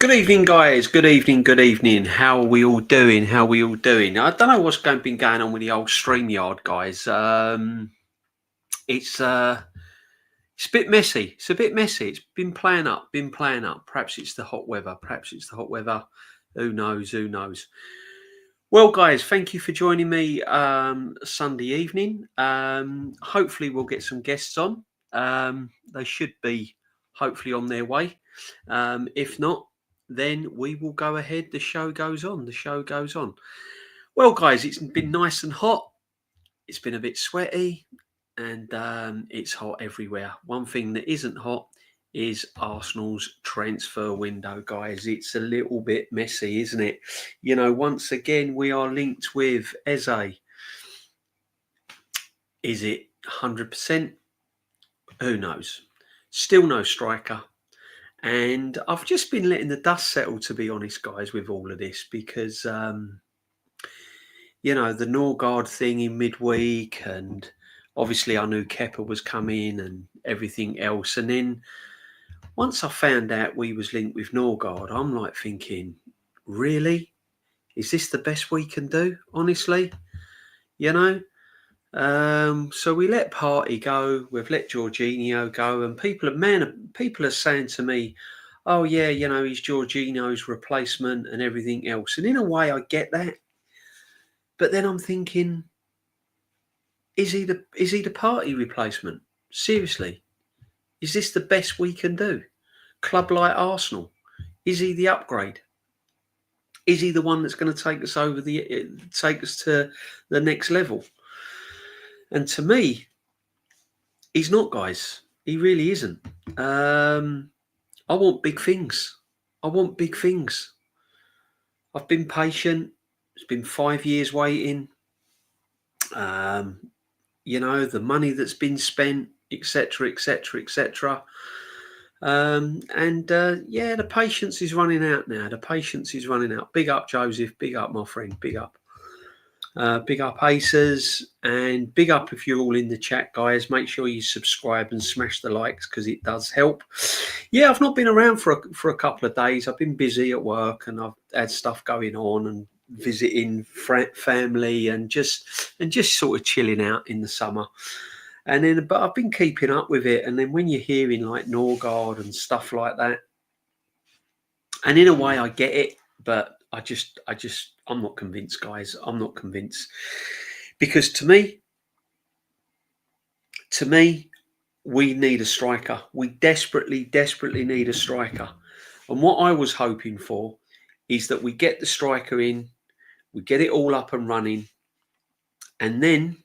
Good evening, guys. Good evening. Good evening. How are we all doing? How are we all doing? I don't know what's been going on with the old StreamYard, guys. It's it's a bit messy. It's a bit messy. It's been playing up. Been playing up. Perhaps it's the hot weather. Perhaps it's the hot weather. Who knows? Who knows? Well, guys, thank you for joining me Sunday evening. Hopefully, we'll get some guests on. They should be hopefully on their way. If not, then we will go ahead. The show goes on. The show goes on. Well, guys, it's been nice and hot. It's been a bit sweaty, and it's hot everywhere. One thing that isn't hot is Arsenal's transfer window, guys. It's a little bit messy, isn't it? You know, once again, we are linked with Eze. Is it 100%? Who knows? Still no striker. And I've just been letting the dust settle, to be honest, guys, with all of this, because, you know, the Norgard thing in midweek, and obviously I knew Kepa was coming and everything else. And then once I found out we was linked with Norgard, I'm like thinking, really? Is this the best we can do, honestly? You know? So we let Party go, we've let Jorginho go, and people are saying to me, oh yeah, you know, he's Jorginho's replacement and everything else. And in a way I get that. But then I'm thinking, is he the Party replacement? Seriously? Is this the best we can do? Club like Arsenal? Is he the upgrade? Is he the one that's going to take us to the next level? And to me, he's not, guys. He really isn't. I want big things. I want big things. I've been patient. It's been 5 years waiting. You know, the money that's been spent, etc., etc., etc. Yeah, the patience is running out now. The patience is running out. Big up, Joseph. Big up, my friend. Big up. Big up Aces, and big up if you're all in the chat, guys. Make sure you subscribe and smash the likes, because it does help. Yeah, I've not been around for a couple of days. I've been busy at work, and I've had stuff going on and visiting family and just sort of chilling out in the summer. And then, but I've been keeping up with it. And then when you're hearing like Norgard and stuff like that, and in a way I get it, but I'm not convinced, guys. I'm not convinced, because to me, we need a striker. We desperately need a striker. And what I was hoping for is that we get the striker in, we get it all up and running, and then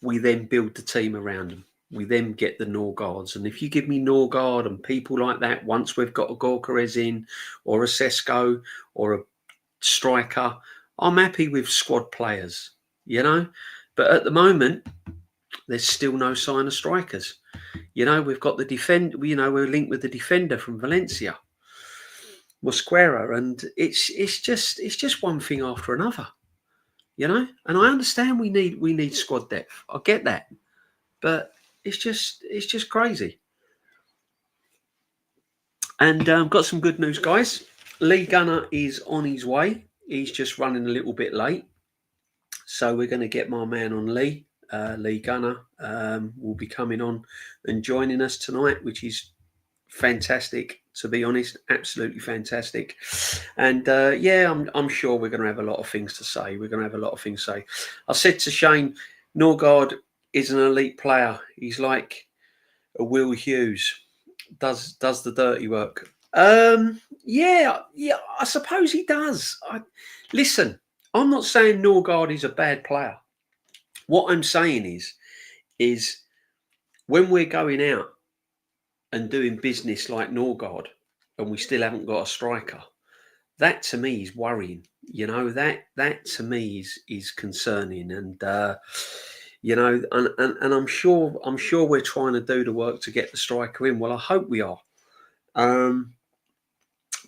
we then build the team around them. We then get the Norgards. And if you give me Norgard and people like that, once we've got a Gorkarez in, or a Sesko, or a striker, I'm happy with squad players, you know. But at the moment, there's still no sign of strikers. You know, we've got the defender. You know, we're linked with the defender from Valencia, Mosquera, and it's just one thing after another. You know, and I understand we need squad depth. I get that, but it's just crazy. And got some good news, guys. Lee Gunner is on his way. He's just running a little bit late, so we're going to get my man on Lee. Lee Gunner will be coming on and joining us tonight, which is fantastic, to be honest. Absolutely fantastic. And yeah, I'm sure we're going to have a lot of things to say. I said to Shane, Norgard is an elite player. He's like a Will Hughes, does the dirty work. Yeah, I suppose he does. Listen, I'm not saying Norgard is a bad player. What I'm saying is when we're going out and doing business like Norgard, and we still haven't got a striker, that to me is worrying. You know, that to me is concerning. And you know, and I'm sure we're trying to do the work to get the striker in. Well, I hope we are.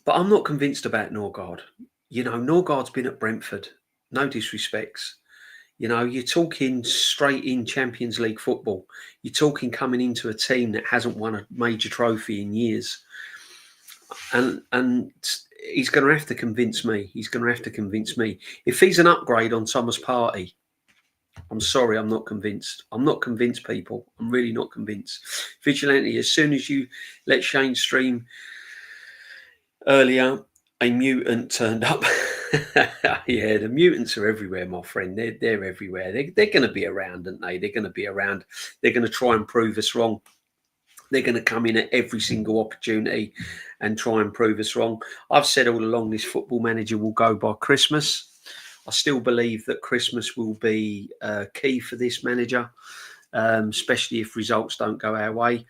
But I'm not convinced about Norgard. You know, Norgard's been at Brentford. No disrespects. You know, you're talking straight in Champions League football. You're talking coming into a team that hasn't won a major trophy in years. and he's going to have to convince me. He's going to have to convince me. If he's an upgrade on Thomas Partey, I'm sorry, I'm not convinced. I'm not convinced, people. I'm really not convinced. Vigilante, as soon as you let Shane stream earlier, a mutant turned up. Yeah, the mutants are everywhere, my friend. They're everywhere. They're going to be around, aren't they? They're going to be around. They're going to try and prove us wrong. They're going to come in at every single opportunity and try and prove us wrong. I've said all along this football manager will go by Christmas. I still believe that Christmas will be key for this manager, especially if results don't go our way.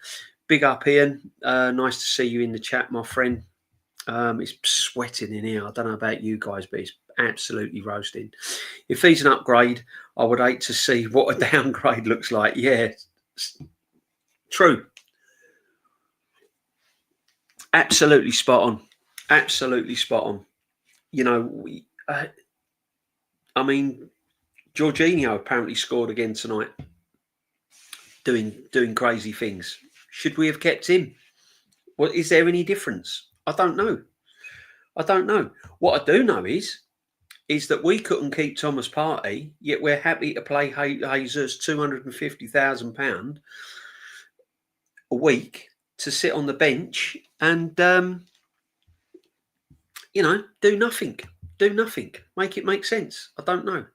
Big up, Ian. Nice to see you in the chat, my friend. It's sweating in here. I don't know about you guys, but it's absolutely roasting. If he's an upgrade, I would hate to see what a downgrade looks like. Yeah, true. Absolutely spot on. Absolutely spot on. You know, I mean, Jorginho apparently scored again tonight, doing crazy things. Should we have kept him? Well, is there any difference? I don't know. I don't know. What I do know is that we couldn't keep Thomas Partey, yet we're happy to play Jesus £250,000 a week to sit on the bench and do nothing. Do nothing. Make it make sense. I don't know.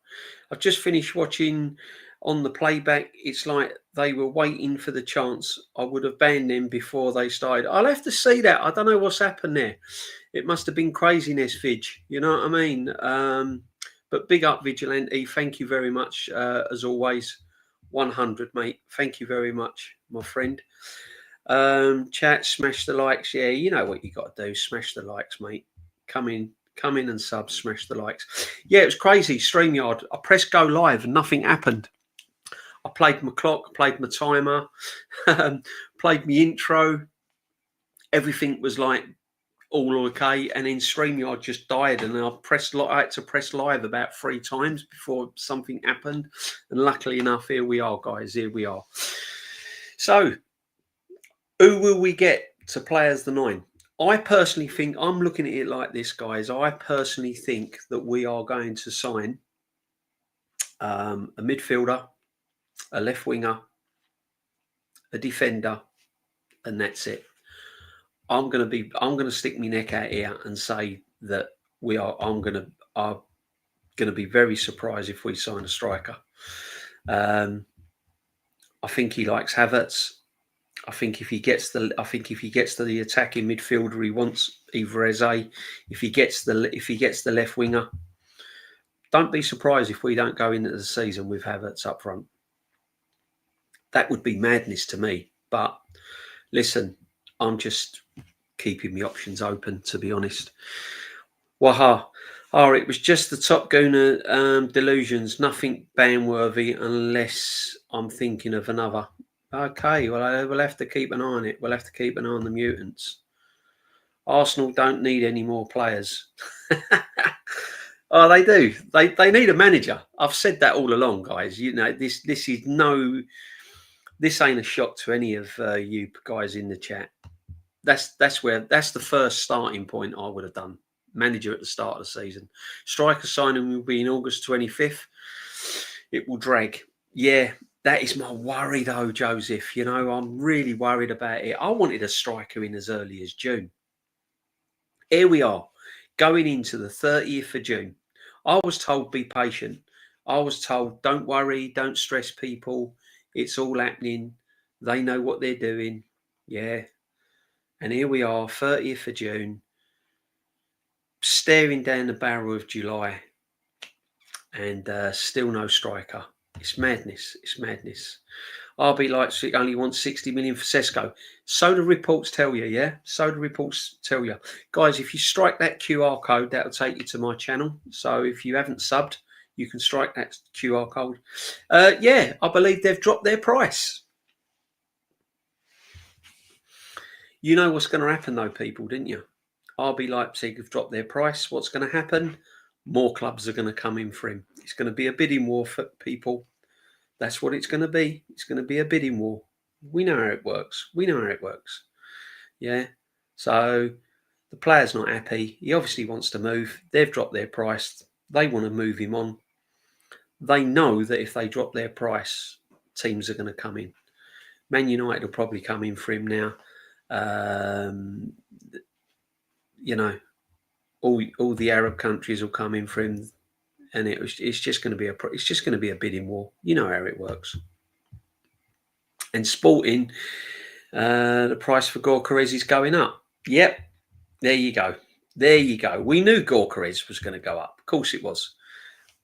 I've just finished watching on the playback. It's like they were waiting for the chance. I would have banned them before they started. I'll have to see that. I don't know what's happened there. It must have been craziness, Vig. You know what I mean? But big up, Vigilante. Thank you very much, as always. 100, mate. Thank you very much, my friend. Chat, smash the likes. Yeah, you know what you got to do. Smash the likes, mate. Come in and sub, smash the likes. Yeah, it was crazy. StreamYard. I pressed go live and nothing happened. I played my clock, played my timer, played my intro. Everything was like all okay, and then StreamYard just died, and I had to press live about 3 times before something happened. And luckily enough, here we are, guys. Here we are. So, who will we get to play as the 9? I personally think, I'm looking at it like this, guys. I personally think that we are going to sign a midfielder, a left winger, a defender, and that's it. I'm going to stick my neck out here and say that I'm going to be very surprised if we sign a striker. I think he likes Havertz. I think if he gets to the attacking midfielder he wants, either Eze, if he gets the left winger, don't be surprised if we don't go into the season with Havertz up front. That would be madness to me. But listen, I'm just keeping the options open, to be honest. Waha. It was just the Top Gunner delusions, nothing ban-worthy unless I'm thinking of another. Okay, well, we'll have to keep an eye on it. We'll have to keep an eye on the mutants. Arsenal don't need any more players. Oh, they do. They need a manager. I've said that all along, guys. You know, this ain't a shock to any of you guys in the chat. That's the first starting point I would have done. Manager at the start of the season. Striker signing will be in August 25th. It will drag. Yeah, that is my worry though, Joseph. You know, I'm really worried about it. I wanted a striker in as early as June. Here we are, going into the 30th of June. I was told be patient. I was told don't worry, don't stress people. It's all happening. They know what they're doing. Yeah. And here we are, 30th of June, staring down the barrel of July, and still no striker. It's madness. It's madness. RB Leipzig only wants 60 million for Sesko. So the reports tell you, yeah? So the reports tell you. Guys, if you strike that QR code, that'll take you to my channel. So if you haven't subbed, you can strike that QR code. Yeah, I believe they've dropped their price. You know what's going to happen though, people, didn't you? RB Leipzig have dropped their price. What's going to happen? More clubs are going to come in for him. It's going to be a bidding war for people. That's what it's going to be. It's going to be a bidding war. We know how it works. Yeah. So The player's not happy. He obviously wants to move. They've dropped their price. They want to move him on. They know that if they drop their price, teams are going to come in. Man United will probably come in for him now. You know, all the Arab countries will come in for him, and it's just going to be a bidding war. You know how it works. And Sporting, the price for Gyökeres is going up. Yep, there you go. There you go. We knew Gyökeres was going to go up. Of course it was.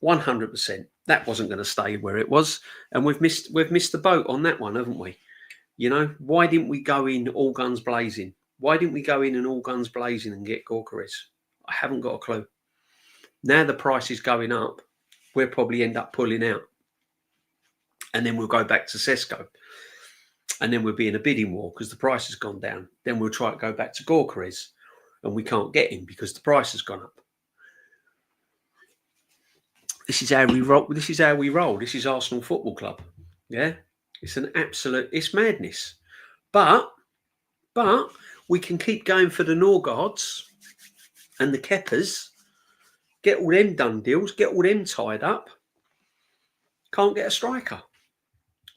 100%. That wasn't going to stay where it was, and we've missed the boat on that one, haven't we? You know, why didn't we go in all guns blazing? Why didn't we go in and all guns blazing and get Gyökeres? I haven't got a clue. Now the price is going up. We'll probably end up pulling out, and then we'll go back to Sesko, and then we'll be in a bidding war because the price has gone down. Then we'll try to go back to Gyökeres, and we can't get him because the price has gone up. This is how we roll. This is how we roll. This is Arsenal Football Club. Yeah, it's madness. But we can keep going for the Norgards and the Keppers. Get all them done deals. Get all them tied up. Can't get a striker.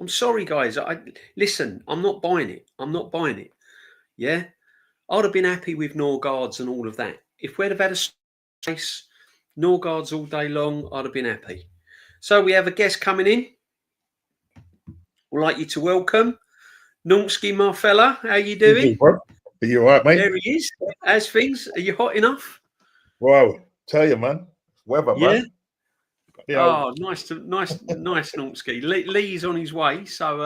I'm sorry, guys. Listen. I'm not buying it. I'm not buying it. Yeah, I'd have been happy with Norgards and all of that. If we'd have had a space, Norgards all day long, I'd have been happy. So we have a guest coming in. We'd like you to welcome Nonsky, my fella. How you doing? Are you all right, mate? There he is. How's things? Are you hot enough? Wow, tell you, man. Weather, man. Yeah. Oh, nice, Nonsky. Lee's on his way, so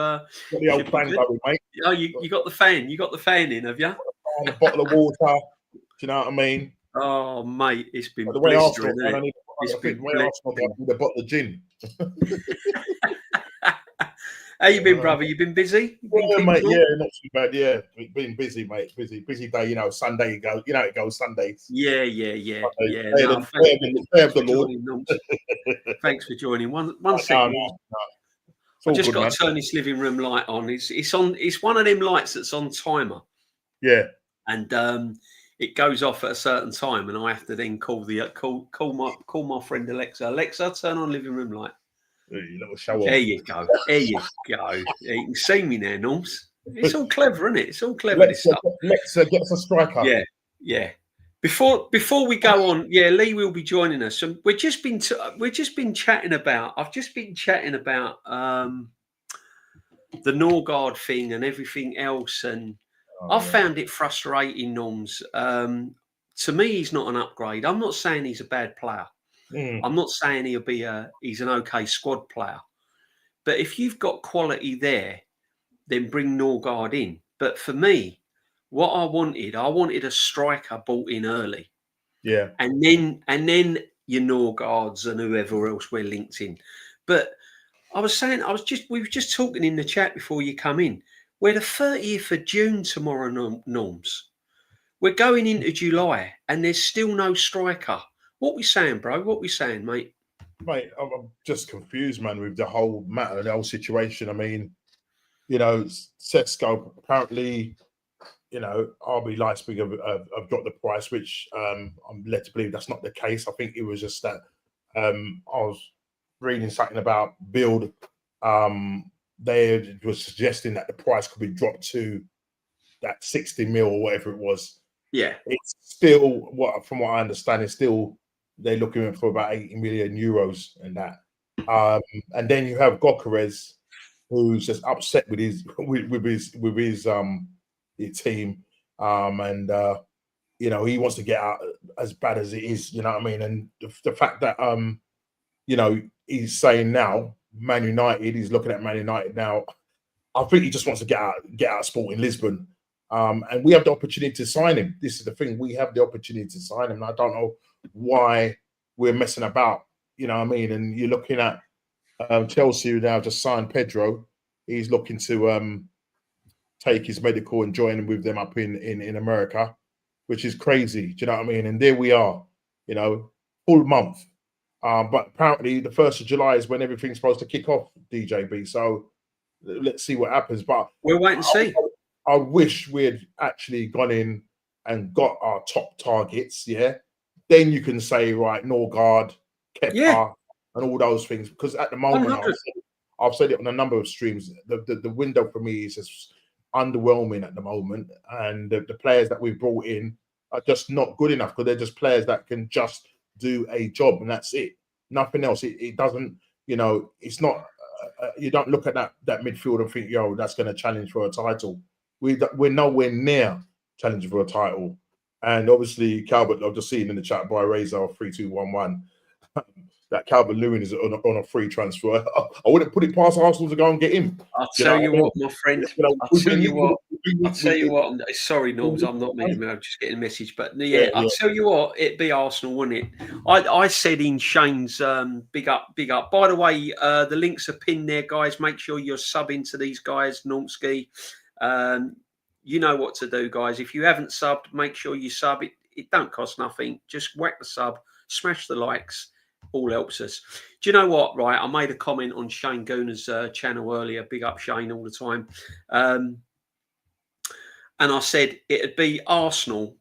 got the old fan going, mate. Oh, you got the fan. You got the fan in, have you? And a bottle of water. Do you know what I mean? Oh, mate, it's been the way blistering. I need a bottle of gin. How you been, brother? You been busy? Mate. Yeah, not too bad. Yeah, been busy, mate. Busy day. You know, Sunday. It goes Sundays. Yeah. Thanks for joining. One second. No. I just got to turn this living room light on. It's on. It's one of them lights that's on timer. Yeah. And it goes off at a certain time, and I have to then call my friend Alexa. Alexa, turn on living room light. Little show off. There you go. You can see me now, Norms. It's all clever, isn't it? It's all clever. Let's get us a striker. Yeah. Before we go on, Lee will be joining us. And we've just been chatting about. I've just been chatting about the Norgard thing and everything else, and I found it frustrating, Norms. To me, he's not an upgrade. I'm not saying he's a bad player. I'm not saying he's an okay squad player. But if you've got quality there, then bring Norgard in. But for me, what I wanted a striker bought in early. Yeah. And then your Norgards and whoever else we're linked in. But we were just talking in the chat before you come in. We're the 30th of June tomorrow, Norms. We're going into July and there's still no striker. What we saying, bro? What we saying, mate? Mate, I'm just confused, man, with the whole matter, the whole situation. I mean, you know, Sesko apparently, you know, RB Leipzig have dropped the price, which I'm led to believe that's not the case. I think it was just that I was reading something about Build. They were suggesting that the price could be dropped to that 60 mil or whatever it was. Yeah, it's still from what I understand, it's still they're looking for about 80 million euros and that. And then you have Gyökeres, who's just upset with his team, and you know, he wants to get out as bad as it is. You know what I mean? And the fact that you know, he's saying now Man United, he's looking at Man United now. I think he just wants to get out of Sporting Lisbon. And we have the opportunity to sign him. This is the thing. We have the opportunity to sign him. And I don't know why we're messing about. You know what I mean? And you're looking at Chelsea, who now just signed Pedro. He's looking to take his medical and join him with them up in America, which is crazy. Do you know what I mean? And there we are, you know, full month. But apparently the 1st of July is when everything's supposed to kick off, DJB. So let's see what happens. But we'll wait and see. I wish we had actually gone in and got our top targets, yeah, then you can say, right, Norgard, Kepa, and all those things. Because at the moment, I've said it on a number of streams, the window for me is just underwhelming at the moment. And the players that we've brought in are just not good enough, because they're just players that can just do a job, and that's it. Nothing else. It doesn't, it's not, you don't look at that midfield and think, yo, that's going to challenge for a title. We're nowhere near challenging for a title. And obviously, Calvert, I've just seen in the chat by Razor 3211 that Calvert Lewin is on a free transfer. I wouldn't put it past Arsenal to go and get him. I'll tell you what, my friend. I'll tell you what. Sorry, Norms, I'm not meaning. I'm just getting a message, but yeah, I'll tell you what. It'd be Arsenal, wouldn't it? I said in Shane's big up. By the way, the links are pinned there, guys. Make sure you're subbing to these guys, Normski. You know what to do, guys. If you haven't subbed, make sure you sub. It don't cost nothing. Just whack the sub, smash the likes. All helps us. Do you know what? Right, I made a comment on Shane Gooner's channel earlier. Big up Shane all the time. And I said it'd be Arsenal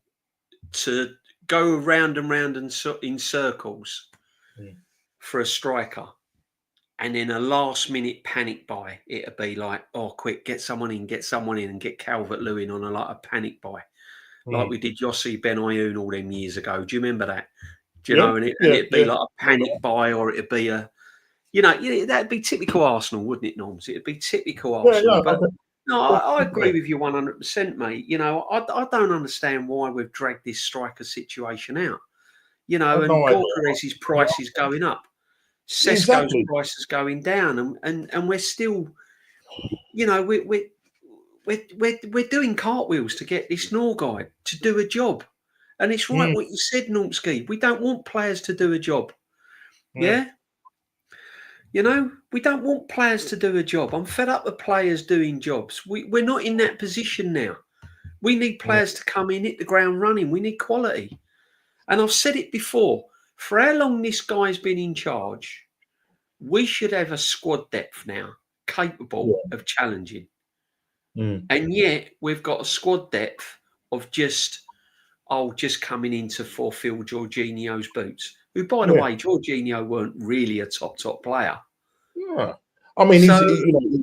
to go round and round in circles for a striker, and then a last minute panic buy. It'd be like, oh, quick, get someone in, and get Calvert-Lewin on a panic buy, like we did Yossi Ben-Ayoun all them years ago. Do you remember that? Do you know, and it'd be like a panic buy, or it'd be that'd be typical Arsenal, wouldn't it, Norms? It'd be typical Arsenal. But no, I agree with you 100%, mate. I don't understand why we've dragged this striker situation out. And Gorkarez's price is going up. Sesko's price is going down, and we're still, we're doing cartwheels to get this Norgard to do a job. And it's right what you said, Normski. We don't want players to do a job. Yeah? We don't want players to do a job. I'm fed up with players doing jobs. We're not in that position now. We need players to come in, hit the ground running. We need quality. And I've said it before. For how long this guy's been in charge, we should have a squad depth now capable of challenging. And yet we've got a squad depth of just coming in to fulfill Jorginho's boots. Who, by the way, Jorginho weren't really a top player. Yeah, I mean,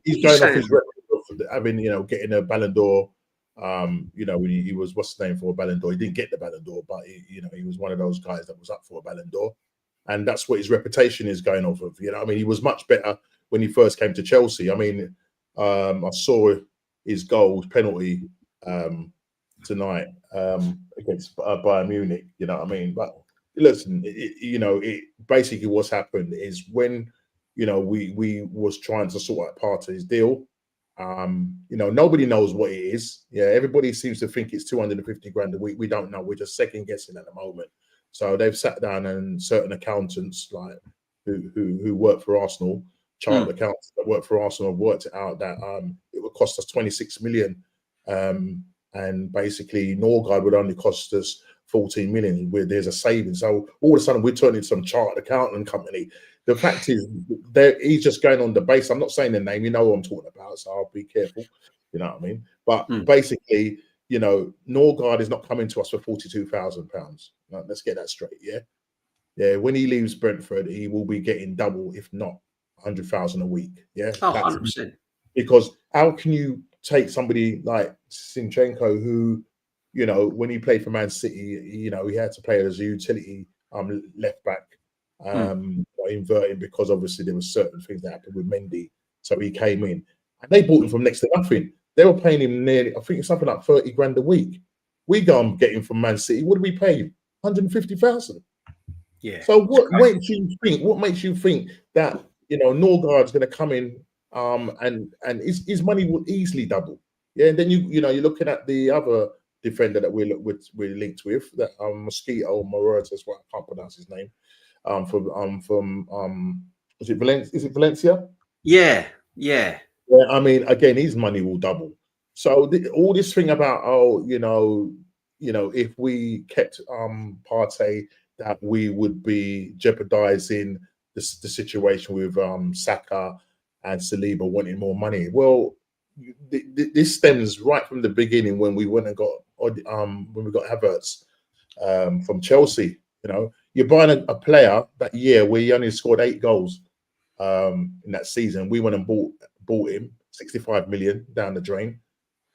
he's going off his record of having, getting a Ballon d'Or. When he was, what's his name for a Ballon d'Or? He didn't get the Ballon d'Or, but he was one of those guys that was up for a Ballon d'Or, and that's what his reputation is going off of. He was much better when he first came to Chelsea. I mean, I saw his goal penalty tonight against Bayern Munich. But listen, it basically what's happened is when we was trying to sort out part of his deal. Nobody knows what it is. Yeah, everybody seems to think it's 250 grand a week. We don't know. We're just second guessing at the moment. So they've sat down, and certain accountants like who work for Arsenal, chartered accountants that work for Arsenal, have worked it out that it would cost us 26 million. And basically Norgard would only cost us 14 million, where there's a saving. So all of a sudden we're turning some chartered accountant company. The fact is, he's just going on the base. I'm not saying the name, you know what I'm talking about, so I'll be careful. You know what I mean? But basically, Norgard is not coming to us for £42,000. Let's get that straight, yeah? Yeah, when he leaves Brentford, he will be getting double, if not 100,000 a week. Yeah, 100%. Because how can you take somebody like Zinchenko, who, when he played for Man City, he had to play as a utility left back, inverting, because obviously there were certain things that happened with Mendy. So he came in, and they bought him from next to nothing. They were paying him nearly, I think it's something like 30 grand a week. We go and get him from Man City. What do we pay him? 150,000. Yeah. So what makes you think that Norgard's going to come in and his money will easily double? Yeah, and then you're looking at the other defender that we're linked with, that Mosquito Morata, is what I can't pronounce his name. From is it Valencia? Yeah. I mean, again, his money will double. So all this thing about if we kept Partey, that we would be jeopardizing the situation with Saka and Saliba wanting more money. Well, this stems right from the beginning, when we went and got when we got Havertz from Chelsea. You know, you're buying a player that year where he only scored 8 goals in that season. We went and bought him 65 million down the drain,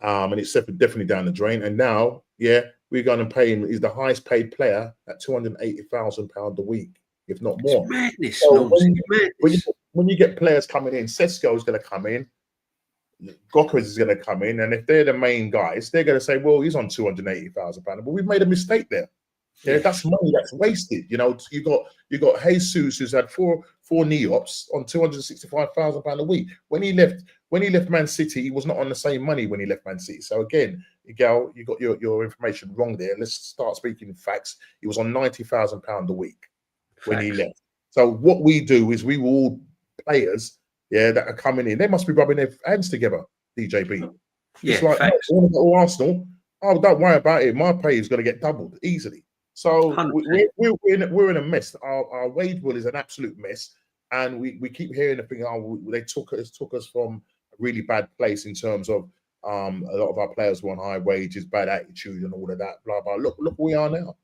and it's definitely down the drain. And now, we're going to pay him. He's the highest paid player at £280,000 a week, if not more. It's madness, So madness. When you get players coming in, Sesko is going to come in, Gokras is going to come in, and if they're the main guys, they're going to say, well, he's on £280,000. But we've made a mistake there. Yeah, that's money that's wasted. You know, you got Jesus, who's had four knee ops on £265,000 a week. When he left Man City, he was not on the same money when he left Man City. So again, Miguel, you got your information wrong there. Let's start speaking facts. He was on £90,000 a week when he left. So what we do is we reward players, that are coming in. They must be rubbing their hands together, DJB. It's like, I want to go to Arsenal. Oh, don't worry about it. My pay is going to get doubled easily. So we're in a mess. Our wage bill is an absolute mess, and we keep hearing the thing. Oh, they took us from a really bad place in terms of a lot of our players were on high wages, bad attitude, and all of that. Blah blah. Look where we are now.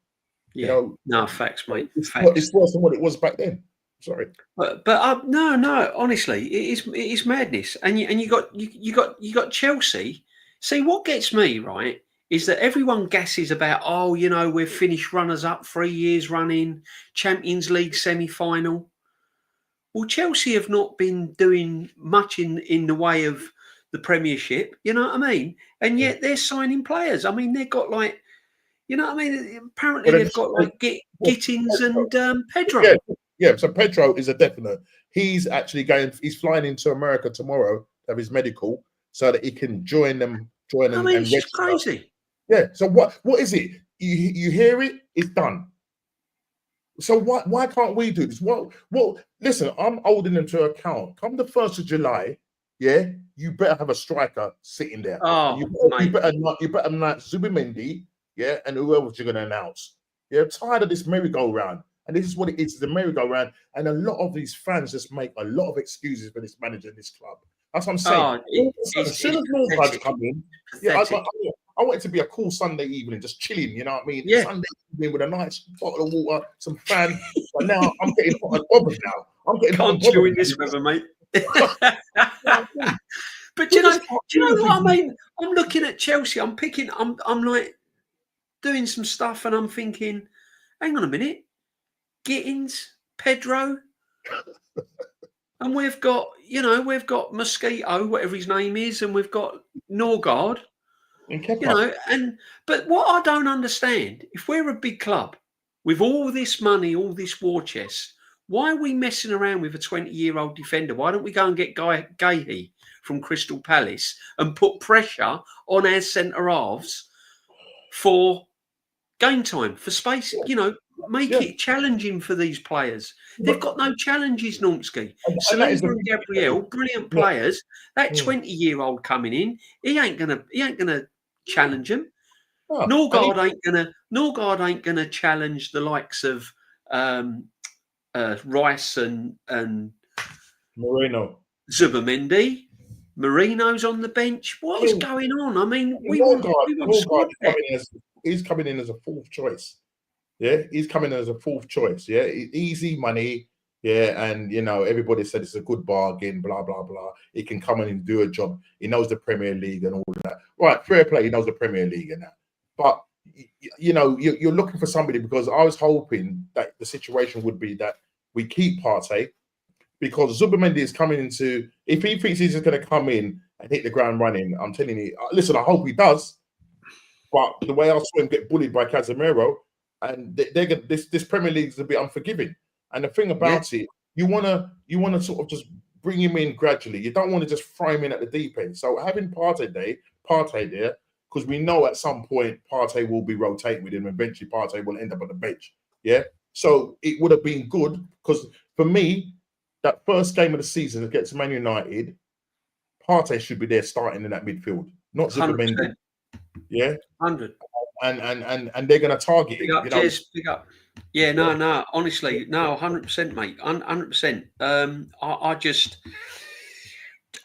Yeah. You know, no facts, mate. It's worse than what it was back then. Sorry, but no. Honestly, it is madness. And you got Chelsea. See, what gets me right is that everyone gasses about, we've finished runners-up 3 years running, Champions League semi-final. Well, Chelsea have not been doing much in the way of the Premiership, you know what I mean? And yet they're signing players. I mean, they've got apparently they've got Gittins and Pedro. Yeah, so Pedro is a definite. He's actually he's flying into America tomorrow to have his medical so that he can join them. It's just crazy. Yeah. So what is it? You hear it? It's done. So why can't we do this? Well, listen, I'm holding them to account. Come the 1st of July, you better have a striker sitting there. Oh, you better not Zubimendi, and who else you're going to announce? I'm tired of this merry-go-round. And this is what it is, the merry-go-round. And a lot of these fans just make a lot of excuses for this manager in this club. That's what I'm saying. As soon as Northside come in, I want it to be a cool Sunday evening, just chilling, you know what I mean? Yeah. Sunday evening with a nice bottle of water, some fan. But now I'm getting hot and bothered now. I'm getting hot and bothered. Can't chill in this weather, mate. But do you know what I mean? I'm looking at Chelsea. I'm like doing some stuff, and I'm thinking, hang on a minute, Gittins, Pedro, and we've got Mosquito, whatever his name is, and we've got Norgard. But what I don't understand, if we're a big club with all this money, all this war chest, why are we messing around with a 20-year-old defender? Why don't we go and get Gahey from Crystal Palace and put pressure on our centre halves for game time, for space? Make it challenging for these players. They've got no challenges, Normski. Saliba and Gabriel, brilliant players. That 20-year-old coming in, he ain't gonna challenge them. Norgard ain't gonna challenge the likes of Rice and Moreno. Zubimendi. Marino's on the bench. What is going on? I mean, he's coming in as a fourth choice. Yeah, he's coming in as a fourth choice. Yeah, easy money. Yeah, and everybody said it's a good bargain. Blah blah blah. He can come in and do a job. He knows the Premier League and all of that. Right, fair play. He knows the Premier League and that. But you're looking for somebody, because I was hoping that the situation would be that we keep Partey, because Zubimendi is coming into. If he thinks he's just going to come in and hit the ground running, I'm telling you. Listen, I hope he does. But the way I saw him get bullied by Casemiro, and this Premier League is a bit unforgiving. And the thing about it, you wanna sort of just bring him in gradually. You don't want to just throw him in at the deep end. So having Partey there, because we know at some point Partey will be rotating with him, and eventually Partey will end up on the bench. Yeah. So it would have been good, because for me, that first game of the season against Man United, Partey should be there starting in that midfield, not Zubimendi. Yeah, 100. And they're going to target him. Big up. Yeah, no. Honestly, no, 100%, mate. 100%. I just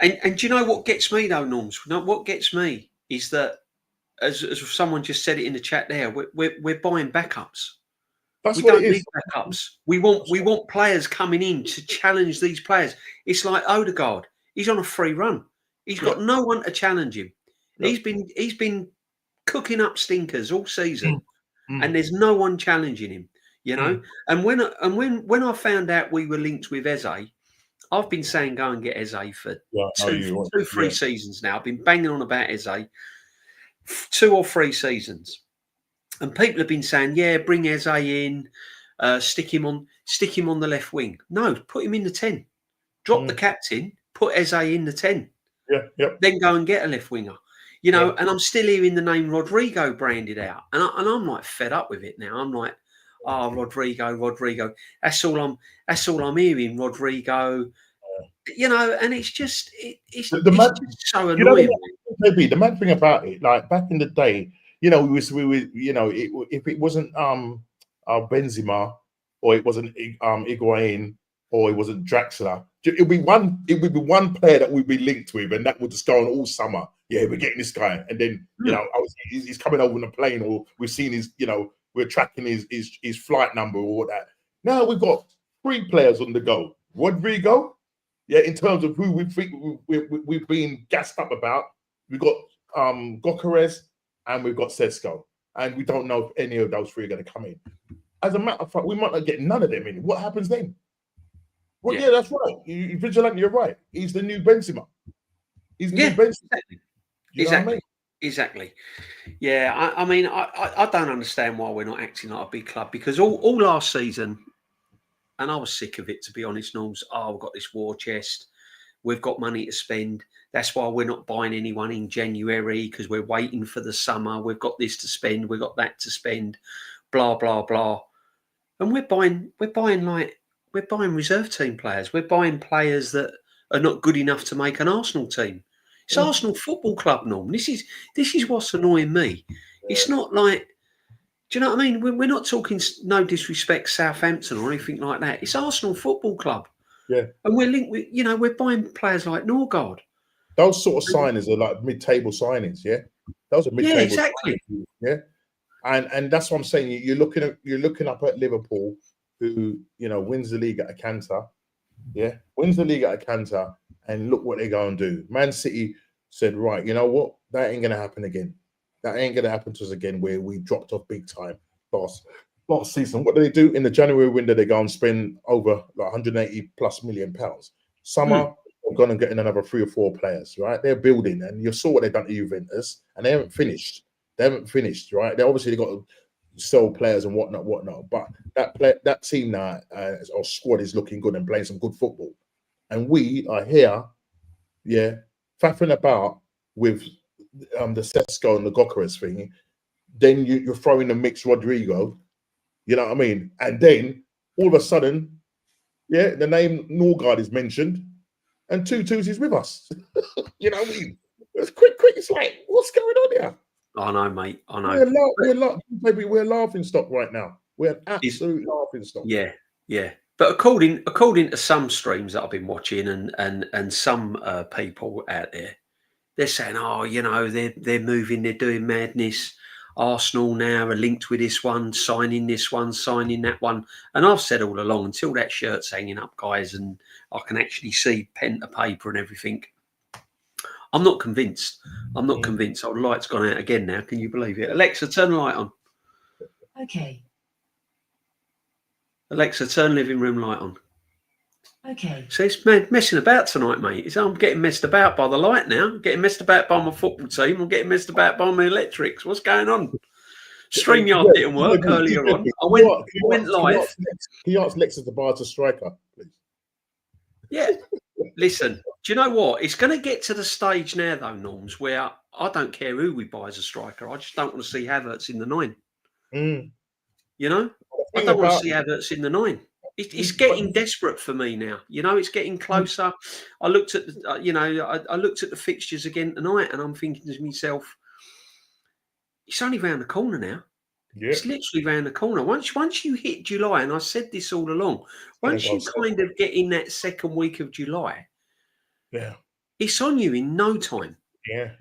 and do you know what gets me though, Norms? What gets me is that as someone just said it in the chat there, we're buying backups. That's We what it don't need is. backups. We want players coming in to challenge these players. It's like Odegaard. He's on a free run. He's got no one to challenge him. Yeah. He's been cooking up stinkers all season, Mm. and there's no one challenging him. You know. And when I found out we were linked with Eze, I've been saying go and get Eze for two, 3 seasons now. I've been banging on about Eze 2 or 3 seasons. And people have been saying, yeah, bring Eze in, stick him on the left wing. No, put him in the 10. Drop the captain, put Eze in the 10. Yeah. Then go and get a left winger. You know, and I'm still hearing the name Rodrigo branded out. And I'm like fed up with it now. I'm like, oh, Rodrigo. That's all I'm hearing, Rodrigo. You know, and it's just it's just so annoying. Maybe the mad thing about it, like back in the day, you know, we were you know, if it wasn't Benzema, or it wasn't Higuain, or it wasn't Draxler, it would be one player that we'd be linked with, and that would just go on all summer. Yeah, we're getting this guy, and then you know, he's coming over on a plane, or we've seen his, you know, we're tracking his flight number or all that. Now we've got 3 players on the go. Rodrigo. Yeah, in terms of who we've been gassed up about, we've got Gokares and we've got Sesko, and we don't know if any of those 3 are going to come in. As a matter of fact, we might not get none of them in. What happens then? Well, yeah, that's right. Vigilante, you're right. He's the new Benzema. He's the new Benzema. Exactly. Exactly. Yeah, I mean, I don't understand why we're not acting like a big club, because all last season. And I was sick of it, to be honest, Norms. Oh, we've got this war chest. We've got money to spend. That's why we're not buying anyone in January, because we're waiting for the summer. We've got this to spend. We've got that to spend. Blah, blah, blah. And we're buying reserve team players. We're buying players that are not good enough to make an Arsenal team. It's Arsenal Football Club, Norm. This is what's annoying me. It's not like, do you know what I mean? We're not talking, no disrespect, Southampton or anything like that. It's Arsenal Football Club. Yeah. And we're linked with, you know, we're buying players like Norgard. Those sort of signings are like mid-table signings, yeah? Those are mid-table exactly. signings, yeah? And that's what I'm saying. You're looking up at Liverpool, who, you know, wins the league at a canter, yeah? Wins the league at a canter, and look what they're going to do. Man City said, right, you know what? That ain't going to happen again. That ain't going to happen to us again, where we dropped off big time last season. What do they do in the January window? They go and spend over like 180 plus million pounds. Summer, we're going to get in another 3 or 4 players, right? They're building, and you saw what they've done to Juventus, and they haven't finished. Right? They obviously got to sell players and whatnot. But that team now, our squad is looking good and playing some good football, and we are here, yeah, faffing about with the Sesko and the Gokares thing. Then you're throwing the mix Rodrigo, you know what I mean? And then all of a sudden, yeah, the name Norgard is mentioned, and 2-2 is with us. You know what I mean? It's quick. It's like, what's going on here? I know, mate. I know. We're laughing stock right now. We're an absolute laughing stock. Yeah. But according to some streams that I've been watching, and some people out there, they're saying, oh, you know, they're moving, they're doing madness. Arsenal now are linked with this one, signing this one, signing that one. And I've said all along, until that shirt's hanging up, guys, and I can actually see pen to paper and everything, I'm not convinced. Oh, the light's gone out again now. Can you believe it? Alexa, turn the light on. Okay. Alexa, turn living room light on. Okay. So it's messing about tonight, mate. I'm getting messed about by the light now. I'm getting messed about by my football team. I'm getting messed about by my electrics. What's going on? StreamYard didn't work earlier on. I went live. Can you ask Lexa to buy us a striker, please? Yeah. Listen, do you know what? It's going to get to the stage now, though, Norms, where I don't care who we buy as a striker. I just don't want to see Havertz in the 9. You know? I don't want to see Havertz in the 9. It's getting desperate for me now. You know, it's getting closer. I looked at I looked at the fixtures again tonight, and I'm thinking to myself, it's only round the corner now. Yeah. It's literally round the corner. Once you hit July, and I said this all along, once you kind of get in that second week of July, yeah, it's on you in no time.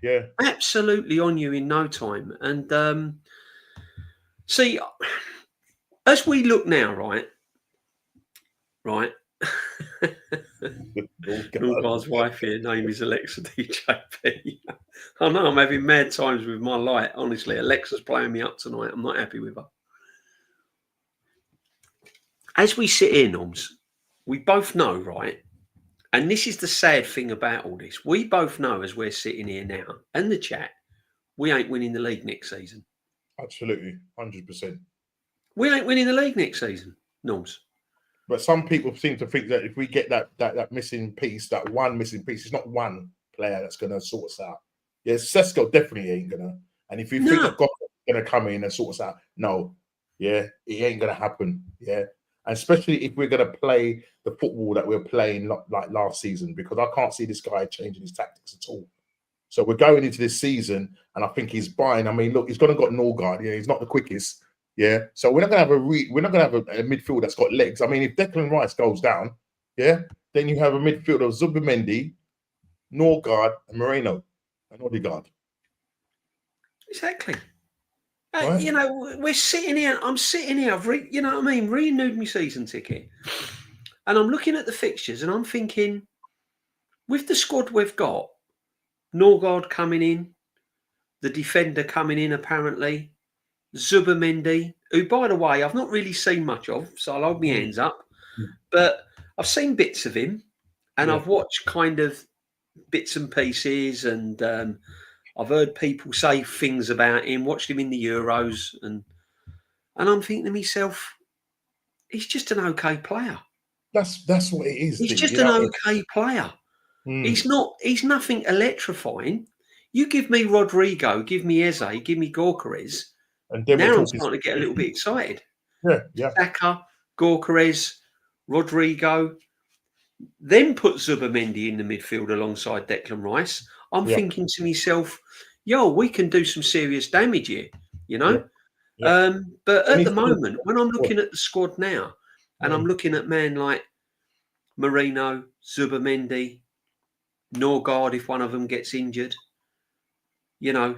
Yeah. Absolutely on you in no time. And see, as we look now, right. Oh, God. Norgar's wife here, name is Alexa DJB. I know I'm having mad times with my light. Honestly, Alexa's playing me up tonight. I'm not happy with her. As we sit here, Norms, we both know, right? And this is the sad thing about all this. We both know as we're sitting here now and the chat, we ain't winning the league next season. Absolutely, 100%. We ain't winning the league next season, Norms. But some people seem to think that if we get that missing piece, that one missing piece, it's not one player that's going to sort us out. Yeah, Sesko definitely ain't going to. And if you think that Goth's going to come in and sort us out, no. Yeah, it ain't going to happen. Yeah. And especially if we're going to play the football that we're playing like last season, because I can't see this guy changing his tactics at all. So we're going into this season, and I think he's buying. I mean, look, he's going to got Norgard. Yeah, he's not the quickest. Yeah, so we're not going to have a midfield that's got legs. I mean, if Declan Rice goes down, yeah, then you have a midfield of Zubimendi, Norgard, and Moreno, and Odegaard. Exactly. Right? You know, we're sitting here. I'm sitting here. You know what I mean? Renewed my season ticket, and I'm looking at the fixtures, and I'm thinking, with the squad we've got, Norgard coming in, the defender coming in apparently, Zubimendi, who, by the way, I've not really seen much of, so I'll hold my hands up. But I've seen bits of him, and I've watched kind of bits and pieces, and I've heard people say things about him, watched him in the Euros, and I'm thinking to myself, he's just an okay player. That's what it is. He's just an okay player. He's nothing electrifying. You give me Rodrigo, give me Eze, give me Gorkarez. And now I'm starting to get a little bit excited. Yeah. Saka, Gorkarez, Rodrigo. Then put Zubimendi in the midfield alongside Declan Rice. I'm thinking to myself, yo, we can do some serious damage here, you know? But at the moment, when I'm looking at the squad now, and I'm looking at men like Marino, Zubimendi, Norgard, if one of them gets injured, you know,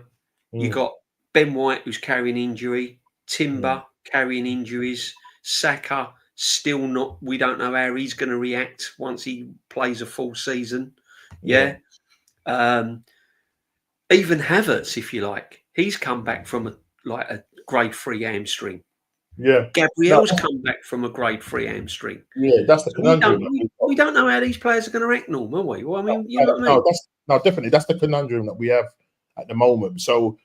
you got Ben White, who's carrying injury, Timber carrying injuries, Saka still not, we don't know how he's going to react once he plays a full season. Even Havertz, if you like, he's come back from a grade 3 hamstring. Gabriel's come back from a grade 3 hamstring. That's the conundrum. We don't know how these players are going to act, Norm, are we? Well, I mean, you know what I mean? Definitely. That's the conundrum that we have at the moment. So,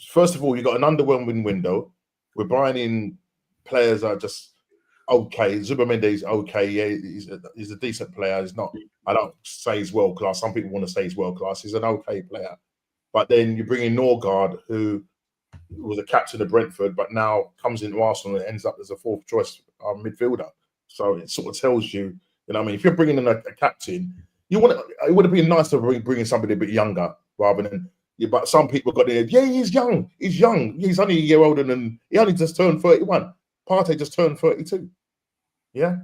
first of all, you've got an underwhelming window. We're buying in players that are just okay. Zubimendi's okay. Yeah, he's a decent player. He's not, I don't say he's world class. Some people want to say he's world class. He's an okay player. But then you bring in Norgard, who was a captain of Brentford, but now comes into Arsenal and ends up as a fourth choice midfielder. So it sort of tells you, you know what I mean? If you're bringing in a captain, it would have been nice to bring in somebody a bit younger rather than, but some people got in, he's young. He's young. He's only a year older than, he only just turned 31. Partey just turned 32. Yeah.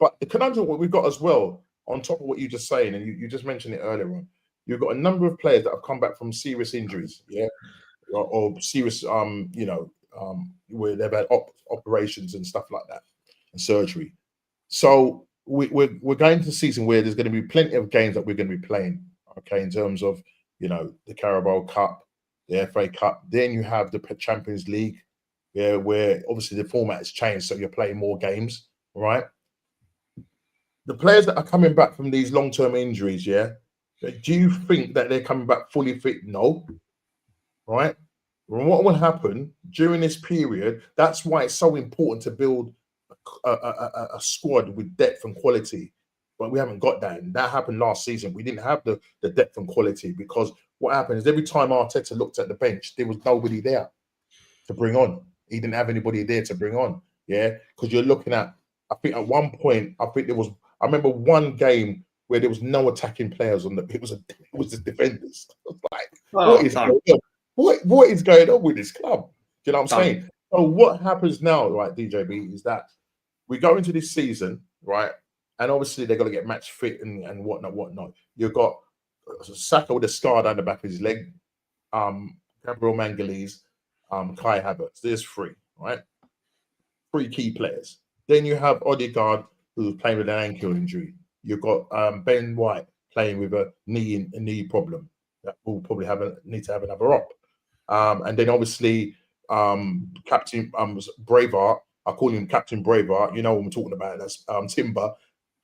But the conundrum, what we've got as well, on top of what you're just saying, and you just mentioned it earlier on, you've got a number of players that have come back from serious injuries. Yeah. Or serious, where they've had operations and stuff like that, and surgery. So we're going to a season where there's going to be plenty of games that we're going to be playing. Okay, in terms of the Carabao Cup, the FA Cup. Then you have the Champions League, where obviously the format has changed, so you're playing more games. Right. The players that are coming back from these long-term injuries, do you think that they're coming back fully fit? No. Right? And what will happen during this period, that's why it's so important to build a squad with depth and quality. But we haven't got that. And that happened last season. We didn't have the depth and quality, because what happened is every time Arteta looked at the bench, there was nobody there to bring on. He didn't have anybody there to bring on. Yeah. Because you're looking at, I think at one point, I remember one game where there was no attacking players on it was the defenders. I was like, what is going on? What is going on with this club? Do you know what I'm saying? So what happens now, right, DJB, is that we go into this season, right, and obviously they're going to get match fit and whatnot. You've got Saka with a scar down the back of his leg, Gabriel Mangalese, Kai Havertz. There's three, right? Three key players. Then you have Odegaard, who's playing with an ankle injury. You've got Ben White playing with a knee problem that will probably need to have another op. And then obviously Captain Braveheart, I call him Captain Braveheart. You know what I'm talking about. That's Timber.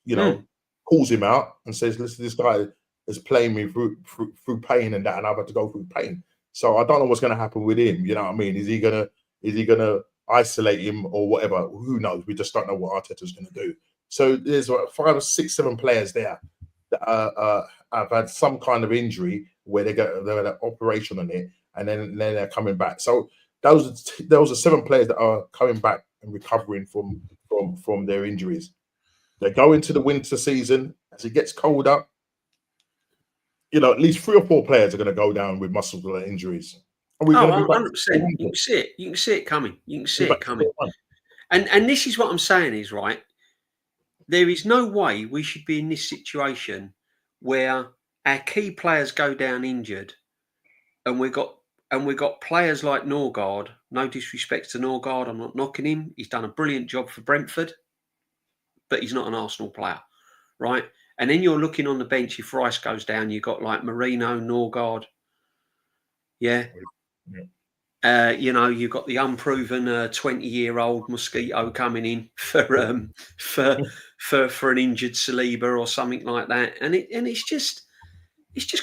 You know, calls him out and says, "Listen, this guy is playing me through pain and that, and I've had to go through pain." So I don't know what's going to happen with him. You know what I mean? Is he gonna isolate him or whatever? Who knows? We just don't know what Arteta's going to do. So there's 5 or 6, 7 players there that have had some kind of injury where they're an operation on it, and then they're coming back. So those are 7 players that are coming back and recovering from their injuries. They go into the winter season as it gets colder. You know, at least 3 or 4 players are going to go down with muscular injuries. Oh, 100%. You can see it. You can see it coming. You can see it coming. And this is what I'm saying is, right, there is no way we should be in this situation where our key players go down injured, and we've got players like Norgard. No disrespect to Norgard, I'm not knocking him. He's done a brilliant job for Brentford, but he's not an Arsenal player, right? And then you're looking on the bench. If Rice goes down, you've got like Marino, Norgard. Yeah. You know, you've got the unproven 20-year-old Mosquito coming in for an injured Saliba or something like that, and it's just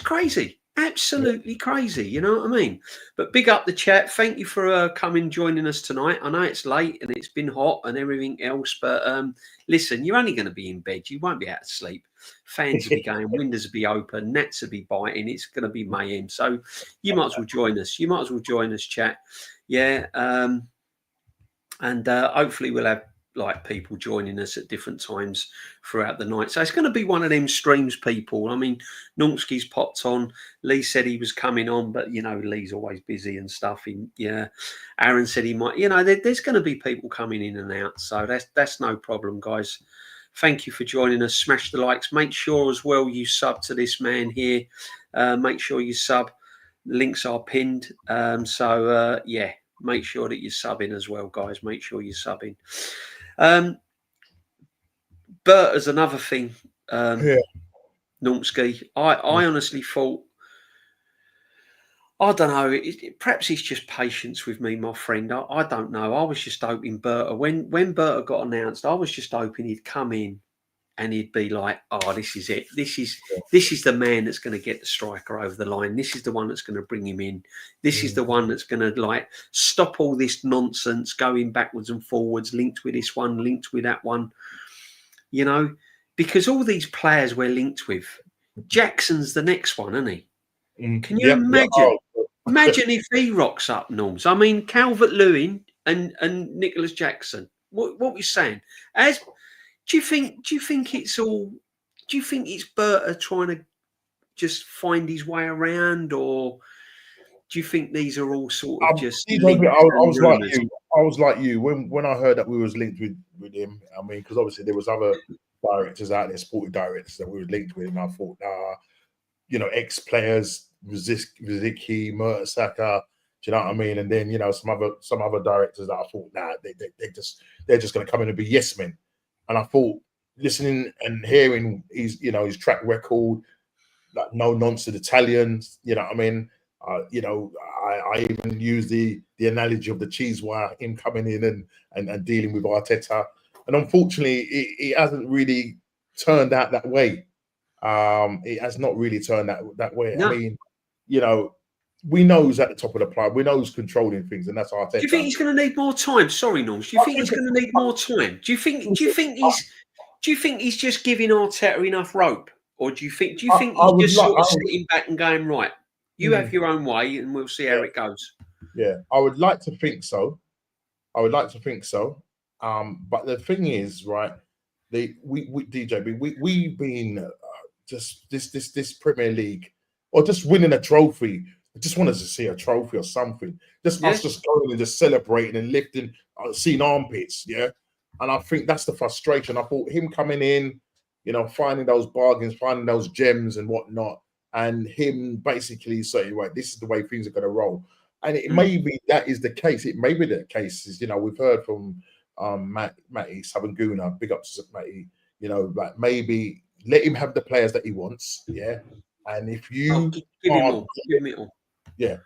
crazy, absolutely crazy. You know what I mean? But big up the chat. Thank you for coming joining us tonight. I know it's late and it's been hot and everything else, but listen, you're only going to be in bed. You won't be out of sleep. Fans will be going, windows will be open, nets will be biting. It's going to be mayhem. So you might as well join us. You might as well join us, chat. Yeah. And hopefully we'll have like people joining us at different times throughout the night. So it's going to be one of them streams, people. I mean, Nonski's popped on. Lee said he was coming on, but, you know, Lee's always busy and stuff. Aaron said he might, you know, there's going to be people coming in and out. So that's no problem, guys. Thank you for joining us. Smash the likes. Make sure as well you sub to this man here. Make sure you sub. Links are pinned. Yeah, make sure that you're subbing as well, guys. Make sure you're subbing. Bert is another thing. Nomsky. I honestly thought, I don't know. Perhaps it's just patience with me, my friend. I don't know. I was just hoping Berta, when Berta got announced, I was just hoping he'd come in and he'd be like, "Oh, this is it. This is the man that's going to get the striker over the line. This is the one that's going to bring him in. This is the one that's going to like stop all this nonsense going backwards and forwards, linked with this one, linked with that one." You know, because all these players we're linked with, Jackson's the next one, isn't he? Can you imagine? Imagine if he rocks up, Norms. I mean, Calvert-Lewin and Nicholas Jackson. What we're saying? Do you think it's all? Do you think it's Berta trying to just find his way around, or do you think these are all sort of just? I was like you when I heard that we was linked with him. I mean, because obviously there was other directors out there, sporting directors that we were linked with, and I thought, you know, ex-players, Riziki, Mertesacker, do you know what I mean? And then, you know, some other directors that I thought, they're just going to come in and be yes men. And I thought, listening and hearing his track record, like no nonsense Italians, you know what I mean? You know, I even use the analogy of the cheese wire, him coming in and dealing with Arteta. And unfortunately, it hasn't really turned out that way. It has not really turned that way. No. I mean, you know, we know who's at the top of the pile. We know who's controlling things, and that's Arteta. Do you think he's going to need more time? Sorry, Norms. Do you think he's going to need more time? Do you think he's just giving Arteta enough rope, or do you think he's just sort of sitting back and going, right, you have your own way, and we'll see how it goes? Yeah, I would like to think so. But the thing is, right, we DJB, we've been just this Premier League, or just winning a trophy. I just wanted to see a trophy or something. Us just going and just celebrating and lifting, seeing armpits, yeah. And I think that's the frustration. I thought him coming in, you know, finding those bargains, finding those gems and whatnot, and him basically saying, right, this is the way things are going to roll. And it may be that is the case. It may be the case. Is, you know, we've heard from Matty Savanguna, big up to Matty, you know, like maybe let him have the players that he wants. Yeah. And if you give him all. Give him it all. Yeah.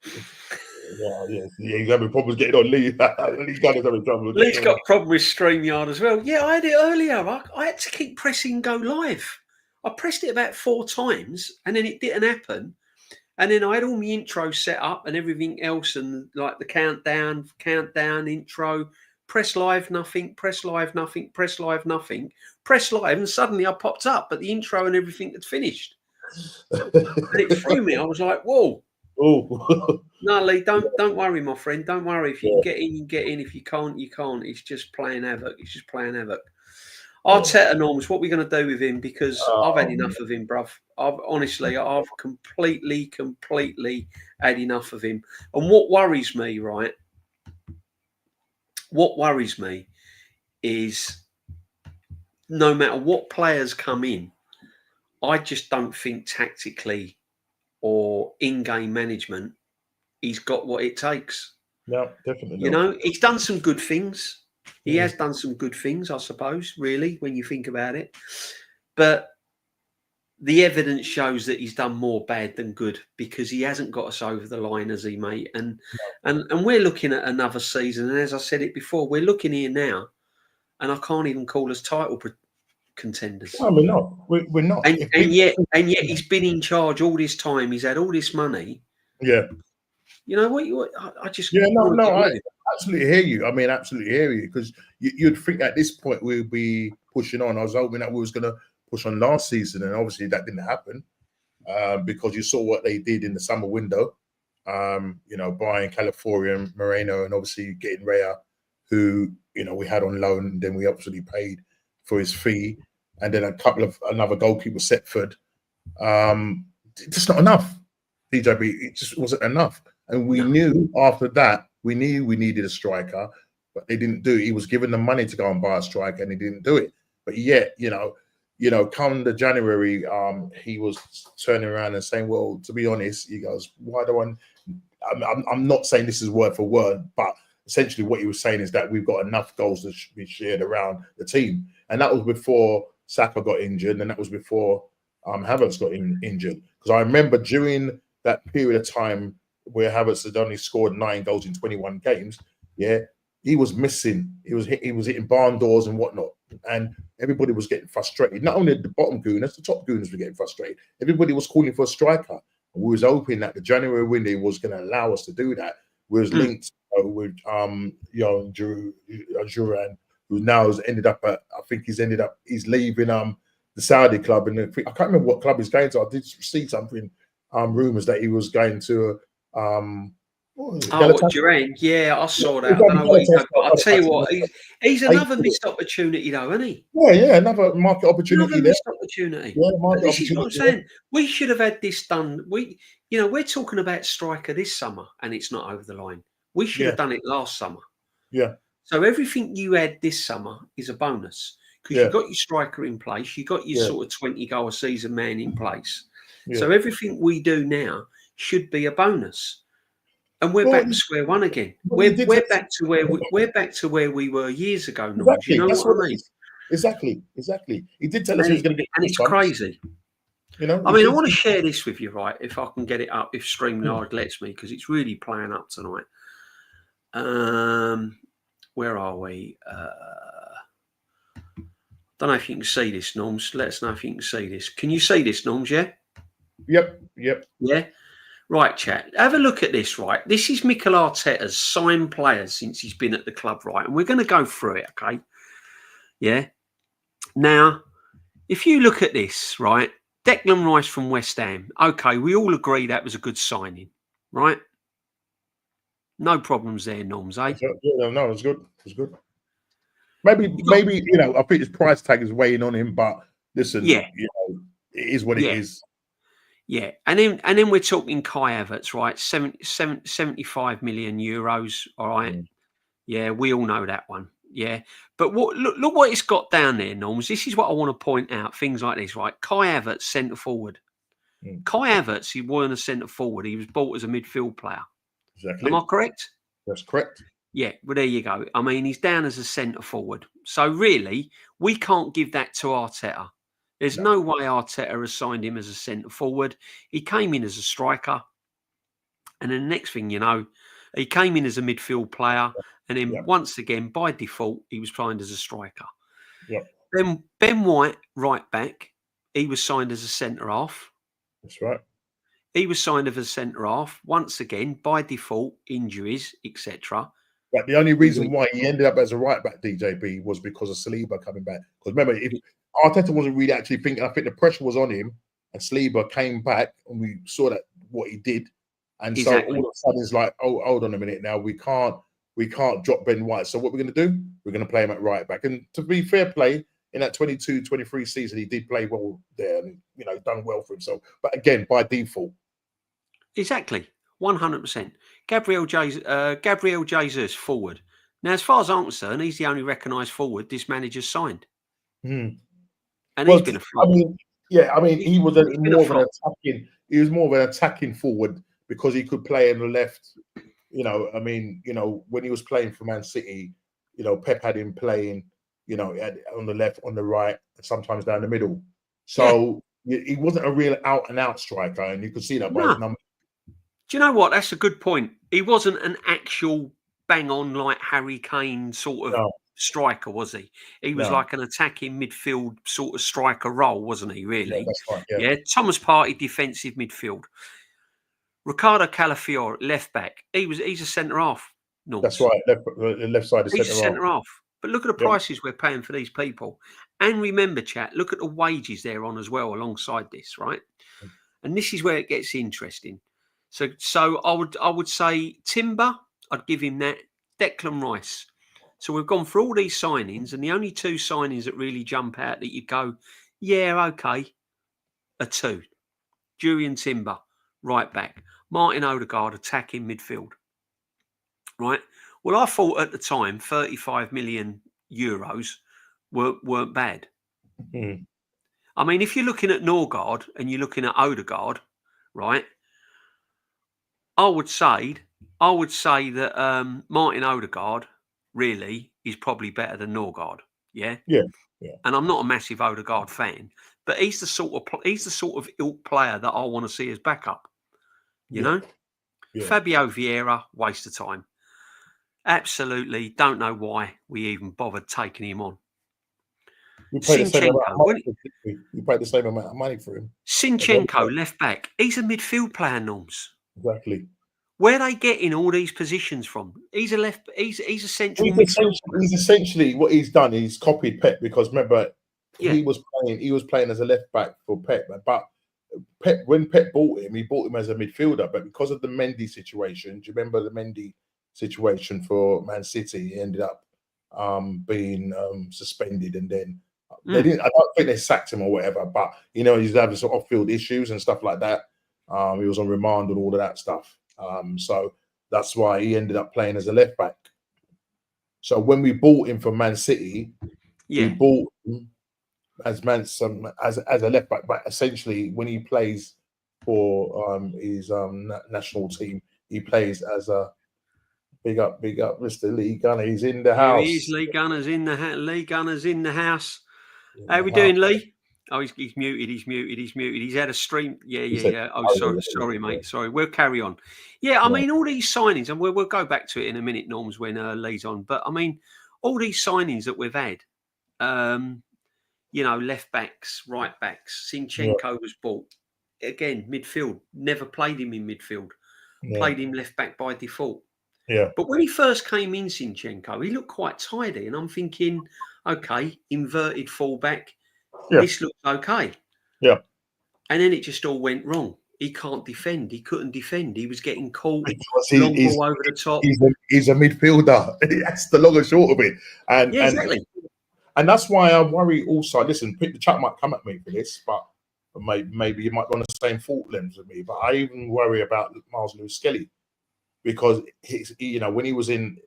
Yeah, he's having problems getting on Lee. Lee's having trouble. Lee's got a problem with StreamYard as well. Yeah, I had it earlier. I had to keep pressing go live. I pressed it about 4 times and then it didn't happen. And then I had all my intros set up and everything else, and like the countdown, intro, press live, nothing, press live, nothing, press live, nothing, press live, and suddenly I popped up, but the intro and everything had finished. And it threw me. I was like, whoa. Oh. No, Lee, don't worry, my friend. Don't worry. If you can get in, you get in. If you can't, you can't. It's just playing havoc. It's just playing havoc. Arteta, Norms, what are we going to do with him? Because I've had enough of him, bruv. I've completely had enough of him. And what worries me, right? What worries me is no matter what players come in, I just don't think tactically or in-game management, he's got what it takes. No, definitely. You know, he's done some good things. He has done some good things, I suppose, really, when you think about it. But the evidence shows that he's done more bad than good because he hasn't got us over the line, has he, mate? And we're looking at another season. And as I said it before, we're looking here now, and I can't even call us title contenders. No, we're not. We're not. And yet he's been in charge all this time. He's had all this money. Yeah. You know what? I just I absolutely hear you. I mean, absolutely hear you, because you'd think at this point we'd be pushing on. I was hoping that we was going to push on last season, and obviously that didn't happen because you saw what they did in the summer window. You know, buying California and Moreno, and obviously getting Raya, who, you know, we had on loan, and then we obviously paid for his fee, and then another goalkeeper, Setford. Just not enough. DJB, it just wasn't enough. And we knew after that, we needed a striker, but they didn't do it. He was given the money to go and buy a striker, and he didn't do it. But yet, you know, come the January, he was turning around and saying, well, to be honest, he goes, why do I'm not saying this is word for word, but essentially what he was saying is that we've got enough goals to be shared around the team. And that was before Saka got injured, and that was before Havertz got injured. Because I remember during that period of time where Havertz had only scored 9 goals in 21 games, he was missing. He was hitting barn doors and whatnot, and everybody was getting frustrated. Not only the bottom gooners, the top gooners were getting frustrated. Everybody was calling for a striker. And we was hoping that the January window was going to allow us to do that. We was linked with Duran, who now has ended up at, I think he's leaving the Saudi club, and I can't remember what club he's going to. I did see something, rumors that he was going to Duran, yeah, I saw that. I don't know what he's done, but I'll tell you what, he's another missed opportunity, though, isn't he? Yeah, another market opportunity. Another missed opportunity. Yeah, this is what I'm saying. We should have had this done. We're talking about striker this summer, and it's not over the line. We should have done it last summer. Yeah. So everything you had this summer is a bonus because you've got your striker in place, you've got your sort of 20-goal a season man in place. Yeah. So everything we do now should be a bonus. And we're back to square one again. We're back to where we were years ago. Exactly. You know what I mean? Exactly. He did tell us he was going to get, and it's crazy. You know, I mean, I want to share this with you, right? If I can get it up, if StreamYard lets me, because it's really playing up tonight. Where are we? Don't know if you can see this, Norms. Let us know if you can see this. Can you see this, Norms? Yeah. Yep. Yeah. Right, chat. Have a look at this, right? This is Mikel Arteta's signed players since he's been at the club, right? And we're going to go through it, okay? Yeah. Now, if you look at this, right? Declan Rice from West Ham. Okay, we all agree that was a good signing, right? No problems there, Norms, eh? Yeah, no, it was good. It was good. Maybe, you know, I think his price tag is weighing on him, but listen, you know, it is what it is. Yeah, and then we're talking Kai Havertz, right? 75 million euros, all right? Yeah, we all know that one. Yeah, but look what it's got down there, Norms. This is what I want to point out. Things like this, right? Kai Havertz, centre forward. Kai Havertz, he weren't a centre forward. He was bought as a midfield player. Exactly. Am I correct? That's correct. Yeah, well, there you go. I mean, he's down as a centre forward. So really, we can't give that to Arteta. There's no way Arteta has signed him as a centre forward. He came in as a striker. And then the next thing you know, he came in as a midfield player. And then once again, by default, he was signed as a striker. Then Ben White, right back, he was signed as a centre half. That's right. He was signed as a centre half. Once again, by default, injuries, etc. But the only reason why he ended up as a right back, DJB, was because of Saliba coming back. Because remember, if Arteta wasn't really actually thinking, I think the pressure was on him, and Saliba came back, and we saw that what he did, and so all of a sudden it's like, oh, hold on a minute, now we can't drop Ben White. So what we're going to do? We're going to play him at right back. And to be fair play, in that 22-23 season, he did play well there, and done well for himself. But again, by default. Exactly. 100%. Gabriel Jesus forward. Now, as far as I'm concerned, he's the only recognised forward this manager's signed. And he's been a flop. I mean, he was more of an attacking forward because he could play in the left. When he was playing for Man City, Pep had him playing, on the left, on the right, sometimes down the middle. So he wasn't a real out and out striker, and you could see that by his numbers. Do you know what? That's a good point. He wasn't an actual bang-on like Harry Kane sort of striker, was he? He was like an attacking midfield sort of striker role, wasn't he, really? Yeah, that's right, Thomas Partey, defensive midfield. Ricardo Calafiore, left back. He's a centre-half. That's right, left side is he's a centre-half. But look at the prices we're paying for these people. And remember, chat, look at the wages they're on as well alongside this, right? And this is where it gets interesting. So I would say Timber, I'd give him that. Declan Rice. So we've gone through all these signings, and the only two signings that really jump out that you go, yeah, okay, are two. Julian Timber, right back. Martin Odegaard, attacking midfield. Right? Well, I thought at the time 35 million euros weren't bad. I mean, if you're looking at Norgard and you're looking at Odegaard, right? I would say that Martin Odegaard really is probably better than Norgard. Yeah. And I'm not a massive Odegaard fan, but he's the sort of ilk player that I want to see as backup. You know, Fabio Vieira, waste of time. Absolutely, don't know why we even bothered taking him on. You paid the same amount of money for him. Sinchenko, left back. He's a midfield player, Norms. Exactly. Where are they getting all these positions from? He's a central midfield. He's essentially what he's done. He's copied Pep, because remember he was playing as a left back for Pep. But Pep, when Pep bought him, he bought him as a midfielder. But because of the Mendy situation, do you remember the Mendy situation for Man City? He ended up being suspended, and then they didn't. I don't think they sacked him or whatever. But he's having some off-field issues and stuff like that. He was on remand and all of that stuff. So that's why he ended up playing as a left back. So when we bought him from Man City, we bought him as a left back. But essentially, when he plays for his national team, he plays as a big up, Mr. Lee Gunner. He's in the house. He is. Lee Gunner's in the house. How we doing, Lee? Oh, he's muted. He's muted. He's had a stream. Yeah. Oh, sorry, mate. Sorry. We'll carry on. Yeah, I mean, all these signings, and we'll go back to it in a minute, Norms, when Lee's on. But I mean, all these signings that we've had, left backs, right backs. Sinchenko was bought. Again, midfield. Never played him in midfield. Played him left back by default. Yeah. But when he first came in, Sinchenko, he looked quite tidy, and I'm thinking, okay, inverted fullback. This looks okay. Yeah. And then it just all went wrong. He can't defend. He couldn't defend. He was getting caught. Long ball over the top. He's a midfielder. That's the long and short of it. And exactly. And that's why I worry also. Listen, the chat might come at me for this, but maybe you might be on the same fault lens with me. But I even worry about Miles Lewis-Skelly, because when he was in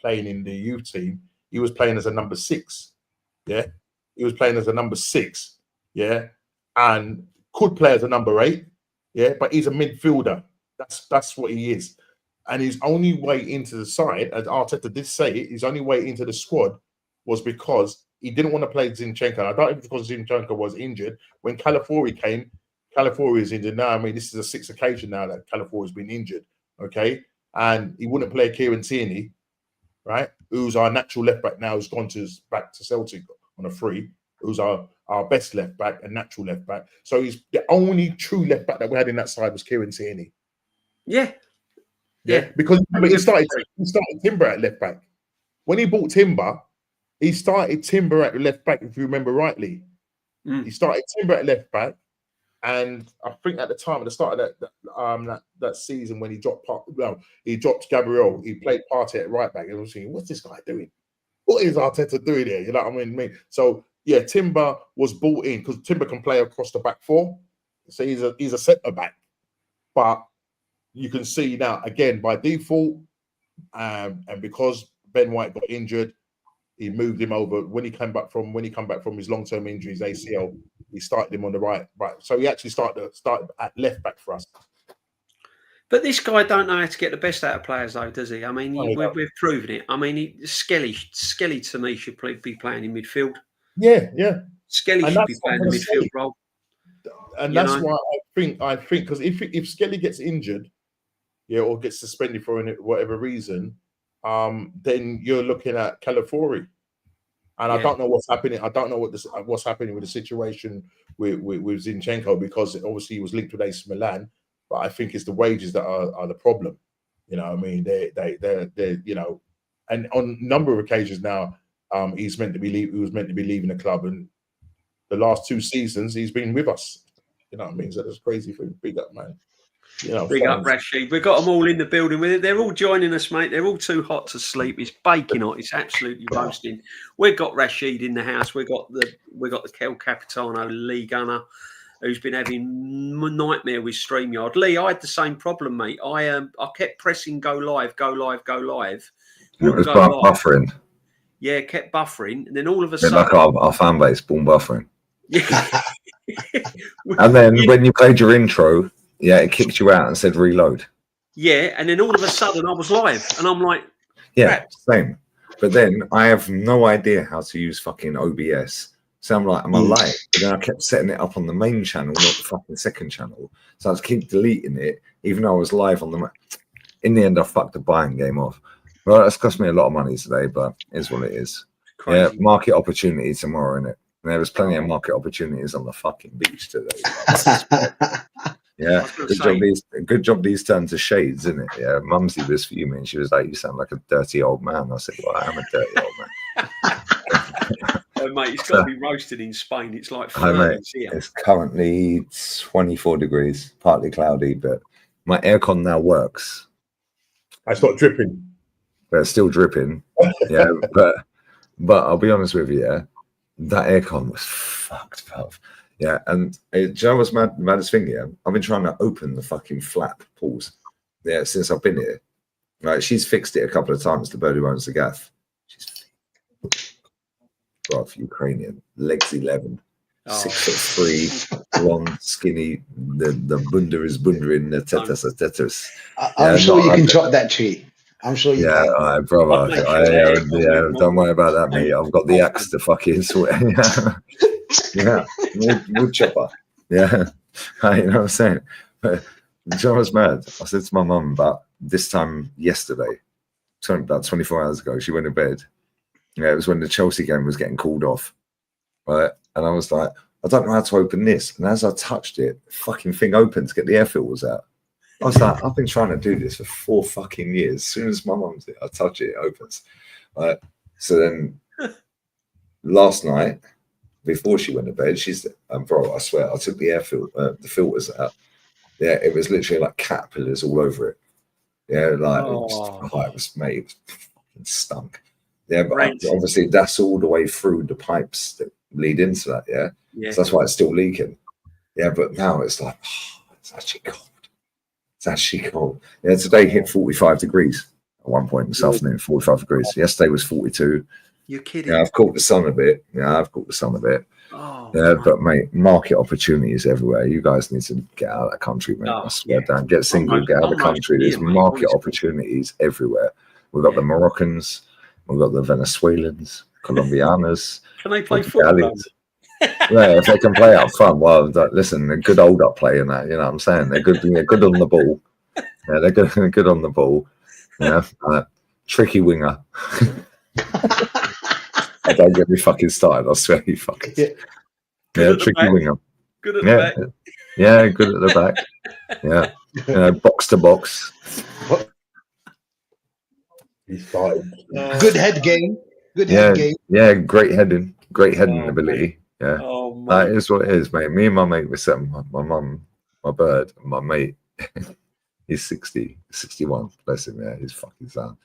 playing in the youth team, he was playing as a number 6. Yeah, he was playing as a number 6. Yeah, and could play as a number 8. Yeah, but he's a midfielder. That's what he is. And his only way into the side, as Arteta did say, his only way into the squad was because he didn't want to play Zinchenko. And I don't think because Zinchenko was injured. When Calafiori came, Calafiori is injured now. I mean, this is the 6th occasion now that Calafiori has been injured. Okay, and he wouldn't play Kieran Tierney, right? Who's our natural left back now? Who's gone back to Celtic on a free. Who's our best left back and natural left back. So he's the only true left back that we had in that side was Kieran Tierney. Yeah. Because he started Timber at left back. When he bought Timber, he started Timber at left back, if you remember rightly. He started Timber at left back, and I think at the time, at the start of that season when he dropped Gabriel, he played Partey at right back, and I was thinking, what's this guy doing? What is Arteta doing here? You know what I mean? So yeah, Timber was bought in because Timber can play across the back 4. So he's a centre back, but you can see now again by default, and because Ben White got injured, he moved him over when he came back from his long-term injuries, ACL. He started him on the right. So he actually started at left back for us. But this guy don't know how to get the best out of players, though, does he? I mean, we've proven it. I mean, Skelly to me should be playing in midfield. Yeah. Skelly should be playing the midfield role. And that's why I think because if Skelly gets injured, or gets suspended for whatever reason, then you're looking at Calafiori. And I don't know what's happening. I don't know what's happening with the situation with Zinchenko, because obviously he was linked with AC Milan. But I think it's the wages that are the problem. You know what I mean? They're and on a number of occasions now, he was meant to be leaving the club, and the last 2 seasons he's been with us. You know what I mean? So that's crazy for him. Big up, man. Big up, Rashid. We've got them all in the building with it. They're all joining us, mate. They're all too hot to sleep. It's baking hot. It's absolutely roasting. We've got Rashid in the house. We've got the Kel Capitano Lee Gunner, who's been having nightmare with StreamYard. Lee, I had the same problem, mate. I kept pressing go live. It was buffering. Yeah, it kept buffering, and then all of a sudden, like our fan base, born buffering. Yeah. And then when you played your intro, it kicked you out and said reload. Yeah, and then all of a sudden I was live, and I'm like, crap. Same. But then I have no idea how to use fucking OBS. So I'm like, am I live? But then I kept setting it up on the main channel, not the fucking second channel. So I was keep deleting it, even though I was live on the. In the end, I fucked the buying game off. Well, that's cost me a lot of money today, but it's what it is. Crazy. Yeah, market opportunity tomorrow, innit? And there was plenty of market opportunities on the fucking beach today. Yeah, good job these turned to shades, isn't it? Yeah, Mumsy was fuming. She was like, you sound like a dirty old man. I said, well, I am a dirty old man. Mate, it's got to be roasted in Spain. It's like here. It's currently 24 degrees, partly cloudy, but my aircon now works. I stopped dripping. But it's still dripping. Yeah, but I'll be honest with you, that aircon was fucked up. Yeah, and do you know what's maddest thing here? I've been trying to open the fucking flap pulls. Yeah, since I've been here. Right, she's fixed it a couple of times. The bird who owns the gaff. She's rough Ukrainian, legs 11, 6'3", blonde, skinny. The bunda is bundering the tetas are tetas. I'm sure you can chop that tree. I'm sure you can. All right, brother. Don't worry about that, mate. I've got the axe to fucking sweat. Yeah, wood chopper. Yeah, you know what I'm saying? But you know what's mad? I said to my mum about this time yesterday, about 24 hours ago, she went to bed. Yeah, it was when the Chelsea game was getting called off, right? And I was like, I don't know how to open this. And as I touched it, the fucking thing opened to get the air filters out. I was like, I've been trying to do this for 4 fucking years. As soon as my mum's it, I touch it, it opens. Right? So then last night, before she went to bed, she said, bro, I swear, I took the the filters out. Yeah, it was literally like caterpillars all over it. Yeah, like it was made, it fucking stunk. Yeah, but obviously that's all the way through the pipes that lead into that. Yeah, so that's why it's still leaking. Yeah, but now it's like, it's actually cold. It's actually cold. Yeah, today hit 45 degrees at one point this afternoon, 45 degrees. Yesterday was 42. You're kidding. Yeah, I've caught the sun a bit. Oh, Yeah, mate. but mate, market opportunities everywhere. You guys need to get out of that country, mate. I swear down. Get single, get out of the country. There's market opportunities everywhere. We've got the Moroccans, we've got the Venezuelans, Colombianas. Can they play football? Yeah, if they can play up front, well, listen, they're good old up play in that. You know what I'm saying? They're good on the ball. Yeah, they're good on the ball. Yeah, tricky winger. Don't get me fucking started. I swear you fucking. Yeah, tricky winger. Good at the back. Yeah, good at the back. Yeah, box to box. He started. Good head game. Good head game. Yeah, great heading ability. Yeah, Oh, that is what it is, mate. Me and my mate were setting my mum, my bird, and my mate. He's 61. Bless him. Yeah, he's fucking son.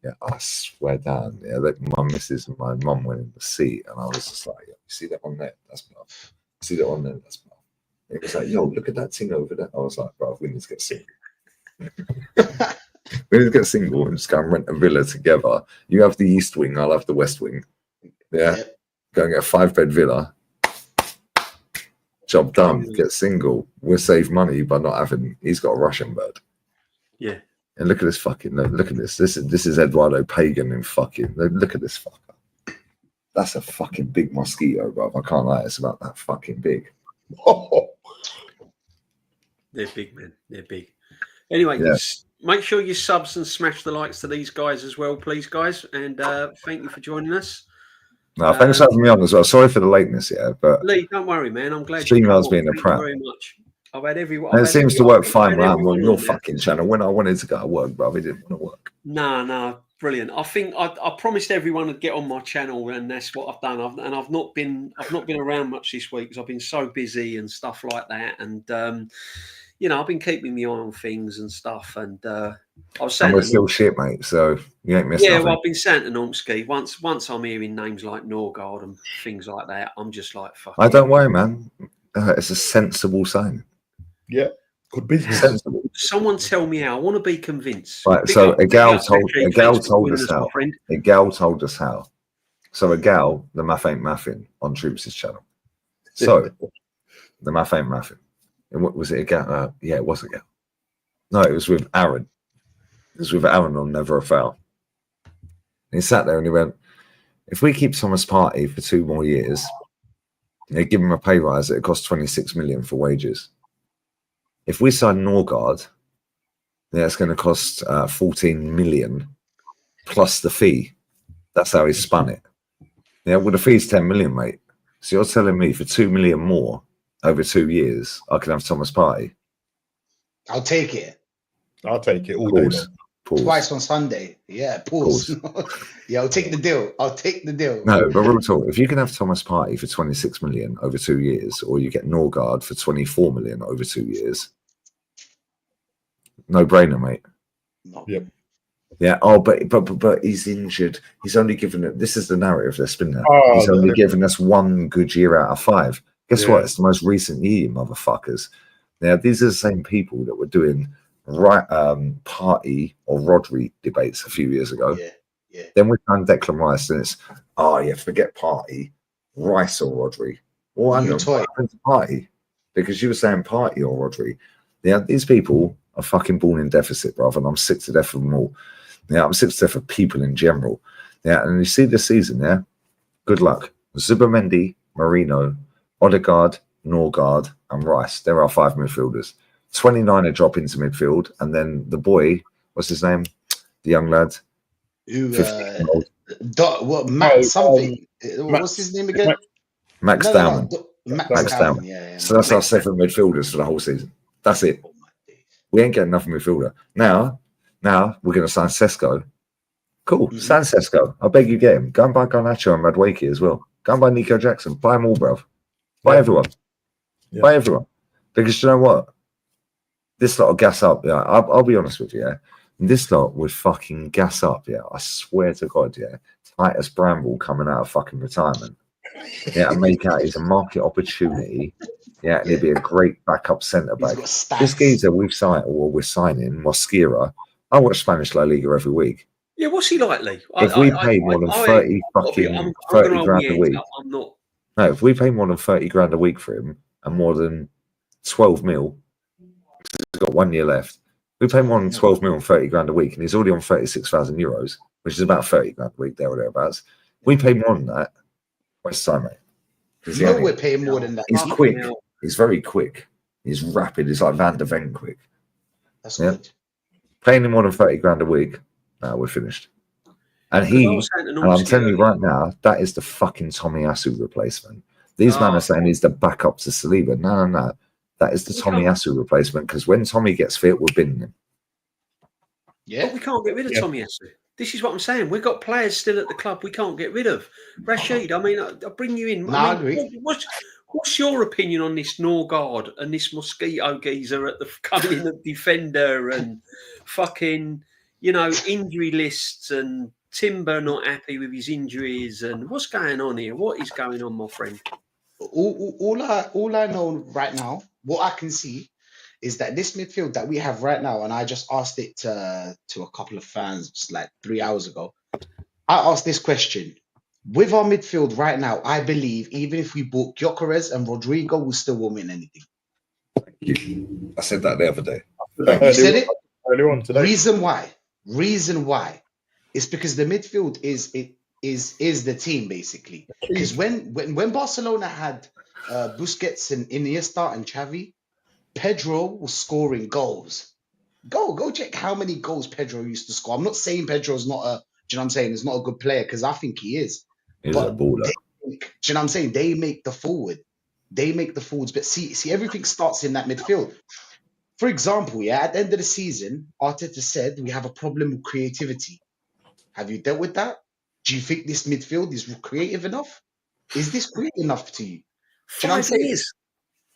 Yeah, I swear down. Yeah, my missus and my mum went in the seat, and I was just like, "You see that on there? That's enough. See that on there? That's enough." It was like, "Yo, look at that thing over there." I was like, "Bro, we need to get single. We need to get single and just go and rent a villa together. You have the east wing, I'll have the west wing. Yeah, go and get a 5-bed villa. Job done. Get single. We'll save money by not having. He's got a Russian bird. Yeah." And look at this fucking. Look at this. This is Eduardo Pagan in fucking. Look at this fucker. That's a fucking big mosquito, bro. I can't lie. It's about that fucking big. They're big, man. They're big. Anyway, make sure you subs and smash the likes to these guys as well, please, guys. And thank you for joining us. No, thanks for having me on as well. Sorry for the lateness, but Lee, don't worry, man. I'm glad StreamYard's been a Thank prat. you very much. I've had everyone. It seems to work fine when I'm on your fucking channel. When I wanted to go to work, bro, it didn't want to work. No, brilliant. I think I promised everyone to get on my channel, and that's what I've done. I've not been around much this week because I've been so busy and stuff like that. And I've been keeping my eye on things and stuff. And I was saying, we're still shit, mate. So you ain't missed nothing. Well, I've been saying to Normski, once I'm hearing names like Norgard and things like that, I'm just like, fuck. I don't worry, man. It's a sensible sign. Yeah, good business. Sensible. Someone tell me how. I want to be convinced. Right. So a gal told us how. A gal told us how. So a gal, the math ain't mathing on Troops' channel. So the math ain't mathing. Was it a gal? Yeah, it was a gal. No, it was with Aaron. It was with Aaron on Never a Foul. And he sat there and he went, if we keep Thomas Partey for 2 more years, they give him a pay rise, it costs 26 million for wages. If we sign Norgard, it's going to cost 14 million plus the fee. That's how he spun it. Yeah, well, the fee's 10 million, mate. So you're telling me for 2 million more over 2 years, I can have Thomas Partey? I'll take it. I'll take it all day long. Pause. Twice on Sunday. Yeah, pause. Yeah, I'll take the deal. No, but real talk. If you can have Thomas Partey for 26 million over 2 years, or you get Norgard for 24 million over 2 years, no brainer, mate. No. Yep. Yeah. Oh, but he's injured. He's only given it. This is the narrative they're spinning. He's only given us 1 good year out of 5. Guess what? It's the most recent year, you motherfuckers. Now, these are the same people that were doing Partey or Rodri debates a few years ago. Yeah. Then we found Declan Rice, and it's forget Partey, Rice or Rodri. Well, I know Partey because you were saying Partey or Rodri. Yeah, these people are fucking born in deficit, brother, and I'm sick to death of them all. Yeah, I'm sick to death of people in general. Yeah, and you see this season, yeah, good luck. Zubimendi, Marino, Odegaard, Norgard, and Rice. There are 5 midfielders. 29 are drop into midfield, and then the boy, what's his name? The young lad. Who? Max something. What's his name again? Max Dowman. Max Dowman. Yeah. So that's our 7 midfielders for the whole season. That's it. We ain't getting enough midfielder. Now we're going to sign Sesko. Cool. Sign Sesko. I beg you get him. Go and buy Garnacho and Madueke as well. Go and buy Nico Jackson. Buy them all, bruv. Buy everyone. Yeah. Buy everyone. Because you know what? This lot will gas up. Yeah, I'll be honest with you. Yeah, this lot would fucking gas up. Yeah, I swear to God. Yeah, Titus Bramble coming out of fucking retirement. Yeah, and make out he's a market opportunity. Yeah, and he'd be a great backup centre back. This geezer we're signing, Mosquera. I watch Spanish La Liga every week. Yeah, what's he like, Lee? If we pay more than 30 fucking 30 grand a week, I'm not. no, if we pay more than 30 grand a week for him and more than 12 mil, he's got 1 year left. We pay more than 12 mil and 30 grand a week, and he's already on 36,000 euros, which is about 30 grand a week, there or thereabouts. We pay more than that. What's the time, mate? You know we're paying more than that. He's quick. He's very quick. He's rapid. He's like Van der Ven quick. That's good. Paying him more than 30 grand a week, now we're finished. And I'm telling you right now, that is the fucking Tomiyasu replacement. These men are saying he's the backup to Saliba. No. That is the Tomiyasu replacement, because when Tommy gets fit, we're binning him. Yeah. But we can't get rid of Tomiyasu. This is what I'm saying. We've got players still at the club we can't get rid of. Rashid, I mean, I'll bring you in. I agree. What's your opinion on this Norgard and this Mosquito geezer at the coming in at defender and fucking, injury lists and Timber not happy with his injuries and what's going on here? What is going on, my friend? All I know right now, what I can see, is that this midfield that we have right now, and I just asked it to a couple of fans just like 3 hours ago. I asked this question. With our midfield right now, I believe even if we bought Gyökeres and Rodrigo, we still won't win anything. I said that the other day. You said it? Earlier on today. Reason why? It's because the midfield is the team, basically. Because when Barcelona had Busquets and Iniesta and Xavi, Pedro was scoring goals. Go check how many goals Pedro used to score. I'm not saying Pedro's not a, do you know what I'm saying? He's not a good player, because I think he is. He's a baller. Do you know what I'm saying? They make the forward. They make the forwards. But see, everything starts in that midfield. For example, at the end of the season, Arteta said we have a problem with creativity. Have you dealt with that? Do you think this midfield is creative enough? Is this creative enough to you? 5 years.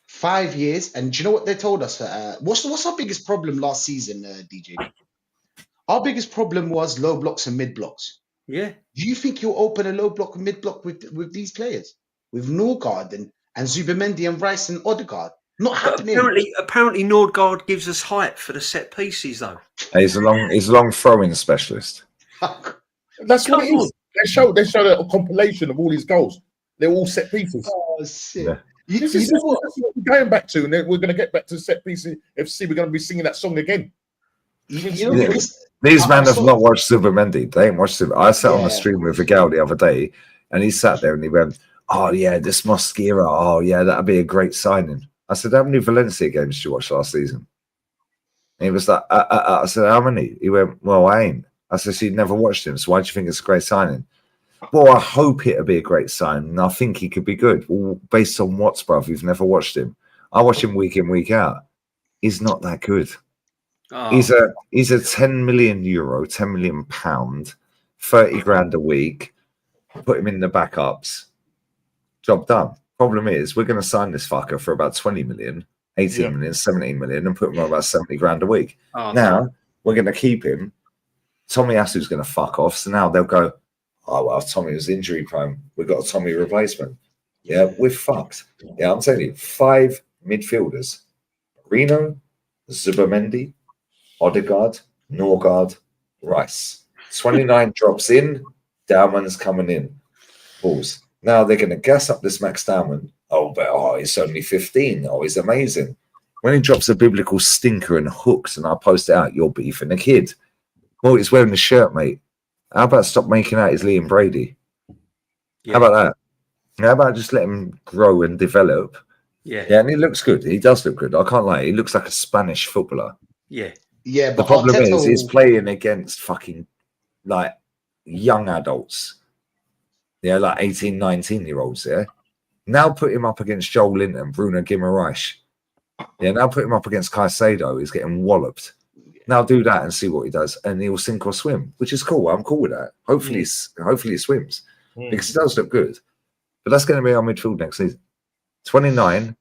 5 years, and do you know what they told us? What's our biggest problem last season, DJB? Our biggest problem was low blocks and mid blocks. Yeah. Do you think you'll open a low block and mid block with these players, with Norgard and Zubimendi and Rice and Odegaard? Not happening. Apparently, Norgard gives us height for the set pieces, though. He's a long throwing specialist. That's what it is. They showed a compilation of all his goals. They're all set pieces. Oh shit. Yeah. This is what we're going back to, and then we're going to get back to set pieces. FC, we're going to be singing that song again. These men have not watched Zubimendi. They ain't watched him. I sat on the stream with a gal the other day, and he sat there and he went, "Oh yeah, this Mosquera. Oh yeah, that'd be a great signing." I said, "How many Valencia games did you watch last season?" And he was like, I said, "How many?" He went, "Well, I ain't." I said, "So you'd never watched him. So why do you think it's a great signing?" "Well, I hope it'll be a great signing. And I think he could be good." "Well, based on what, bruv? You've never watched him." "I watch him week in, week out." He's not that good. Oh. He's a 10 million euro, 10 million pound, 30 grand a week. Put him in the backups. Job done. Problem is, we're going to sign this fucker for about 20 million, 18 million, 17 million, and put him on about 70 grand a week. Oh, now, we're going to keep him. Tomiyasu's going to fuck off. So now they'll go, "Oh, well, Tommy was injury prone. We've got a Tommy replacement." Yeah, we're fucked. Yeah, I'm telling you, 5 midfielders. Reno, Zubimendi, Odegaard, Norgard, Rice. 29 drops in, Dauman's coming in. Balls. Now they're going to gas up this Max Dauman. He's only 15. Oh, he's amazing. When he drops a biblical stinker and hooks and I post it out, you're beefing a kid. Well, he's wearing the shirt, mate. How about stop making out his Liam Brady? Yeah. How about that? How about just let him grow and develop? Yeah. Yeah, and he looks good. He does look good. I can't lie. He looks like a Spanish footballer. Yeah. Yeah, but the problem is he's playing against fucking like young adults. Yeah, like 18, 19-year-olds, yeah. Now put him up against Joel Linton, Bruno Guimaraes. Yeah, now put him up against Caicedo. He's getting walloped. Now do that and see what he does, and he'll sink or swim, which is cool. I'm cool with that. Hopefully he swims because he does look good. But that's going to be our midfield next season. 29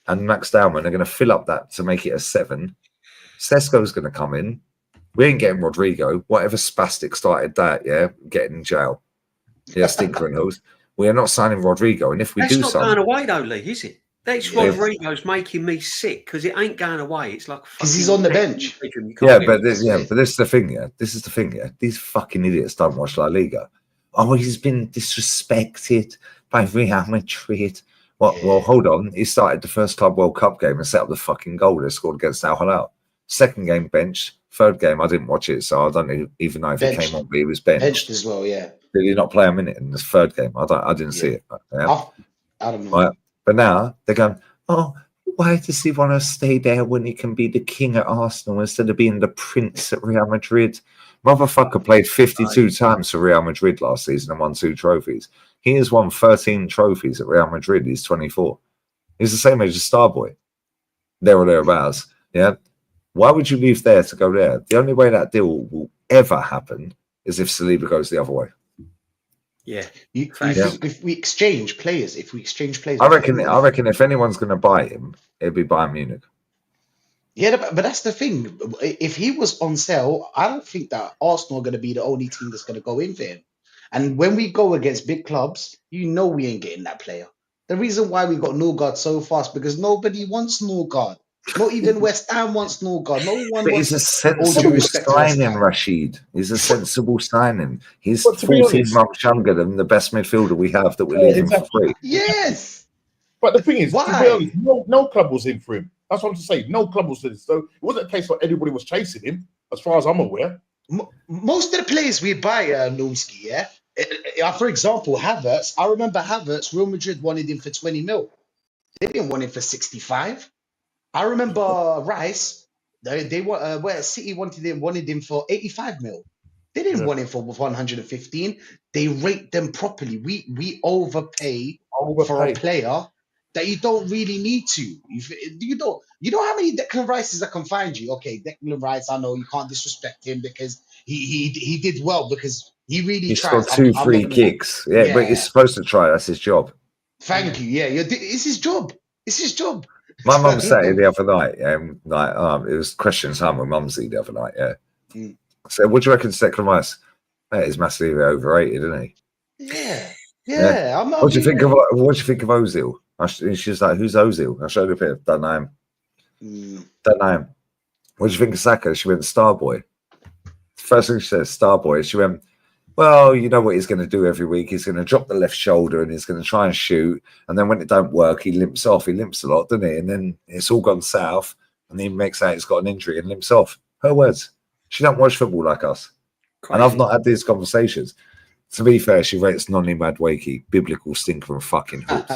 and Max Dauman are going to fill up that to make it a 7. Sesko's going to come in. We ain't getting Rodrigo. Whatever spastic started that, getting in jail. Yeah, stinker and hose. We are not signing Rodrigo, and if we that's do not sign, going away though, Lee, is it? That's Yeah. Rodrigo's making me sick because it ain't going away. It's like Because he's fucking on the neck bench. bedroom, you can't Yeah, get but rid of it. but this is the thing. Yeah, this is the thing. Yeah, these fucking idiots don't watch La Liga. Oh, he's been disrespected by Real Madrid. Well, Yeah. well, hold on. He started the first Club World Cup game and set up the fucking goal they scored against Al Hilal. Second game, benched. Third game, I didn't watch it, so I don't even know if Benched. he came on, but he was benched. Benched as well, yeah. Did he not play a minute in the third game? I didn't see Yeah. it. Yeah. I don't know. Right. But now they're going, oh, why does he want to stay there when he can be the king at Arsenal instead of being the prince at Real Madrid? Motherfucker played 52 times for Real Madrid last season and won 2 trophies. He has won 13 trophies at Real Madrid. He's 24. He's the same age as Starboy. There or thereabouts. Yeah. Why would you leave there to go there? The only way that deal will ever happen is if Saliba goes the other way. Yeah. If we exchange players, I reckon if anyone's going to buy him, it'd be Bayern Munich. Yeah, but that's the thing. If he was on sale, I don't think that Arsenal are going to be the only team that's going to go in for him. And when we go against big clubs, you know we ain't getting that player. The reason why we got Norgard so fast because nobody wants Norgard. Not even West Ham wants Norgard. No one But wants. he's a sensible All due respect to West signing, Ham. Rashid. He's a sensible signing. He's But to be 14 honest- months younger than the best midfielder we have that we're Yeah, leaving exactly. for free. Yes. But the thing is, to Why? be honest, no club was in for him. That's what I'm saying. No club was in. So it wasn't a case where anybody was chasing him, as far as I'm aware. Most of the players we buy, Numsky, yeah. For example, Havertz. I remember Havertz. Real Madrid wanted him for 20 mil. They didn't want him for 65. I remember Rice. They where City wanted him for 85 mil. They didn't want him for 115. They rate them properly. We overpay for a player that you don't really need to. You know how many Declan Rices I can find you? Okay, Declan Rice, I know you can't disrespect him because he did well because he really He tried. scored 2 free kicks. Yeah, but he's supposed to try. That's his job. Thank you. Yeah, it's his job. It's his job. My mum said it the other night. It was question time with Mumsy the other night. Yeah. Mm. So, what do you reckon, Declan Rice? Mate, he's massively overrated, isn't he? Yeah. What do you think of Ozil? She's like, who's Ozil? I showed her a bit. Don't know him. Don't know him. What do you think of Saka? She went Starboy. First thing she said, Starboy. She went, well, you know what he's going to do every week. He's going to drop the left shoulder and he's going to try and shoot. And then when it don't work, he limps off. He limps a lot, doesn't he? And then it's all gone south. And then he makes out he's got an injury and limps off. Her words. She don't watch football like us. Crazy. And I've not had these conversations. To be fair, she rates Nonny Madwakey, biblical stinker and fucking hoops.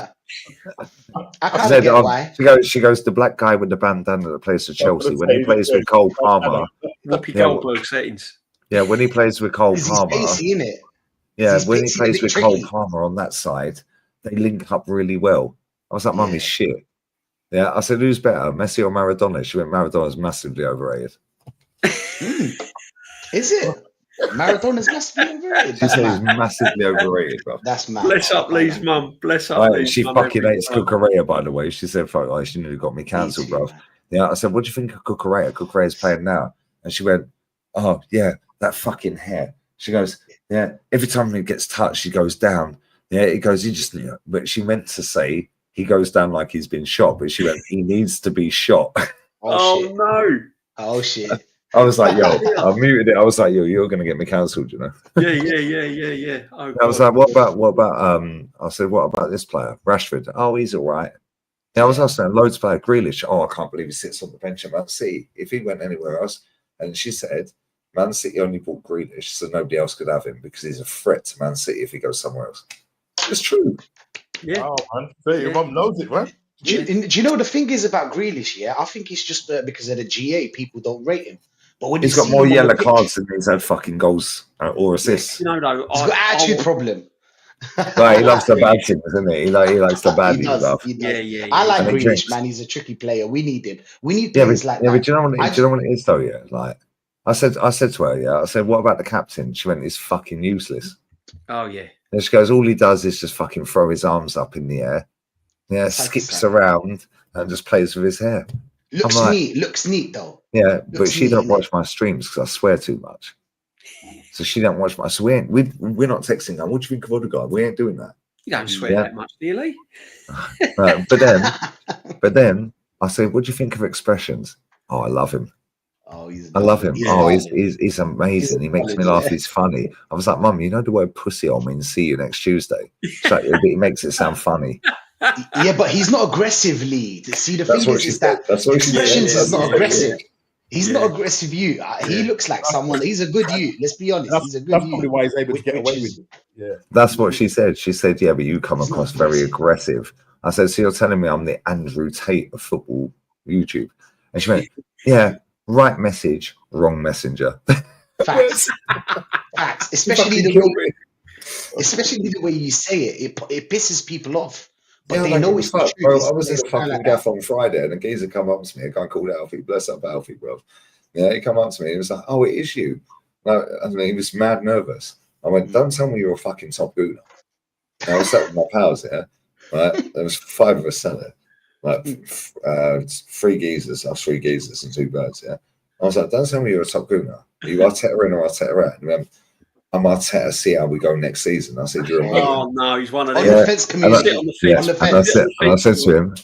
I can't get why. She goes, the black guy with the bandana that plays for Chelsea. When he plays with Cole Palmer. Whoopi Goldberg settings. Yeah, when he plays with Cole Palmer. Spacey, innit? Yeah, when he plays with Cole Palmer on that side, they link up really well. I was like, Mummy's shit. Yeah, I said, who's better, Messi or Maradona? She went, Maradona's massively overrated. Is it? Maradona's massively overrated. She said he's massively overrated, bro. That's mad. Bless up Lee's mum. Bless up Lee's she mum. fucking hates Cucurella, by the way. She said, fuck, like, she nearly got me cancelled, bro. Yeah, I said, what do you think of Cucurella? Cucurella's playing now. And she went, oh, yeah, that fucking hair. She goes, yeah, every time he gets touched, he goes down. Yeah, he goes, he just, but she meant to say he goes down like he's been shot, but she went, he needs to be shot. Oh shit. no. Oh, shit. I was like, yo, I muted it. I was like, yo, you're going to get me cancelled, you know? Yeah. Oh, I was like, what about, I said, what about this player? Rashford. Oh, he's all right. Yeah, I was asking loads of players. Grealish. Oh, I can't believe he sits on the bench at Man City. If he went anywhere else, and she said, Man City only bought Grealish, so nobody else could have him because he's a threat to Man City if he goes somewhere else. It's true. Yeah. Oh, man. Your mum knows it, man. Do you know the thing is about Grealish? Yeah, I think it's just because of the GA, people don't rate him. But when he's got more yellow cards than he's had fucking goals or assists. You know, though, he's got an attitude problem. Right, he loves the bad things, doesn't he? He likes the bad stuff. Yeah. I like Grealish, man. He's a tricky player. We need him. We need players like that. But do you know what it is though? Yeah, like I said to her, yeah, I said, what about the captain? She went, he's fucking useless. Oh yeah. And she goes, all he does is just fucking throw his arms up in the air. Yeah, skips around and just plays with his hair. Looks neat though. Yeah, but she don't watch my streams because I swear too much. So she don't watch my. So we're not texting her. What do you think of Odegaard? We ain't doing that. You don't swear Yeah. that much, do you, Lee? But then I said, "What do you think of Expressions?" "Oh, I love him. Oh, I love him. He's Oh, darling. he's amazing. He makes me laugh. He's funny." I was like, "Mum, you know the word pussy hole means see you next Tuesday." She's like, "Yeah, but he makes it sound funny." Yeah, but he's not aggressive, Lee. See, the That's thing what she is said. that That's what she said. Expressions Yeah, is not yeah, aggressive. yeah. He's Yeah. not aggressive you. He Yeah. looks like someone. He's a good you. Let's be honest. He's a good That's you. probably why he's able to get Which away is- with it. Yeah. That's what she said. She said, "Yeah, but you come He's not across very aggressive. aggressive." I said, "So you're telling me I'm the Andrew Tate of football YouTube?" And she went, "Yeah, right message, wrong messenger." Facts. Facts. Especially Fucking the killed way, me. especially the way you say it. It pisses people off. But Yeah, I they don't know give a it's the fuck, truth. bro. I was in It's the kinda fucking like gaff that. on Friday, and a geezer come up to me, a guy called Alfie. Bless up Alfie, bro. Yeah, he come up to me. He was like, "Oh, it is you." No, I mean, he was mad nervous. I went, "Don't tell me you're a fucking top gooner." And I was sat with my pals, yeah. Right, there was 5 of us sat there, like 3 geezers, us 3 geezers and 2 birds, yeah. I was like, "Don't tell me you're a top gooner. Are you Arteta in or Arteta out?" And he went, "I'm Arteta. See how we go next season." I said, "You're a mutant." Oh no, he's one of On them. the Yeah. fence Sit community. on the Yeah, On the fence. and I fence. said to him,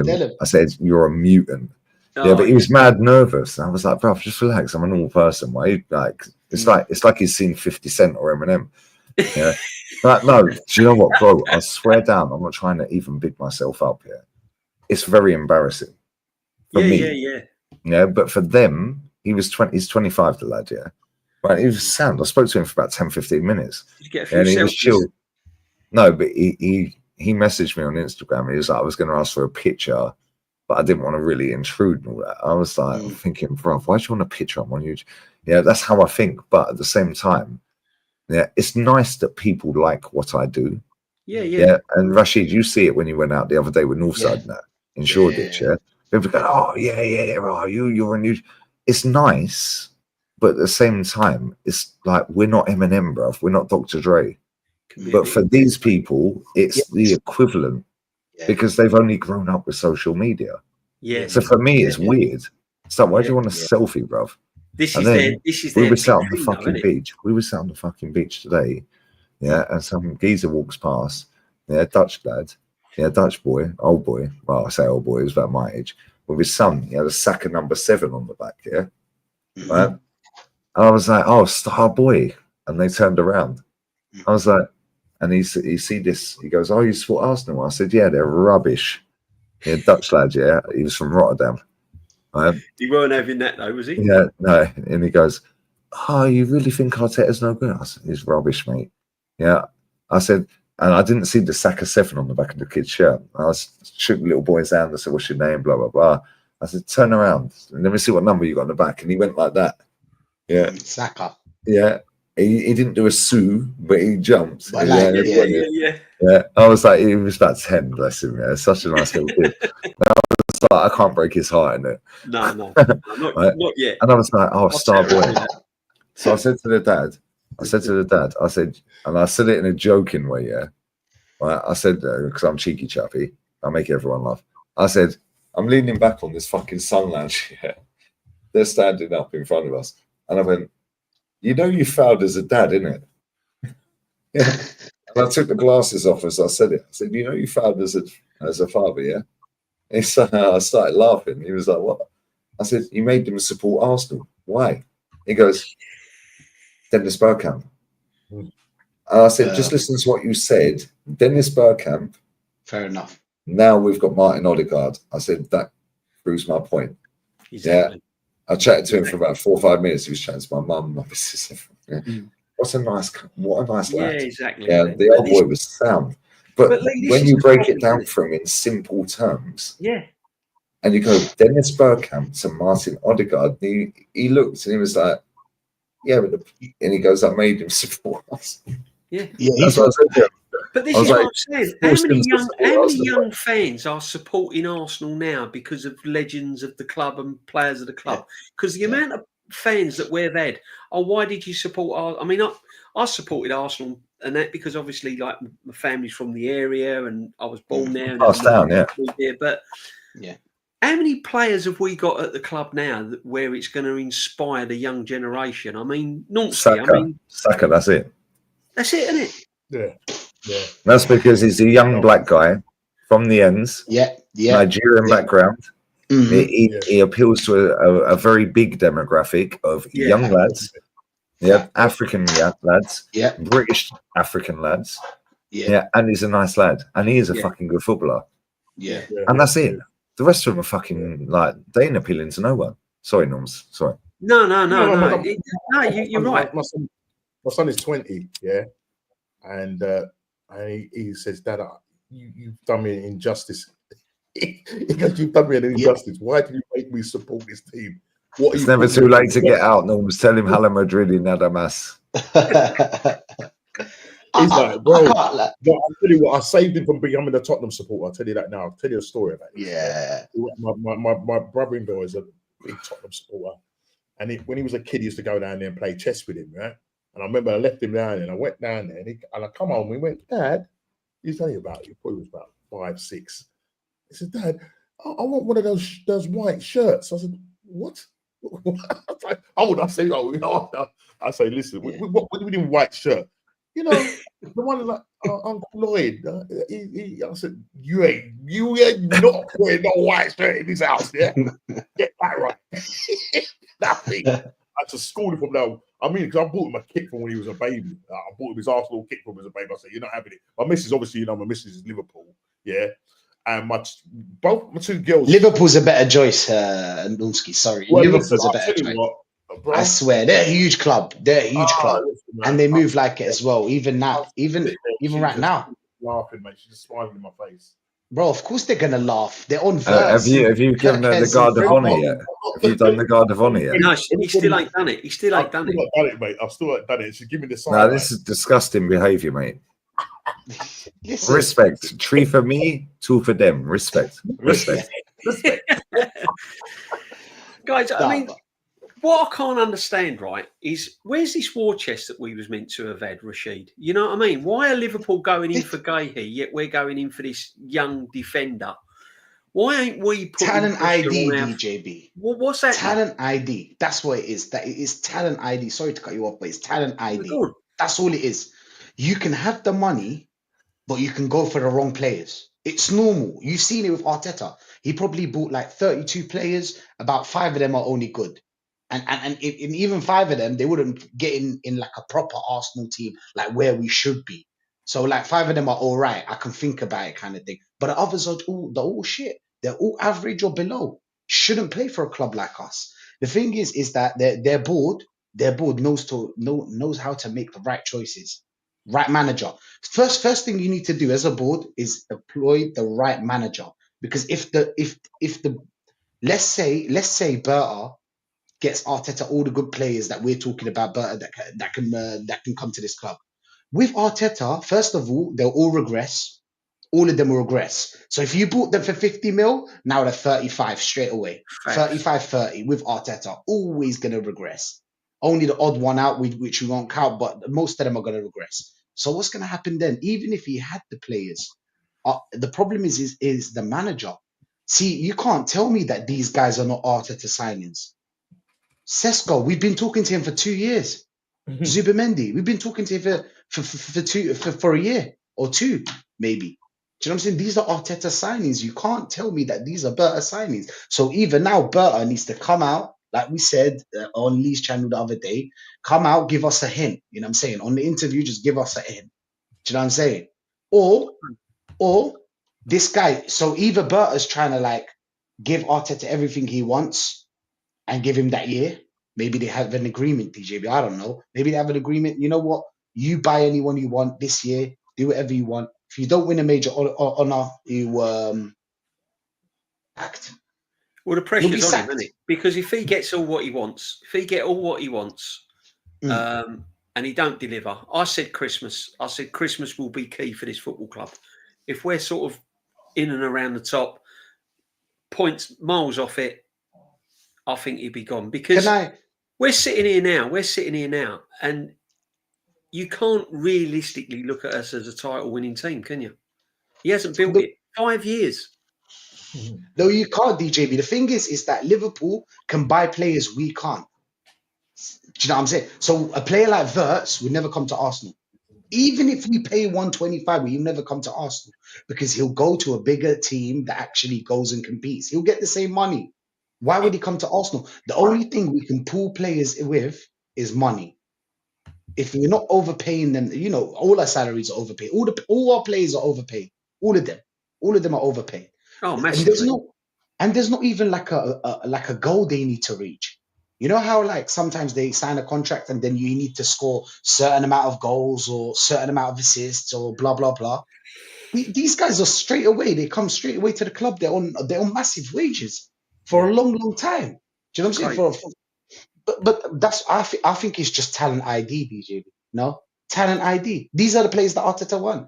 Tell him. I said, "You're a mutant." Yeah, Oh, but he was mad nervous. And I was like, "Bro, just relax. I'm a normal person. Why? Like, it's like he's seen 50 Cent or Eminem." Yeah. Like, no, do you know what, bro? I swear down, I'm not trying to even big myself up here. It's very embarrassing for yeah, me. yeah. Yeah, but for them, he's 25, the lad, yeah. Right, he was sound. I spoke to him for about 10, 15 minutes. Did you get a few And he was selfies? chill. No, but he messaged me on Instagram. And he was like, "I was going to ask for a picture, but I didn't want to really intrude and all that." I was like, thinking, bro, why do you want a picture? I'm on YouTube. Yeah, that's how I think. But at the same time, yeah, it's nice that people like what I do. Yeah. Yeah. And Rashid, you see it when you went out the other day with Northside and that in Shoreditch. Yeah. People go, "Oh, yeah, right. You're a new." It's nice, but at the same time, it's like we're not Eminem, bruv. We're not Dr. Dre. But for these people, it's the equivalent because they've only grown up with social media. Yeah. So for me, it's weird. It's like, why do you want a Yeah. selfie, bruv? This And is then we their were sat on the thing, though, fucking isn't it? beach. We were sat on the fucking beach today. Yeah. And some geezer walks past. Yeah. Dutch lad. Yeah. Dutch boy. Old boy. Well, I say old boy. He was about my age. With his son. He had a sack of number 7 on the back. Yeah. Right. And I was like, "Oh, star boy." And they turned around. I was like, and he see this. He goes, "Oh, you support Arsenal?" I said, "Yeah, they're rubbish." Yeah, Dutch lad. Yeah. He was from Rotterdam. He weren't having that though, was he? Yeah, no. And he goes, "Oh, you really think Arteta's no good?" I said, "He's rubbish, mate." Yeah. I said, and I didn't see the sack of 7 on the back of the kid's shirt. I was shooting the little boy's hand. I said, "What's your name?" Blah, blah, blah. I said, "Turn around and let me see what number you got on the back." And he went like that. Yeah. Saka. Yeah. He didn't do a sue, but he jumped. But like, Yeah. Yeah. I was like, he was about 10, bless him. Yeah. Such a nice little kid. It's like, I can't break his heart in it. No, not Right. not yet. And I was like, "Oh, star tell boy." you that. So I said to the dad, I said, and I said it in a joking way, yeah. Right? I said, because I'm cheeky chappy, I make everyone laugh. I said, "I'm leaning back on this fucking sun lounge here. They're standing up in front of us." And I went, "You know you fouled as a dad, innit?" Yeah. And I took the glasses off as I said it. I said, "You know you fouled as a father, yeah?" And I started laughing. He was like, "What?" I said, "You made them support Arsenal. Why?" He goes, "Dennis Bergkamp." And I said, "Just listen to what you said. Dennis Bergkamp. Fair enough. Now we've got Martin Odegaard." I said, "That proves my point." Exactly. Yeah. I chatted to him for about 4 or 5 minutes. He was chatting to my mum, my missus. Yeah. What a nice Yeah, lad. exactly. Yeah, the old boy was sound. But Lee, this when is you the break problem, it down isn't it? for him in simple terms, Yeah. and you go Dennis Bergkamp to Martin Odegaard, he looked and he was like, "Yeah," and he goes, "I made him support us." Yeah. That's what I said to him. But this I is was what like, I'm saying. force How them many to young support Arsenal. young fans are supporting Arsenal now because of legends of the club and players of the club? Because the amount of fans that we've had, "Oh, why did you support Arsenal?" I mean, I supported Arsenal and that because obviously, like, my family's from the area and I was born there. And Passed down, yeah. But Yeah. how many players have we got at the club now where it's going to inspire the young generation? I mean, Naughty, Saka, that's it. that's it, isn't it? Yeah. Yeah. That's because he's a young black guy from the ends, Yeah. Nigerian background. Mhm. He appeals to a very big demographic of Yeah. young lads, African lads, Yeah. British African lads, Yeah. and he's a nice lad, and he is a Yeah. fucking good footballer, Yeah. and that's it. The rest of them are fucking like they ain't appealing to no one. Sorry, Norms. Sorry. No. You're right. My son is 20, and he says, Dad, you've done me an injustice. He goes, you've done me an injustice. Why did you make me support this team? What are It's you never putting too me late to through? get out, Norms. Tell him Hala Madrid in nada más. He's like, bro, I can't, like, no, I'll tell you what, I saved him from becoming a Tottenham supporter. I'll tell you that now. I'll tell you a story about this. yeah. My brother-in-law is a big Tottenham supporter. And when he was a kid, he used to go down there and play chess with him, right? And I remember I left him down there and I went down there and I come home. We went, Dad, he's only about, he probably was about 5, 6. He said, Dad, I want one of those white shirts. I said, what? I say, I say, listen, what do you mean white shirt? You know, the one like Uncle Lloyd. I said, you ain't not wearing no white shirt in this house, yeah? Get that right. Nothing. I had to school him from now. I mean, because I bought him a kit from when he was a baby. I bought him his Arsenal kit from when he was a baby. I said, you're not having it. My missus, obviously, my missus is Liverpool, yeah? And both my 2 girls. Liverpool's a better choice, Nulski. Sorry. Well, Liverpool's listen, a better choice. Bro, I swear, they're a huge club. They're a huge club. listen, man, And they move like it as well. Even now, even she's right just now. laughing, mate. She's just smiling in my face. Bro, of course they're gonna laugh. They're on Have verse. you given her the guard of honor yet? Have you done the guard of honor yet? No, he still ain't done it. He still ain't done I've it. still not done it, mate. I've still not done it. She give me the sign. No, this is disgusting behaviour, mate. Listen, Respect. 3 for me, 2 for them. Respect. Guys, I mean, what I can't understand, right, is where's this war chest that we was meant to have had, Rashid? You know what I mean? Why are Liverpool going in for Gahey, yet we're going in for this young defender? Why ain't we putting talent pressure ID, on our... DJB. What's that? Talent ID. That's what it is. That it is talent ID. Sorry to cut you off, but it's talent ID. Go on. That's all it is. You can have the money, but you can go for the wrong players. It's normal. You've seen it with Arteta. He probably bought like 32 players. About 5 of them are only good. And even 5 of them, they wouldn't get in like a proper Arsenal team, like where we should be. So like 5 of them are all right. I can think about it kind of thing. But the others are all shit. They're all average or below. Shouldn't play for a club like us. The thing is that they're bored. Their board knows how to make the right choices. Right manager. First thing you need to do as a board is employ the right manager. Because if the let's say Berta gets Arteta all the good players that we're talking about, Berta that can come to this club. With Arteta, first of all, they'll all regress. All of them will regress. So if you bought them for 50 mil, now they're 35 straight away. Facts. 35-30 with Arteta, always going to regress. Only the odd one out, which we won't count, but most of them are going to regress. So what's going to happen then? Even if he had the players, the problem is the manager. See, you can't tell me that these guys are not Arteta signings. Sesko, we've been talking to him for 2 years. Zubimendi, we've been talking to him for a year or 2, maybe. Do you know what I'm saying? These are Arteta signings. You can't tell me that these are Berta signings. So even now, Berta needs to come out, like we said on Lee's channel the other day, come out, give us a hint. You know what I'm saying? On the interview, just give us a hint. Do you know what I'm saying? Or this guy, so either Berta's trying to like give Arteta everything he wants and give him that year. Maybe they have an agreement, DJB. I don't know. Maybe they have an agreement. You know what? You buy anyone you want this year. Do whatever you want. If you don't win a major honor, you act. Well, the You'll be pressure's on him, sacked. isn't it? Because if he gets all what he wants, and he don't deliver, I said Christmas will be key for this football club. If we're sort of in and around the top, points miles off it, I think he'd be gone. Because we're sitting here now, and you can't realistically look at us as a title-winning team, can you? He hasn't built it. 5 years. No, you can't, DJB. The thing is that Liverpool can buy players we can't. Do you know what I'm saying? So a player like Wirtz would never come to Arsenal. Even if we pay 125, he'll never come to Arsenal because he'll go to a bigger team that actually goes and competes. He'll get the same money. Why would he come to Arsenal? The only thing we can pull players with is money. If we're not overpaying them, you know, all our salaries are overpaid. All our players are overpaid. All of them are overpaid. Oh, And massively. there's not even like a goal they need to reach. You know how like sometimes they sign a contract and then you need to score certain amount of goals or certain amount of assists or blah blah blah. These guys are straight away. They come straight away to the club. They're on massive wages for a long time. Do you know what I'm saying? Great. But that's I think it's just talent ID, DJB. No talent ID. These are the players that Arteta won.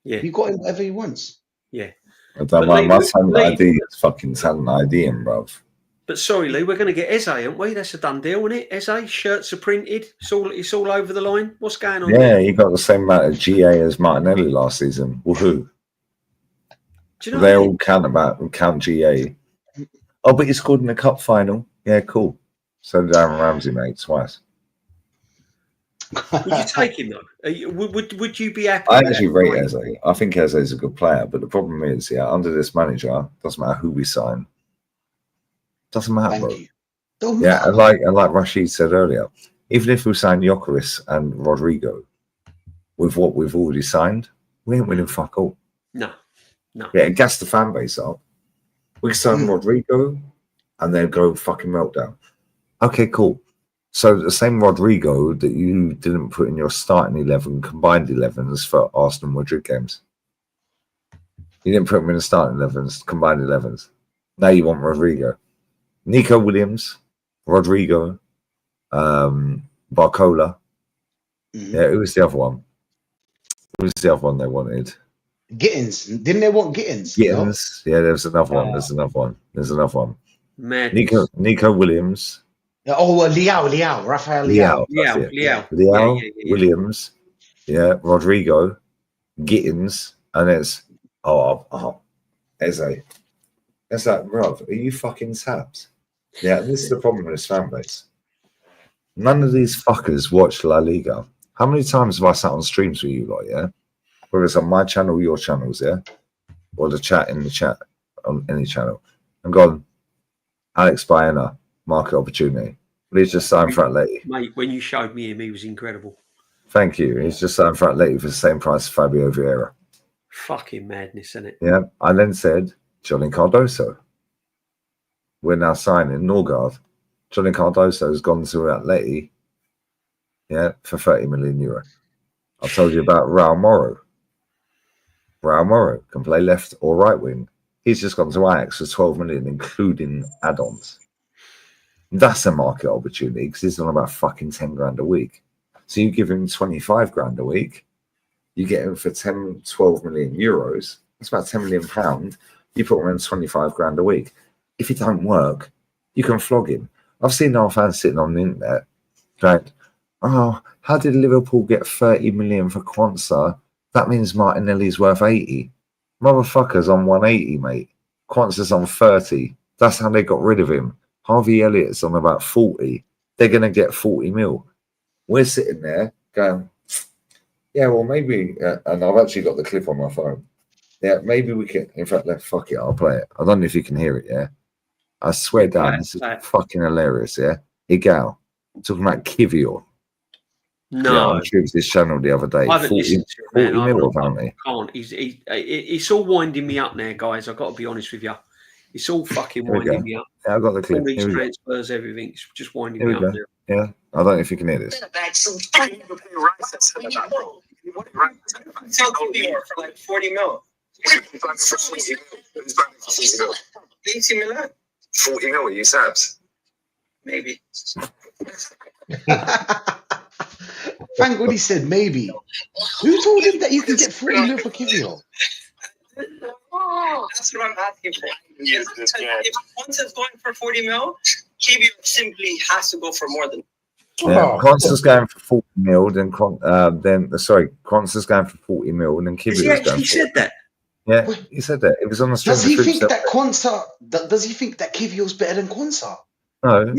Yeah, You got him whatever he wants. yeah. I don't But mind. Lee, My talent Lee- ID is fucking talent ID, bruv. But sorry, Lee, we're going to get Eze, aren't we? That's a done deal, isn't it? Eze, shirts are printed. It's all over the line. What's going on Yeah, there? he got the same amount of GA as Martinelli last season. Woohoo! Do you know They what I all count GA. Oh, but he scored in the cup final. Yeah, cool. So did Aaron Ramsey, mate, twice. mean? Would you take him though? Would you be happy? I with actually that? rate Eze. I think Eze is a good player, but the problem is, yeah, under this manager, doesn't matter who we sign. Doesn't matter, bro. Thank you. Don't Yeah, matter. and like Rashid said earlier, even if we sign Jokeris and Rodrigo with what we've already signed, we ain't winning fuck all. No. Yeah, and gas the fan base up. We sign Rodrigo and then go fucking meltdown. Okay, cool. So the same Rodrigo that you didn't put in your starting 11, combined 11s for Arsenal Madrid games. You didn't put him in the starting 11s, combined 11s. Now you want Rodrigo. Nico Williams, Rodrigo, Barcola. Yeah, who was the other one? Who was the other one they wanted? Gittins. Didn't they want Gittins? Gittins. Yeah, there's another one. There's another one. Madness. Nico Williams. Oh, Liao. Rafael Liao. Liao. Liao, Yeah. Williams. Yeah, Rodrigo, Gittins, and it's Eze. It's like, bruv, are you fucking saps? Yeah, this is the problem with this fan base. None of these fuckers watch La Liga. How many times have I sat on streams with you lot, yeah? Whether it's on my channel, your channels, yeah? Or the chat in the chat, on any channel. And gone, Alex Baena, market opportunity. But he's just signed for Atleti. Mate, when you showed me him, he was incredible. Thank you. He's just signed for Atleti for the same price as Fabio Vieira. Fucking madness, isn't it? Yeah. I then said, Johnny Cardoso. We're now signing Norgard. Johnny Cardoso has gone to Atleti, yeah, for 30 million euro. I told you about Raul Moro. Raul Moro can play left or right wing. He's just gone to Ajax for 12 million, including add-ons. That's a market opportunity because he's on about fucking 10 grand a week. So you give him 25 grand a week, you get him for 10, 12 million euros. That's about 10 million pounds. You put him in 25 grand a week. If it don't work, you can flog him. I've seen our fans sitting on the internet going, oh, how did Liverpool get 30 million for Kwanzaa? That means Martinelli's worth 80. Motherfucker's on 180, mate. Kwanzaa's on 30. That's how they got rid of him. Harvey Elliott's on about 40. They're going to get 40 mil. We're sitting there going, yeah, well, maybe, and I've actually got the clip on my phone. Yeah, maybe we can, in fact, fuck it, I'll play it. I don't know if you can hear it, yeah? I swear down, this is fucking hilarious, yeah? Igal, talking about Kivior. No. Yeah, on Tuesday's channel the other day. I haven't listened to it, man. 40 mil, apparently. I can't. It's all winding me up now, guys. I've got to be honest with you. It's all fucking winding me up. Yeah, I've got the clip. All these transfers, everything. It's just winding me up now. Yeah, I don't know if you can hear this. Sell Kivior for like 40 mil. 80 million. 40 mil, you sabs? Maybe. Thank God he said maybe. Who told him that you can get 40 mil for Kivior? That's what I'm asking for. If Kwanzaa's going for 40 mil, Kivior simply has to go for more than. Yeah, Kwanzaa's going for 40 mil, then Kwanzaa's going for 40 mil, and then Kivior's going for. He said that. Yeah, he said that. It was on the stream. Does he think that Kwanzaa? Does he think that Kivior's better than Kwanzaa? No,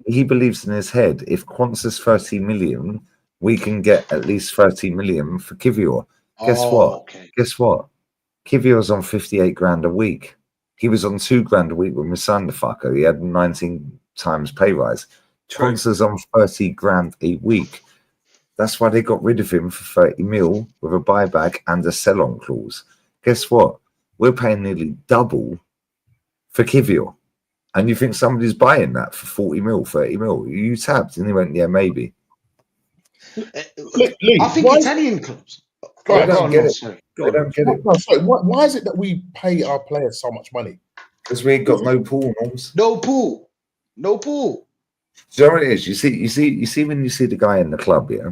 he believes in his head if Kwanzaa's 30 million, we can get at least 30 million for Kivior. Guess what? Okay. Guess what? Kivior's on 58 grand a week. He was on 2 grand a week when we signed the fucker. He had 19 times pay rise. Chauncey's on 30 grand a week. That's why they got rid of him for 30 mil with a buyback and a sell-on clause. Guess what? We're paying nearly double for Kivior. And you think somebody's buying that for 40 mil, 30 mil? You tapped, and he went, yeah, maybe. Lee, I think why- Italian clubs. Go on, I don't get it. Sorry. I don't get it. No, sorry, why is it that we pay our players so much money? Because we ain't got no pool, Norms. No pool. No pool. Do you know what it is? You see when you see the guy in the club, yeah,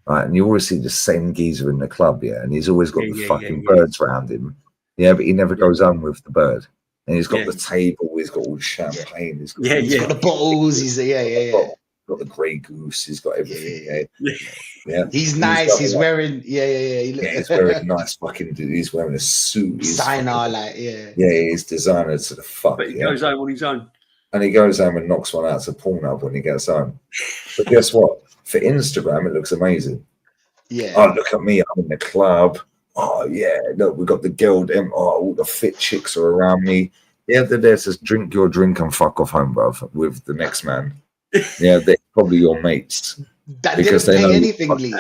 right, and you always see the same geezer in the club, yeah, and he's always got the fucking birds around him, yeah, but he never goes home with the bird, and he's got the table, he's got all the champagne, he's got got the bottles. He's got the grey goose, he's got everything, yeah. He's nice. He's wearing He's wearing nice fucking. He's wearing a suit. He's designer, fucking, he's designer to the fuck. But he goes home on his own. And he goes home and knocks one out to Pornhub when he gets home. But guess what? For Instagram, it looks amazing. Yeah. Oh, look at me. I'm in the club. Oh, yeah. Look, we got the girl. Them. Oh, all the fit chicks are around me. Yeah, they're there to drink your drink and fuck off home, bruv, with the next man. Yeah, they're probably your mates. That because didn't they pay know anything, Lee.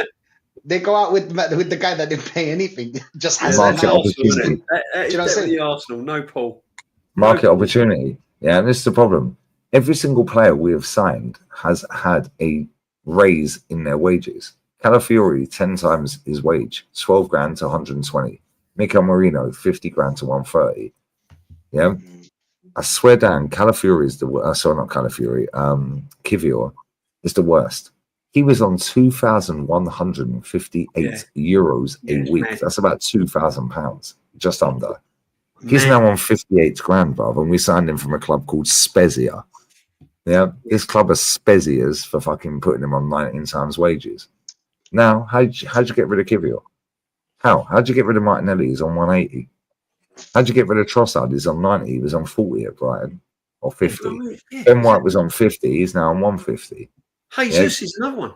They go out with the guy that didn't pay anything. Just has market an opportunity. Do you know what I'm saying? Arsenal, no Paul. Market opportunity. Yeah, and this is the problem. Every single player we have signed has had a raise in their wages. Calafiori, 10 times his wage, 12 grand to 120. Mikel Marino, 50 grand to 130. Yeah. I swear down, Calafiori is the worst. Sorry, not Calafiori. Kivior is the worst. He was on 2,158 euros a week. Man. That's about £2,000, just under. He's now on 58 grand, brother, and we signed him from a club called Spezia. Yeah, this club is Spezia's for fucking putting him on 19 times wages. Now, how'd you get rid of Kivior? How'd you get rid of Martinelli? He's on 180. How'd you get rid of Trossard? He's on 90. He was on 40 at Brighton, or 50. Ben White was on 50. He's now on 150. Jesus is another one.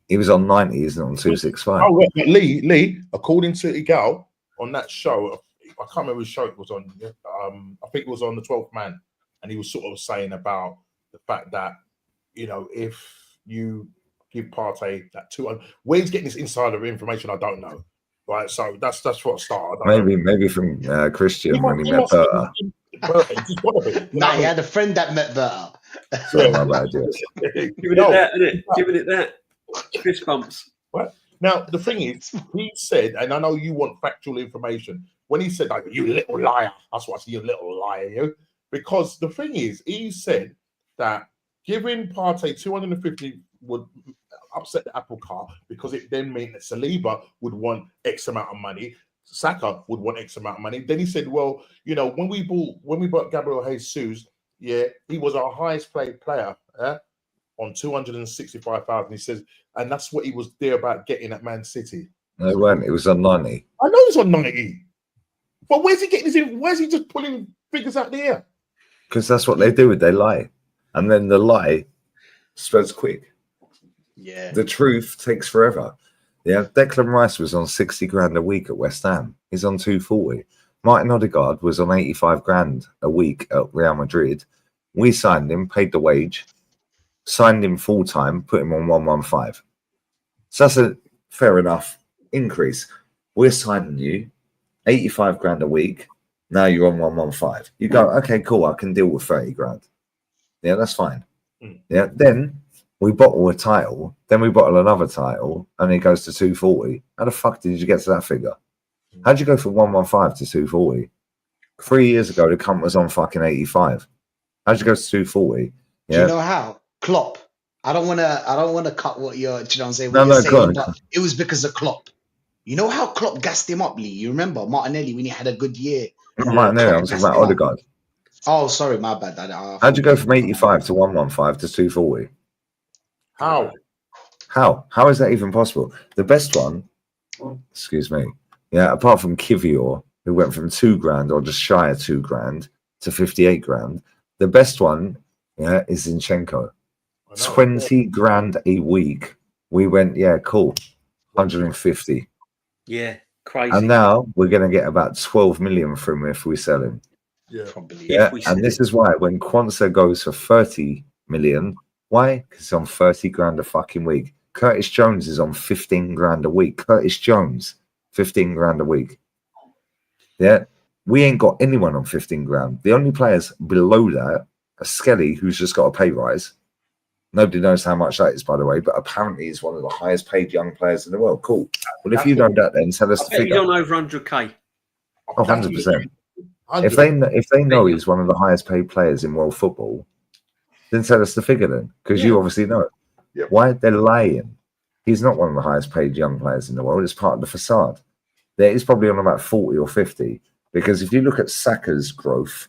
He was on 90. He's on 265. Oh, yeah, Lee, according to Igal on that show, I can't remember which show it was on. I think it was on the 12th Man, and he was sort of saying about the fact that, you know, if you give Partey that 200, where he's getting this insider information, I don't know. Right, so that's what started. Maybe from Christian when he met Berta. He had a friend that met Berta. Sorry, my bad, yeah. Giving it that, innit? Giving it that. Fist bumps. Right. Now, the thing is, he said, and I know you want factual information, when he said, like, you little liar, that's what I see, you little liar, you. Because the thing is, he said that giving Partey 250 would upset the apple cart because it then meant that Saliba would want X amount of money, Saka would want X amount of money. Then he said, well, you know, when we bought Gabriel Jesus, yeah, he was our highest paid player on 265,000. He says, and that's what he was there about getting at Man City. No, it weren't. It was on 90. I know he's on 90. But where's he getting this? Where's he just pulling figures out the air? Because that's what they do. They lie. And then the lie spreads quick. Yeah. The truth takes forever. Yeah. Declan Rice was on 60 grand a week at West Ham. He's on 240. Martin Odegaard was on 85 grand a week at Real Madrid. We signed him, paid the wage, signed him full time, put him on 115. So that's a fair enough increase. We're signing you 85 grand a week. Now you're on 115. You go, okay, cool. I can deal with 30 grand. Yeah, that's fine. Yeah. Then we bottle a title. Then we bottle another title, and it goes to 240. How the fuck did you get to that figure? How'd you go from 115 to 240? 3 years ago, the cunt was on fucking 85. How'd you go to 240? Yeah. Do you know how? Klopp. I don't wanna cut what you're, do you know what I'm saying? No, go on. But it was because of Klopp. You know how Klopp gassed him up, Lee? You remember Martinelli when he had a good year? Not Martinelli, I'm talking about Odegaard. Oh, sorry, my bad. How'd you go from 85 to 115 to 240? How? How is that even possible? The best one, excuse me, yeah, apart from Kivior, who went from 2 grand or just shy of 2 grand to 58 grand, the best one, yeah, is Zinchenko. 20 grand a week we went, yeah, cool, 150. Yeah, crazy. And now we're going to get about 12 million from him if we sell him. Yeah. Probably. Yeah, If we and this is why when Kwanzaa goes for 30 million, why? Because it's on 30 grand a fucking week. Curtis Jones is on 15 grand a week. Curtis Jones, 15 grand a week. Yeah, we ain't got anyone on 15 grand. The only players below that are Skelly, who's just got a pay rise. Nobody knows how much that is, by the way, but apparently he's one of the highest paid young players in the world. Cool. Well, if you know that, then tell us I the bet he's figure. on over 100k. Oh, 100%. If they know he's one of the highest paid players in world football, then tell us the figure then, because you obviously know it. Yep. Why? They're lying. He's not one of the highest paid young players in the world. It's part of the facade. There is probably on about 40 or 50, because if you look at Saka's growth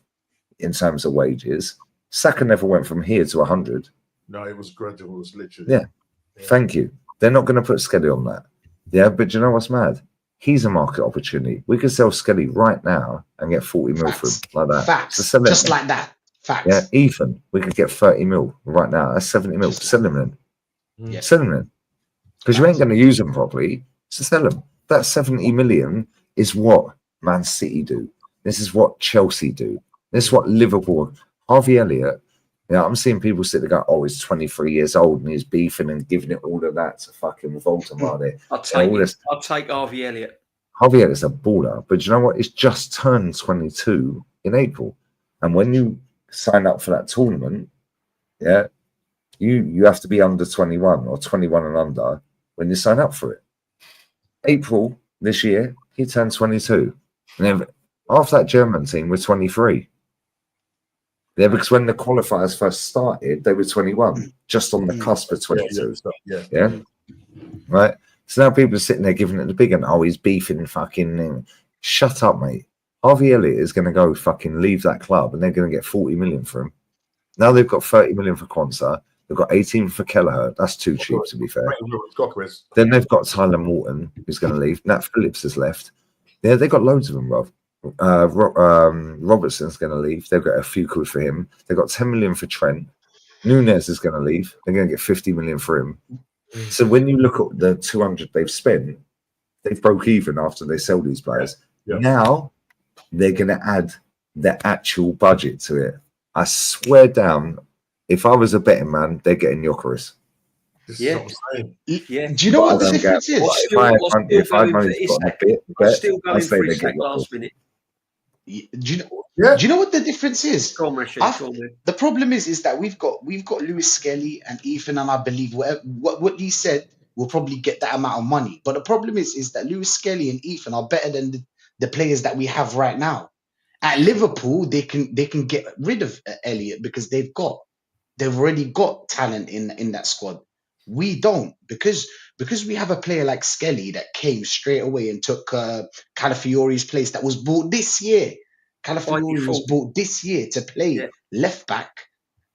in terms of wages, Saka never went from here to 100. No, it was gradual. It was literally. Yeah. Thank you. They're not going to put Skelly on that. Yeah, but do you know what's mad? He's a market opportunity. We could sell Skelly right now and get 40 mil for him like that. Facts. So sell Just him. like that. Facts. Yeah, Ethan, we could get 30 mil right now. That's 70 mil. Just Sell him then. Yeah. Sell him then. Because you ain't going to use them properly. So sell them. That 70 million is what Man City do. This is what Chelsea do. This is what Liverpool. Harvey Elliott. Yeah, I'm seeing people sit there go, oh, he's 23 years old and he's beefing and giving it all of that to fucking Voldemort. I'll take Harvey Elliott. Harvey Elliott's a baller, but you know what? It's just turned 22 in April. And when you sign up for that tournament, yeah, you have to be under 21 or 21 and under when you sign up for it. April this year, he turned 22. And then after that German team, we're 23. Yeah, because when the qualifiers first started, they were 21, just on the cusp of 22. Yeah. Right? So now people are sitting there giving it the big one. Oh, he's beefing fucking. Shut up, mate. Harvey Elliott is going to go fucking leave that club and they're going to get 40 million for him. Now they've got 30 million for Kwanzaa. They've got 18 for Kelleher. That's too cheap, to be fair. Then they've got Tyler Morton, who's going to leave. Nat Phillips has left. Yeah, they've got loads of them, Rob. Robertson's going to leave. They've got a few quid for him. They've got 10 million for Trent. Nunez is going to leave. They're going to get 50 million for him. So when you look at the 200 they've spent, they've broke even after they sell these players. Yeah. Now they're going to add the actual budget to it. I swear down, if I was a betting man, they're getting Jokeris. Yeah. Yeah. Do you know what the difference is? If I managed to bet, still going for his last minute. Do you know what the difference is? Go on, Rashid, go on, man. The problem is that we've got Lewis Skelly and Ethan, and I believe what he said will probably get that amount of money. But the problem is that Lewis Skelly and Ethan are better than the players that we have right now. At Liverpool, they can get rid of Elliott because they've already got talent in that squad. We don't, because we have a player like Skelly that came straight away and took Calafiori's place that was bought this year. Calafiori was bought this year to play left back,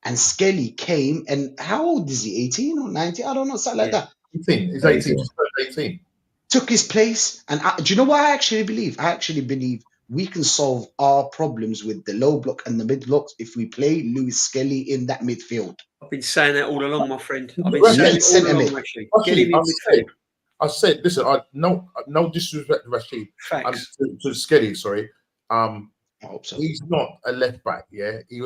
and Skelly came, and how old is he? 18 or 19? I don't know, something like that. 18. He's 18. 18. Took his place, and do you know what I actually believe? I actually believe we can solve our problems with the low block and the mid blocks if we play Lewis Skelly in that midfield. I've been saying that all along, my friend. I've been saying it all along, Rashid. Get him in midfield. I said, listen, no disrespect to Rashid. Facts. To Skelly, sorry. I hope so. He's not a left back, yeah. He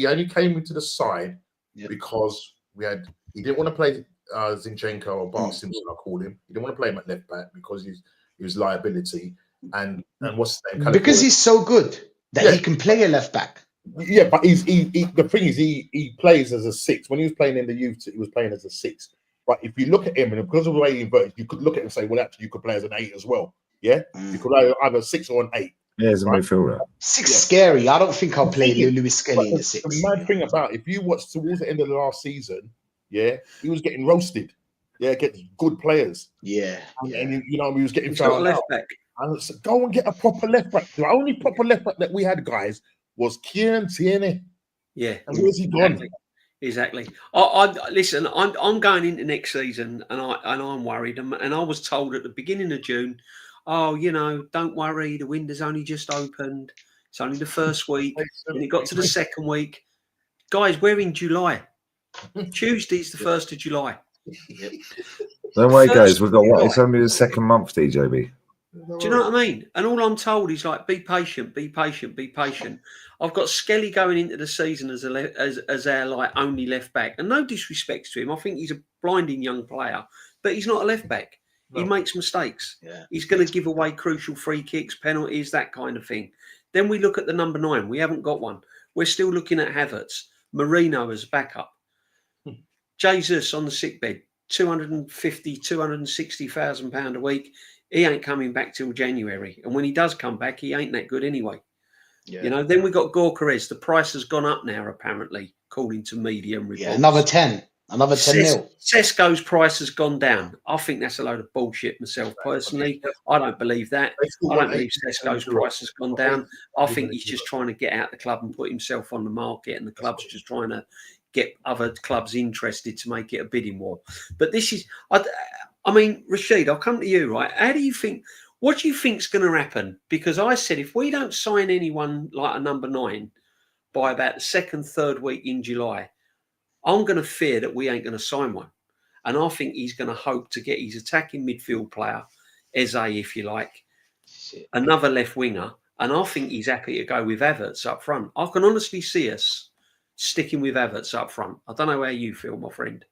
only came into the side because he didn't want to play Zinchenko or Bart Simpson, I call him. He didn't want to play him at left back because he was liability. And what's his name? Because he's so good that he can play a left back. Yeah, but the thing is he plays as a 6. When he was playing in the youth, he was playing as a 6. But if you look at him, and because of the way he inverted, you could look at him and say, well, actually, you could play as an 8 as well. Yeah, you could either a 6 or an 8. Yeah, as a midfielder. 6 scary. I don't think I'll play Lewis Skelly in the 6. The mad thing about if you watch towards the end of the last season, he was getting roasted. Yeah, getting good players. Yeah, and he was getting fouled left back. And so go and get a proper left back. The only proper left back that we had, guys, was Kieran Tierney. Yeah, and where's he gone? Exactly. Listen. I'm going into next season, and I'm worried. And I was told at the beginning of June, oh, don't worry. The window's only just opened. It's only the first week. And it got to the second week. Guys, we're in July. Tuesday's the 1st of July. No way, First- guys. We've got what? It's only the second month, DJB. Do you know what I mean? And all I'm told is like, be patient, be patient, be patient. I've got Skelly going into the season as our like only left back, and no disrespect to him. I think he's a blinding young player, but he's not a left back. He makes mistakes. Yeah. He's going to give away crucial free kicks, penalties, that kind of thing. Then we look at the number 9. We haven't got one. We're still looking at Havertz, Marino as backup, Jesus on the sickbed, 250, 260,000 £260,000 a week. He ain't coming back till January, and when he does come back, he ain't that good anyway. Yeah. You know. Then we got Gorkarez. The price has gone up now, apparently, according to media and reports. Yeah, another 10 mil. Sesko's price has gone down. I think that's a load of bullshit myself personally. I don't believe that. I don't believe Sesko's price has gone down. I think he's just trying to get out the club and put himself on the market, and the club's just trying to get other clubs interested to make it a bidding war. But this is, I mean, Rashid, I'll come to you, right? How do you think, what do you think's going to happen? Because I said if we don't sign anyone like a number 9 by about the second, third week in July, I'm going to fear that we ain't going to sign one. And I think he's going to hope to get his attacking midfield player, Eze, if you like, another left winger. And I think he's happy to go with Havertz up front. I can honestly see us sticking with Havertz up front. I don't know how you feel, my friend.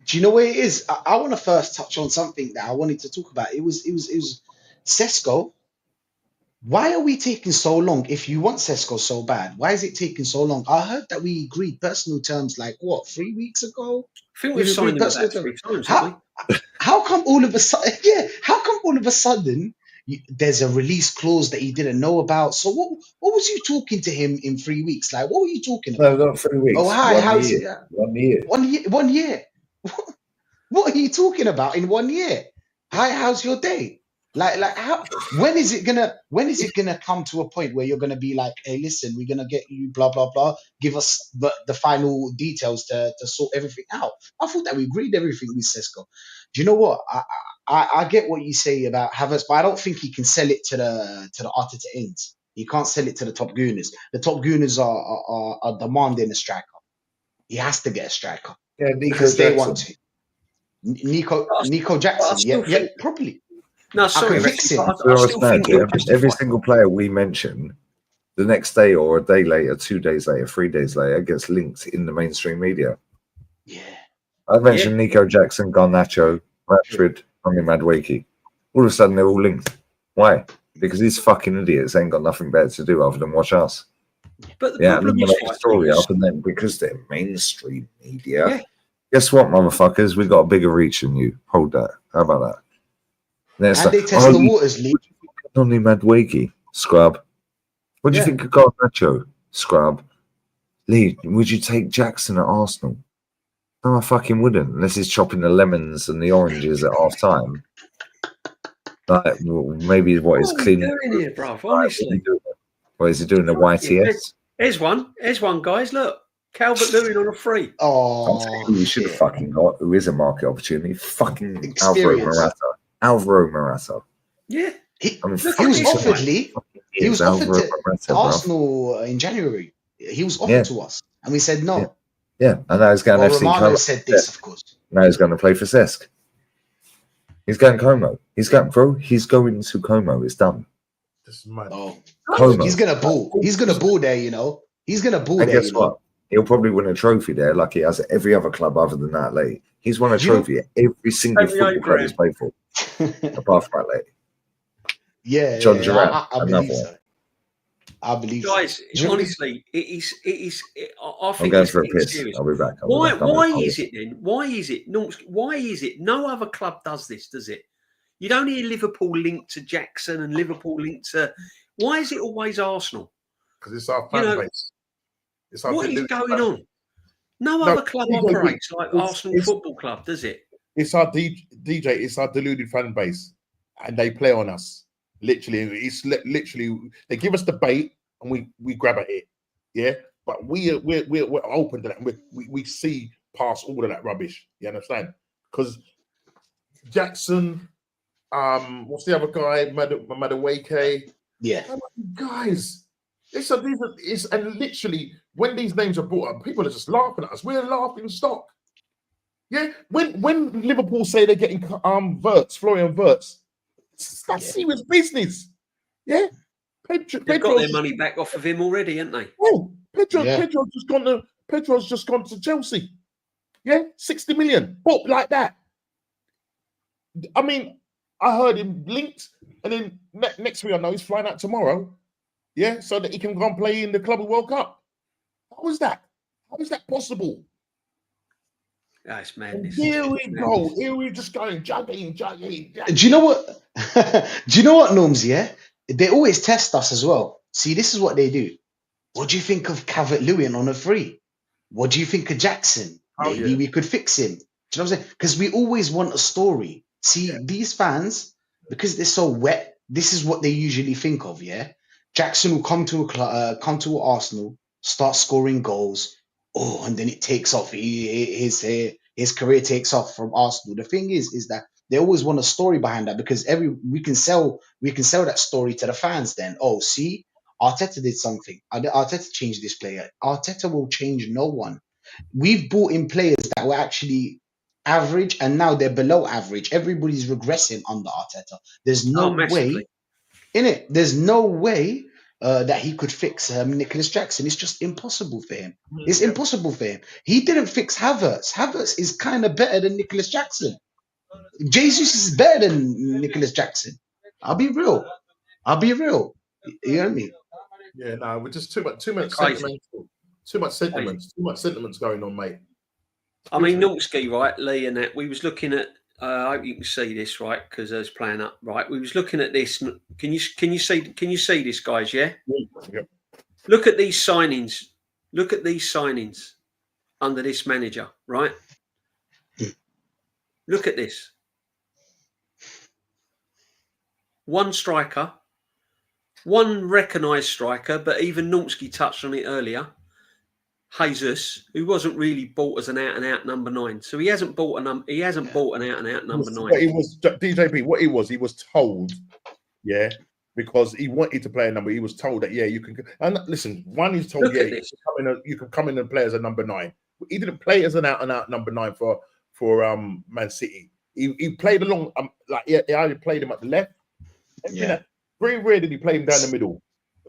Do you know what it is? I want to first touch on something that I wanted to talk about. It was Sesko. Why are we taking so long? If you want Sesko so bad, why is it taking so long? I heard that we agreed personal terms like what, 3 weeks ago? I think we've signed him about 3 times, haven't we? How come all of a sudden? Yeah, how come all of a sudden there's a release clause that he didn't know about? So what was you talking to him in 3 weeks? Like, what were you talking about? No, not 3 weeks. Oh, hi, how's it? 1 year. 1 year. 1 year. What are you talking about in 1 year? Hi, how's your day? Like how? When is it gonna come to a point where you're gonna be like, hey, listen, we're gonna get you, blah blah blah. Give us the final details to sort everything out. I thought that we agreed everything with Sesko. Do you know what? I get what you say about Havertz, but I don't think he can sell it to the Arteta ends. He can't sell it to the top gooners. The top gooners are demanding a striker. He has to get a striker. Yeah, because they want to. Nico Jackson, yeah, probably. No, sorry, I can fix him. Every single player we mention, the next day or a day later, 2 days later, 3 days later, gets linked in the mainstream media. Yeah. I mentioned Nico Jackson, Garnacho, Rashford, Madueke. All of a sudden, they're all linked. Why? Because these fucking idiots ain't got nothing better to do other than watch us. But the problem and is, make a story up, and then because they're mainstream media, guess what, motherfuckers? We got a bigger reach than you. Hold that. How about that? And they test the waters, Lee. Only Madueke, scrub. What do you think of Garnacho, scrub? Lee, would you take Jackson at Arsenal? No, I fucking wouldn't, unless he's chopping the lemons and the oranges at half time. Like, well, maybe what is clean. What are you doing here, bruv? Honestly. What is he doing? The YTS? Here's one, guys. Look, Calvert Lewin on a free. Oh, you should have fucking got. Who is a market opportunity? Fucking Alvaro Morata. Yeah, he was offered, Lee. He was offered to Arsenal in January. He was offered to us, and we said no. Yeah, and now he's going to FC Romano Como. said this, of course. Now he's going to play for Cesc. He's going Como. He's going to Como. It's done. Oh, Como. He's gonna ball. He's gonna ball there, you know. He's gonna ball there. Guess what? He'll probably win a trophy there, like he has at every other club other than that lady. He's won a trophy at every single football club he's played for, apart from that lady. Yeah, John Gerrard, I believe so. I believe, guys. So. Honestly, it is. I think I'm going for a piss. serious. I'll be back. Why is it then? Why is it? No other club does this, does it? You don't hear Liverpool linked to Jackson and Liverpool linked to. Why is it always Arsenal? Because it's our fan base. It's our what is going on? No other club operates like Arsenal Football Club, does it? It's our DJ. It's our deluded fan base, and they play on us. Literally, it's literally they give us the bait and we grab at it. Yeah, but we're open to that. And we see past all of that rubbish. You understand? Because Jackson, what's the other guy? Madueke. Yeah, guys. And literally when these names are brought up, people are just laughing at us. We're a laughing stock. Yeah, when Liverpool say they're getting Florian Wirtz, that's serious business. Yeah, They've got their money back off of him already, haven't they? Oh, Pedro's just gone to Chelsea. Yeah, 60 million. But like that. I mean, I heard him linked, and then next week I know he's flying out tomorrow. Yeah, so that he can go and play in the Club World Cup. How is that? How is that possible? That's madness. Here we go. Here we're just going juggling. Do you know what? Do you know what, Norms? Yeah, they always test us as well. See, this is what they do. What do you think of Calvert-Lewin on a free? What do you think of Jackson? Maybe we could fix him. Do you know what I'm saying? Because we always want a story. See, these fans, because they're so wet, this is what they usually think of. Yeah, Jackson will come to Arsenal, start scoring goals. Oh, and then it takes off. His career takes off from Arsenal. The thing is that they always want a story behind that, because we can sell that story to the fans. Then, oh, see, Arteta did something. Arteta changed this player. Arteta will change no one. We've brought in players that were actually average, and now they're below average. Everybody's regressing under Arteta. There's no way in it. There's no way that he could fix Nicholas Jackson. It's just impossible for him. It's impossible for him. He didn't fix Havertz. Havertz is kind of better than Nicholas Jackson. Jesus is better than Nicholas Jackson. I'll be real. You know what I mean? Yeah, no, we're just too much sentimental. Too much sentiments going on, mate. I mean, Norski, right, Lee, and that we was looking at. I hope you can see this, right, because I was playing up, right. We was looking at this. Can you see this, guys? Yeah. Yep. Look at these signings. Look at these signings under this manager, right? Look at this. One striker, one recognised striker, but even Norski touched on it earlier. Jesus, who wasn't really bought as an out-and-out number 9, so he hasn't bought an out-and-out number 9. But he was DJB. What he was told, because he wanted to play a number. He was told that you can. And listen, one is told, you can come in and play as a number 9. He didn't play as an out-and-out number 9 for Man City. He played along, he either played him at the left. Yeah, very rare did he play him down the middle.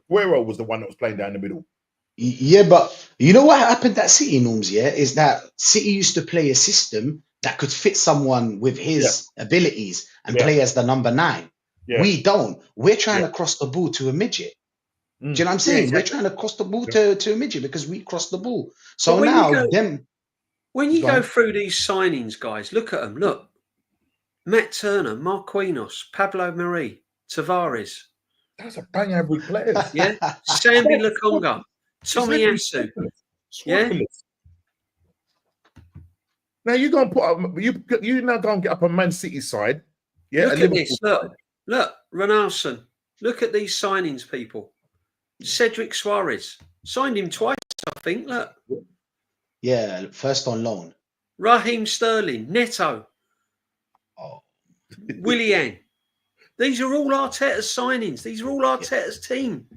Guerrero was the one that was playing down the middle. Yeah, but you know what happened at City, Norms? Yeah, is that City used to play a system that could fit someone with his abilities and play as the number 9. Yeah. We don't. We're trying to cross the ball to a midget. Do you know what I'm saying? Exactly. We're trying to cross the ball to a midget because we crossed the ball. So when you go through these signings, guys, look at them. Look, Matt Turner, Marquinhos, Pablo Mari, Tavares. That's a bang average player. Yeah, Sambi Lokonga. Tommy Ansu. Yeah. Now you go and put up. You now go and get up on Man City side. Yeah. Look at this. Look, Ronaldo. Look at these signings, people. Cedric Suarez signed him twice, I think. Look. Yeah, first on loan. Raheem Sterling, Neto. Oh. Willian. These are all Arteta's signings. These are all Arteta's team.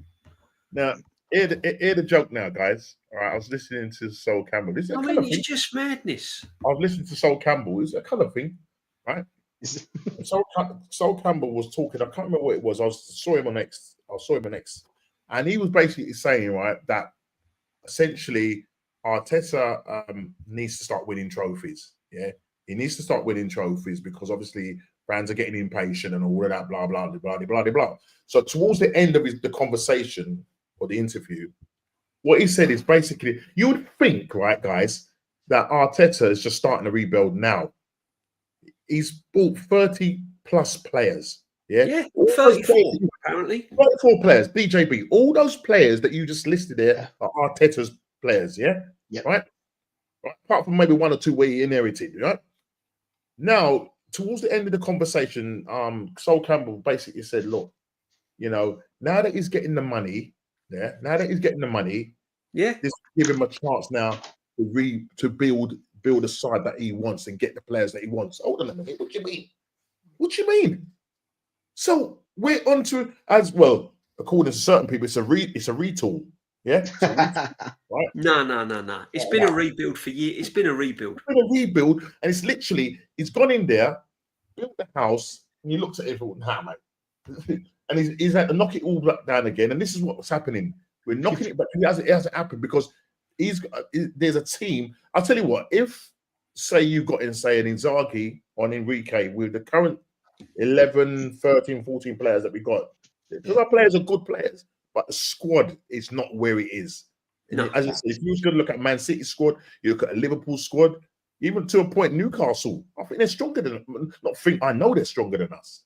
Now. Hear the joke now, guys. All right, I was listening to Sol Campbell. It's just madness. I was listening to Sol Campbell. It's a colour thing, right? Sol Campbell was talking. I can't remember what it was. I saw him on X, and he was basically saying, right, that essentially Arteta needs to start winning trophies. Yeah, he needs to start winning trophies because obviously fans are getting impatient and all of that, blah blah blah blah blah blah. So towards the end of the conversation. Or the interview, what he said is basically, you would think, right, guys, that Arteta is just starting to rebuild now. He's bought 30 plus players. Yeah, 34 apparently. 34 players. DJB, all those players that you just listed there are Arteta's players. Yeah, right. Apart from maybe 1 or 2 where he inherited. Right now, towards the end of the conversation, Sol Campbell basically said, "Look, now that he's getting the money." Yeah, now that he's getting the money, this give him a chance now to build a side that he wants and get the players that he wants. Hold on a minute, what do you mean? What do you mean? So we're on to, as well, according to certain people, it's a retool. Yeah, so right. No. It's been a rebuild for years. It's been a rebuild. It's been a rebuild, and it's literally he's gone in there, built the house, and he looks at everyone, mate. And he's had to knock it all back down again. And this is what's happening. We're knocking it back. It hasn't happened because there's a team. I'll tell you what, if say you've got in say an Inzaghi on Enrique with the current 11, 13, 14 players that we got, because our players are good players, but the squad is not where it is. No. As I said, if you was going to look at Man City squad, you look at a Liverpool squad, even to a point Newcastle, I think they're stronger than I know they're stronger than us.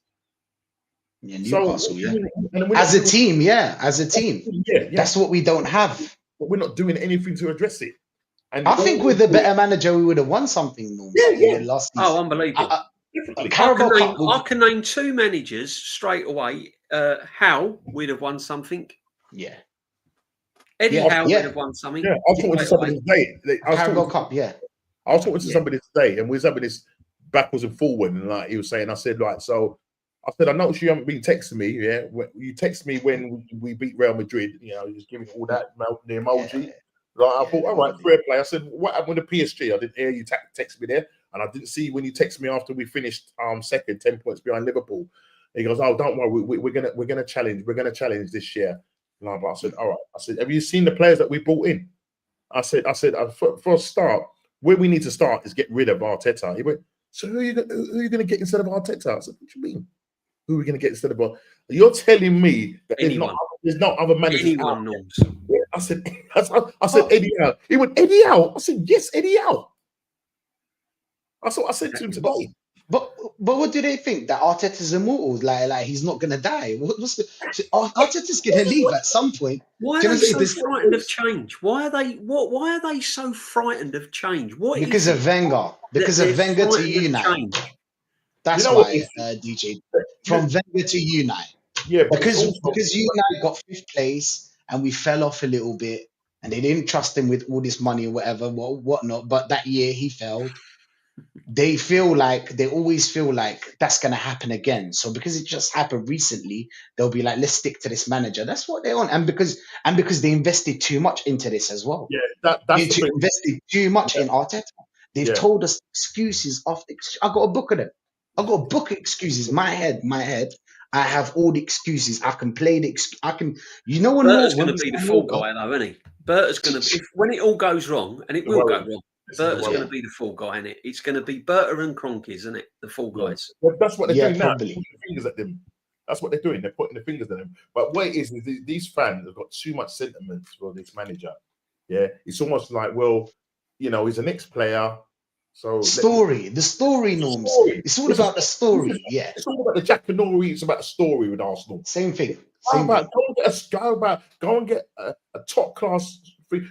Yeah, Newcastle, so, yeah. And As a team, yeah. That's what we don't have. But we're not doing anything to address it. And I think with a better manager, we would have won something. Last season. Oh, unbelievable! I can name two managers straight away. How we'd have won something. Yeah. Eddie Howe would have won something. Yeah, I was talking to somebody today. Carabao Cup, yeah. I was talking to somebody today, and we was having this backwards and forward, and like he was saying, I said, like, so I said, I noticed you haven't been texting me. Yeah, you text me when we beat Real Madrid. You know, just giving all that the emoji. Yeah. Like, I thought, all right, fair play. I said, what happened with the PSG? I didn't hear you text me there, and I didn't see when you text me after we finished second, 10 points behind Liverpool. He goes, oh, don't worry, we're gonna challenge. We're gonna challenge this year. And I said, all right. I said, have you seen the players that we brought in? I said, for a start, where we need to start is get rid of Arteta. He went, so who are you going to get instead of Arteta? I said, what do you mean? Who are we going to get instead of Arteta? You're telling me that there's not other managers. Anyone knows. I said, Eddie Howe. He went, Eddie Howe. I said, yes, Eddie Howe. That's what I said to him today. But what do they think, that Arteta's immortal? Like he's not gonna die? Arteta's gonna leave at some point. Why are they so frightened of change? Why are they so frightened of change? Because of Wenger. Because of Wenger to Unite. That's why, DJ. From Wenger to Unite. Yeah, because Unite got 5th place and we fell off a little bit, and they didn't trust him with all this money or whatnot. But that year he failed. They always feel like that's going to happen again. So because it just happened recently, they'll be like, let's stick to this manager. That's what they want. And because they invested too much into this as well. Yeah, that's they invested too much in Arteta. They've told us excuses after. I got a book of them. I got a book of excuses. My head. I have all the excuses. I can play I can. You know when Berta's going to be the fall guy though, isn't he? Berta's going to when it all goes wrong, and it will go wrong. Berta's going to be the fall guy, isn't it? It's going to be Berta and Kroenke, isn't it? The fall guys. Well, that's what they're doing probably. Now. They're pointing fingers at them. That's what they're doing. They're putting the fingers at them. But what it is these fans have got too much sentiment for this manager. Yeah, it's almost like, well, you know, he's an ex-player. So the story norms. It's all about the story. Yeah, it's all about the Jack Canori. It's about the story with Arsenal. Same thing. Go and get a top class.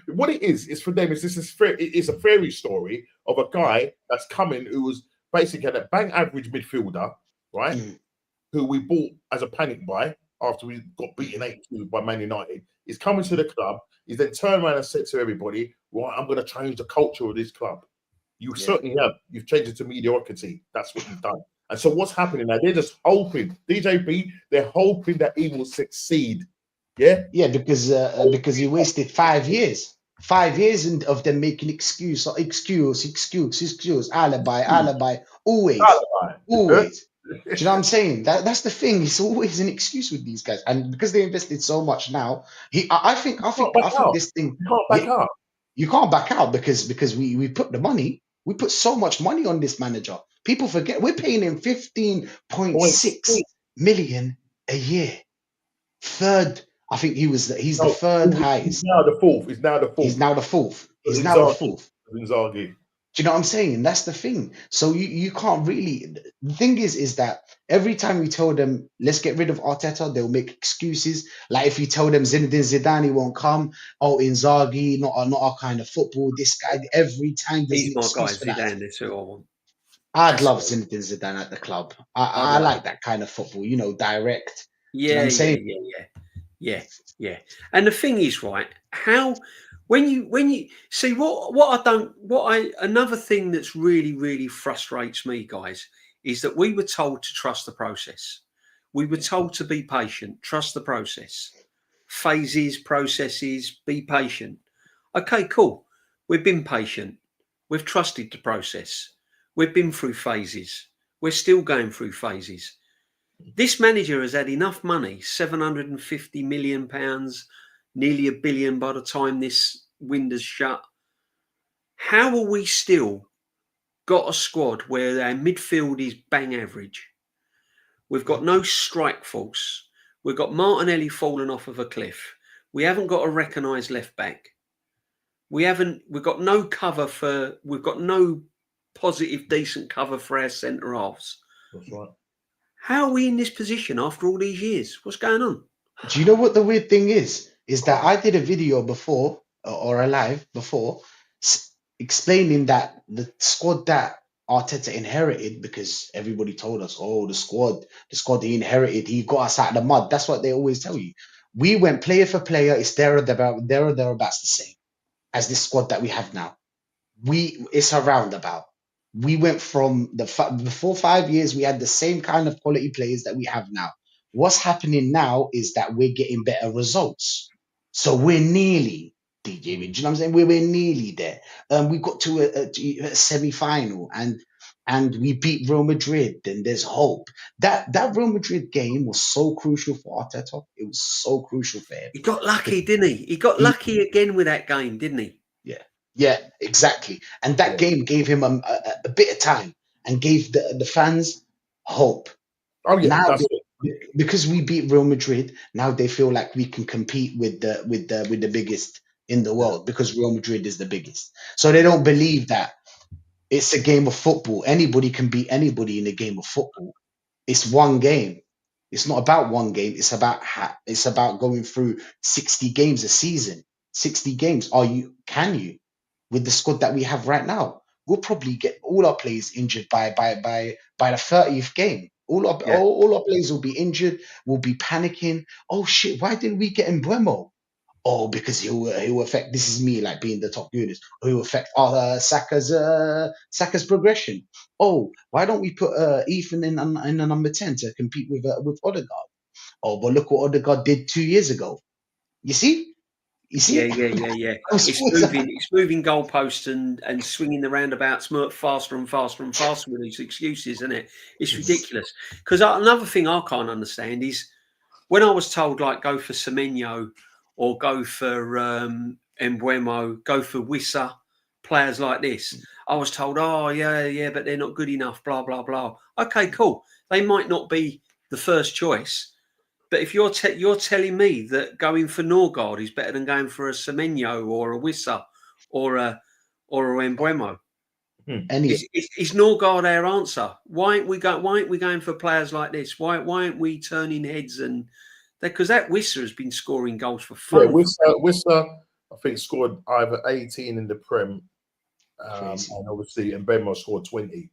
What it is for them it's a fairy story of a guy that's coming who was basically a bang average midfielder, right? Who we bought as a panic buy after we got beaten 8-2 by Man United. He's coming to the club. He's then turned around and said to everybody, "Well, I'm going to change the culture of this club." You certainly have. You've changed it to mediocrity. That's what you've done. And so what's happening now? They're just hoping, DJB, they're hoping that he will succeed. Yeah? Yeah, because he wasted 5 years. 5 years of them making excuse, alibi, always. Do you know what I'm saying? That's the thing. It's always an excuse with these guys. And because they invested so much now, I think this thing. You can't back out. You can't back out because we put the money. We put so much money on this manager. People forget we're paying him 15.6 million a year. Third, I think he's the third highest. He's now the fourth. Inzaghi. Do you know what I'm saying? That's the thing. So you can't really. The thing is that every time you tell them let's get rid of Arteta, they'll make excuses. Like if you tell them Zinedine Zidane won't come, Inzaghi, not our kind of football. This guy, every time there's he's an my guy. excuse for that. Zidane, that's who I want. I'd love Zinedine Zidane at the club. I like that kind of football. You know, direct. Yeah, you know what I'm saying? Yeah. And the thing is, right? When you see another thing that's really frustrates me, guys, is that we were told to trust the process. We were told to be patient, trust the process. phases, processes, be patient. Okay, cool. We've been patient. We've trusted the process. We've been through phases. We're still going through phases. This manager has had enough money, £750 million, nearly £1 billion by the time this window's shut. How are we still got a squad where our midfield is bang average? We've got no strike force. We've got Martinelli falling off of a cliff. We haven't got a recognised left back. We've got no cover we've got no positive, decent cover for our centre halves. That's right. How are we in this position after all these years? What's going on? Do you know what the weird thing is? Is that I did a video before or a live before explaining that the squad that Arteta inherited, because everybody told us, oh, the squad he inherited, he got us out of the mud. That's what they always tell you. We went player for player. It's there or thereabouts the same as this squad that we have now. It's a roundabout. We went from before 5 years, we had the same kind of quality players that we have now. What's happening now is that we're getting better results. So we're nearly, DJB, do you know what I'm saying? We're nearly there. We got to a semi-final and we beat Real Madrid, and there's hope. That Real Madrid game was so crucial for Arteta. It was so crucial for him. He got lucky, didn't he? He got lucky again with that game, didn't he? Yeah, exactly. And that game gave him a bit of time and gave the fans hope. Oh yeah, Now, that's it. because we beat Real Madrid, now they feel like we can compete with the biggest in the world because Real Madrid is the biggest. So they don't believe that it's a game of football. Anybody can beat anybody in a game of football. It's one game. It's not about one game. It's about going through 60 games a season. 60 games. Can you? With the squad that we have right now, we'll probably get all our players injured by the 30th game. All our players will be injured. We'll be panicking. Oh shit! Why didn't we get Mbuemo? Oh, because he'll affect. This is me like being the top units. He'll affect Saka's progression. Oh, why don't we put Ethan in the number 10 to compete with Odegaard? Oh, but look what Odegaard did 2 years ago. You see? Yeah. It's moving goalposts and swinging the roundabouts faster and faster and faster with these excuses, isn't it? It's ridiculous. Because another thing I can't understand is when I was told, like, go for Semenyo or go for Mbuemo, go for Wissa, players like this, I was told, oh, yeah, but they're not good enough, blah, blah, blah. Okay, cool. They might not be the first choice. But if you're telling me that going for Norgard is better than going for a Semenyo or a Wissa or a Mbuemo, is Norgard our answer? Why aren't we going for players like this? Why aren't we turning heads and because that Wissa has been scoring goals for fun? Yeah, Wissa, I think scored either 18 in the Prem, and obviously Mbemo scored 20.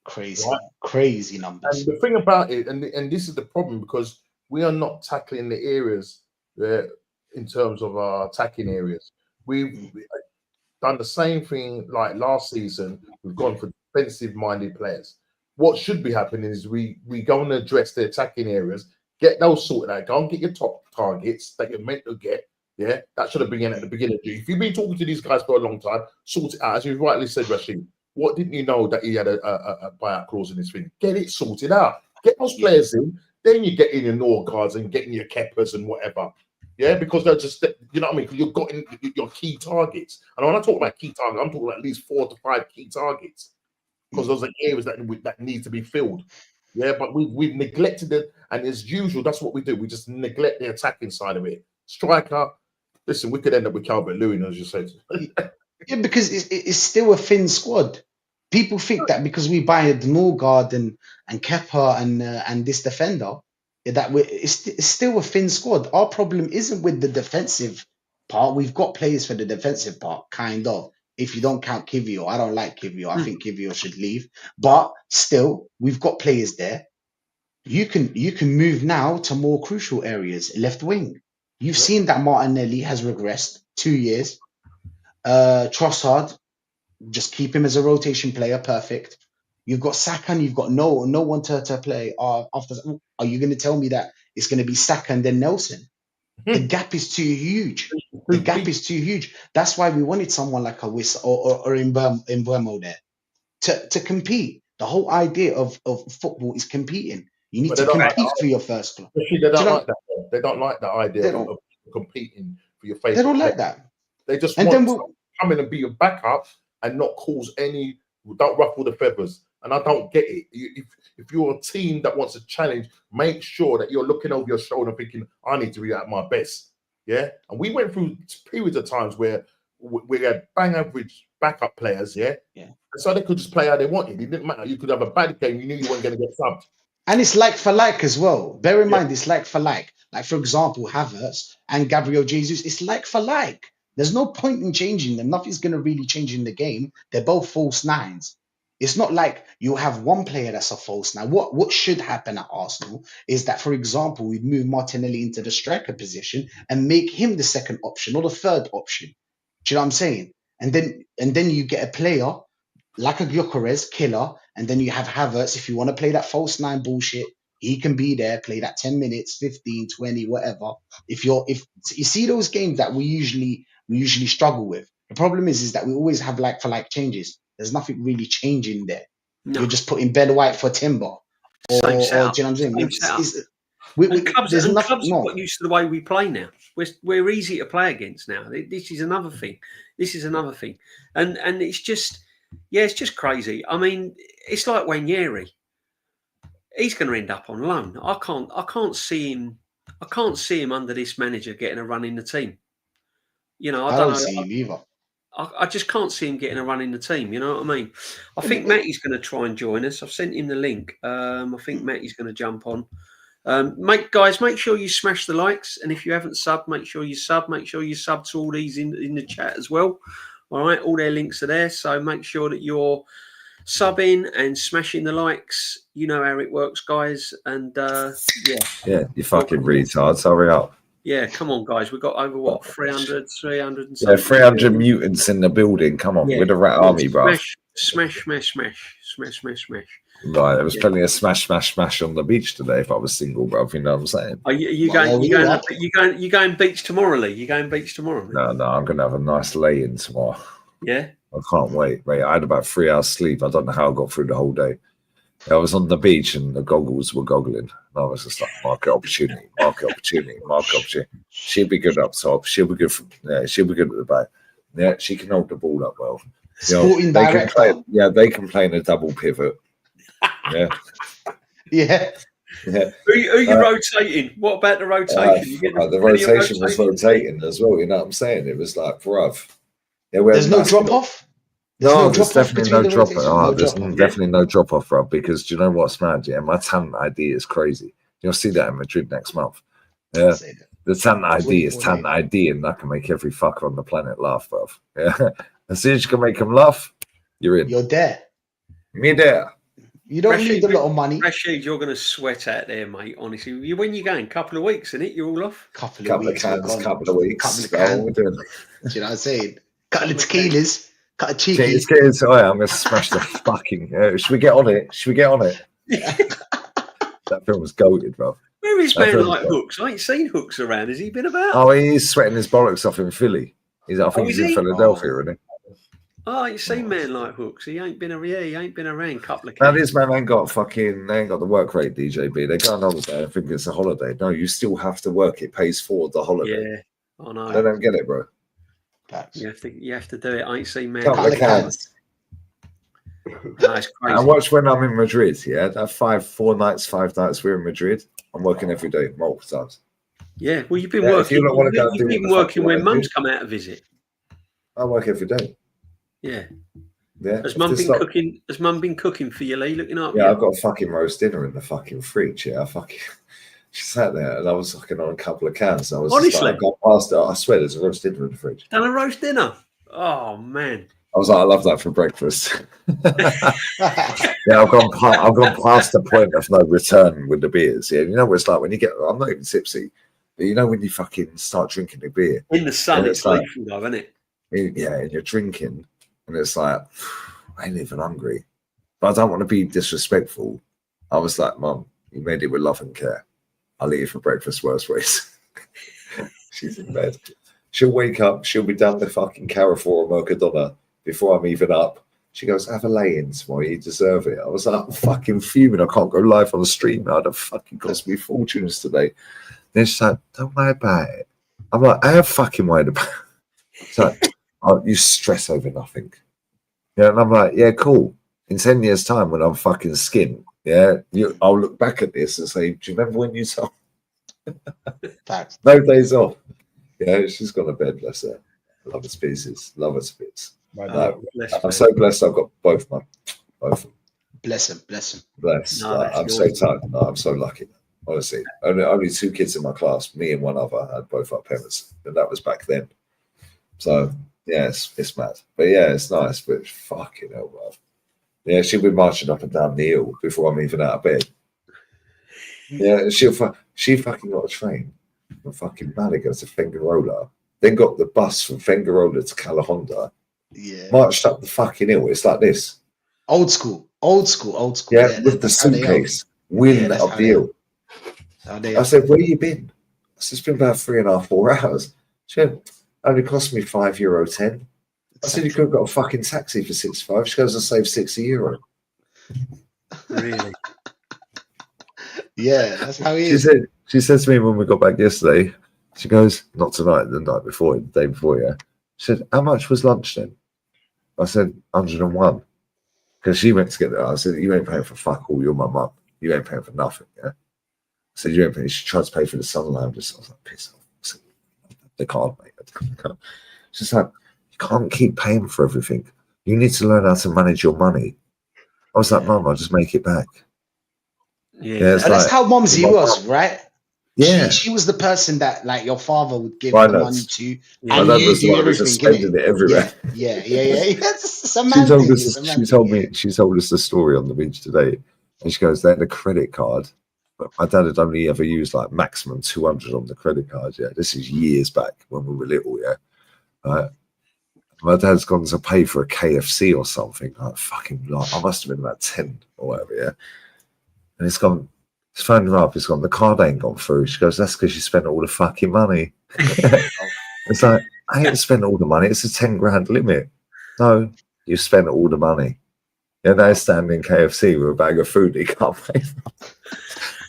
Crazy numbers. And the thing about it, and this is the problem, because we are not tackling the areas in terms of our attacking areas. We've done the same thing like last season. We've gone for defensive-minded players. What should be happening is we go and address the attacking areas, get those sorted out, go and get your top targets that you're meant to get. Yeah, that should have been in at the beginning. If you've been talking to these guys for a long time, sort it out. As you rightly said, Rashid, what didn't you know that he had a buyout clause in his thing? Get it sorted out. Get those players in. Then you get in your Norgards and getting your Keppers and whatever. Yeah, because they're just, you know what I mean? Because you've got your key targets. And when I talk about key targets, I'm talking about at least 4 to 5 key targets. Because those are areas that need to be filled. Yeah, but we've neglected it. And as usual, that's what we do. We just neglect the attacking side of it. Striker, listen, we could end up with Calvert-Lewin, as you said. Yeah, because it's still a thin squad. People think that because we buy the Norgard and Kepa and this defender, that it's still a thin squad. Our problem isn't with the defensive part. We've got players for the defensive part, kind of. If you don't count Kivio, I don't like Kivio. I think Kivio should leave. But still, we've got players there. You can move now to more crucial areas, left wing. You've seen that Martinelli has regressed 2 years. Trossard, just keep him as a rotation player, perfect. You've got Saka and you've got no one to play after. Are you going to tell me that it's going to be Saka and then Nelson? The gap is too huge. The gap is too huge. That's why we wanted someone like a Wiss or Mbeumo there to compete. The whole idea of football is competing. You need But to they don't like compete that. for your first club. They Do don't you know? like that. They don't like the idea They of don't. competing for your They favorite. don't like that. They just And want then to we'll, come in and be a backup and not cause any, don't ruffle the feathers. And I don't get it. If you're a team that wants to challenge, make sure that you're looking over your shoulder thinking, I need to be at my best. Yeah. And we went through periods of times where we had bang average backup players. Yeah. Yeah. And so they could just play how they wanted. It didn't matter. You could have a bad game. You knew you weren't going to get subbed. and it's like for like as well. Bear in Yeah. mind, it's like for like. Like, for example, Havertz and Gabriel Jesus, it's like for like. There's no point in changing them. Nothing's going to really change in the game. They're both false nines. It's not like you have one player that's a false nine. What should happen at Arsenal is that, for example, we move Martinelli into the striker position and make him the second option or the third option. Do you know what I'm saying? And then you get a player like a Gyökeres, killer, and then you have Havertz. If you want to play that false nine bullshit, he can be there, play that 10 minutes, 15, 20, whatever. If you see those games that we usually struggle with, the problem is that we always have like for like changes. There's nothing really changing there. No. You're just putting Ben White for Timber. Or do Same you setup. know what I'm saying? Same setup. We, Clubs there's nothing. have No. got used to the way we play now. We're easy to play against now. This is another thing. And it's just, yeah, it's just crazy. I mean, it's like Wanyeri. He's going to end up on loan. I can't see him under this manager getting a run in the team. You know, I don't know. see him either. I just can't see him getting a run in the team. You know what I mean? I think Matty's going to try and join us. I've sent him the link. I think Matty's going to jump on. Make sure you smash the likes, and if you haven't subbed, make sure you sub. Make sure you sub to all these in the chat as well. All right, all their links are there, so make sure that you're subbing and smashing the likes. You know how it works, guys. And yeah, you fucking retards. Hurry up. Yeah, come on, guys. We've got over what 300 and yeah, 300 mutants in the building. Come on, we're the rat army, bro. Smash. Right, there was plenty of smash on the beach today. If I was single, bro, you know what I'm saying? Are you going beach tomorrow, Lee? You going beach tomorrow? Lee? No, I'm gonna have a nice lay-in tomorrow. Yeah, I can't wait. Mate, I had about 3 hours sleep. I don't know how I got through the whole day. I was on the beach and the goggles were goggling. And I was just like, market opportunity. She'll be good up top. She'll be good she'll be good at the back. Yeah, she can hold the ball up well. Sporting director. They can play in a double pivot. Yeah. Yeah. Who are you rotating? What about the rotation? The rotation was rotating as well. You know what I'm saying? It was like, bruv. Yeah, there's no drop off. There's definitely no drop off. There's definitely no drop off, bro. Because do you know what's mad? Yeah, my talent ID is crazy. You'll see that in Madrid next month. Yeah, the talent ID is talent ID, and that can make every fucker on the planet laugh, bro. Yeah, as soon as you can make them laugh, you're in. You're there. Me there. You don't need a lot of money. Rashid, you're going to sweat out there, mate. Honestly, when you going? Couple of weeks, isn't it? You're all off. Couple of weeks. Couple of weeks. Do you know what I'm saying? Couple of tequilas. Cut a cheeky. Oh, yeah, I'm going to smash the fucking. Should we get on it? That film was goated, bro. Where is man like Hooks? I ain't seen Hooks around. Has he been about? Oh, he's sweating his bollocks off in Philly. I think he's in Philadelphia, isn't he? Oh, you seen man like Hooks? He ain't been around. He ain't been around a couple of. Now this man ain't got the work rate, DJB. They go on holiday. I think it's a holiday. No, you still have to work. It pays for the holiday. Yeah, I know. They don't get it, bro. You have to do it. I ain't seen man. Couple of cans. No, it's crazy. I watch when I'm in Madrid. Yeah, that 5 nights we're in Madrid. I'm working every day, multiple times. Yeah, well, you've been working. You've been working when Mum's come out to visit. I work every day. Yeah. Yeah. Has Mum been cooking? Has Mum been cooking for you, Lee? Looking up. Yeah, I've got a fucking roast dinner in the fucking fridge. Yeah, she sat there and I was looking on a couple of cans. I was honestly, I got past it. I swear, there's a roast dinner in the fridge. Done a roast dinner. Oh man. I was like, I love that for breakfast. Yeah, I've gone past the point of no return with the beers. Yeah, you know what it's like when you get. I'm not even tipsy, but you know when you fucking start drinking the beer in the sun. It's lethal, though, isn't it? Yeah, and you're drinking, and it's like I ain't even hungry, but I don't want to be disrespectful. I was like, Mum, you made it with love and care. I'll eat it for breakfast, worst ways. She's in bed. She'll wake up. She'll be down the fucking Carrefour or Mercadona before I'm even up. She goes, have a lay-in tomorrow. You deserve it. I was like, I'm fucking fuming. I can't go live on the stream. It fucking cost me fortunes today. Then she's like, don't worry about it. I'm like, I have fucking worried about it. It's like, oh, you stress over nothing. Yeah, and I'm like, yeah, cool. In 10 years' time, when I'm fucking skin, yeah, I'll look back at this and say, do you remember when you told? No days off. Yeah, she's gone to bed, bless her. Love her species. Love her spits. I'm so blessed I've got both. Bless him, bless him. Blessed. No, I'm so tired. No, I'm so lucky. Honestly, only 2 kids in my class, me and one other, had both our parents, and that was back then. So yeah, it's mad, but yeah, it's nice. But fucking hell, bro. Yeah, she'll be marching up and down the hill before I'm even out of bed. Yeah, she fucking got a train from fucking Malaga to Fengarola, then got the bus from Fengarola to Calahonda. Yeah, marched up the fucking hill. It's like this. Old school. Yeah, with the suitcase, wheeling it up the hill. I said, where you been? I said, it's been about 3.5, 4 hours. She went, only cost me €5.10. I said, you could have got a fucking taxi for 65. She goes, I saved €60. Really? Yeah, that's how he is. She said to me when we got back yesterday, she goes, not tonight, the night before, the day before, yeah. She said, how much was lunch then? I said, 101. Because she went to get there. I said, you ain't paying for fuck all, you're my mum. You ain't paying for nothing, yeah? I said, you ain't paying. She tried to pay for the sun lounges. I was like, piss off. I said, they can't, mate. She's like, you can't keep paying for everything. You need to learn how to manage your money. I was like, Mum, I'll just make it back. Yeah, and that's how Mumsy was, right? Yeah. She was the person that, like, your father would give the money to, and you do everything. Spending it everywhere. Yeah. It's a man thing. She told us the story on the beach today, and she goes, they had a credit card, but my dad had only ever used like maximum 200 on the credit card. Yeah, this is years back when we were little. Yeah, my dad's gone to pay for a KFC or something. I must have been about 10 or whatever. Yeah, and it's gone. He's phoned her up. He's gone, the card ain't gone through. She goes, that's because you spent all the fucking money. It's like, I ain't spent all the money. It's a 10 grand limit. No, you spent all the money. Yeah, they're standing KFC with a bag of food he can't pay for.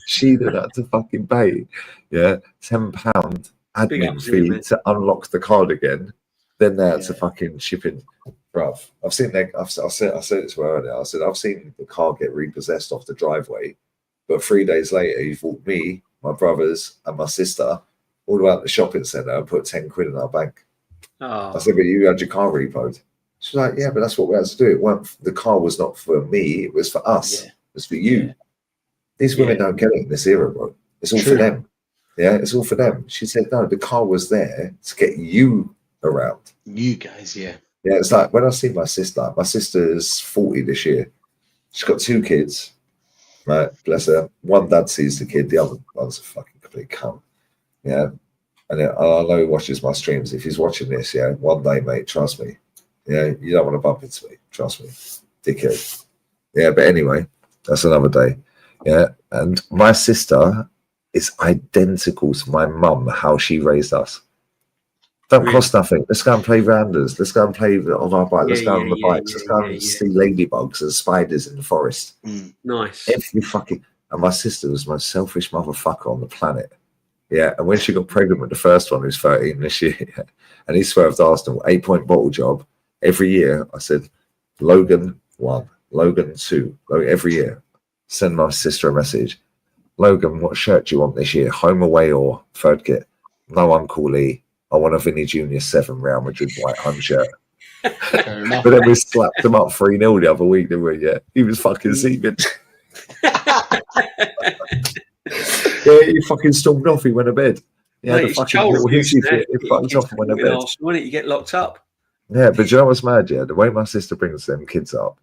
She did have to fucking pay. Yeah, £10 admin fee to unlock the card again. Then they had to fucking ship in. Bruv, I've seen that. I said it to her earlier. I said, I've seen the car get repossessed off the driveway. But 3 days later, he bought me, my brothers, and my sister all the way out to the shopping centre and put 10 quid in our bank. Oh. I said, but you had your car repoed. She's like, yeah, but that's what we had to do. The car was not for me, it was for us. It was for you. Yeah. These women don't get it in this era, bro. It's all for them. Yeah, it's all for them. She said, no, the car was there to get you around. You guys, yeah. Yeah, it's like when I see my sister's 40 this year. She's got 2 kids. Right, bless her. One dad sees the kid, the other one's a fucking complete cunt. Yeah. And I know he watches my streams. If he's watching this, yeah, one day, mate, trust me. Yeah, you don't want to bump into me. Trust me. Dickhead. Yeah, but anyway, that's another day. Yeah. And my sister is identical to my mum, how she raised us. Don't cost nothing. Let's go and play rounders. Let's go and play on our bike. Let's go on the bikes. Let's go and see ladybugs and spiders in the forest. Nice. Every fucking. And my sister was the most selfish motherfucker on the planet. Yeah. And when she got pregnant with the first one, who's 13 this year, and he swerved Arsenal, 8-point bottle job every year. I said, Logan 1, Logan 2, every year. Send my sister a message. Logan, what shirt do you want this year? Home, away, or third kit? No, Uncle Lee. I want a Vinny Jr. 7 Real Madrid white home shirt. But then we slapped him up 3-0 the other week, didn't we? Yeah, he was fucking seething. Yeah, he fucking stormed off. He went to bed. He had a fucking little hissy fit. He fucked off and went to bed. Why don't you get locked up? Yeah, but do you know what's mad? Yeah, the way my sister brings them kids up.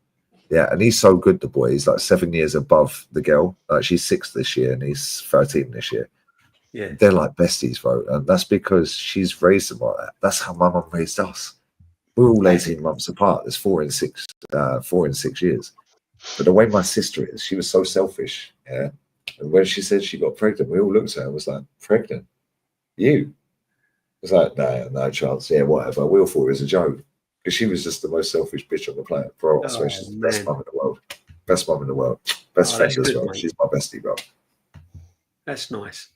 Yeah, and he's so good, the boy. He's like 7 years above the girl. Like she's 6 this year and he's 13 this year. Yeah, they're like besties, bro, and that's because she's raised them like that. That's how my mum raised us. We're all 18 months apart. There's 4 and 6 years. But the way my sister is, she was so selfish. Yeah, and when she said she got pregnant, we all looked at her and was like, "Pregnant? You? It's like, no chance. Yeah, whatever. We all thought it was a joke because she was just the most selfish bitch on the planet. Bro, I swear she's the best mum in the world. Best mum in the world. Best friend as well. She's my bestie, bro. That's nice.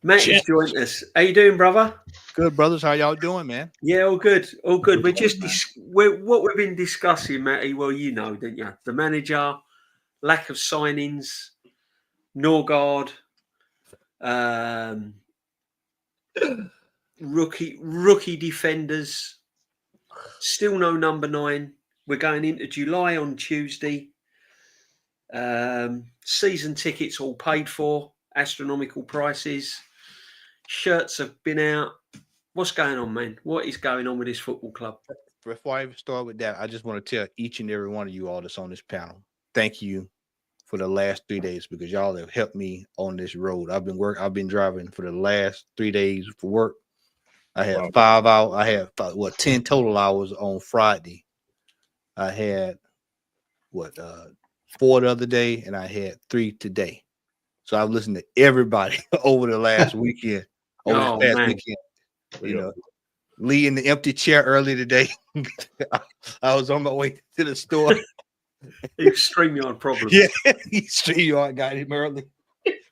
Matty's joined us. How you doing, brother? Good, brothers. How y'all doing, man? Yeah, all good. All good. We're just what we've been discussing, Matty. Well, you know, didn't you? The manager, lack of signings, Norgard, rookie defenders. Still no number 9. We're going into July on Tuesday. Season tickets all paid for, astronomical prices. Shirts have been out. What's going on, man? What is going on with this football club? Before I even start with that, I just want to tell each and every one of you all that's on this panel, thank you for the last 3 days because y'all have helped me on this road. I've been driving for the last 3 days for work. I had 5 hours. I had 10 total hours on Friday. I had 4 the other day, and I had 3 today. So I've listened to everybody over the last weekend. Over the past weekend, you know, Lee in the empty chair early today. I was on my way to the store. StreamYard problem. Yeah, StreamYard got him early.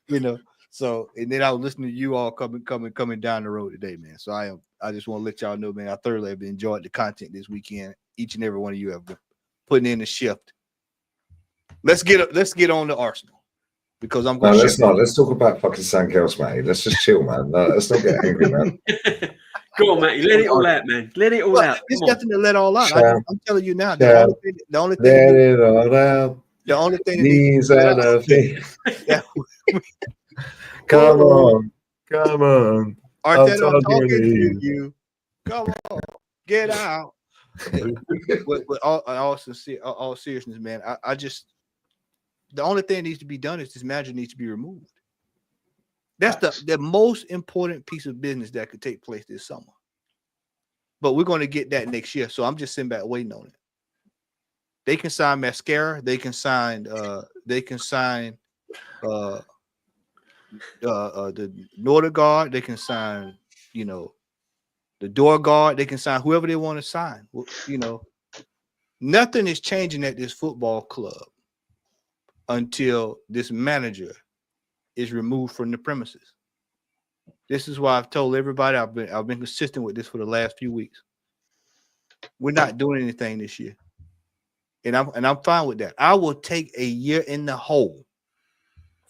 You know, so and then I was listening to you all coming down the road today, man. So I just want to let y'all know, man, I thoroughly have enjoyed the content this weekend. Each and every one of you have been putting in the shift. Let's get on to Arsenal. Because I'm going to let's talk about fucking something else, mate. Let's just chill, man. No, let's not get angry, man. Go on, Matty. Let it all out, man. Let it all out. There's nothing to let all out. I'm telling you now. The only thing let it all out. The only thing these are the things. Come on. Arteta, I'm talking to you. Come on, get out. with all seriousness, man. I just the only thing that needs to be done is this manager needs to be removed. That's the most important piece of business that could take place this summer. But we're going to get that next year. So I'm just sitting back waiting on it. They can sign Mascara. They can sign the Nordic guard. They can sign, the door guard. They can sign whoever they want to sign. Nothing is changing at this football club until this manager is removed from the premises. This is why I've told everybody, I've been consistent with this for the last few weeks. We're not doing anything this year. And I'm fine with that. I will take a year in the hole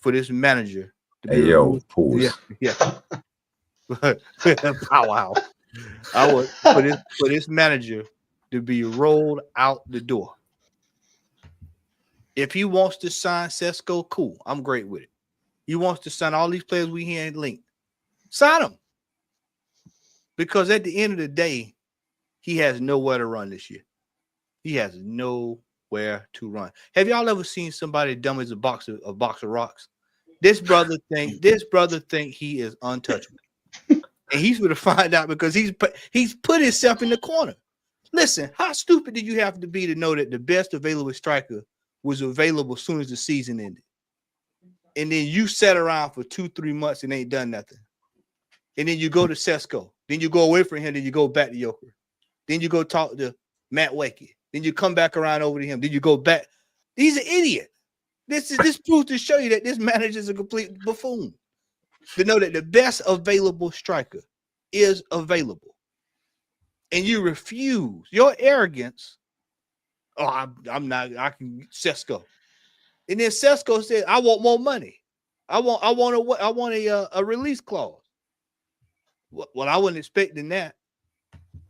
for this manager to be removed. Pause. Yeah. Wow. I would for this manager to be rolled out the door. If he wants to sign Sesko, cool. I'm great with it. He wants to sign all these players we here in Link. Sign them. Because at the end of the day, he has nowhere to run this year. He has nowhere to run. Have y'all ever seen somebody dumb as a box of rocks? This brother think he is untouchable. And he's going to find out because he's put himself in the corner. Listen, how stupid did you have to be to know that the best available striker was available as soon as the season ended? And then you sat around for 2-3 months and ain't done nothing. And then you go to Sesko. Then you go away from him. Then you go back to Joker. Then you go talk to Matt Wakey. Then you come back around over to him. Then you go back. He's an idiot. This proves to show you that this manager is a complete buffoon. To know that the best available striker is available. And you refuse. Your arrogance. Oh, I'm not. I can Sesko. And then Sesko said, "I want more money. I want a release clause." Well, I wasn't expecting that.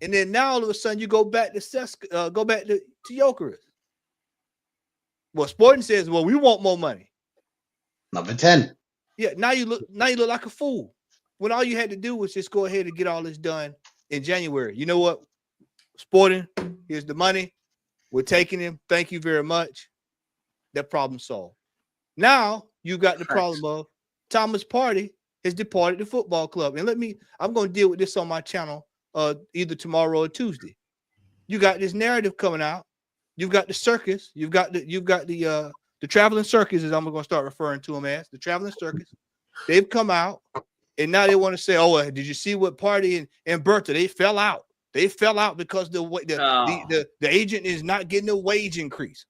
And then now all of a sudden you go back to Sesko, go back to Jokeris. Well, Sporting says, "Well, we want more money." Number 10. Yeah, now you look like a fool. When all you had to do was just go ahead and get all this done in January. You know what? Sporting, here's the money. We're taking him. Thank you very much. That problem solved. Now you got the problem of Thomas Partey has departed the football club. And I'm going to deal with this on my channel either tomorrow or Tuesday. You got this narrative coming out. You've got the circus. You've got the traveling circus, as I'm going to start referring to them as the traveling circus. They've come out And now they want to say, "Oh, did you see what party and Bertha? They fell out. They fell out because the agent is not getting a wage increase."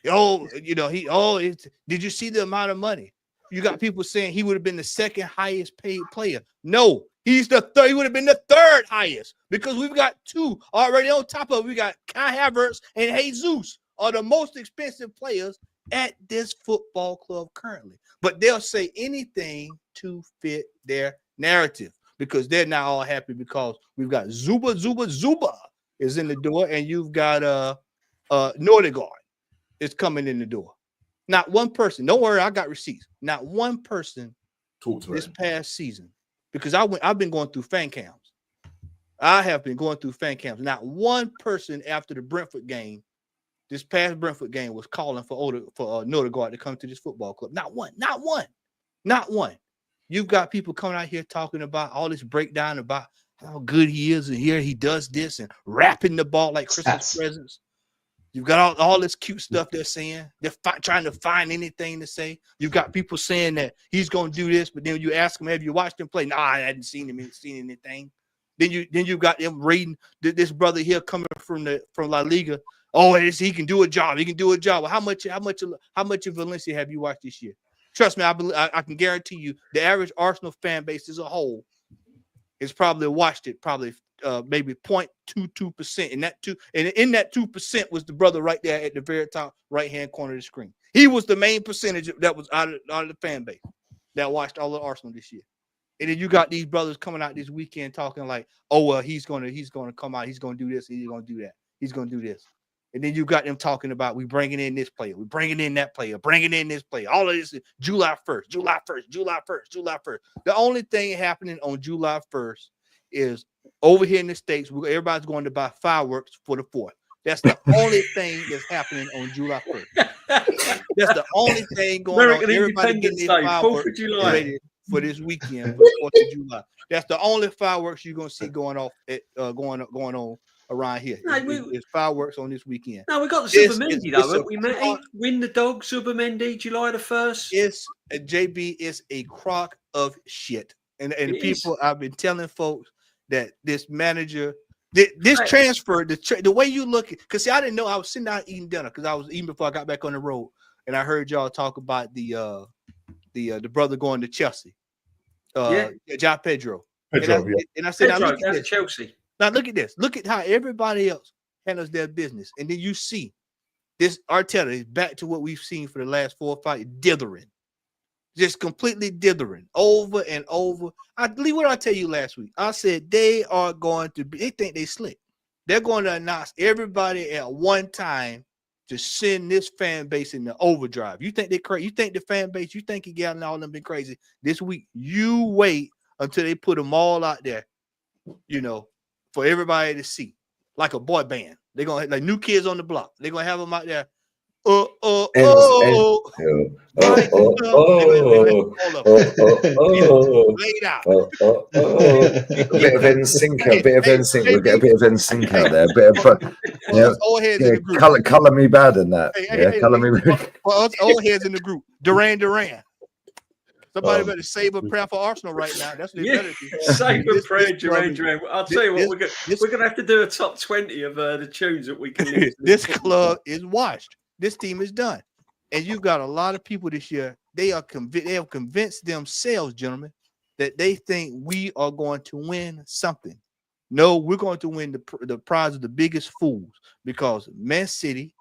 Did you see the amount of money? You got people saying he would have been the second highest paid player. No, he's the third. He would have been the third highest because we've got two already on top of it. We got Kai Havertz and Jesus are the most expensive players at this football club currently. But they'll say anything to fit their narrative because they're not all happy because we've got Zuba is in the door and you've got Nordegaard is coming in the door. Not one person. Don't worry, I got receipts. Not one person Talk to this him. past season because I've been going through fan cams. I have been going through fan cams. Not one person after the Brentford game, this past Brentford game, was calling for Nordegaard to come to this football club. Not one. Not one. Not one. You've got people coming out here talking about all this breakdown about how good he is, and here he does this and wrapping the ball like Christmas presents. You've got all this cute stuff they're saying. They're trying to find anything to say. You've got people saying that he's going to do this, but then you ask them, "Have you watched him play?" "Nah, I hadn't seen anything." Then you got them reading this brother here coming from La Liga. "Oh, he can do a job. He can do a job." Well, how much of Valencia have you watched this year? Trust me, I can guarantee you the average Arsenal fan base as a whole has probably watched it maybe 0.22%. And in that 2% was the brother right there at the very top right-hand corner of the screen. He was the main percentage that was out of the fan base that watched all of Arsenal this year. And then you got these brothers coming out this weekend talking like, "Oh, well, he's gonna come out, he's gonna do this, he's gonna do that, he's gonna do this." And then you got them talking about we bringing in this player, we bringing in that player, bringing in this player. All of this is July 1st. The only thing happening on July 1st is over here in the States, everybody's going to buy fireworks for the 4th. That's the only thing that's happening on July 1st. That's the only thing going on. Everybody getting their fireworks ready for this weekend, for the 4th of July. That's the only fireworks you're going to see going off going on around here. It's fireworks on this weekend. No, we got the Subamendi though, haven't we, Matty? Win the dog, Subamendi, July the 1st. It's JB is a crock of shit. And people, I've been telling folks that this manager, this transfer, the way you look at, because see, I didn't know. I was sitting down eating dinner because I was eating before I got back on the road, and I heard y'all talk about the brother going to Chelsea, João Pedro. And I said, now look at this. Chelsea. Now look at this. Look at how everybody else handles their business, and then you see this Arteta is back to what we've seen for the last 4 or 5 years, dithering. Just completely dithering over and over. What I tell you last week? I said they think they slick. They're going to announce everybody at one time to send this fan base in the overdrive. You think they're crazy? You think the fan base, you think Gallon and all of them been crazy this week? You wait until they put them all out there, for everybody to see, like a boy band. They're going to like New Kids on the Block. They're going to have them out there. Laid out. A bit of NSYNC, We'll get a bit of NSYNC out there. A bit of color me bad in that. Color me bad. For us old heads in the group, Duran. Somebody better save a prayer for Arsenal right now. That's what they better do. Save a prayer, Duran. I'll tell you what, we're going to have to do a top 20 of the tunes that we can listen to. This club is washed. This team is done. And you've got a lot of people this year. They have convinced themselves, gentlemen, that they think we are going to win something. No, we're going to win the prize of the biggest fools because Man City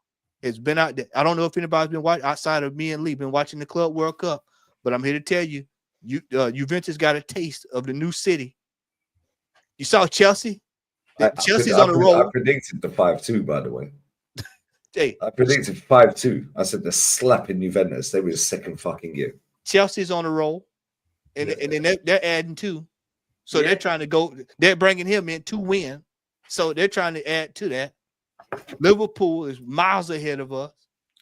has been out there. I don't know if anybody's been watching outside of me and Lee, been watching the Club World Cup, but I'm here to tell you, Juventus got a taste of the new city. You saw Chelsea? Chelsea's on the roll. I predicted the 5-2, by the way. Hey, I predicted 5-2. I said the slap in Juventus. They were the second fucking year. Chelsea's on the roll, and then they're adding 2. So they're trying to go. They're bringing him in to win. So they're trying to add to that. Liverpool is miles ahead of us.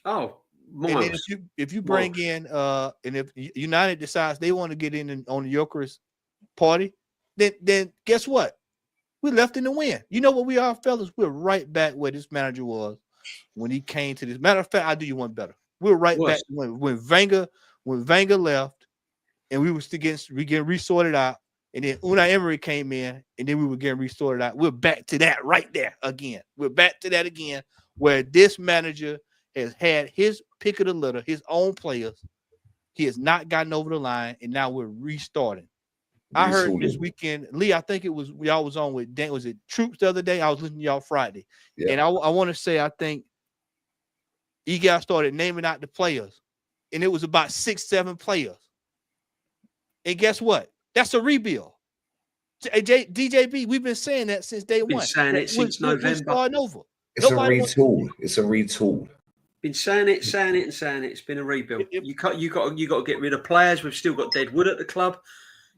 Oh, miles. And then if you bring in and if United decides they want to get in on the Joker's party, then guess what? We're left in the win. You know what we are, fellas? We're right back where this manager was when he came to this. Matter of fact, I'll do you one better. We're right back when Wenger left and we getting resorted out. And then Unai Emery came in, and then we were getting resorted out. We're back to that right there again. We're back to that again, where this manager has had his pick of the litter, his own players. He has not gotten over the line, and now we're restarting. I heard this weekend, Lee, I think it was y'all was on with Dan. Was it Troops the other day? I was listening to y'all Friday. Yeah. And I want to say, I think you guys started naming out the players, and it was about 6-7 players. And guess what? That's a rebuild. DJB, we've been saying that since day one. Been saying it since November. We're starting over. It's a retool. It's a retool. Been saying it. It's been a rebuild. You got to get rid of players. We've still got dead wood at the club.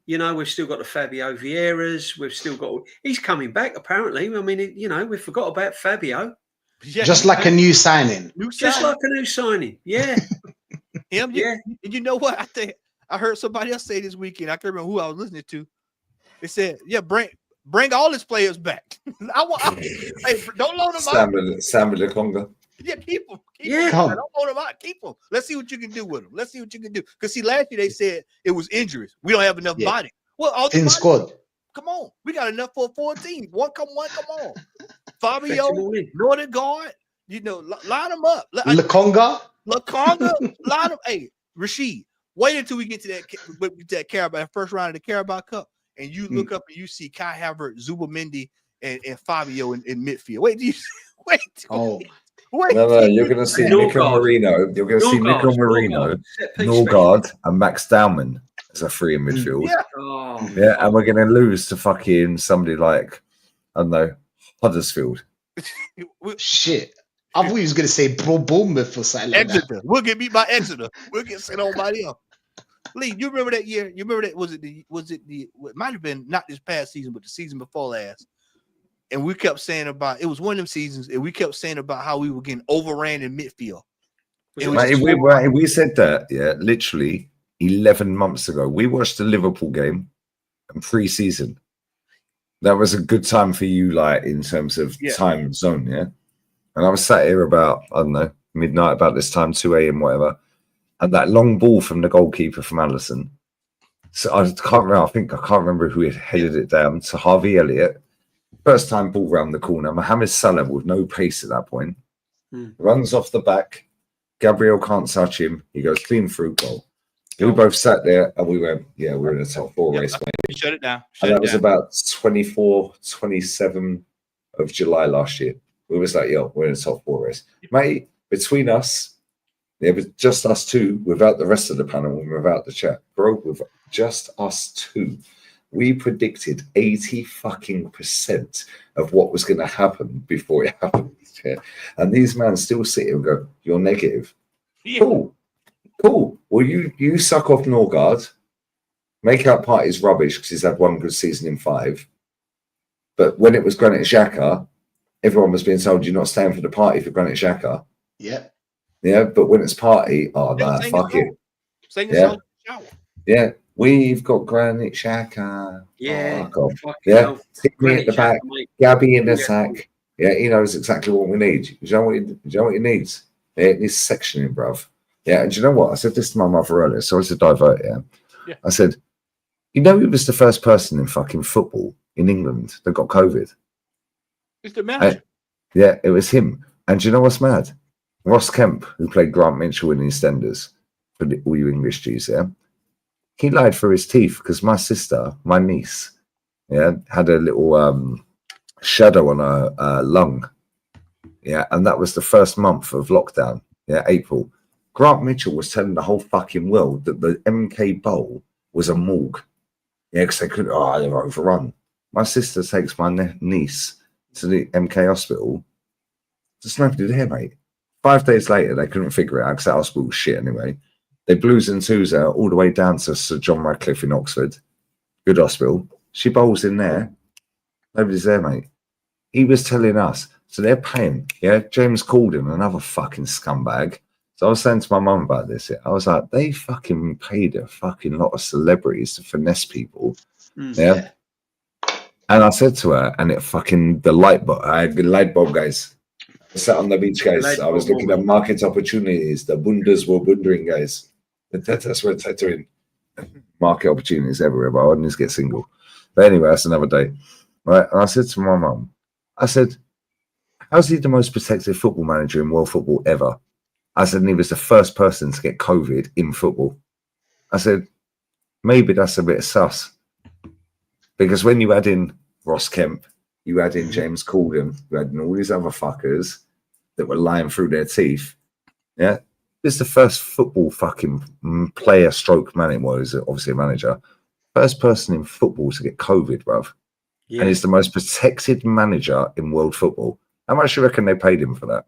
You know, we've still got the Fabio Vieiras. We've still got. He's coming back apparently. I mean, you know, we forgot about Fabio. Yeah. Just like a new signing. Just like a new signing. Yeah. Him. Yeah. And you know what? I think I heard somebody else say this weekend. I can't remember who I was listening to. They said, "Yeah, bring all his players back. Hey, don't loan them out. Sam Conga. Yeah, keep them. Yeah. Don't loan them out. Keep them. Let's see what you can do with them. Let's see what you can do. Because see, last year they said it was injuries. We don't have enough body. Well, all the in squad. Come on, we got enough for a 14. One, come on. Fabio, Northern Guard. You know, line them up. Lakonga, line them. Hey, Rashid, wait until we get to that Carabao, that first round of the Carabao Cup. And you look up and you see Kai Havertz, Zubomendi, and Fabio in midfield. Wait. No, you're going to see Nico Marino. You're going to see Nico Marino, Norgard, and Max Dowman as a free in midfield. Yeah, and we're going to lose to fucking somebody like, I don't know, Huddersfield. Shit. I thought he was going to say Bournemouth or something like Exeter. that. We'll get beat by Exeter. We'll get sent on by them. Lee, you remember that year? You remember that? It might have been not this past season, but the season before last. And we kept saying about it was one of them seasons, and we kept saying about how we were getting overran in midfield. We said that, yeah, literally 11 months ago. We watched the Liverpool game in pre-season. That was a good time for you, like in terms of time zone, yeah. And I was sat here about, I don't know, midnight, about this time, 2 a.m., whatever. And that long ball from the goalkeeper from Allison. So I can't remember who had headed it down to Harvey Elliott. First time ball round the corner. Mohamed Salah with no pace at that point. Runs off the back. Gabriel can't touch him. He goes clean through goal. We both sat there and we went, yeah, we're in a top 4 race, mate. Shut it down. That was about 24, 27 of July last year. We was like, yo, we're in a top 4 race. Mate, between us, it was just us two without the rest of the panel and without the chat. Bro, with just us two, we predicted 80% of what was going to happen before it happened. Yeah. And these men still sit here and go, you're negative. Yeah. Cool. Well, you suck off Norgard. Make out party's rubbish because he's had one good season in 5. But when it was Granit Xhaka, everyone was being told you're not staying for the party for Granit Xhaka. Yeah. Yeah, but when it's party, fuck it. Yeah, we've got Granit Xhaka. Yeah. Take me at the back. Gabby in the attack. Yeah, he knows exactly what we need. You know what he needs? Yeah, it needs sectioning, bruv. Yeah, and do you know what? I said this to my mother earlier, sorry to divert, yeah. I said, you know, he was the first person in fucking football in England that got COVID. It's the manager. Yeah, it was him. And do you know what's mad? Ross Kemp, who played Grant Mitchell in EastEnders, for all you English Jews, yeah, he lied through his teeth because my niece, yeah, had a little shadow on her lung, yeah, and that was the first month of lockdown, yeah, April. Grant Mitchell was telling the whole fucking world that the MK Bowl was a morgue, yeah, because they couldn't, they were overrun. My sister takes my niece to the MK hospital. There's nobody there, mate. 5 days later, they couldn't figure it out because that hospital was shit anyway. They blues and twos her all the way down to Sir John Radcliffe in Oxford. Good hospital. She bowls in there. Nobody's there, mate. He was telling us. So they're paying. Yeah, James Corden, another fucking scumbag. So I was saying to my mum about this. I was like, they fucking paid a fucking lot of celebrities to finesse people. Yeah. And I said to her, and it fucking, the light bulb, guys. I sat on the beach, guys. I was looking at market opportunities. The bundas were bundering, guys. That's what it's doing. market opportunities everywhere, but I wanted to get single. But anyway, that's another day. Right. And I said to my mum, I said, how's he the most protected football manager in world football ever? I said, and he was the first person to get COVID in football. I said, maybe that's a bit sus. Because when you add in Ross Kemp, you add in James Corden, you add in all these other fuckers that were lying through their teeth. Yeah. This is the first football fucking player stroke manager. Well, he's obviously a manager. First person in football to get COVID, bruv. Yeah. And he's the most protected manager in world football. How much do you reckon they paid him for that?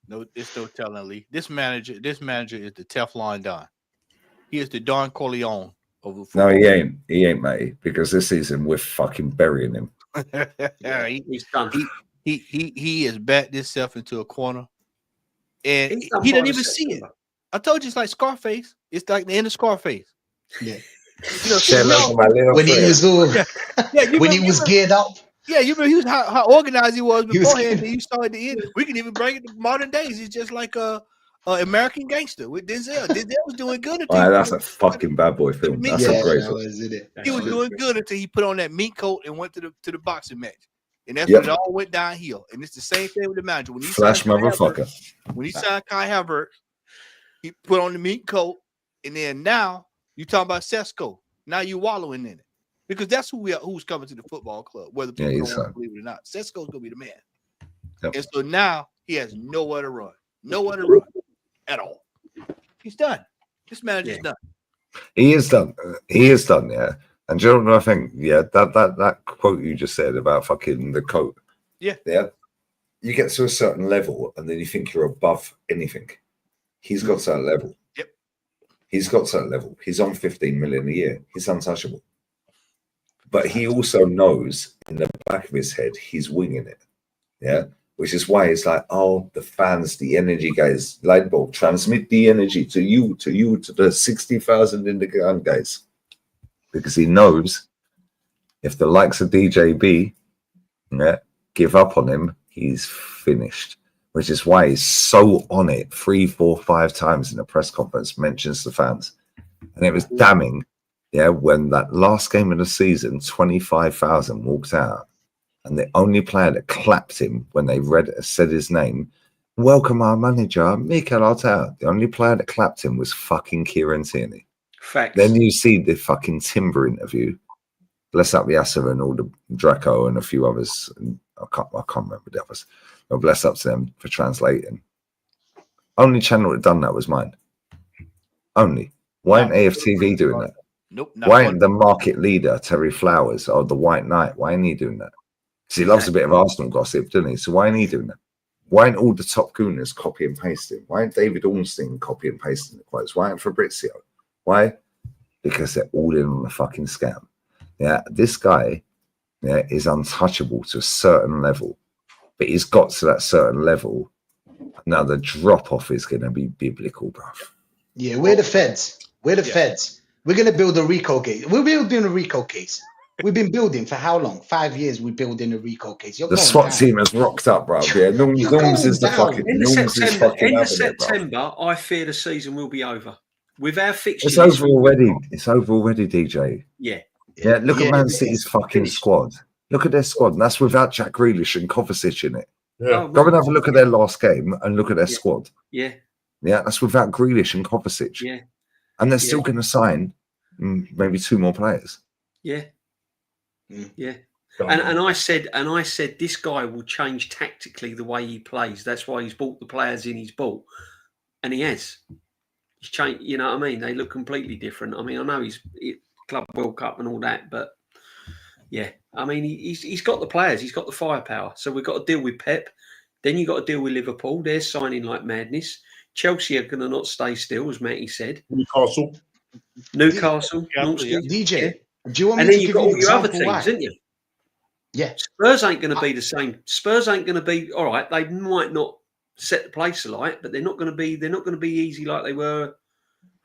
No, it's no telling, Lee. This manager is the Teflon Don. He is the Don Corleone of the football. No, he ain't. He ain't, mate. Because this season we're fucking burying him. He's done. He has backed himself into a corner, and He's done he didn't by even see it. September. I told you it's like Scarface. It's like the end of Scarface. Yeah. You know, Share love with my little When he friend. was all, you when he remember- was geared up. Yeah, you remember he was how organized he was He was beforehand. kidding. And you saw at the end. We can even bring it to modern days. He's just like a American Gangster with Denzel. Denzel was doing good until Right, that's a fucking bad boy film. That's Yeah, a great that film. was it. he was doing good until he put on that meat coat and went to the boxing match. And that's Yep. when it all went downhill. And it's the same thing with the manager. When he Flash signed Kai motherfucker. Havertz- when he signed Kai Havertz, he put on the meat coat, and then now you talking about Sesko. Now you wallowing in it. Because that's who's coming to the football club, whether people Yeah, don't he's want to so. believe it or not. Sesko's gonna be the man. Yep. And so now he has nowhere to run. Nowhere to run at all. He's done. This manager's done. He is done. He is done, yeah. And do you know what I think? Yeah, that quote you just said about fucking the coat. Yeah. Yeah. You get to a certain level and then you think you're above anything. He's got to that level. Yep. He's got to that level. He's on 15 million a year. He's untouchable. But he also knows in the back of his head he's winging it. Yeah. Which is why it's like, oh, the fans, the energy guys, light bulb, transmit the energy to you, to the 60,000 in the ground guys. Because he knows if the likes of DJB give up on him, he's finished. Which is why he's so on it 3, 4, 5 times in a press conference, mentions the fans. And it was damning, when that last game of the season, 25,000 walked out. And the only player that clapped him when they said his name, welcome our manager, Mikel Arteta. The only player that clapped him was fucking Kieran Tierney. Facts. Then you see the fucking Timber interview. Bless up Yasser and all the Draco and a few others. And I can't remember the others. But bless up to them for translating. Only channel that done that was mine. Only. Why ain't AFTV doing that? Nope. Not Why one. ain't the market leader, Terry Flowers, or the White Knight, why ain't he doing that? Because he loves a bit of Arsenal gossip, doesn't he? So why ain't he doing that? Why ain't all the top gooners copy and pasting? Why ain't David Ornstein copy and pasting the quotes? Why ain't Fabrizio? Why? Because they're all in on the fucking scam. Yeah, this guy is untouchable to a certain level, but he's got to that certain level. Now the drop off is going to be biblical, bruv. Yeah, we're the feds. We're the feds. We're going to build a RICO case. We're building a RICO case. We've been building for how long? 5 years we're building a RICO case. You're The going SWAT down. team has rocked up, bruv. Yeah, You're Norms is the going down. fucking End of Norms is September, fucking end of having it, bruv. September, I fear the season will be over. With our fixture It's list, over already. It's over already, DJ. Yeah. Yeah, look at Man it City's is. fucking Finished. squad. Look at their squad. And that's without Jack Grealish and Kovacic in it. Yeah. Oh, Go and have a look at their last game and look at their Yeah. squad. Yeah. Yeah, that's without Grealish and Kovacic. Yeah. And they're still going to sign maybe 2 more players. Yeah. Mm. Yeah. And I said this guy will change tactically the way he plays. That's why he's bought the players in he's bought. And he has. He's changed, you know what I mean? They look completely different. I mean, I know he's Club World Cup and all that, but yeah. I mean, he's got the players, he's got the firepower. So we've got to deal with Pep. Then you've got to deal with Liverpool. They're signing like madness. Chelsea are going to not stay still, as Matty said. Newcastle. Newcastle, Yeah. DJ, do you want and me then to you've give got you all an your other example teams, why? haven't you? Yeah. Spurs ain't going to be the same. Spurs ain't going to be all right. They might not set the place alight, but they're not going to be. They're not going to be easy like they were,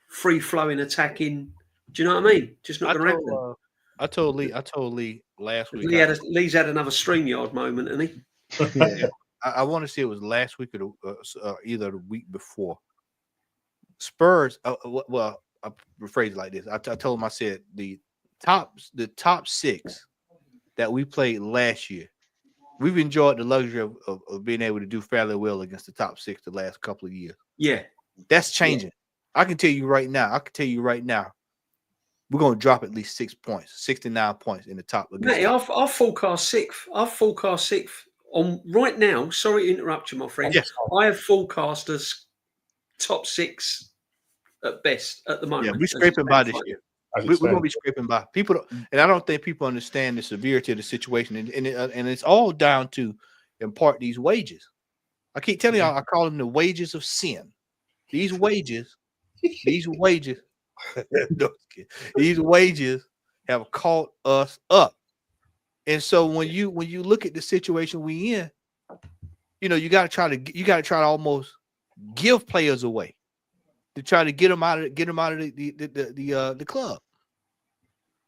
free flowing, attacking. Do you know what I mean? Just not going to happen. I told Lee last week. Lee's had another StreamYard moment, hasn't he? Yeah. I want to say it was last week or either the week before. Spurs. Well, rephrase it like this. I told him, I said the top 6 that we played last year, we've enjoyed the luxury of being able to do fairly well against the top 6 the last couple of years. Yeah. That's changing. I can tell you right now, we're going to drop at least 6 points, 69 points in the top. Mate, I've forecast 6th. I've forecast 6th on right now. Sorry to interrupt you, my friend. Yes. I have forecast us top 6 at best at the moment. Yeah, we're scraping by this year. We're going to be scraping by. People, and I don't think people understand the severity of the situation, and it's all down to, in part, these wages. I keep telling y'all, I call them the wages of sin. These wages have caught us up. And so when you look at the situation we in, you got to try to almost give players away to try to get them out of the club.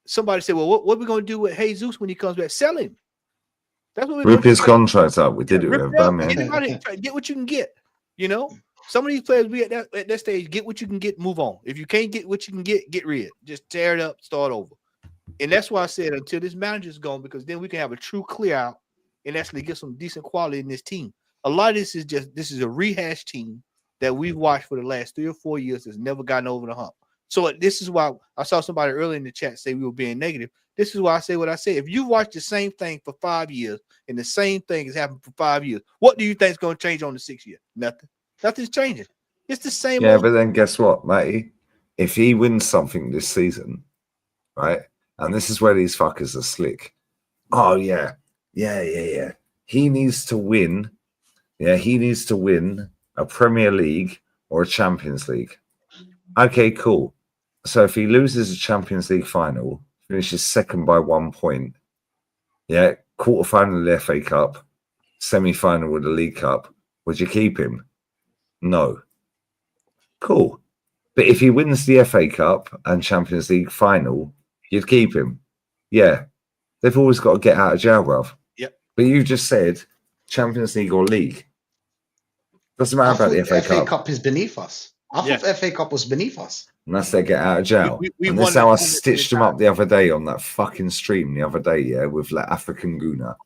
Somebody said, well, what are we going to do with Jesus when he comes back? Sell him. That's what we're Rip his contract up. We did it with Batman. Get what you can get. Some of these players be at that stage, get what you can get, move on. If you can't get what you can get rid. Just tear it up, start over. And that's why I said until this manager's gone, because then we can have a true clear out and actually get some decent quality in this team. A lot of this is a rehash team that we've watched for the last 3 or 4 years that's never gotten over the hump. So this is why I saw somebody earlier in the chat say we were being negative. This is why I say what I say. If you watch the same thing for 5 years and the same thing has happened for 5 years, what do you think is going to change on the 6th year? Nothing. Nothing's changing. It's the same. Yeah, but then guess what, Matty? If he wins something this season, right? And this is where these fuckers are slick. Oh, yeah. He needs to win. Yeah, he needs to win a Premier League or a Champions League. Okay, cool. So if he loses a Champions League final, finishes second by 1 point, yeah, quarterfinal of the FA Cup, semi-final with the League Cup, would you keep him? No. Cool. But if he wins the FA Cup and Champions League final, you'd keep him. Yeah. They've always got to get out of jail, bruv. Yep. But you just said Champions League or League. Doesn't matter about the FA Cup. FA Cup is beneath us. I thought FA Cup was beneath us. Unless they get out of jail. And that's how I stitched them up the other day on that fucking stream the other day, yeah, with like African Guna.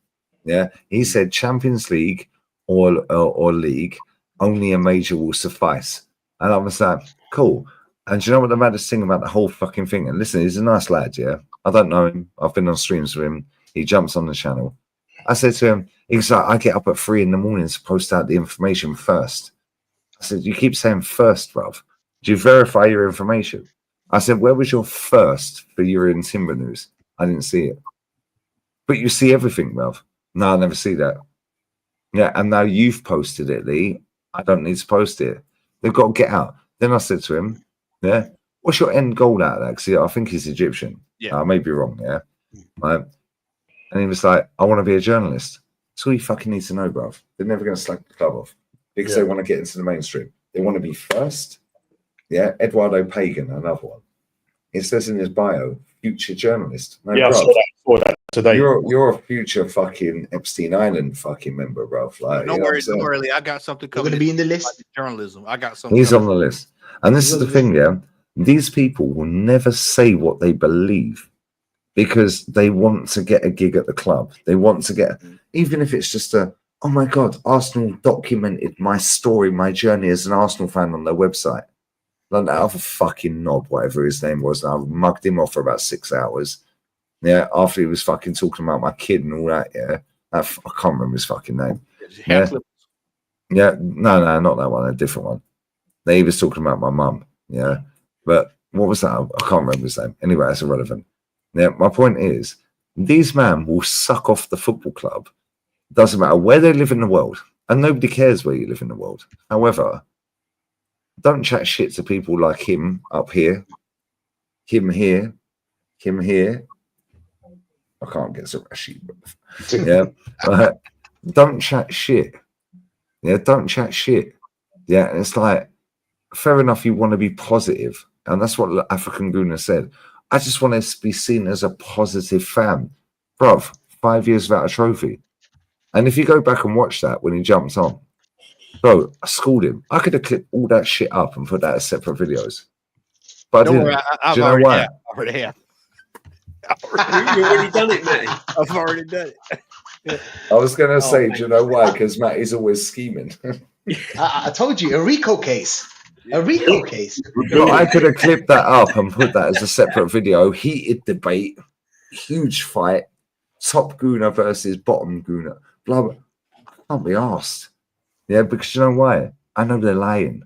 Yeah. He said Champions League or League, only a major will suffice. And I was like, cool. And do you know what the maddest thing about the whole fucking thing? And listen, he's a nice lad, yeah. I don't know him. I've been on streams with him. He jumps on the channel. I said to him, he's like, I get up at 3 in the morning to post out the information first. I said, you keep saying first, bruv. Do you verify your information? I said, where was your first for your in Timber News? I didn't see it. But you see everything, bruv. No, I never see that. Yeah, and now you've posted it, Lee. I don't need to post it. They've got to get out. Then I said to him, yeah, what's your end goal out of that? Because I think he's Egyptian. Yeah. I may be wrong, yeah. Right. And he was like, I want to be a journalist. That's all you fucking need to know, bruv. They're never going to slack the club off because they want to get into the mainstream. They want to be first. Yeah, Eduardo Pagan, another one. It says in his bio, future journalist. No, yeah, bruv, I saw that today. You're a future fucking Epstein Island fucking member, bruv. Like, don't worry, I got something coming. Going to be in the list. Journalism. I got something. He's on the list. And this is the thing, yeah. These people will never say what they believe because they want to get a gig at the club. They want to get, even if it's just oh my God, Arsenal documented my story, my journey as an Arsenal fan on their website. Like that other fucking knob, whatever his name was. And I mugged him off for about 6 hours. Yeah, after he was fucking talking about my kid and all that, yeah. I can't remember his fucking name. Yeah, no, not that one, a different one. He was talking about my mum, yeah. But what was that? I can't remember his name. Anyway, that's irrelevant. Yeah, my point is, these men will suck off the football club. Doesn't matter where they live in the world, and nobody cares where you live in the world. However, don't chat shit to people like him up here, him here, him here. I can't get so rashy, yeah. Don't chat shit. Yeah, don't chat shit. Yeah, and it's like, fair enough, you want to be positive. And that's what African Guna said. I just want to be seen as a positive fan. Bruv, 5 years without a trophy. And if you go back and watch that when he jumps on, bro, I schooled him. I could have clipped all that shit up and put that as separate videos. But I Don't didn't. worry, I've Do you know already why? have. I already have. You already done it, Matty. I've already done it. I was going to Oh, say, mate. do you know why? Because Matt is always scheming. I told you, a Rico case. A Rico case. But I could have clipped that up and put that as a separate video. Heated debate, huge fight, top gooner versus bottom gooner. Blah, blah. I can't be asked. Yeah, because you know why? I know they're lying.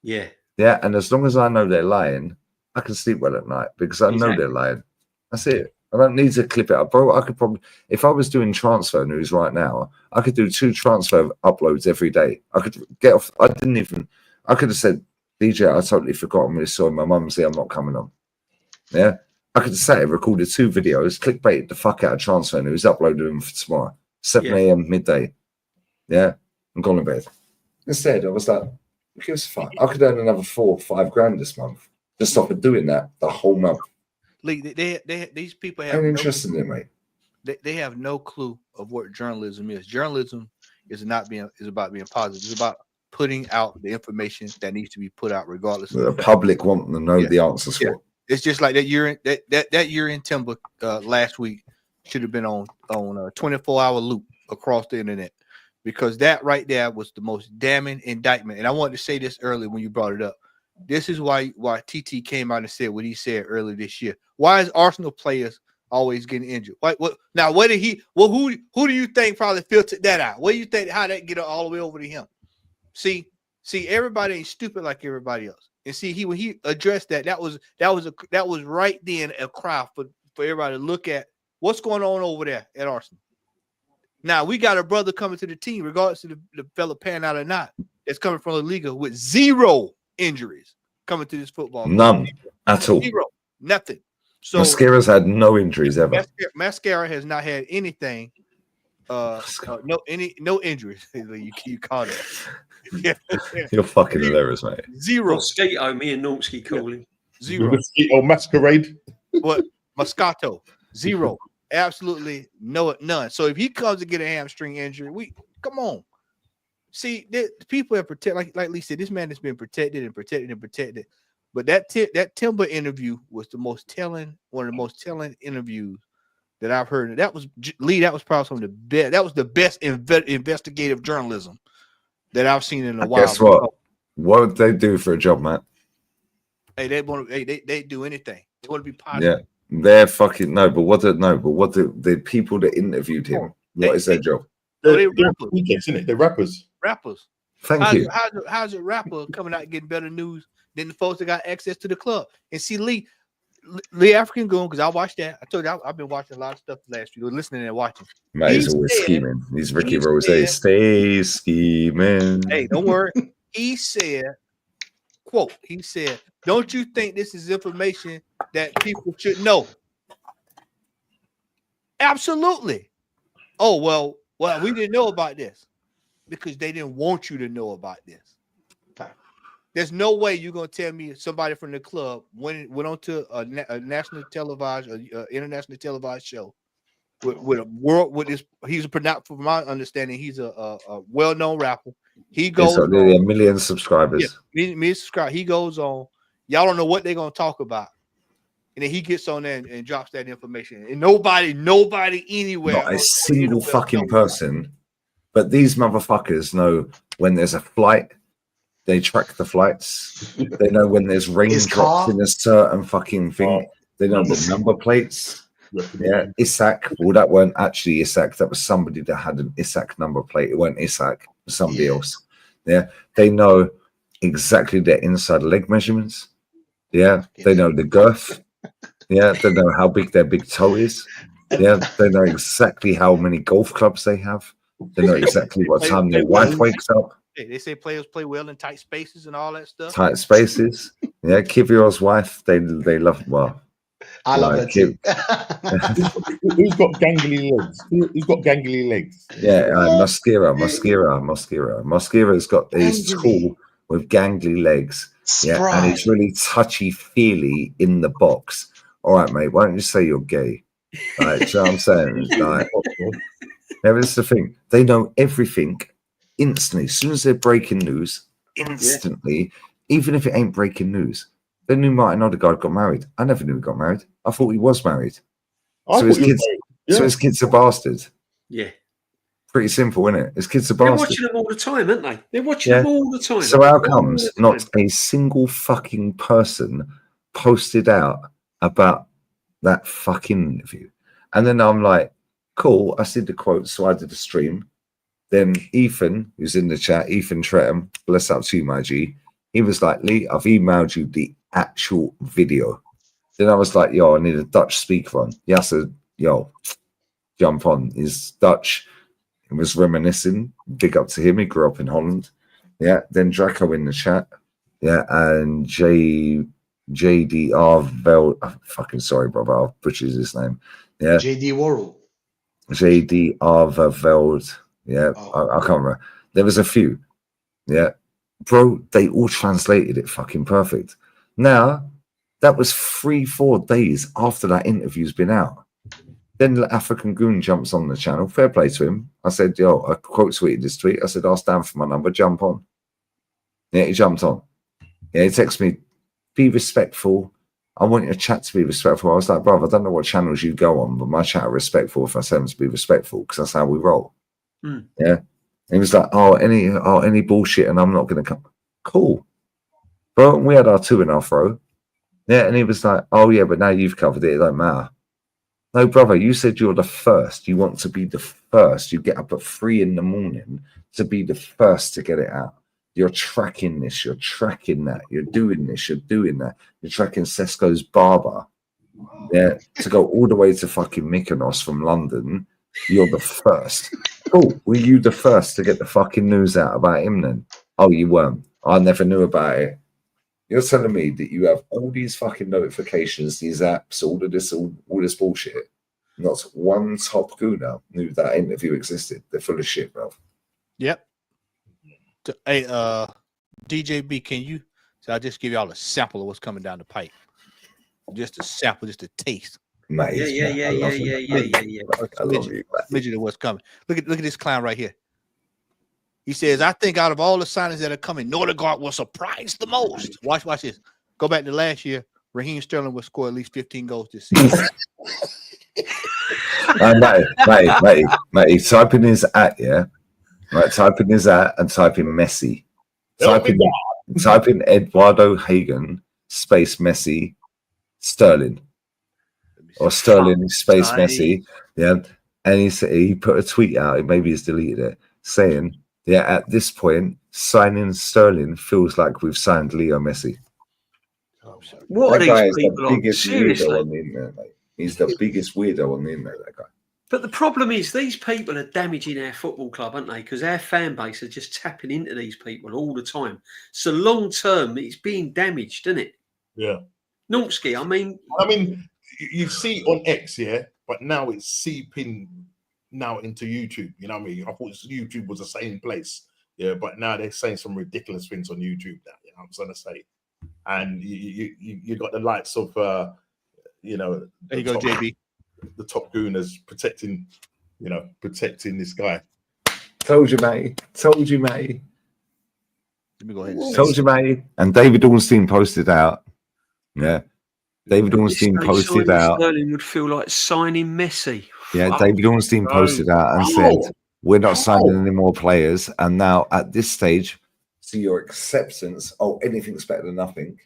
Yeah. Yeah, and as long as I know they're lying, I can sleep well at night because I know Exactly. they're lying. That's it. I don't need to clip it up, bro. I could probably, if I was doing transfer news right now, I could do 2 transfer uploads every day. I could get off. I could have said, DJ, I totally forgot. I'm really sorry. My mum said I'm not coming on. Yeah. I could have sat here, recorded 2 videos, clickbait the fuck out of transfer news, uploaded them for tomorrow, 7 a.m. midday. Yeah. I'm gone to bed. Instead, I was like, who gives a fuck? I could earn another 4 or 5 grand this month just off of doing that the whole month. Lee, these people have I'm no interested in it, mate. they have no clue of what journalism is. Journalism is about being positive. It's about putting out the information that needs to be put out, regardless. The of the public want to know the answers Yeah. for. It's just like that year in timber last week should have been on a 24-hour loop across the internet, because that right there was the most damning indictment. And I wanted to say this earlier when you brought it up. This is why TT came out and said what he said earlier this year. Why is Arsenal players always getting injured? Who do you think probably filtered that out? What do you think, how that get all the way over to him? See, everybody ain't stupid like everybody else. And see, when he addressed that was right then a cry for everybody to look at what's going on over there at Arsenal. Now we got a brother coming to the team, regardless of the fella panning out or not, that's coming from the Liga with 0 injuries coming to this football. None at all. 0, nothing. So Mascara's had no injuries ever. Mascara has not had anything. No injuries. You caught it. You're fucking hilarious, mate. 0. Mosquito, me and Nortsky call him. 0. Mosquito masquerade. What? Moscato. 0. Absolutely none. So if he comes to get a hamstring injury, come on. See, people have protected, like Lee said, this man has been protected. But that Timber interview was one of the most telling interviews that I've heard. That was Lee. That was probably some of the best. That was the best investigative journalism that I've seen in a while. Guess what? What would they do for a job, Matt? Hey, they do anything. They want to be positive. Yeah, they're fucking no. But what the people that interviewed him? What is their job? They're rappers, isn't it? They're rappers. Rappers. Thank you. How's a rapper coming out and getting better news than the folks that got access to the club? And see, Lee African Goon, because I watched that. I told you I've been watching a lot of stuff last week, listening and watching. Mate, he's always scheming. He's Ricky Rose. Stay scheming. Hey, don't worry. He said, quote, he said, don't you think this is information that people should know? Absolutely. Oh, well, we didn't know about this because they didn't want you to know about this. There's no way you're going to tell me somebody from the club went on to a national televised or international televised show with a world with this. He's from my understanding, he's a well-known rapper. He goes on, nearly 1 million subscribers. Yeah, me subscribe. He goes on. Y'all don't know what they're going to talk about. And then he gets on there and drops that information. And nobody anywhere. Not a single fucking person. But these motherfuckers know when there's a flight. They track the flights. They know when there's raindrops in a certain fucking thing. They know the number plates. Yeah, Isaac. Well, that weren't actually Isaac. That was somebody that had an Isaac number plate. It weren't Isaac. It was somebody else. Yeah, they know exactly their inside leg measurements. Yeah, they know the girth. Yeah, they know how big their big toe is. Yeah, they know exactly how many golf clubs they have. They know exactly what time their wife wakes up. They say players play well in tight spaces and all that stuff. Tight spaces. Yeah, Kivio's wife, they love. Well, I love it too. Who's got gangly legs? Who's got gangly legs? Yeah, Mosquera. Mosquera's got he's tall with gangly legs. Yeah, and he's really touchy-feely in the box. All right, mate, why don't you say you're gay? Right, do you know what I'm saying? Like, that's the thing. They know everything instantly. As soon as they're breaking news, instantly, even if it ain't breaking news, They knew Martin Odegaard got married. I never knew he got married. I thought he was married. So his kids are bastards. Yeah. Pretty simple, isn't it? His kids are They're bastards. watching them all the time, aren't they? They're watching them all the time. So how comes not a single fucking person posted out about that fucking interview? And then I'm like, cool. I see the quotes, so I did a stream. Then Ethan, who's in the chat, Ethan Tretham, bless up to you, my G. He was like, Lee, I've emailed you the actual video. Then I was like, yo, I need a Dutch speaker on. Yeah, I said, yo, jump on. He's Dutch. He was reminiscing. Big up to him. He grew up in Holland. Yeah. Then Draco in the chat. Yeah. And JDR Veld. Fucking sorry, brother. I'll butcher his name. Yeah. JD Worrell. JDR Veld. Yeah. I can't remember. There was a few. Yeah. Bro, they all translated it fucking perfect. Now, that was 3-4 days after that interview's been out. Then the African Goon jumps on the channel. Fair play to him. I said, yo, I quote tweeted this tweet. I said, I'll stand for my number. Jump on. Yeah, he jumped on. Yeah, he texted me, be respectful. I want your chat to be respectful. I was like, bro, I don't know what channels you go on, but my chat are respectful if I say them to be respectful, because that's how we roll. Mm. Yeah. And he was like, any bullshit, and I'm not going to come. Cool. Bro, we had our 2 in our throw. Yeah, and he was like, oh, yeah, but now you've covered it. It don't matter. No, brother, you said you're the first. You want to be the first. You get up at 3 a.m. to be the first to get it out. You're tracking this. You're tracking that. You're doing this. You're doing that. You're tracking Sesko's barber. Yeah, to go all the way to fucking Mykonos from London. You're the first. Cool. Were you the first to get the fucking news out about him then? Oh, you weren't. I never knew about it. You're telling me that you have all these fucking notifications, these apps, all this bullshit. Not one top gooner knew that interview existed. They're full of shit, bro. Yep. Hey, DJB, can you? So I'll just give y'all a sample of what's coming down the pipe. Just a sample, just a taste. Mate, Yeah. I love you, Midget of what's coming. Look at this clown right here. He says, I think out of all the signings that are coming, Nordegaard will surprise the most. Watch this. Go back to last year. Raheem Sterling will score at least 15 goals this season. Mate, type in his at, yeah? Right, type in his at and type in Messi. Type in Eduardo Hagen, space Messi, Sterling. Or Sterling, space Messi. Yeah. And he put a tweet out, maybe he's deleted it, saying, yeah, at this point, signing Sterling feels like we've signed Leo Messi. What that are guy these is the people on? biggest Seriously? weirdo on the internet, mate. He's the biggest weirdo on the internet, that guy. But the problem is these people are damaging our football club, aren't they? Because our fan base are just tapping into these people all the time. So long term, it's being damaged, isn't it? Yeah. Nomsky, I mean, you see on X, yeah, but now it's seeping now into YouTube. You know what I mean? I thought YouTube was the same place, yeah, but now they're saying some ridiculous things on YouTube now. You know what I'm trying to say? And you got the likes of you know, there you go, JB. The top gooners protecting this guy. Told you, mate. Let me go ahead. Told you, mate. And David Ornstein posted out. Yeah. David Ornstein posted out. Sterling would feel like signing Messi. Yeah, David Ornstein posted out and said, we're not signing any more players. And now at this stage, see your acceptance. Oh, anything's better than nothing.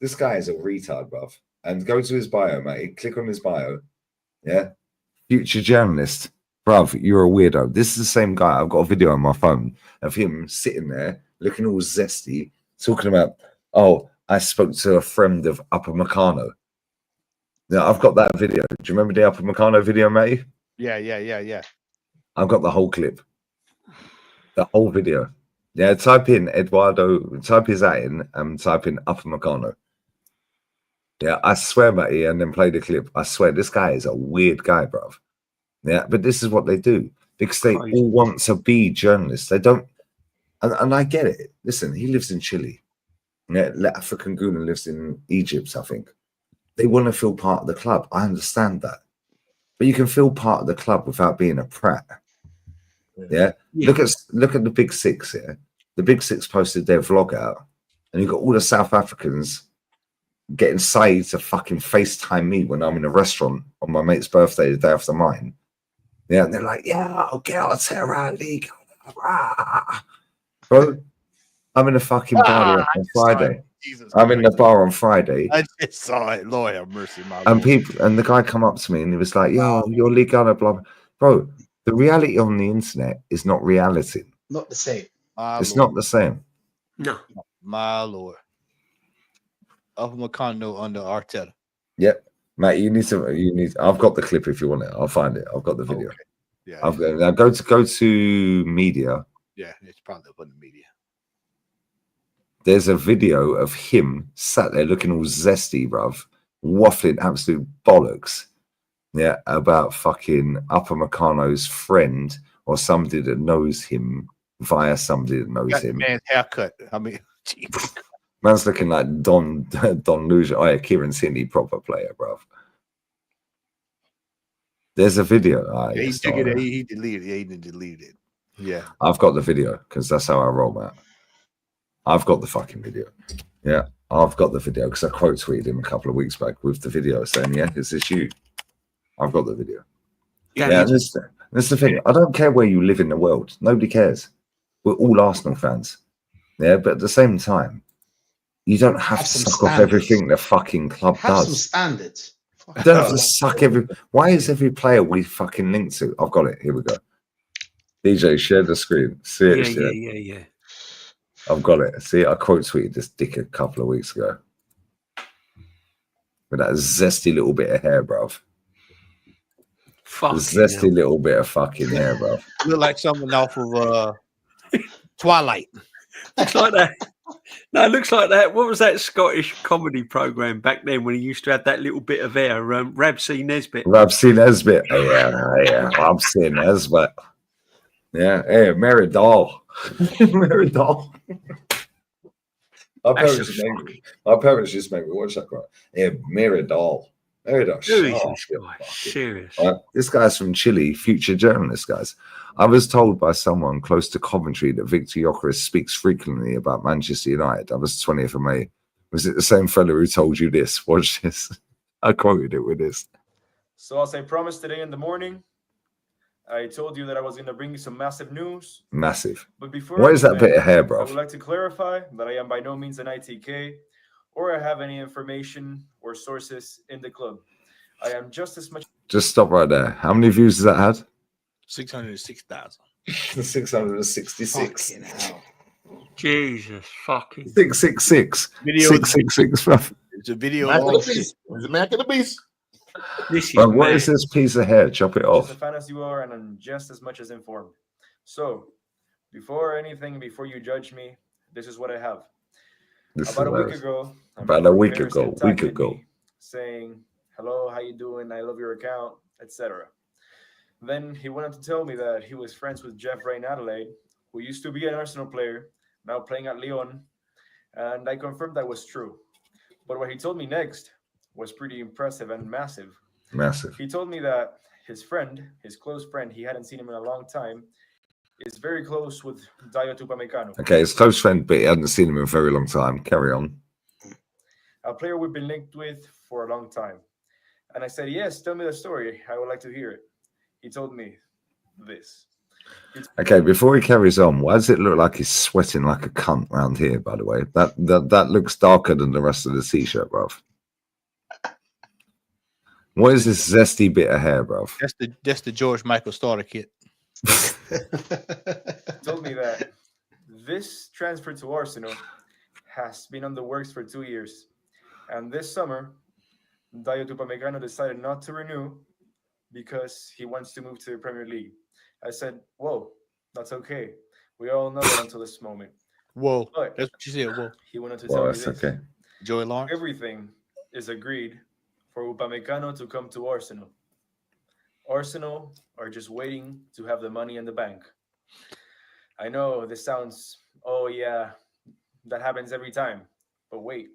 This guy is a retard, bruv. And go to his bio, mate. Click on his bio. Yeah. Future journalist. Bruv, you're a weirdo. This is the same guy. I've got a video on my phone of him sitting there looking all zesty, talking about, oh, I spoke to a friend of Upper Meccano. Now, I've got that video. Do you remember the Upper Meccano video, mate? Yeah. I've got the whole clip. The whole video. Yeah, type in Eduardo, type his at in and type in Upper Meccano. Yeah, I swear, mate, and then play the clip. I swear, this guy is a weird guy, bruv. Yeah, but this is what they do because they all want to be journalists. They don't, and I get it. Listen, he lives in Chile. Yeah, African Gooner lives in Egypt, I think. They want to feel part of the club. I understand that. But you can feel part of the club without being a prat. Yeah. Look at the Big Six here. The Big Six posted their vlog out, and you've got all the South Africans getting Saeed to fucking FaceTime me when I'm in a restaurant on my mate's birthday, the day after mine. Yeah, and they're like, yeah, I'll get out of Terra League. Bro, I'm in the fucking bar on Friday. Jesus I'm in the Christ. bar on Friday. I just saw it. Lord have mercy, my And Lord. the guy come up to me and he was like, yo, you're Ligana, blah, blah. Bro, the reality on the internet is not reality. Not the same. My It's Lord. not the same. No. My Lord. Upper Macondo under Arteta. Yep. Matt, I've got the clip if you want it. I'll find it. I've got the video. Okay. Yeah. Now go to media. Yeah, it's probably up on the media. There's a video of him sat there looking all zesty, bruv, waffling absolute bollocks. Yeah, about fucking Upper Meccano's friend or somebody that knows him via somebody that knows Got the him. man's haircut. I mean, Jesus. Man's looking like Don Luja. Oh yeah, Kieran Sidney, proper player, bruv. There's a video. Yeah, Yes, he deleted it. Yeah, he deleted it. Yeah. I've got the video because that's how I roll, Matt. I've got the fucking video. Yeah, I've got the video because I quote tweeted him a couple of weeks back with the video saying, yeah, is this you? I've got the video. Yeah, that's the thing. I don't care where you live in the world. Nobody cares. We're all Arsenal fans. Yeah, but at the same time, you don't have to suck off everything the fucking club Have does. some standards. You don't have to suck every. Why is every player we fucking linked to? I've got it. Here we go. DJ, share the screen. See it. Yeah. I've got it. See, I quote tweeted this dick a couple of weeks ago. With that zesty little bit of hair, bruv. Zesty little bit of fucking hair, bruv. Look like someone off of Twilight. Looks like that. No, it looks like that. What was that Scottish comedy program back then when he used to have that little bit of hair? Rabsy Nesbitt. Rabsy Nesbitt. Yeah. Rabsy Nesbitt. Yeah. Hey, Mary Doll. Mary Doll. My parents just made me watch that guy. Yeah, Mary Doll. Mary Doll. Who is this guy? Serious. This guy's from Chile, future journalist, guys. I was told by someone close to Coventry that Victor Gyökeres speaks frequently about Manchester United. That was 20th of May. Was it the same fellow who told you this? Watch this. I quoted it with this. So as I promised today in the morning, I told you that I was going to bring you some massive news. Massive. But before what is that bit of hair, bro? I would like to clarify that I am by no means an ITK or I have any information or sources in the club. I am just as much. Just stop right there. How many views has that had? 606,000. 666. Fucking hell. Jesus fucking 666. Video 666, bro. It's a video. Mac of the beast. It's a Mac of the beast. This is what is this piece of hair? Chop it Just off. as a fan as you are, and I'm just as much as informed. So, before you judge me, this is what I have. About a week ago, saying, hello, how you doing? I love your account, etc. Then he went on to tell me that he was friends with Jeff Ray in Adelaide, who used to be an Arsenal player, now playing at Lyon, and I confirmed that was true. But what he told me next was pretty impressive and massive. Massive. He told me that his friend, his close friend, he hadn't seen him in a long time, is very close with Dayot Upamecano. Okay, his close friend, but he hadn't seen him in a very long time. Carry on. A player we've been linked with for a long time. And I said, yes, tell me the story. I would like to hear it. He told me this. Okay, before he carries on, why does it look like he's sweating like a cunt around here, by the way? That looks darker than the rest of the t-shirt, bruv. What is this zesty bit of hair, bruv? That's the George Michael starter kit. Told me that this transfer to Arsenal has been on the works for 2 years. And this summer, Dayot Upamecano decided not to renew because he wants to move to the Premier League. I said, whoa, that's okay. We all know that until this moment. Whoa, But that's what you said. Whoa. he wanted to tell me this. Okay. Joey Lawrence. Everything is agreed for Upamecano to come to Arsenal. Arsenal are just waiting to have the money in the bank. I know this sounds, oh yeah, that happens every time. But wait,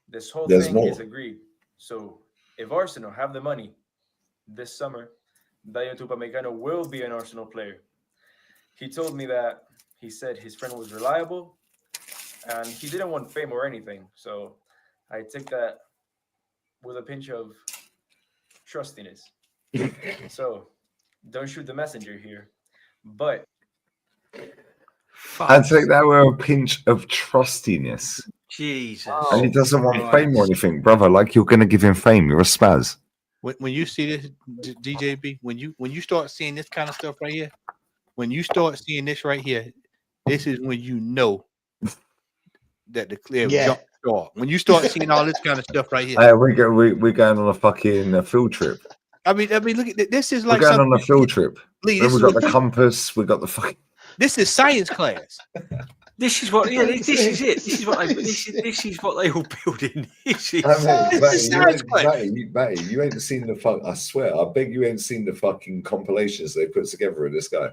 this whole thing is agreed. So if Arsenal have the money this summer, Dayot Upamecano will be an Arsenal player. He told me that he said his friend was reliable and he didn't want fame or anything. So I take that with a pinch of trustiness. So don't shoot the messenger here. But I take that with a pinch of trustiness. Jesus. And he doesn't want Christ. fame or anything, brother. Like you're going to give him fame. You're a spaz. When you see this, DJB, when you start seeing this kind of stuff right here, when you start seeing this right here, this is when you know that the clear jump start. When you start seeing all this kind of stuff right here, We're going on a fucking field trip. I mean, look at this. Is like we're going on a field trip. Lee, We've got the compass. We got the fucking. This is science class. This is what. Yeah, this is it. This is what they. This is what they all build in. This is. Matty, you ain't seen the fuck. I swear, I beg you ain't seen the fucking compilations they put together of this guy.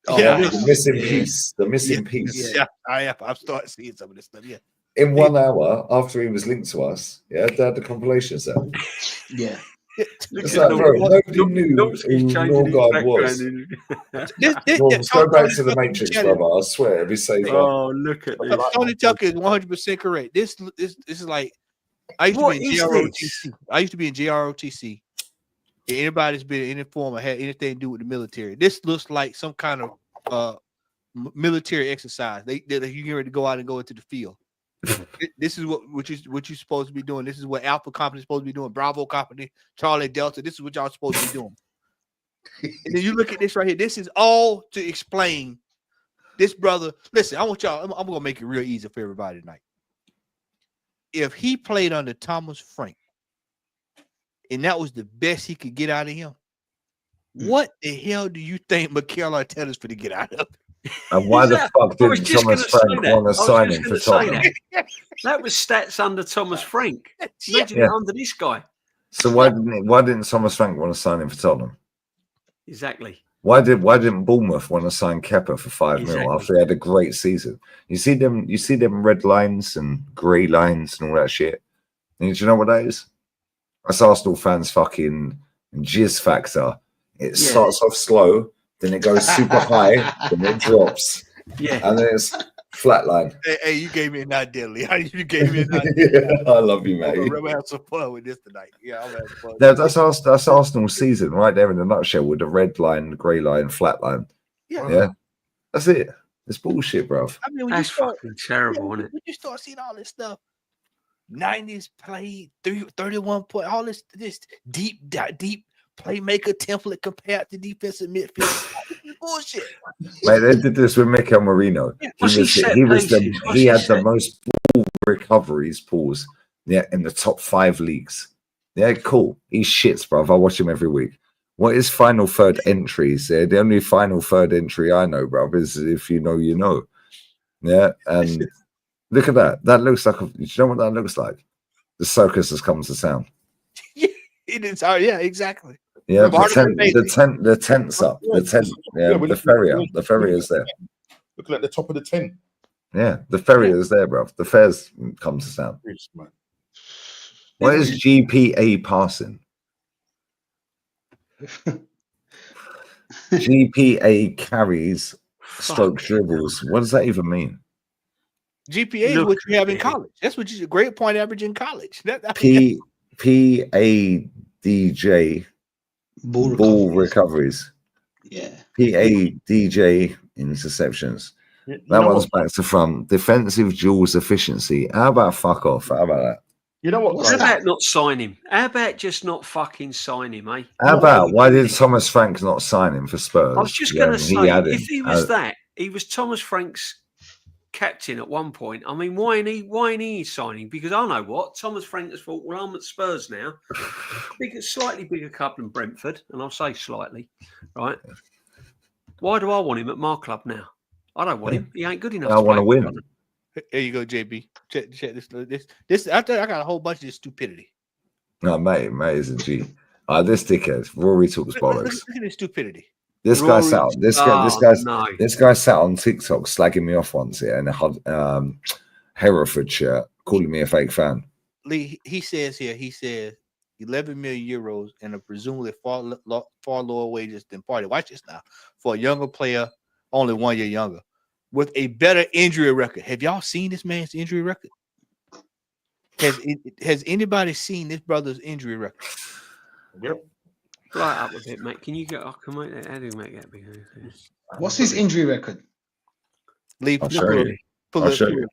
Oh, yeah, the missing piece. The missing piece. Yeah, I've started seeing some of this stuff. Yeah. In 1 hour after he was linked to us, yeah, they had the compilations there. Yeah. It's like, bro, nobody knew who Norgard was. Go back to the Matrix, brother. I swear, it'll be safer. Oh, look at this. Tony Tucker is 100% correct. This is like I used to be in JROTC. Anybody's been in any form or had anything to do with the military. This looks like some kind of military exercise. You get ready to go out and go into the field. This is what you're supposed to be doing. This is what Alpha Company is supposed to be doing. Bravo Company, Charlie Delta. This is what y'all supposed to be doing. And then you look at this right here. This is all to explain this brother. Listen, I want y'all. I'm gonna make it real easy for everybody tonight. If he played under Thomas Frank, and that was the best he could get out of him, what the hell do you think Mikel Arteta's going to get out of him? And why the fuck didn't Thomas Frank want to sign him for Tottenham? That was stats under Thomas Frank. Imagine it under this guy. So why didn't Thomas Frank want to sign him for Tottenham? Exactly. Why didn't Bournemouth want to sign Kepa for 5 mil after he had a great season? You see them red lines and grey lines and all that shit. And do you know what that is? That's Arsenal fans' fucking jizz factor. It starts off slow, then it goes super high, then it drops. Yeah. And then it's flatline. Hey, you gave me an idea, Lee. You gave me an idea. I love you, mate. We're having some fun with this tonight. Yeah, I'm having fun. That's Arsenal's season right there in a nutshell with the red line, the grey line, flat line. Yeah. That's it. It's bullshit, bro. I mean, that's fucking terrible, isn't it? When you start seeing all this stuff, 90s played 31 point, all this deep playmaker template compared to defensive midfield. Bullshit. Mate, they did this with Mikel Marino. Yeah, he had the most ball recoveries pools in the top 5 leagues. Yeah, cool. He shits, bro. I watch him every week. What is final third entries? The only final third entry I know, bro, is if you know, you know. Yeah, and look at that. That looks like you know what that looks like? The circus has come to town. Yeah, it is. Oh, yeah, exactly. Yeah, the tent's up. The tent, the farrier's there. Looking at the top of the tent. Yeah, the farrier's there, bro. The fair's come to town. What is GPA passing? GPA carries stroke dribbles. What does that even mean? GPA is what you have in college. That's what you grade point average in college. PADJ ball recoveries. Yeah. PADJ interceptions. That one's back to front. Defensive duels efficiency. How about fuck off? How about that? You know what? How about not sign him? How about just not fucking sign him, eh? How about why did Thomas Frank not sign him for Spurs? I was just going to say, if he was he was Thomas Frank's captain at one point. I mean, why ain't he signing? Because I know what Thomas Frank has thought. Well, I'm at Spurs now, slightly bigger club than Brentford, and I'll say slightly, right? Why do I want him at my club now? I don't want him. He ain't good enough. I want to win. There you go, JB. Check this. I got a whole bunch of this stupidity. No, mate is a G. This dickhead, Rory talks bollocks. Look at this stupidity. This guy sat on TikTok slagging me off once here in a Herefordshire, calling me a fake fan. Lee, he says 11 million euros and a presumably far lower wages than Party. Watch this now. For a younger player, only 1 year younger, with a better injury record. Have y'all seen this man's injury record? Has anybody seen this brother's injury record? Yep. Fly it up a bit, mate. Can you get? I can make that. How do you make that bigger? What's his injury record? Lee, I'll pull show it, you. pull I'll it, show pull you. it.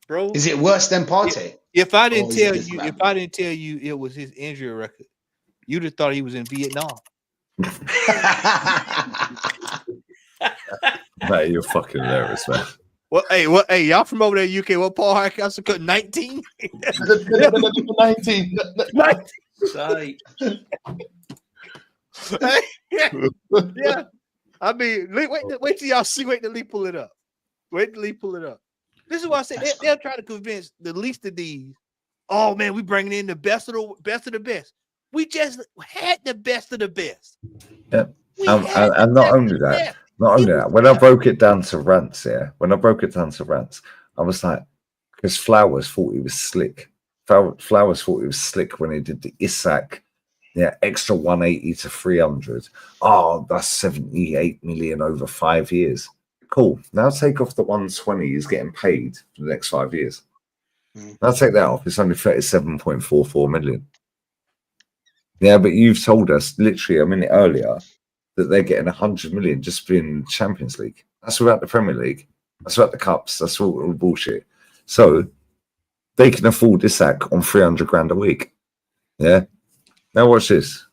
Bro. Is it worse than Partey? If I didn't Or is tell it just you, bad? if I didn't tell you it was his injury record, you'd have thought he was in Vietnam. Mate, you're fucking hilarious, man. Hey, y'all from over there, UK? What Paul Hardcastle cut 19? 19. Say, Yeah. I mean, wait till y'all see. Wait till Lee pull it up. Wait till Lee pull it up. This is why I said they'll try to convince the least of these. Oh man, we bringing in the best of the best. We just had the best of the best. Yeah. We And had not the only best of the that, best. not only that, when I broke it down to rants, I was like, because Flowers thought he was slick. Flowers thought he was slick when he did the Isak, extra 180 to 300. Oh, that's 78 million over 5 years. Cool. Now take off the 120 he's getting paid for the next 5 years. Now take that off. It's only 37.44 million. Yeah, but you've told us literally a minute earlier that they're getting 100 million just being Champions League. That's without the Premier League. That's without the cups. That's all bullshit. So they can afford Isak on 300 grand a week. Yeah. Now watch this.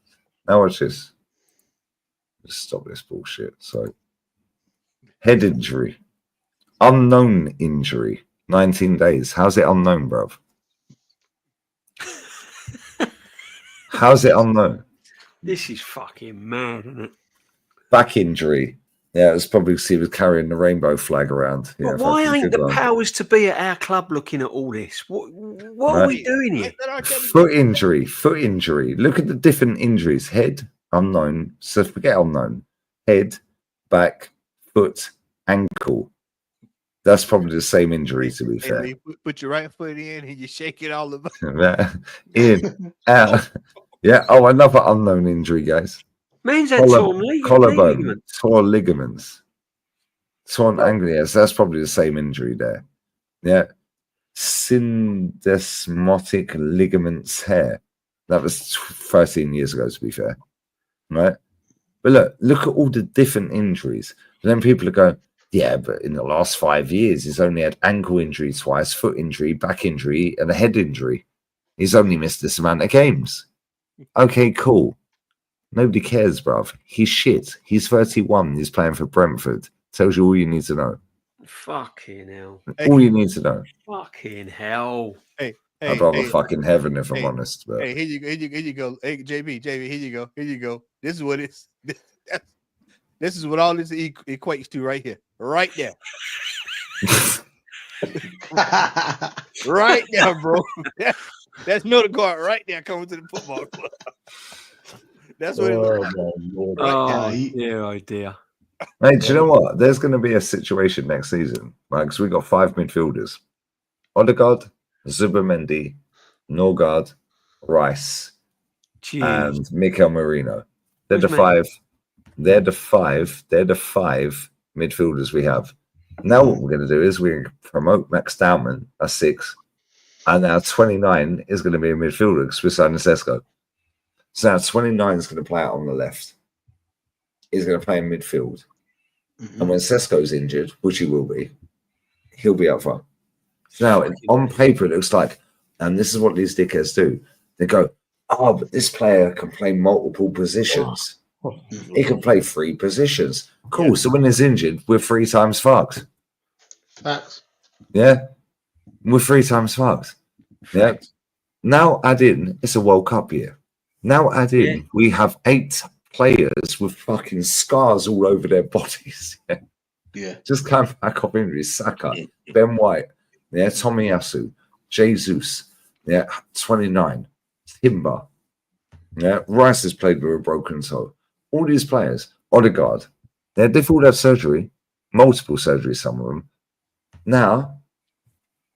Let's stop this bullshit. So head injury, unknown injury, 19 days. How's it unknown, bruv? How's it unknown? this is fucking mad, isn't it? Back injury. Yeah, it's probably because he was carrying the rainbow flag around. But why ain't the powers to be at our club looking at all this? What are we doing here? Foot injury. Look at the different injuries. Head, unknown. So forget unknown. Head, back, foot, ankle. That's probably the same injury, to be fair. Lee, put your right foot in and you shake it all about. In, out. Yeah. Oh, another unknown injury, guys. Means that Collarbone, torn ligaments, torn ankle. Yes, that's probably the same injury there. Yeah. Syndesmotic ligaments tear. That was 13 years ago, to be fair. Right? But look at all the different injuries. And then people are going, yeah, but in the last 5 years, he's only had ankle injury twice, foot injury, back injury, and a head injury. He's only missed this amount of games. Okay, cool. Nobody cares, bruv. He's shit. He's 31. He's playing for Brentford. Tells you all you need to know. Fucking hell. All you need to know. Fucking hell. Hey, I'd rather fucking heaven, if I'm honest. But. Hey, here you go. Hey, JB, here you go. This is what it's. This is what all this equates to right here. Right there. Right there, bro. That's Miller guard right there coming to the football club. That's what it looks like. Oh, dear. Hey, do you know what? There's going to be a situation next season, right? Because we got 5 midfielders: Odegaard, Zubimendi, Norgard, Rice, and Mikel Merino. They're the 5. They're the 5 midfielders we have. Now what we're going to do is we're going to promote Max Dowman as 6, and now 29 is going to be a midfielder because we're signing Sesko. So now 29 is going to play out on the left. He's going to play in midfield. And when Sesko's injured, which he will be, he'll be up front. So now, on paper, it looks like, and this is what these dickheads do. They go, oh, but this player can play multiple positions. He can play 3 positions. Cool. Yeah. So when he's injured, we're 3 times fucked. Facts. Yeah. We're 3 times fucked. Yeah. Now add in, it's a World Cup year. Now add in, we have 8 players with fucking scars all over their bodies. Yeah. Just come back off injuries. Saka, Ben White, Tomiyasu, Jesus, 29, Timber. Rice has played with a broken toe. All these players, Odegaard, they've all had surgery, multiple surgeries, some of them. Now,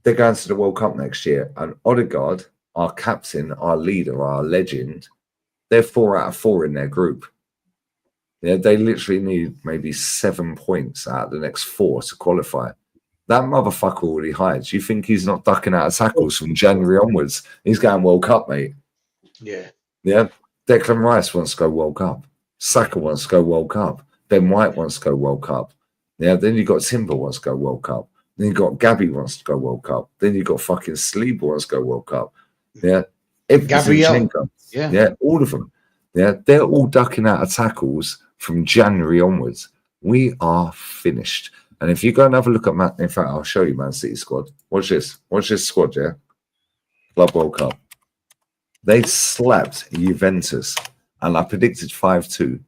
they're going to the World Cup next year, and Odegaard, our captain, our leader, our legend, they're 4 out of 4 in their group. Yeah, they literally need maybe 7 points out of the next 4 to qualify. That motherfucker already hides. You think he's not ducking out of tackles from January onwards? He's going World Cup, mate. Yeah. Yeah. Declan Rice wants to go World Cup. Saka wants to go World Cup. Ben White wants to go World Cup. Yeah. Then you got Timber wants to go World Cup. Then you got Gabby wants to go World Cup. Then you got fucking Sleeper wants to go World Cup. Yeah. Gabriel. Yeah. Yeah. All of them. Yeah. They're all ducking out of tackles from January onwards. We are finished. And if you go and have a look at in fact, I'll show you Man City squad. Watch this. Watch this squad, yeah? Club World Cup. They slapped Juventus, and I predicted 5-2.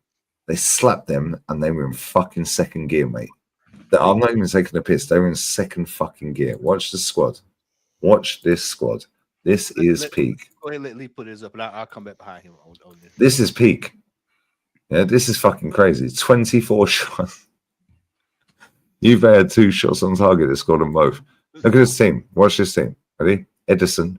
They slapped them, and they were in fucking second gear, mate. I'm not even taking a piss. They were in second fucking gear. Watch the squad. Watch this squad. This is peak. Go ahead, let Lee put his up, and I'll come back behind him on this. This is peak. Yeah, this is fucking crazy. 24 shots. You've had 2 shots on target. They scored them both. Look at this team. Watch this team. Ready? Edison,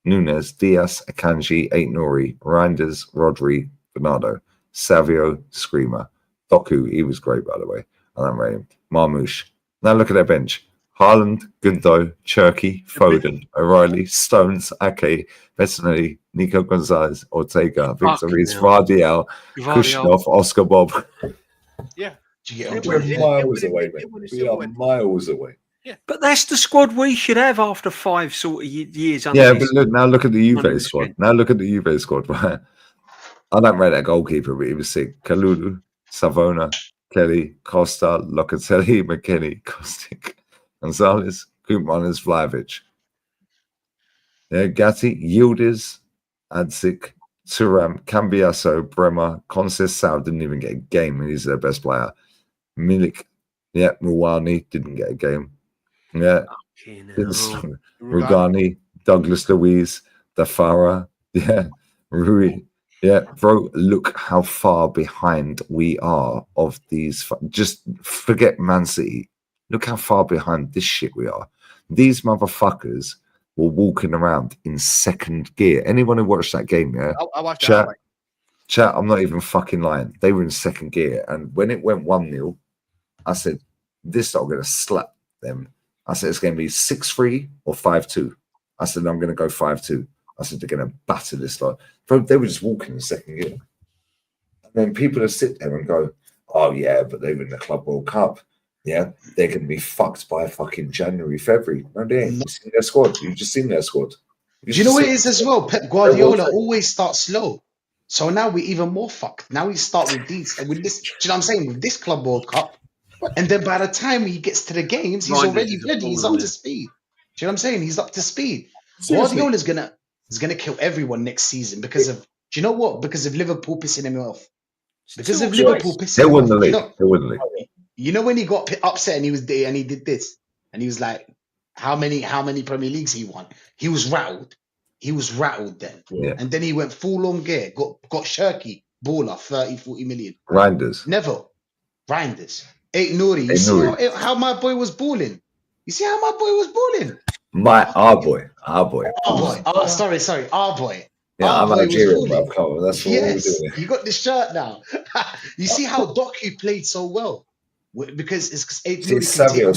Nunes, Diaz, Akanji, Aït-Nouri, Reinders, Rodri, Bernardo, Savio, Screamer, Doku. He was great, by the way. I don't rate him. Marmouche. Now look at their bench. Haaland, Gundo, Cherky, Foden, O'Reilly, Stones, Ake, Bettinelli, Nico Gonzalez, Ortega, Victor Reis, Vardial, Kushnov, Oscar Bob. Yeah. We're miles away, mate. We are miles away. Yeah. But that's the squad we should have after 5 sort of years. Yeah, but look at the Juve squad. Now look at the Juve squad. Right? I don't rate that goalkeeper, but he was sick. Kalulu, Savona, Kelly, Costa, Locatelli, McKennie, Kostic, Gonzalez, Koopman, Vlahovic. Yeah, Gatti, Yildiz, Adzik, Turam, Cambiasso, Bremer, Conceição didn't even get a game, and he's their best player. Milik, yeah, Muwani didn't get a game. Yeah, Rugani, Douglas Luiz, Dafara, yeah, Rui. Yeah, bro, look how far behind we are of these. Just forget Man City. Look how far behind this shit we are. These motherfuckers were walking around in second gear. Anyone who watched that game, yeah? I watched chat, that. Chat, I'm not even fucking lying. They were in second gear. And when it went 1-0, I said, this not going to slap them. I said, it's going to be 6-3 or 5-2. I said, I'm going to go 5-2. I said, they're going to batter this lot. Bro, they were just walking in second gear. And then people that sit there and go, oh, yeah, but they were in the Club World Cup. Yeah, they're going to be fucked by fucking January, February. No, they ain't. You've seen their squad. You've just seen their squad. Do you know what it is as well? Pep Guardiola always starts slow. So now we're even more fucked. Now we start with these. And with this, do you know what I'm saying? With this Club World Cup. And then by the time he gets to the games, he's already ready. He's up to speed. Do you know what I'm saying? He's up to speed. Guardiola's gonna kill everyone next season because of, do you know what? Because of Liverpool pissing him off. Because of Liverpool pissing him off. They wouldn't leave. You know when he got upset and he did this and he was like, how many Premier Leagues he won? He was rattled. He was rattled then. Yeah. And then he went full on gear, got Shirky, baller, 30-40 million. Reinders. Never. Reinders. Aït-Nouri. You see how my boy was balling? You see how my boy was balling? Our boy. Oh, sorry. Our boy. Yeah, I'm Managerial, bro. Come on, that's what we're doing. You got the shirt now. You see how Doku played so well? Because it's Aït-Nouri. Savio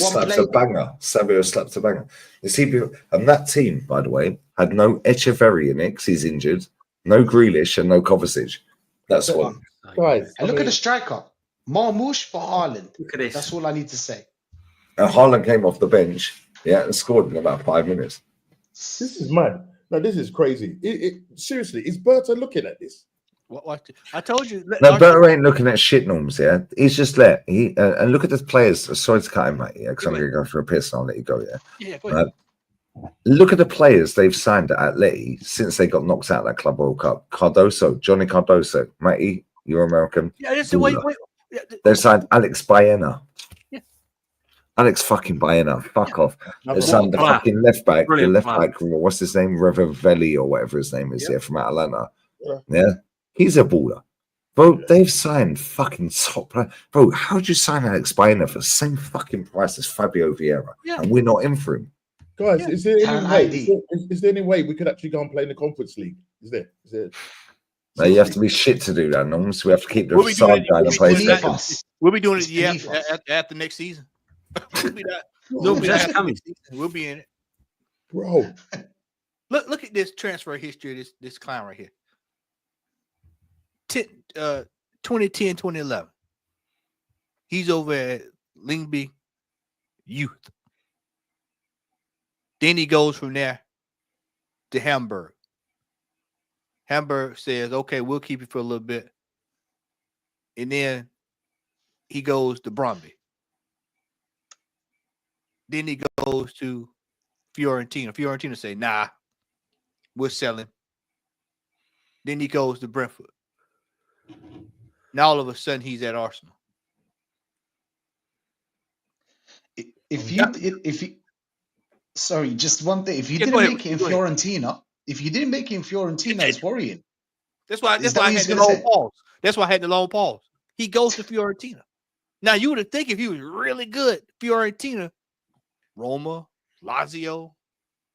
slapped a banger. You see, and that team, by the way, had no Echeverry in it because he's injured, no Grealish, and no Kovacic. That's one. Guys, and look at the striker. Marmouche for Haaland. Look at this. That's all I need to say. And Haaland came off the bench, and scored in about 5 minutes. This is mad. No, this is crazy. Seriously, is Berta looking at this? What? I told you. No, Berta ain't looking at shit norms, yeah? He's just let. And look at the players. Sorry to cut him, mate, yeah? Because I'm going to go for a piss and I'll let you go, yeah? Yeah, go ahead. Look at the players they've signed at Atleti since they got knocked out of that Club World Cup. Johnny Cardoso. Matey, you're American. Yeah, wait. Yeah, they've signed Alex Baena. Yeah. Alex fucking Baena. Fuck off. They've signed the fucking left back. The left back, what's his name? Revevelli or whatever his name is, from Atlanta. Yeah. He's a baller. Bro, they've signed fucking top player. Bro, how'd you sign Alex Baena for the same fucking price as Fabio Vieira? Yeah. And we're not in for him. Guys, is there any way we could actually go and play in the Conference League? Is there? No, you have to be shit to do that, Norms. We have to keep the side down and play second. We'll be doing it after next season. We'll be, That's in coming. we'll be in it. Bro. Look at this transfer history of this clown right here. 2010, 2011. He's over at Lyngby Youth. Then he goes from there to Hamburg. Hamburg says, okay, we'll keep you for a little bit. And then he goes to Brøndby. Then he goes to Fiorentina. Fiorentina say, nah, we're selling. Then he goes to Brentford. Now all of a sudden he's at Arsenal. If you sorry, just one thing. If you didn't make it in Fiorentina, it's worrying. That's why I had he's the gonna long say? pause. That's why I had the long pause. He goes to Fiorentina. Now you would have think if he was really good, Fiorentina, Roma, Lazio,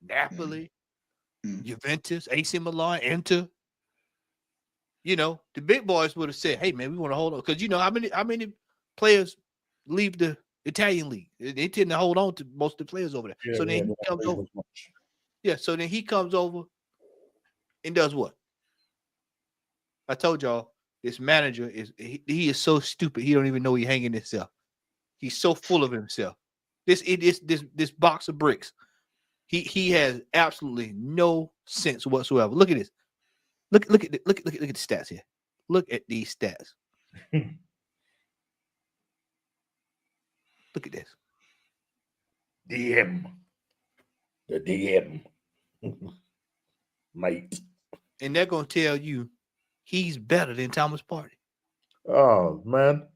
Napoli, Juventus, AC Milan, Inter. You know, the big boys would have said, "Hey man, we want to hold on," because you know how many players leave the Italian league. They tend to hold on to most of the players over there. Yeah, so then he comes over. Yeah, so then he comes over and does what? I told y'all this manager he is so stupid. He don't even know he's hanging himself. He's so full of himself. This box of bricks. He has absolutely no sense whatsoever. Look at this. Look at the stats here. Look at these stats. Look at this. DM. The DM. Mate. And they're gonna tell you he's better than Thomas Partey. Oh man.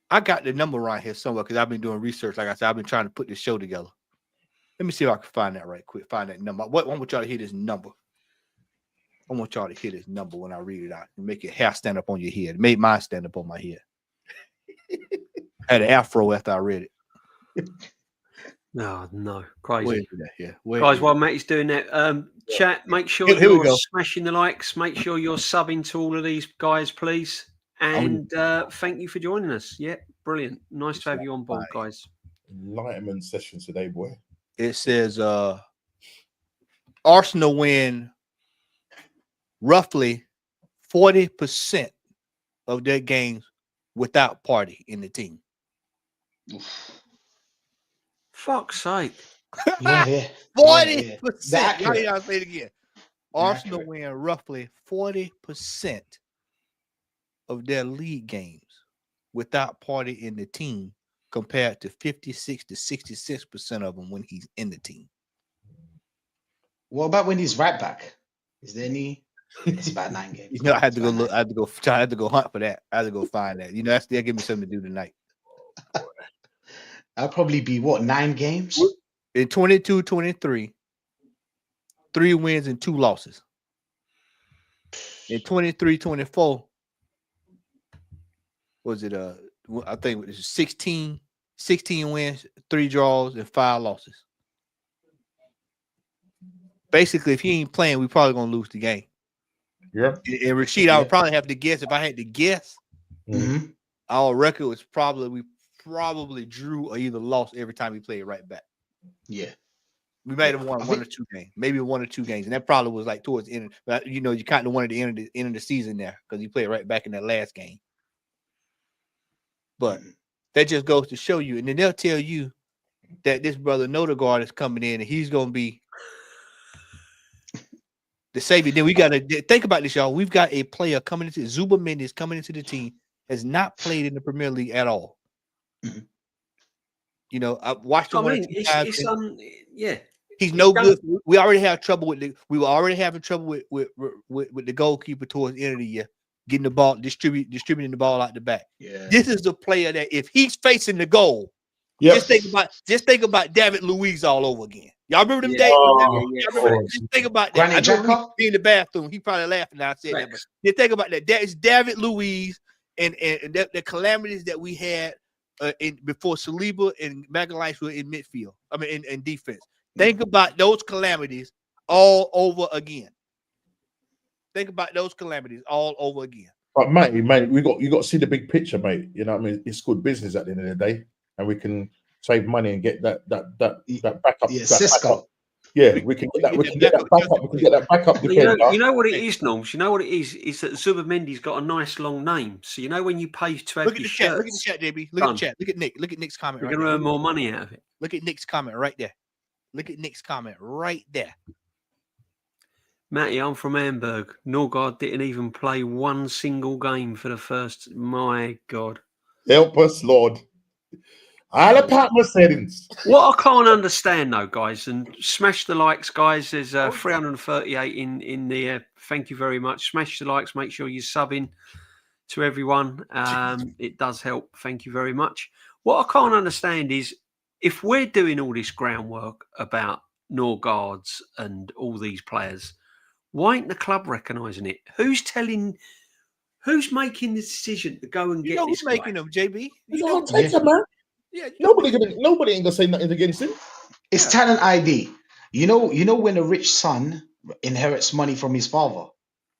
I got the number right here somewhere because I've been doing research. Like I said, I've been trying to put this show together. Let me see if I can find that right quick. Find that number. I want y'all to hear this number. I want y'all to hear this number when I read it out and make your hair stand up on your head. It made mine stand up on my head. I had an afro after I read it. No, crazy. Where Guys, while Matty's doing that, chat, make sure Here we you're go. smashing the likes. Make sure you're subbing to all of these guys, please. And thank you for joining us. Yeah, brilliant. Nice to have you on board, guys. Enlightenment session today, boy. It says Arsenal win roughly 40% of their games without Partey in the team. Fuck's sake. Yeah. 40%. Y'all say it again. Arsenal win roughly 40% of their league games without Partey in the team, compared to 56 to 66% of them when he's in the team. What about when he's right back? Is there any? It's about 9 games. You know, I had to go look. I had to go hunt for that. I had to go find that. You know, that'll give me something to do tonight. That'll probably be what, 9 games? In 22-23, 3 wins and 2 losses. In 23-24, was it I think it was 16 wins, 3 draws, and 5 losses. Our if he ain't playing, we probably gonna lose the game. Yeah. And Rashid, I would probably have to guess. If I had to guess, our record was we probably drew or either lost every time we played right back. Yeah. We might have won 1 or 2 games, maybe 1 or 2 games, and that probably was like towards the end. But you know, you kind of wanted the end of the season there because you played right back in that last game. But that just goes to show you, and then they'll tell you that this brother Nodegaard is coming in and he's going to be the savior. Then we got to think about this, y'all. We've got a player coming into Zuba Mendes coming into the team, has not played in the Premier League at all. You know, I watched him 1 or 2 times. He's no good. We already have trouble with we were already having trouble with the goalkeeper towards the end of the year, getting the ball, distributing the ball out the back. Yeah. This is a player that if he's facing the goal, just think about David Luiz all over again. Y'all remember them days? Just think about that. I know he in the bathroom. He probably laughing now I said that, but just think about that. That is David Luiz and the calamities that we had before Saliba and Magalhaes were in midfield. I mean, in defense. Think about those calamities all over again. Think about those calamities all over again. But mate, you got to see the big picture, mate. You know what I mean? It's good business at the end of the day, and we can save money and get that backup. Yeah, That Cisco. backup. Yeah, we can get that. We can get that backup. We can get that backup Well, defender. you know what it is, Norms. You know what it is that Zubimendi's got a nice long name. So you know when you pay to have Look at your the chat. shirts, Look at the chat, JB. Look at done. the chat. Look at Nick. Look at Nick's comment We're right going to there. earn more money out of it. Look at Nick's comment right there. Look at Nick's comment right there. Matty, I'm from Hamburg. Norgard didn't even play one single game for the first. My God. Help us, Lord. All about my settings. What I can't understand, though, guys, and smash the likes, guys. There's 338 in there. Thank you very much. Smash the likes. Make sure you're subbing to everyone. It does help. Thank you very much. What I can't understand is if we're doing all this groundwork about Norgards and all these players, why ain't the club recognising it? Who's making the decision to go and You get know this who's making them, JB? You know what I'm saying, man? Yeah. Nobody ain't gonna say nothing against him. It's talent ID. You know when a rich son inherits money from his father.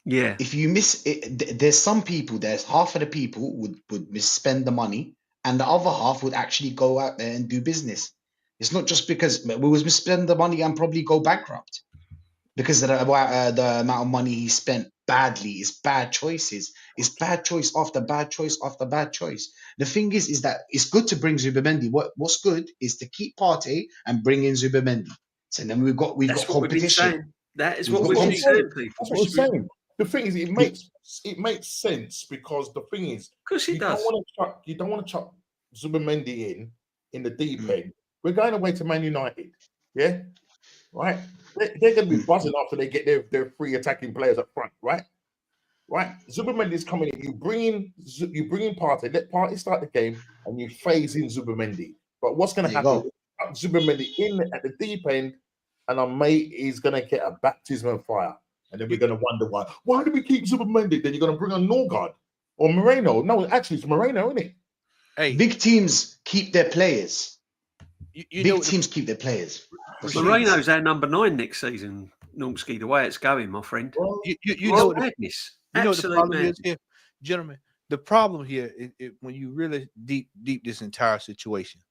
Yeah. If you miss it, there's some people. There's half of the people would misspend the money, and the other half would actually go out there and do business. It's not just because we was misspend the money and probably go bankrupt because of the amount of money he spent badly. It's bad choices. It's bad choice after bad choice after bad choice. The thing is that it's good to bring Zubimendi. What's good is to keep Partey and bring in Zubimendi. So then we've got That's what we've been competition. saying. That is We've what got we've been competition. saying, people. That's what we're saying. The thing is, it makes sense because the thing is, Of course it does. you don't want to chuck Zubimendi in the deep end. We're going away to Man United, yeah, right? They're going to be buzzing after they get their three attacking players up front, right? Right. Zubimendi is coming in. You bring in Partey. Let Partey start the game, and you phase in Zubimendi. But what's going to happen? Zubimendi in at the deep end, and our mate is going to get a baptism of fire. And then we're going to wonder why. Why do we keep Zubimendi? Then you're going to bring on Norgard or Moreno. No, actually, it's Moreno, isn't it? Hey, big teams keep their players. Big teams keep their players. Moreno's our number 9 next season, Normski, the way it's going, my friend. Well, you know madness. You know what the Absolute problem madness. is here, gentlemen. The problem here is when you really deep this entire situation.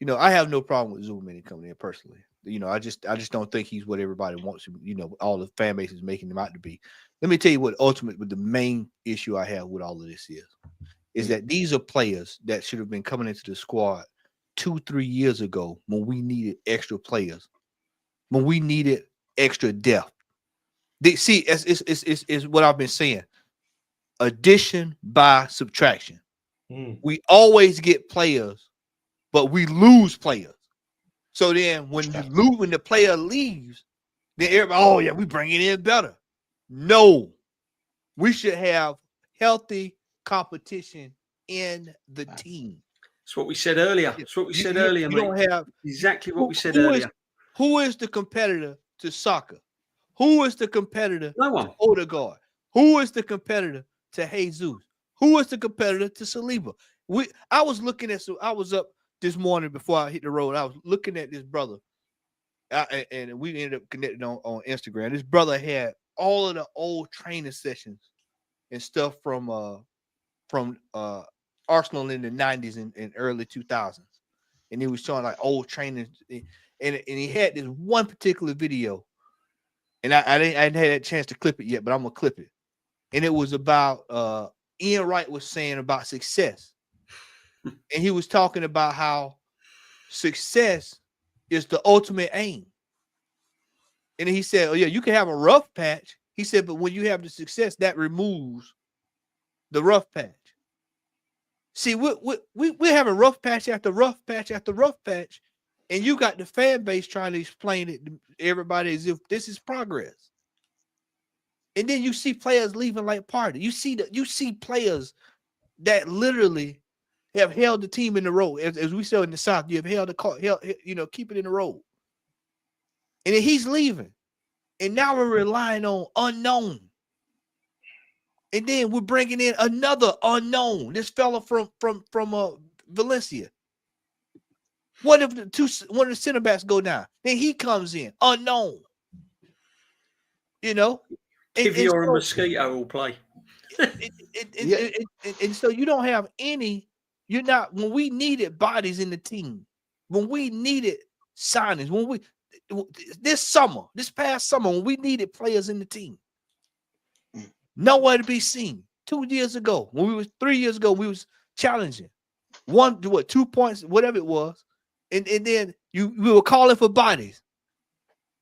You know, I have no problem with Zubimendi coming in personally. You know, I just don't think he's what everybody wants him. You know, all the fan base is making him out to be. Let me tell you what the main issue I have with all of this is that these are players that should have been coming into the squad 2-3 years ago when we needed extra players, when we needed extra depth. See, it's what I've been saying. Addition by subtraction. We always get players, but we lose players. So then when the player leaves, then everybody, oh yeah, we bring it in better. No, we should have healthy competition in the team. That's what we said earlier. That's what we said earlier, you mate. don't have exactly what we said earlier. Who is the competitor to Saka? Who is the competitor No one. to Odegaard? Who is the competitor to Jesus? Who is the competitor to Saliba? I was up this morning before I hit the road. I was looking at this brother, and we ended up connecting on Instagram. This brother had all of the old training sessions and stuff from Arsenal in the 90s and early 2000s, and he was showing like old training, and he had this one particular video. And I hadn't had a chance to clip it yet, but I'm gonna clip it. And it was about Ian Wright was saying about success. And he was talking about how success is the ultimate aim. And he said, oh yeah, you can have a rough patch. He said, but when you have the success, that removes the rough patch. See, we're having rough patch after rough patch after rough patch. And you got the fan base trying to explain it to everybody as if this is progress. And then you see players leaving like Partey. You see players that literally have held the team in the road. As we saw in the South, you have held keep it in the road. And then he's leaving. And now we're relying on unknown. And then we're bringing in another unknown. This fella from Valencia. What if one of the center backs go down? Then he comes in unknown. You know, Kivior and Mosquito will play. And so you don't have any. You're not when we needed bodies in the team, when we needed signings, when we this past summer, when we needed players in the team, nowhere to be seen. 2 years ago, 3 years ago, we was challenging 2 points, whatever it was, and then we were calling for bodies.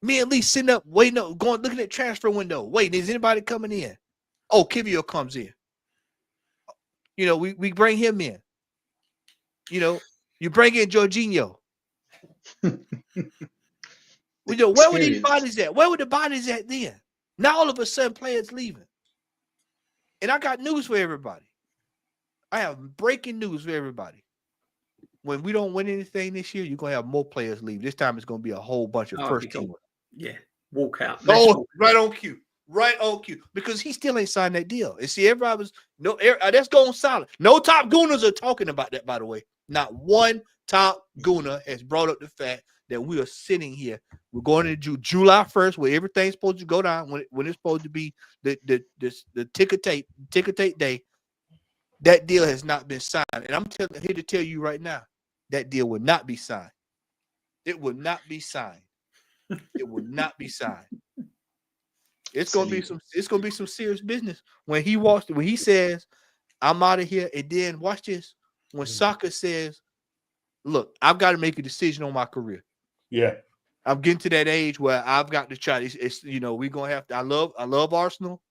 Me and Lee sitting up, waiting up, looking at transfer window. Wait, is anybody coming in? Oh, Kivio comes in. You know, we bring him in. You know, you bring in Jorginho. Where were these bodies at? Where were the bodies at then? Now all of a sudden players leaving. And I got news for everybody. I have breaking news for everybody. When we don't win anything this year, you're going to have more players leave. This time it's going to be a whole bunch of first team. Yeah, walk out. Oh, right on cue. Right on cue. Because he still ain't signed that deal. And see, everybody was, that's going solid. No top gooners are talking about that, by the way. Not one top gooner has brought up the fact that we are sitting here. We're going into July 1st, where everything's supposed to go down, when it's supposed to be the ticker tape day. That deal has not been signed. And I'm here to tell you right now, that deal will not be signed. It will not be signed. It will not be signed. It's gonna be some serious business when he says, I'm out of here. And then watch this. When soccer says, look, I've got to make a decision on my career. Yeah. I'm getting to that age where I've got to try. It's we're gonna have to. I love Arsenal.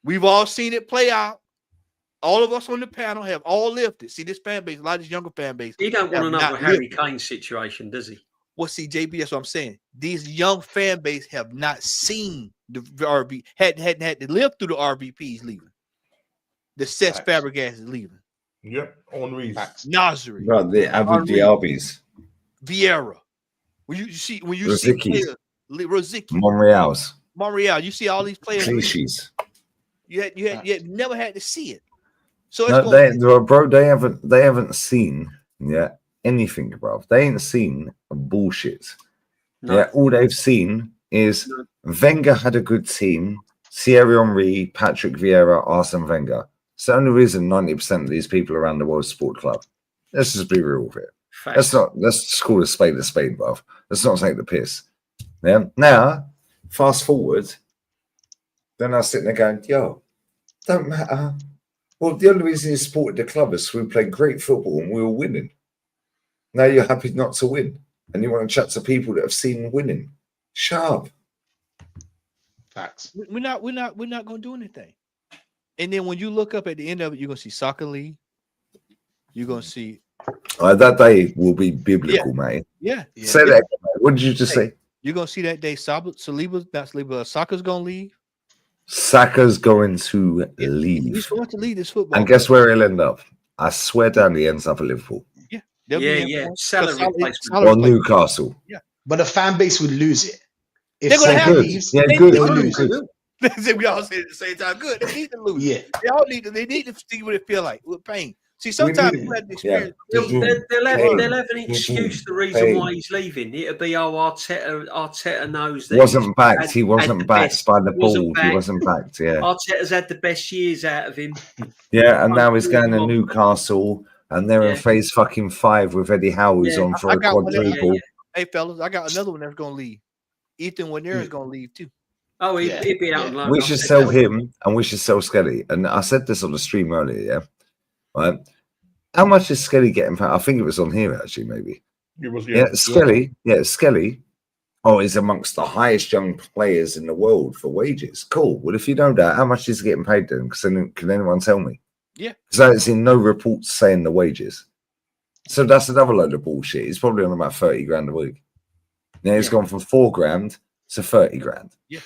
We've all seen it play out. All of us on the panel have all lived it. See, this fan base, a lot of this younger fan base. He don't want another Harry Kane situation, does he? Well, see, JB, that's what I'm saying. These young fan base have not seen the RB, hadn't had to live through the RVPs leaving. The Cesc Fabregas is leaving. Yep, Henri's. Nasri. Right, the Abu Diabis. Vieira. When you see Rosicky. Rosicky. Monreal. You see all these players. Cliches. You had never had to see it. So they haven't seen anything, bro. They ain't seen bullshit. No. Yeah, all they've seen is Wenger had a good team. Thierry Henry, Patrick Vieira, Arsene Wenger. It's the only reason 90% of these people around the world support club. Let's just be real with it. Let's just call a spade, bruv. Let's not take the piss. Yeah. Now, fast forward. Then I was sitting there going, yo, don't matter. Well, the only reason you supported the club is we played great football and we were winning. Now you're happy not to win. And you want to chat to people that have seen winning. Shut up. Facts. We're not going to do anything. And then when you look up at the end of it, you're going to see soccer league. You're going to see. That day will be biblical, mate. Yeah. Say that. What did you just say? You're going to see that day. Saka's going to leave. Saka's going to leave. He's going to leave this football. And guess where he'll end up? I swear down he ends up at Liverpool. Yeah. Salary replacement. Or Newcastle. Yeah. But the fan base would lose it. If they're going to have leaves, good. They will lose it. We all say it at the same time. Good. They need to lose. Yeah. They need to see what it feel like with pain. See, sometimes you have the experience. They'll have an excuse. The reason why he's leaving, it'll be Arteta knows that wasn't backed. He wasn't backed by the board. He wasn't backed. Yeah. Arteta's had the best years out of him. Yeah, and now he's going to Newcastle, and they're in phase fucking 5 with Eddie Howe, who's on for a quadruple. Hey, fellas, I got another one that's going to leave. Ethan Wanera is going to leave too. Oh, he'd be out on loan. We should sell him, and we should sell Skelly. And I said this on the stream earlier. Yeah. Right. How much is Skelly getting paid? I think it was on here actually, maybe. It was, Skelly. Yeah, Skelly. Oh, he's amongst the highest young players in the world for wages. Cool. Well, if you know that, how much is he getting paid then? Can anyone tell me? Yeah. Because I haven't seen no reports saying the wages. So that's another load of bullshit. He's probably on about 30 grand a week. Now he's gone from 4 grand to 30 grand. Yeah.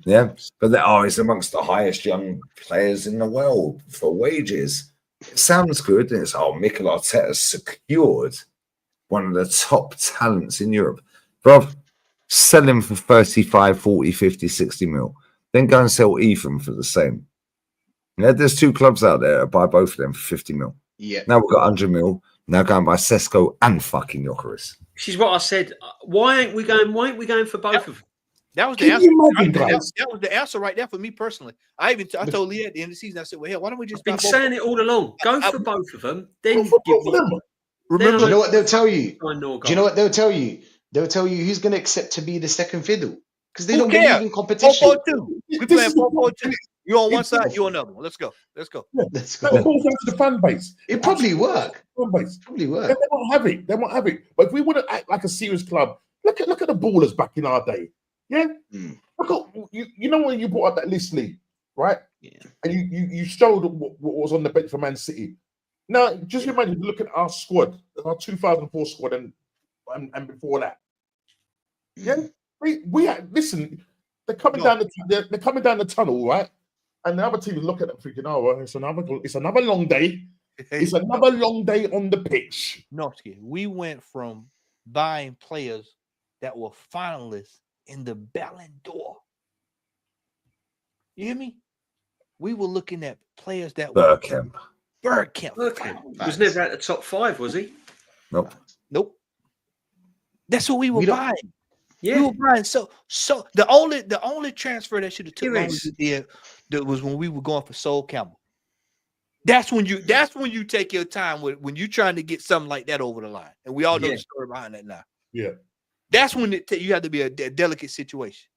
Yeah. But he's amongst the highest young players in the world for wages. It sounds good. And it's, Mikel Arteta secured one of the top talents in Europe. Bro, sell him for 35, 40, 50, 60 mil. Then go and sell Ethan for the same. Yeah, there's 2 clubs out there that buy both of them for 50 mil. Yeah. Now we've got 100 mil. Now go and buy Sesko and fucking Jokeris. This is what I said. Why ain't we going for both of them? That was the Can answer. you imagine, guys? That was the answer right there for me personally. I told Lee at the end of the season, I said, well, hell, why don't we just Been buy both saying it all along. Go for both of them, then For give both of me. them. Remember, Do you know what they'll tell you? Sign Do you know Norgard. what they'll tell you? They'll tell you who's going to accept to be the second fiddle because they who don't cares? believe in competition. 4-4-2. We This playing is the 4-4-2. You on one It's- side, you on another one. Let's go. Let's go. Let's No, go. it boils down to the fan base. It probably work. Fan base. Probably They work. won't have it. They won't have it. But if we want to act like a serious club, look at the ballers back in our day. Yeah. Mm. Look at you know when you brought up that list, Lee, right? Yeah. And you showed what was on the bench for Man City. Now, just imagine looking at our squad, our 2004 squad, and before that. Yeah, we listen. They're coming down they're coming down the tunnel, right? And the other team is looking at them thinking, "Oh, well, it's another long day. It's another long day on the pitch." No, we went from buying players that were finalists in the Ballon d'Or. You hear me? We were looking at players that were Bergkamp. Bergkamp was never at the top 5, was he? Nope. Nope. That's what we were buying. Yeah. We were buying. So the only transfer that should have took longer Curious. than it did was when we were going for Sol Campbell. That's when you take your time when you're trying to get something like that over the line. And we all know the story behind that now. Yeah. That's when you have to be a delicate situation.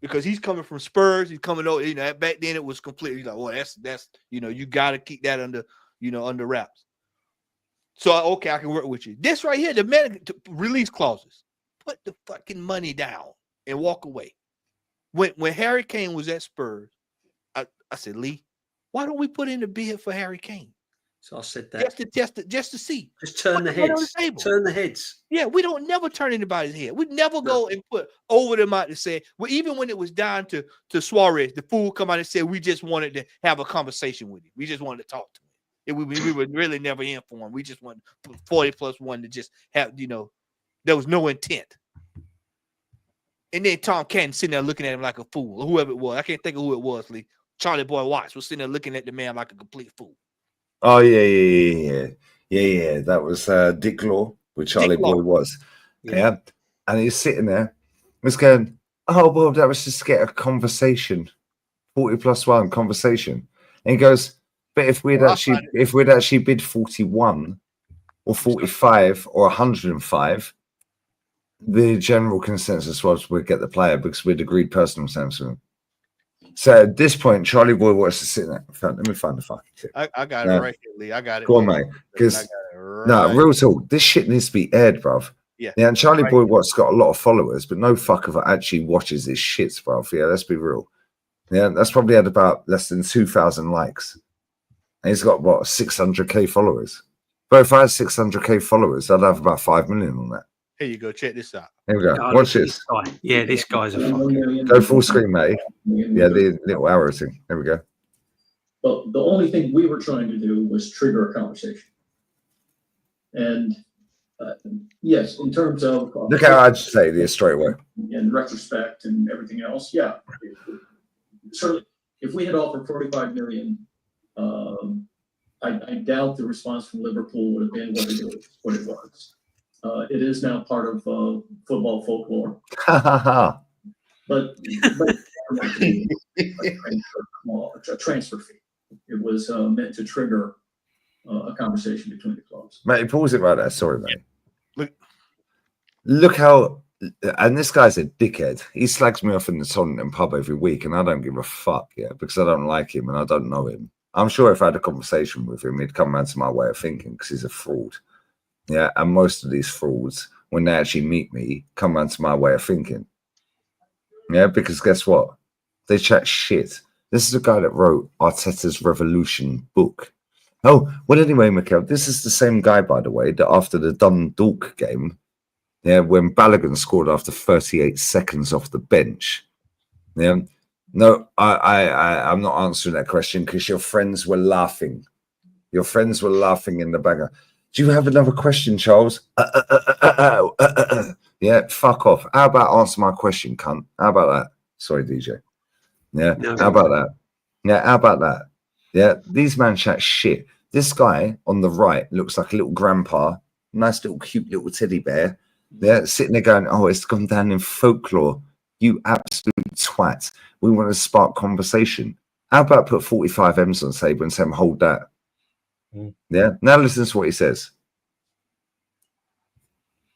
Because he's coming from Spurs, he's coming over, back then it was completely like, well, that's you gotta keep that under wraps. So okay, I can work with you. This right here, the release clauses. Put the fucking money down and walk away. When Harry Kane was at Spurs, I said, Lee, why don't we put in a bid for Harry Kane? So I said that. Just to see. Just turn the heads. Turn the heads. Yeah, we don't never turn anybody's head. We never go and put over them out to say, well, even when it was down to Suarez, the fool come out and said, we just wanted to have a conversation with him. We just wanted to talk to him. We were really never in for him. We just wanted 40+1 to just have, there was no intent. And then Tom Canton sitting there looking at him like a fool, or whoever it was. I can't think of who it was, Lee. Charlie Boy Watts was sitting there looking at the man like a complete fool. Oh yeah. That was Dick Law with Charlie Boy was. Yeah. And he's sitting there, he's going, "Oh well, that was just to get a conversation, 40+1 conversation." And he goes, "But if we'd actually bid 41 or 45 or 105, the general consensus was we'd get the player because we'd agreed personal terms with him." So at this point, Charlie Boy Watts is sitting there. Let me find the fucking tip. I got it right here, Lee. I got it. Go on, mate. Because real talk, this shit needs to be aired, bruv. Yeah, and Charlie Boy Watts got a lot of followers, but no fucker actually watches his shits, bruv. Yeah, let's be real. Yeah, that's probably had about less than 2,000 likes. And he's got, 600k followers. But if I had 600k followers, I'd have about 5 million on that. Here you go. Check this out. Here we go. Watch this. Yeah, this guy's a fucking... Go full screen, mate. Yeah, the little arrow thing. There we go. But the only thing we were trying to do was trigger a conversation. And yes, in terms of... Look how I'd say this straight away. In retrospect and everything else, yeah. Certainly, if we had offered 45 million, I doubt the response from Liverpool would have been what it was. It is now part of football folklore. but a transfer fee. It was meant to trigger a conversation between the clubs. Mate, pause it right there. Sorry, mate. Look how, and this guy's a dickhead. He slags me off in the Tottenham pub every week, and I don't give a fuck, because I don't like him and I don't know him. I'm sure if I had a conversation with him, he'd come around to my way of thinking because he's a fraud. Yeah, and most of these frauds, when they actually meet me, come around to my way of thinking. Yeah, because guess what? They chat shit. This is the guy that wrote Arteta's Revolution book. Oh, well, anyway, Mikel, this is the same guy, by the way, that after the Dundalk game, when Balogun scored after 38 seconds off the bench. Yeah, no, I'm not answering that question because your friends were laughing. Your friends were laughing in the bagger. Do you have another question, Charles? Yeah, fuck off. How about answer my question, cunt? How about that? Sorry, DJ. Yeah, how about that? Yeah, how about that? Yeah, these man chat shit. This guy on the right looks like a little grandpa, nice little cute little teddy bear. Yeah, sitting there going, "Oh, it's gone down in folklore You absolute twat. We want to spark conversation. How about put 45 M's on the table and say, hold that. Yeah. Now listen to what he says.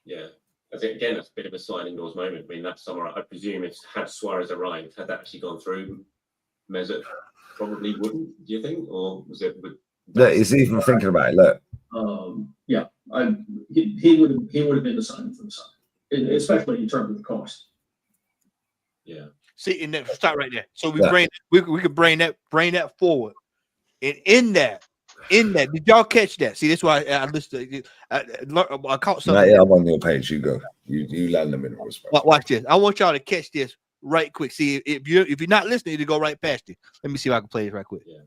Yeah. I think, again, that's a bit of a sliding doors moment. I mean, that summer, I presume if had Suarez arrived, had that actually gone through, Mesut probably wouldn't, do you think? Or was it? Look, he's even thinking about it. Look. Yeah, he would have been the signing for the side, especially in terms of the cost. Yeah. See, and that start right there. So we could bring that forward, and in that, did y'all catch that? See, that's why I listened. I caught something. Yeah, I'm on your page. You go. You land them in the response. Watch this. I want y'all to catch this right quick. See, if you're not listening, to go right past it. Let me see if I can play this right quick. Yeah.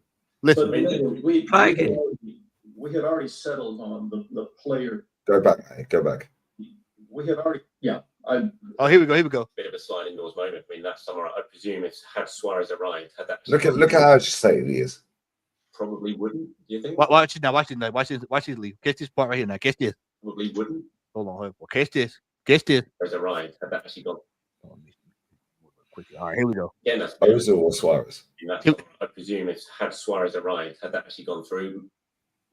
Listen. But we had already settled on the player. Go back, mate. Go back. We had already, yeah. Here we go. Bit of a sliding doors moment. I mean, that summer, I presume if had Suarez arrived, had that. Look at how agitated he is. Probably wouldn't. Do you think? Watch it now. Watch this. Leave. Catch this part right here now. Catch this. Probably wouldn't. Hold on. Catch this. Suarez arrived, had that actually gone. All right, here we go. Again, that's Ozil or Suarez. I presume if had Suarez arrived, had that actually gone through,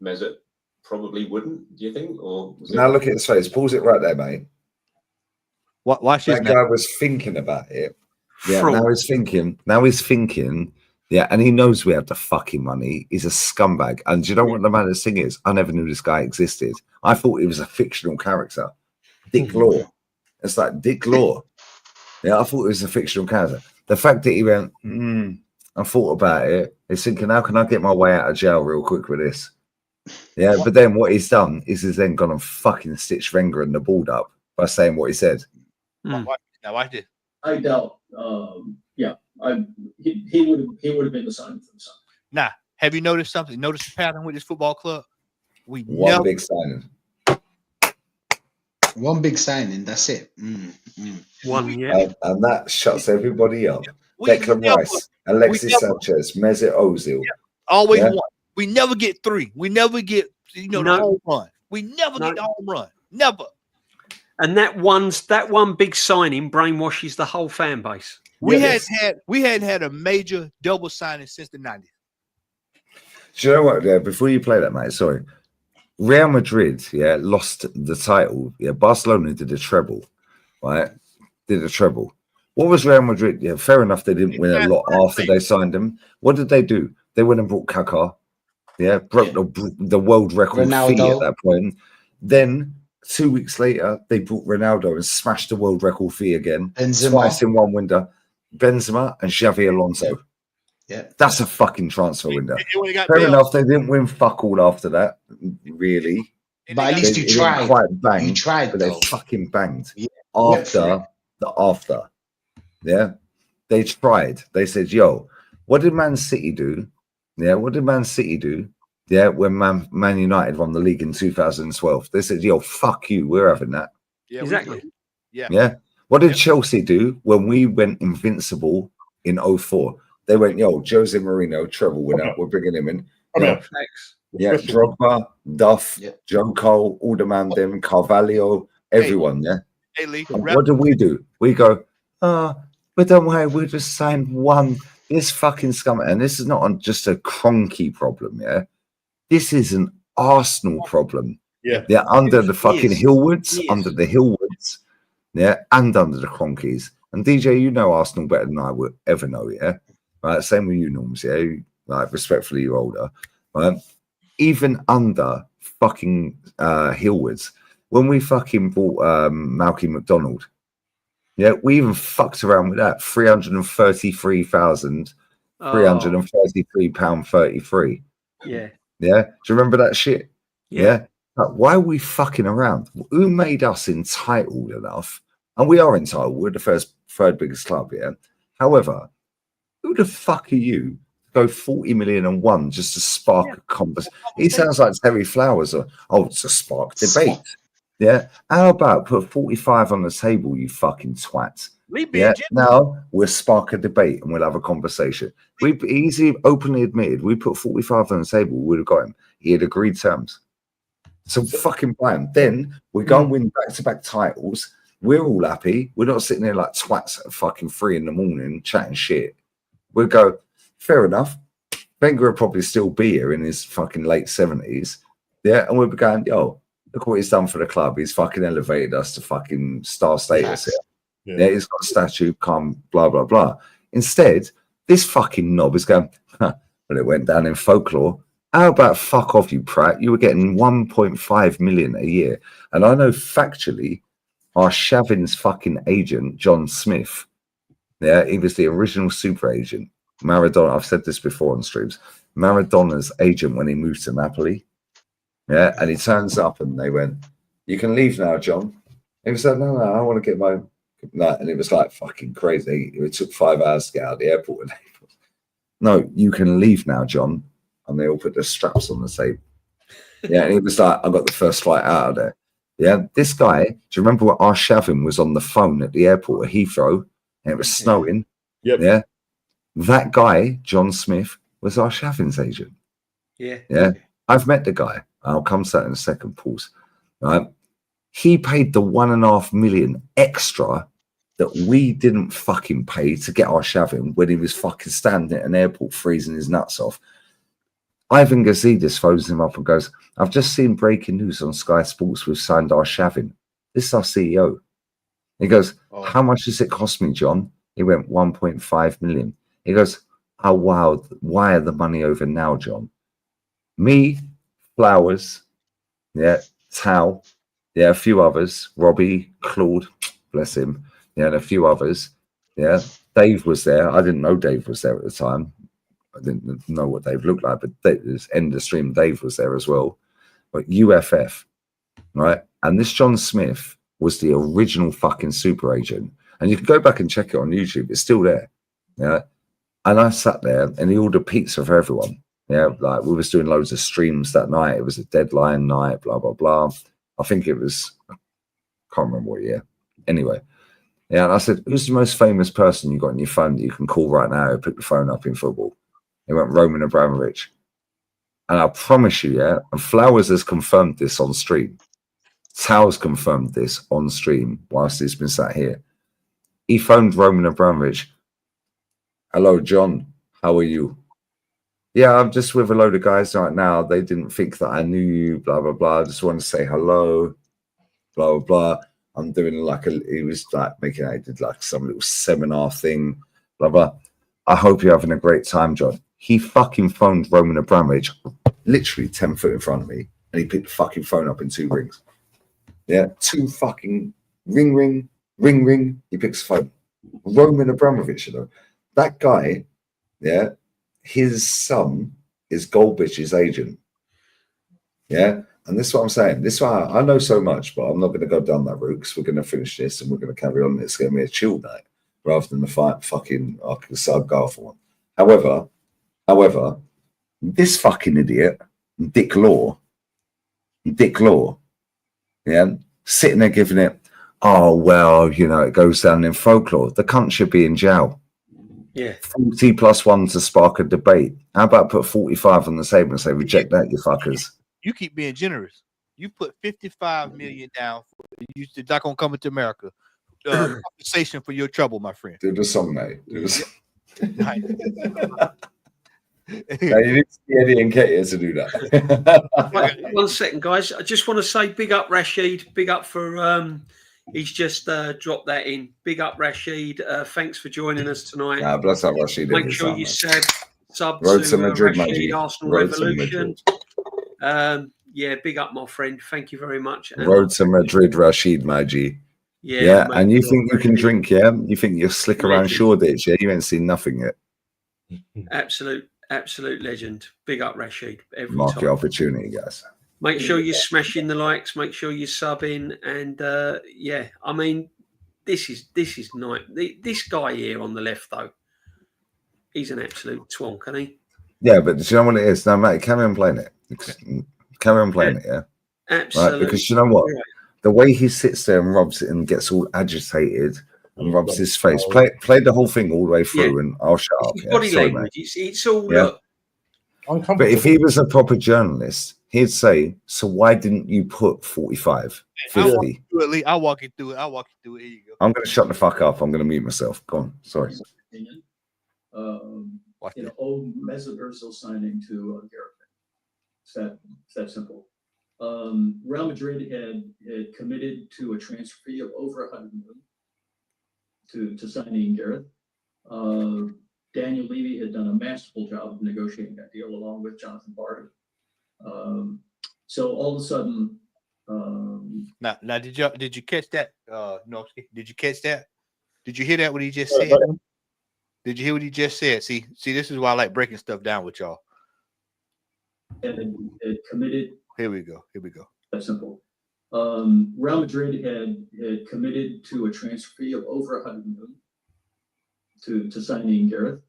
Mesut probably wouldn't. Do you think? Or now look at his face. Pause it right there, mate. Watch this. That guy was thinking about it. Yeah. Now he's thinking. Yeah, and he knows we have the fucking money. He's a scumbag. And do you know what the maddest thing is? I never knew this guy existed. I thought he was a fictional character. Dick Law. It's like Dick Law. Yeah, I thought it was a fictional character. The fact that he went, I thought about it. He's thinking, how can I get my way out of jail real quick with this? Yeah, but then what he's done is he's then gone and fucking stitched Wenger and the board up by saying what he said. Now watch this. I doubt. Yeah, he would have been the signing for the side. Now, have you noticed something? Notice the pattern with this football club? One big signing. One big signing. That's it. One, yeah. And that shuts everybody up. Declan Rice, Alexis Sanchez, Mesut Ozil. Always one. We never get three. We never get the home run. We never get the home run. Never. And that one big signing brainwashes the whole fan base. We hadn't had a major double signing since the 90s. Do you know what? Before you play that, mate, sorry. Real Madrid, lost the title. Yeah, Barcelona did a treble, right? Did a treble. What was Real Madrid? Yeah, fair enough. They didn't win a lot after they signed him. What did they do? They went and brought Kaká. Yeah, broke the world record fee at that point. Then 2 weeks later, they brought Ronaldo and smashed the world record fee again. Twice in one window. Benzema and Xavi Alonso. Yeah, that's a fucking transfer window. Fair enough, they didn't win fuck all after that, really. But at least you tried. Quite banged, you tried, but they fucking banged after. Yeah, they tried. They said, "Yo, what did Man City do? Yeah, what did Man City do? Yeah, when Man United won the league in 2012, they said, "Yo, fuck you, we're having that." Yeah, exactly. Yeah. What did Chelsea do when we went invincible in 04? They went, yo, Jose Mourinho, treble winner. We're bringing him in. Yeah, Drogba, Duff, Joe Cole, all the man, them, Carvalho, everyone, Hey, Lee, what do? We go, but don't worry, we'll just sign one. This fucking scum. And this is not just a Cronky problem, yeah? This is an Arsenal problem. Yeah. They're under the fucking Hillwoods, under the Hillwoods, and under the Cronkies. And DJ, you know Arsenal better than I would ever know, yeah? Right, same with you, Norms. Yeah, like respectfully, you're older. Right, even under fucking Hillwoods, when we fucking bought Malky McDonald, we even fucked around with that. £333,333.33. Yeah. Yeah. Do you remember that shit? Yeah. Like, why are we fucking around? Who made us entitled enough? And we are entitled. We're the third biggest club. Yeah. However, who the fuck are you to go 40 million and one just to spark a conversation? He sounds like Terry Flowers. It's a spark debate. Yeah. How about put 45 on the table, you fucking twat? Now we'll spark a debate and we'll have a conversation. He's openly admitted we put 45 on the table, we would have got him. He had agreed terms. So fucking buy him. Then we go and win back-to-back titles. we're all happy. We're not sitting there like twats at fucking 3 a.m. chatting shit. We'll go, fair enough. Wenger would probably still be here in his fucking late 70s. Yeah, and we'll be going, yo, look what he's done for the club. He's fucking elevated us to fucking star status here. Yeah, he's got a statue, calm, blah, blah, blah. Instead, this fucking knob is going, well, it went down in folklore. How about fuck off, you prat? You were getting 1.5 million a year. And I know factually, Arshavin's fucking agent, John Smith, yeah, he was the original super agent. Maradona, I've said this before on streams, Maradona's agent when he moved to Napoli. Yeah, and he turns up and they went, you can leave now, John. He was like, no, I want to get my... No, and it was like fucking crazy. It took 5 hours to get out of the airport. No, you can leave now, John. And they all put their straps on the table. Yeah, and he was like, I got the first flight out of there. Yeah, this guy, do you remember what Arshavin was on the phone at the airport at Heathrow? And it was snowing. Yep. Yeah. That guy, John Smith, was Arshavin's agent. Yeah. Yeah. I've met the guy. I'll come to that in a second, pause. Right. He paid the 1.5 million extra that we didn't fucking pay to get Arshavin when he was fucking standing at an airport freezing his nuts off. Ivan Gazidis phones him up and goes, I've just seen breaking news on Sky Sports. We've signed Arshavin. This is our CEO. He goes, how much does it cost me, John? He went, 1.5 million. He goes, oh, wow. Wire the money over now, John. Me, Flowers, yeah, Tao, yeah, a few others, Robbie, Claude, bless him, yeah, and a few others, yeah. Dave was there. I didn't know Dave was there at the time. I didn't know what Dave looked like, but end of the stream, Dave was there as well. But UFF, right? And this John Smith was the original fucking super agent. And you can go back and check it on YouTube. It's still there. Yeah. And I sat there and he ordered pizza for everyone. Yeah. Like we was doing loads of streams that night. It was a deadline night, blah, blah, blah. I think it was, I can't remember what year. Anyway. Yeah. And I said, who's the most famous person you got on your phone that you can call right now? Pick the phone up in football. He went Roman Abramovich. And I promise you, yeah, and Flowers has confirmed this on stream. Tao's confirmed this on stream whilst he's been sat here. He phoned Roman Abramovich. Hello, John. How are you? Yeah, I'm just with a load of guys right now. They didn't think that I knew you, blah, blah, blah. I just want to say hello, blah, blah, blah. I'm doing like he was like making, I did like some little seminar thing, blah, blah. I hope you're having a great time, John. He fucking phoned Roman Abramovich literally 10 foot in front of me and he picked the fucking phone up in 2 rings. Yeah, 2 fucking ring. He picks the phone. Roman Abramovich, you know. That guy, yeah, his son is Goldbich's agent. Yeah, and this is what I'm saying. This is why I know so much, but I'm not going to go down that route because we're going to finish this and we're going to carry on. It's going to be a chill night rather than the fucking go for one. However, this fucking idiot, Dick Law, yeah, sitting there giving it, oh, well, you know, it goes down in folklore. The cunt should be in jail. Yeah. 40 plus 1 to spark a debate. How about put 45 on the table and say, reject that, you fuckers? You keep being generous. You put 55 million down. You're not going to come into America. Compensation for your trouble, my friend. Do the song, mate. Do the song. Nice. Now, you need to see Eddie and Katie to do that. Right, 1 second, guys. I just want to say big up Rashid. Big up for he's just dropped that in. Big up Rashid. Thanks for joining us tonight. Bless up Rashid. Make sure you sub Road to to Madrid, Rashid, Arsenal Road Revolution. Yeah, big up my friend. Thank you very much. Road to Madrid, Rashid, my G. Yeah, and you think you can drink, yeah? You think you're slick around Shoreditch, yeah? You ain't seen nothing yet. Absolute legend. Big up Rashid. Every Mark time. your opportunity, guys. Make sure you're smashing the likes. Make sure you're subbing. And yeah, I mean, this is nice. This guy here on the left, though, he's an absolute twonk, isn't he? Yeah, but do you know what it is? No, mate, carry on playing it. Carry on playing it, yeah? Absolutely. Right, because you know what? Right. The way he sits there and rubs it and gets all agitated and rubs his face. Play the whole thing all the way through and I'll shut up. Body language. It's all But if he was a proper journalist, he'd say, so why didn't you put 45, I'll walk 50? you through it, Lee. I'll walk you through it. Here you go. I'm going to shut the fuck up. I'm going to mute myself. Go on. Sorry. Opinion. Mesut Ozil signing to Gareth. It's that simple. Real Madrid had committed to a transfer fee of over 100 million to signing Gareth. Daniel Levy had done a masterful job of negotiating that deal along with Jonathan Barton. So all of a sudden, now did you catch that? No, did you catch that? Did you hear that? What he just said? Did you hear what he just said? See, this is why I like breaking stuff down with y'all. had committed. Here we go. That's simple. Real Madrid had committed to a transfer fee of over 100 million to signing Gareth.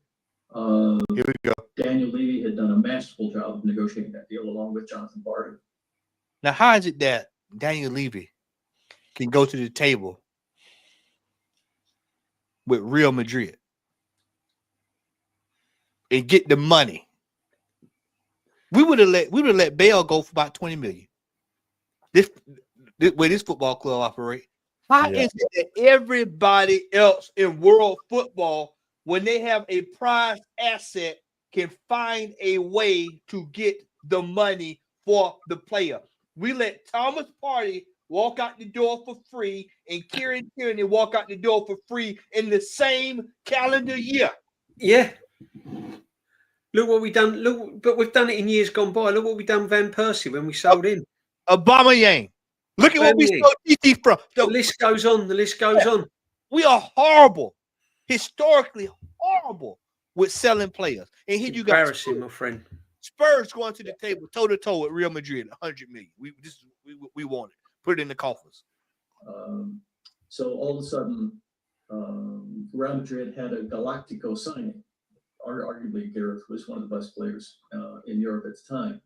Here we go. Daniel Levy had done a masterful job of negotiating that deal along with Jonathan Barton. Now, how is it that Daniel Levy can go to the table with Real Madrid and get the money? We would have let Bale go for about 20 million. This way this football club operate. How is it that everybody else in world football, when they have a prized asset, can find a way to get the money for the player? We let Thomas Partey walk out the door for free and Kieran Tierney walk out the door for free in the same calendar year. Yeah. Look what we've done. Look, but we've done it in years gone by. Look what we've done Van Persie when we sold him. Aubameyang. Look at what we sold TT from. The list goes on. The list goes on. We are horrible, historically horrible with selling players. And here you got embarrassing, my friend. Spurs going to the table toe to toe with Real Madrid, 100 million. We want it. Put it in the coffers. So all of a sudden, Real Madrid had a Galactico signing. Arguably, Gareth was one of the best players in Europe at the time,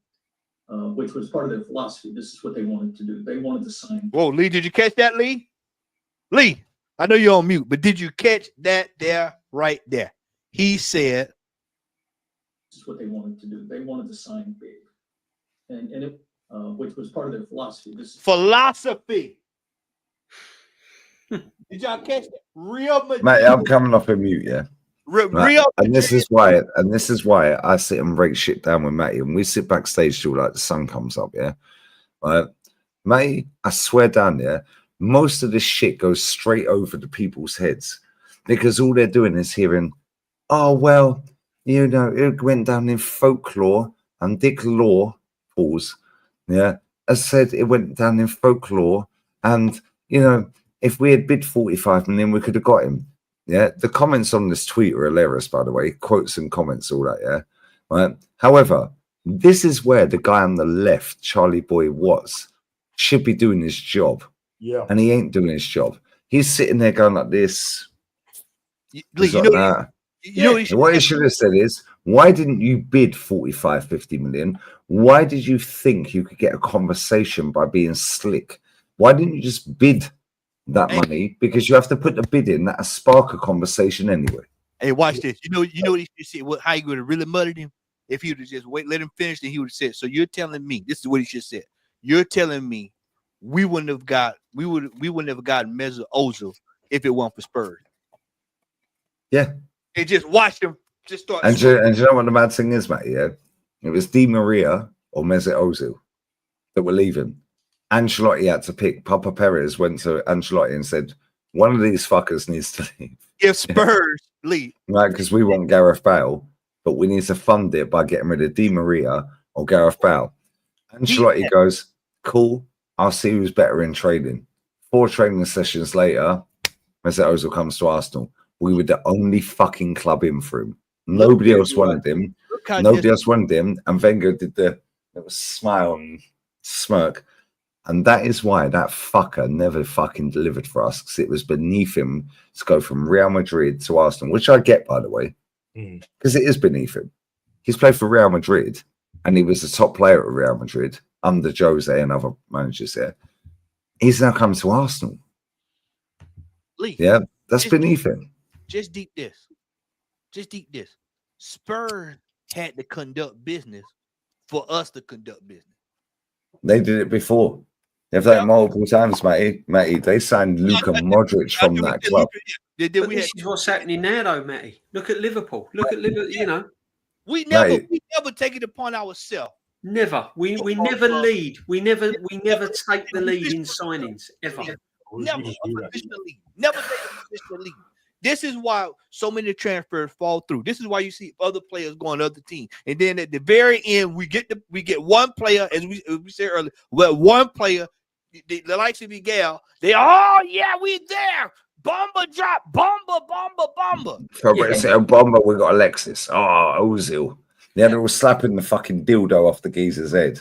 which was part of their philosophy. This is what they wanted to do. They wanted to sign. Whoa, Lee, did you catch that, Lee? Lee, I know you're on mute, but did you catch that there, right there? He said, this is what they wanted to do. They wanted to sign big, and it, which was part of their philosophy. This is philosophy. Did y'all catch that? Real Madrid. Mate, I'm coming off a mute, yeah. Real and this is why I sit and break shit down with Matty, and we sit backstage till like the sun comes up, yeah. Right, Matty, I swear down there, most of this shit goes straight over the people's heads because all they're doing is hearing, oh well, you know, it went down in folklore, and Dick Law, pause, yeah, has said it went down in folklore, and you know, if we had bid 45 million, we could have got him. Yeah, the comments on this tweet are hilarious, by the way. Quotes and comments, all that, yeah. Right. However, this is where the guy on the left, Charlie Boy Watts, should be doing his job. Yeah. And he ain't doing his job. He's sitting there going like this. What he should have said is, why didn't you bid 45, 50 million? Why did you think you could get a conversation by being slick? Why didn't you just bid that money? Because you have to put the bid in that spark a conversation anyway. Hey, watch this. You know what he should say? How you would have really muttered him? If he would have just let him finish, then he would have said, so you're telling me, this is what he should have said. You're telling me we wouldn't have gotten Mesut Ozil if it weren't for Spurs. Yeah. And just watch him just start. And you know what the mad thing is, mate? Yeah. It was Di Maria or Mesut Ozil that were leaving. Ancelotti had to pick. Papa Perez went to Ancelotti and said, one of these fuckers needs to leave. If Spurs leave. Right, because we want Gareth Bale, but we need to fund it by getting rid of Di Maria or Gareth Bale. Ancelotti goes, cool, I'll see who's better in training. 4 training sessions later, Mesut Ozil comes to Arsenal. We were the only fucking club in for him. Nobody else wanted him. Nobody else wanted him. And Wenger did the smile and smirk. And that is why that fucker never fucking delivered for us, because it was beneath him to go from Real Madrid to Arsenal, which I get, by the way, because it is beneath him. He's played for Real Madrid, and he was the top player at Real Madrid under Jose and other managers there. He's now come to Arsenal. Lee, yeah, that's beneath him. Just deep this. Spurs had to conduct business for us to conduct business. They did it before. They've done it multiple times, Matty. They signed Luka Modric from that club. But this is what's happening now, though, Matty. Look at Liverpool. Look at Liverpool. You know, we never take it upon ourselves. Never. We never lead. We never take the lead in signings ever. Never a position lead. Never take a position lead. This is why so many transfers fall through. This is why you see other players going to other teams, and then at the very end, we get one player, as we said earlier. Well, one player, the likes of Miguel, we there. Bomber drop, bomber. Bomber, we got Alexis. Oh, Ozil. Yeah, they were slapping the fucking dildo off the geezer's head.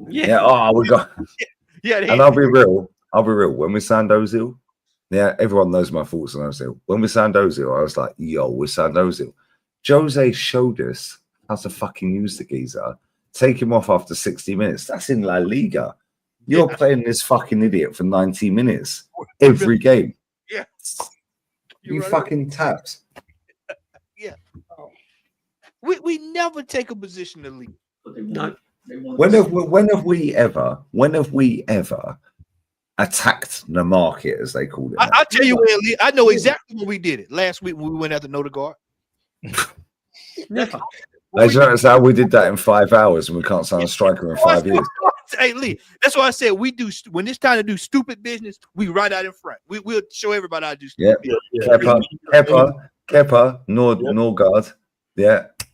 Yeah. Oh, we got. And I'll be real. When we signed Ozil, everyone knows my thoughts on Ozil. When we signed Ozil, I was like, yo, we signed Ozil. Jose showed us how to fucking use the geezer. Take him off after 60 minutes. That's in La Liga. You're playing this fucking idiot for 90 minutes every game. Yeah. You fucking taps. Yeah. We never take a position to lead. No. When have we ever attacked the market, as they call it? I'll tell you where, I know exactly when we did it. Last week when we went out to Nodegaard. Never. Notice how we did that in 5 hours and we can't sign a striker in 5 years. Hey, Lee, that's why I said we do when it's time to do stupid business, we right out in front. We'll show everybody how to do stupid business. Kepa, Norgard,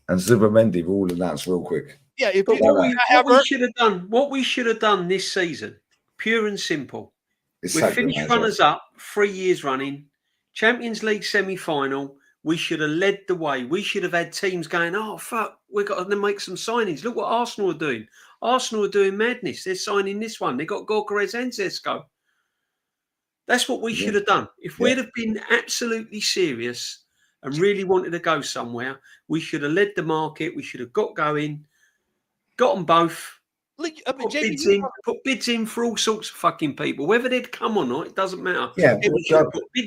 and Zubimendi were all announced real quick. Yeah, what we should have done this season, pure and simple. We've finished runners up 3 years running, Champions League semi-final. We should have led the way. We should have had teams going, oh, fuck, we've got to make some signings. Look what Arsenal are doing. Arsenal are doing madness. They're signing this one. They got Gorkarez and Zesco. That's what we should have done. If we'd have been absolutely serious and really wanted to go somewhere, we should have led the market. We should have got going, got them both. Put bids in for all sorts of fucking people. Whether they'd come or not, it doesn't matter. Yeah,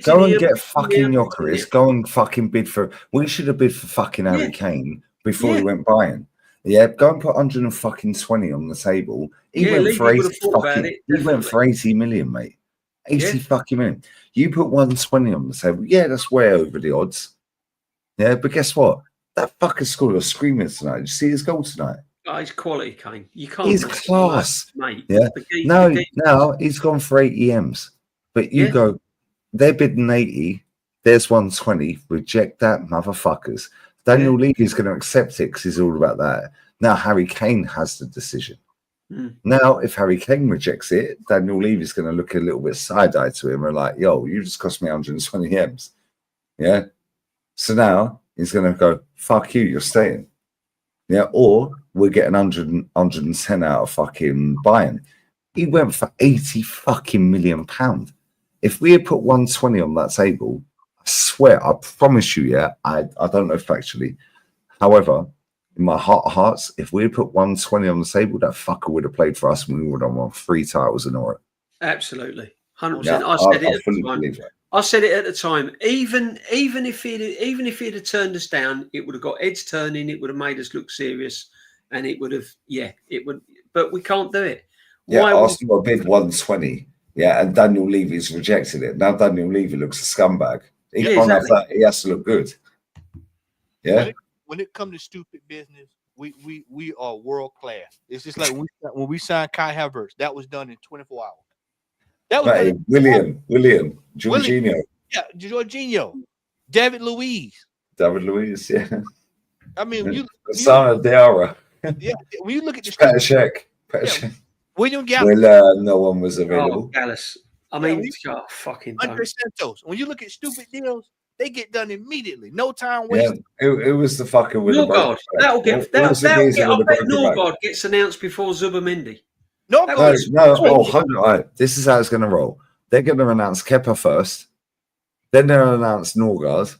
go and get fucking Gyökeres. Go and fucking bid for. We should have bid for fucking Harry Kane before he went buying. Yeah, go and put 120 on the table. He went for 80 fucking. He went for 80 million, mate. 80 fucking million. You put 120 on the table. Yeah, that's way over the odds. Yeah, but guess what? That fucker scored a screamer tonight. Did you see his goal tonight? Oh, he's quality, Kane. You can't. He's class, mate. Yeah. Now he's gone for 80 M's. But you go, they're bidding 80. There's 120. Reject that, motherfuckers. Daniel Levy's going to accept it because he's all about that. Now Harry Kane has the decision. Now, if Harry Kane rejects it, Daniel Levy's going to look a little bit side-eye to him and like, yo, you just cost me 120 M's. Yeah. So now he's going to go, fuck you, you're staying. Yeah, or we're getting 110 out of fucking buying. He went for 80 fucking million pounds. If we had put 120 on that table, I swear, I promise you, I don't know factually. However, in my heart of hearts, if we had put 120 on the table, that fucker would have played for us and we would have won 3 titles in order. Absolutely. 100%. I said it at the time. Even if he'd have turned us down, it would have got heads turning. It would have made us look serious, and it would have. It would. But we can't do it. Yeah, Arsenal bid 120. Yeah, and Daniel Levy's rejected it. Now Daniel Levy looks a scumbag. He can't have that. He has to look good. Yeah. When it comes to stupid business, we are world class. It's just like when we signed Kai Havertz, that was done in 24 hours. That was William, Jorginho. Yeah, Jorginho. David Luiz. Yeah. I mean, Diarra. Yeah, when you look at the Petr William Gallas. Well, no one was available. Gallas. I mean, fucking Andre Santos. When you look at stupid deals, they get done immediately. No time wasted. Yeah, it was the fucker with Norgard. That'll get. I bet Norgard gets announced before Zubimendi. No. Hold on. This is how it's going to roll. They're going to announce Kepa first, then they'll announce Norgard,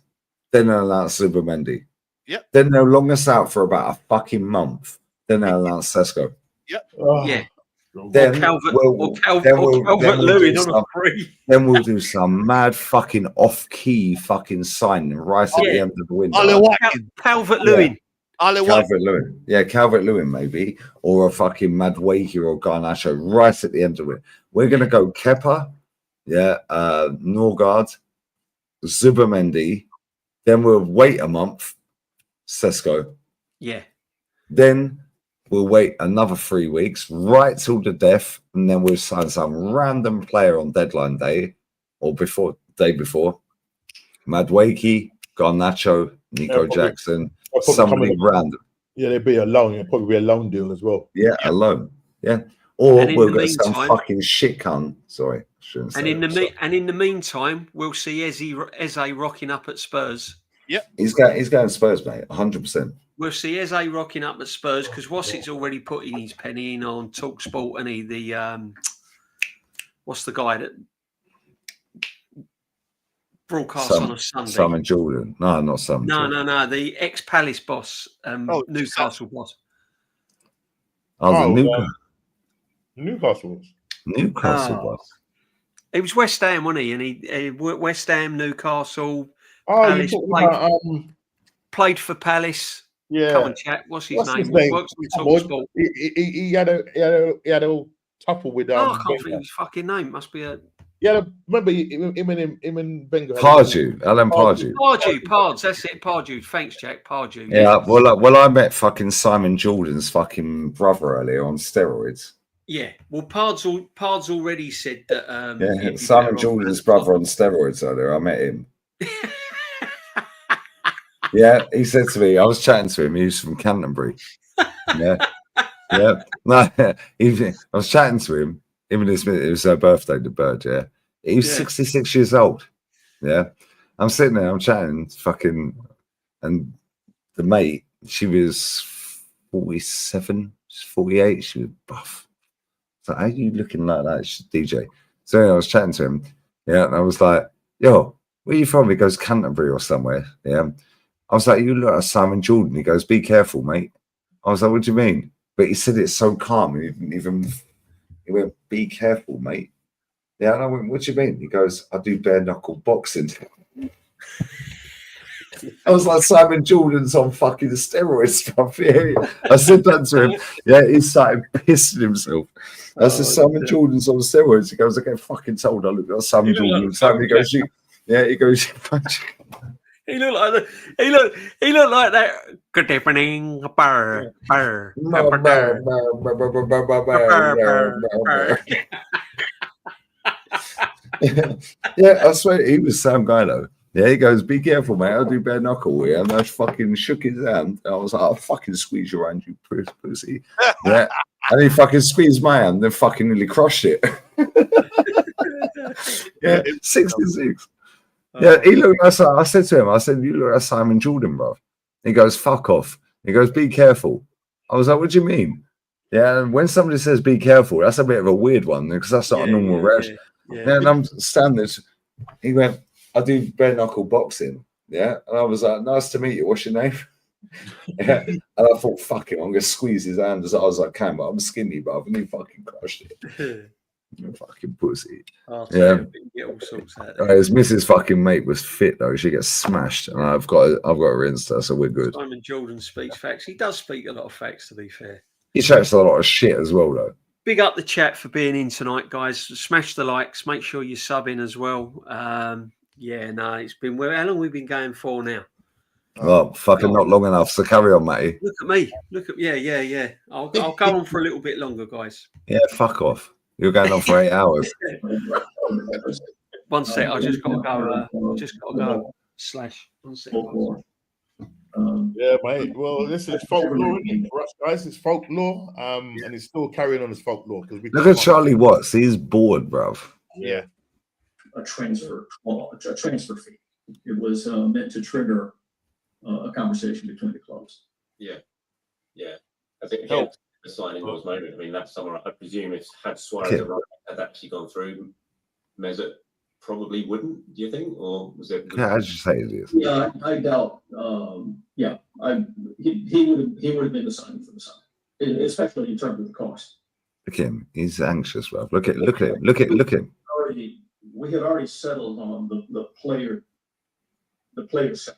then they'll announce Zubimendi. Yep. Then they'll long us out for about a fucking month. Then they'll announce Sesko. Yep. Yeah. Then we'll do some mad fucking off-key fucking sign right at the end of the window. Calvert-Lewin. Calvert-Lewin. Yeah, Calvert-Lewin maybe, or a fucking Madueke or Garnacho right at the end of it. We're going to go Kepa, Norgard, Zubimendi. Then we'll wait a month, Sesko. Yeah. Then we'll wait another 3 weeks, right till the death, and then we'll sign some random player on deadline day or day before. Madueke, Garnacho, Nico Jackson, somebody random. Yeah, there'd be a loan. It'd probably be a loan deal as well. Yeah, a loan. Yeah. Or we'll get some fucking shit cunt. Sorry, shouldn't say and in the meantime, we'll see Eze rocking up at Spurs. Yep. He's going to Spurs, mate, 100%. We'll see Eze rocking up at Spurs because Wassit's already putting his penny in on TalkSport, and the what's the guy that broadcasts on a Sunday? Simon Jordan. No, not Simon. No. The ex-Palace boss, Newcastle boss. Newcastle boss. He was West Ham, wasn't he? And he West Ham, Newcastle. Oh, Palace, you talking about played for Palace. Yeah. Come on, chat. What's his name? Works on he had a tuffle with I can't think of his fucking name. Must be a. Yeah, remember him and Benga. Pardew, Alan Pardew. Pards. That's it, Pardew. Thanks, Jack. Pardew. Yeah, well, I met fucking Simon Jordan's fucking brother earlier on steroids. Yeah, well, Pards already said that. Yeah, Simon Jordan's brother on steroids earlier. I met him. Yeah, he said to me, I was chatting to him. He was from Canterbury. Yeah. No, I was chatting to him. Even this minute, it was her birthday, the bird. Yeah, he was 66 years old. Yeah, I'm sitting there, I'm chatting, fucking, and the mate, she was 47, she's 48, she was buff. So how are you looking like that? She's DJ. So anyway, I was chatting to him. Yeah, and I was like, "Yo, where are you from?" He goes, "Canterbury or somewhere." Yeah, I was like, "You look like Simon Jordan." He goes, "Be careful, mate." I was like, "What do you mean?" But he said it so calm. He didn't even. He went, "Be careful, mate." Yeah, and I went, "What do you mean?" He goes, "I do bare knuckle boxing." I was like, Simon Jordan's on fucking steroids stuff. Yeah. I said that to him. Yeah, he started pissing himself. I said, Simon Jordan's on steroids. He goes, I get fucking told I look like Simon Jordan. He goes, he goes, he looked like that. Good evening, burr. Yeah, I swear he was the same guy though. Yeah, he goes, "Be careful, mate. I'll do bare knuckle." Yeah, and I fucking shook his hand. I was like, "I'll fucking squeeze your hand, you pussy." Yeah, and he fucking squeezed my hand, then fucking nearly crushed it. Yeah, 66. Yeah, he looked like, I said to him, I said, "You look like Simon Jordan, bro." He goes, "Fuck off." He goes, "Be careful." I was like, "What do you mean?" Yeah, and when somebody says "be careful," that's a bit of a weird one because that's not a normal reaction. Yeah, and I'm standing there. He went, "I do bare knuckle boxing." Yeah, and I was like, "Nice to meet you. What's your name?" Yeah, and I thought, "Fuck him, I'm gonna squeeze his hand." As I was like, "Can, but I'm skinny, bro," and he fucking crushed it. You fucking pussy. Yeah, all sorts out his missus fucking mate was fit though. She gets smashed, and I've got her Insta, so we're good. Simon Jordan speaks facts. He does speak a lot of facts, to be fair. He chats a lot of shit as well, though. Big up the chat for being in tonight, guys. Smash the likes. Make sure you sub in as well. It's been. How long have we been going for now? Oh, fucking not long enough. So carry on, Matty. Look at me. Yeah. I'll go on for a little bit longer, guys. Yeah, fuck off. You're going on for 8 hours. One sec. I just got to go. Slash. 1 second. Yeah, mate. Well, this is folklore for us, guys. It's folklore, and it's still carrying on as folklore because we look at Charlie Watts. He's bored, bruv. Yeah. A transfer fee. It was meant to trigger a conversation between the clubs. Yeah. I think again, the signing was moment. I mean, that summer, I presume, if had Suarez had actually gone through, Mesut probably wouldn't. Do you think, or was it? Yeah, I just say it is. Yeah, I doubt. He would have been the signing for the summer, especially in terms of the cost. Look at him. He's anxious, bruv. Look at him. We had already settled on the player set.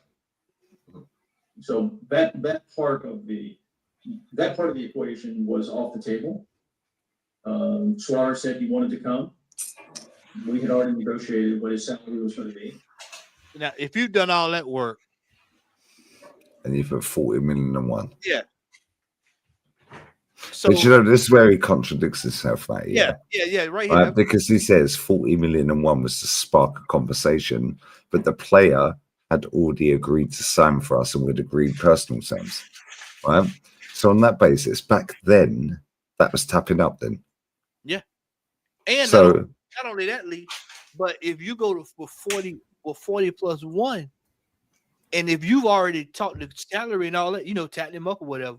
So that part of the equation was off the table. Suarez said he wanted to come. We had already negotiated what his salary was going to be. Now, if you've done all that work, and you put 40 million and one. yeah. So, but you know, this is where he contradicts himself, mate. Yeah, right here. Because he says 40 million and one was to spark a conversation, but the player had already agreed to sign for us and we'd agreed personal terms, right? So on that basis, back then, that was tapping up then. Yeah. And so not only that, Lee, but if you go to for 40 plus one, and if you've already talked the salary and all that, you know, tapped him up or whatever,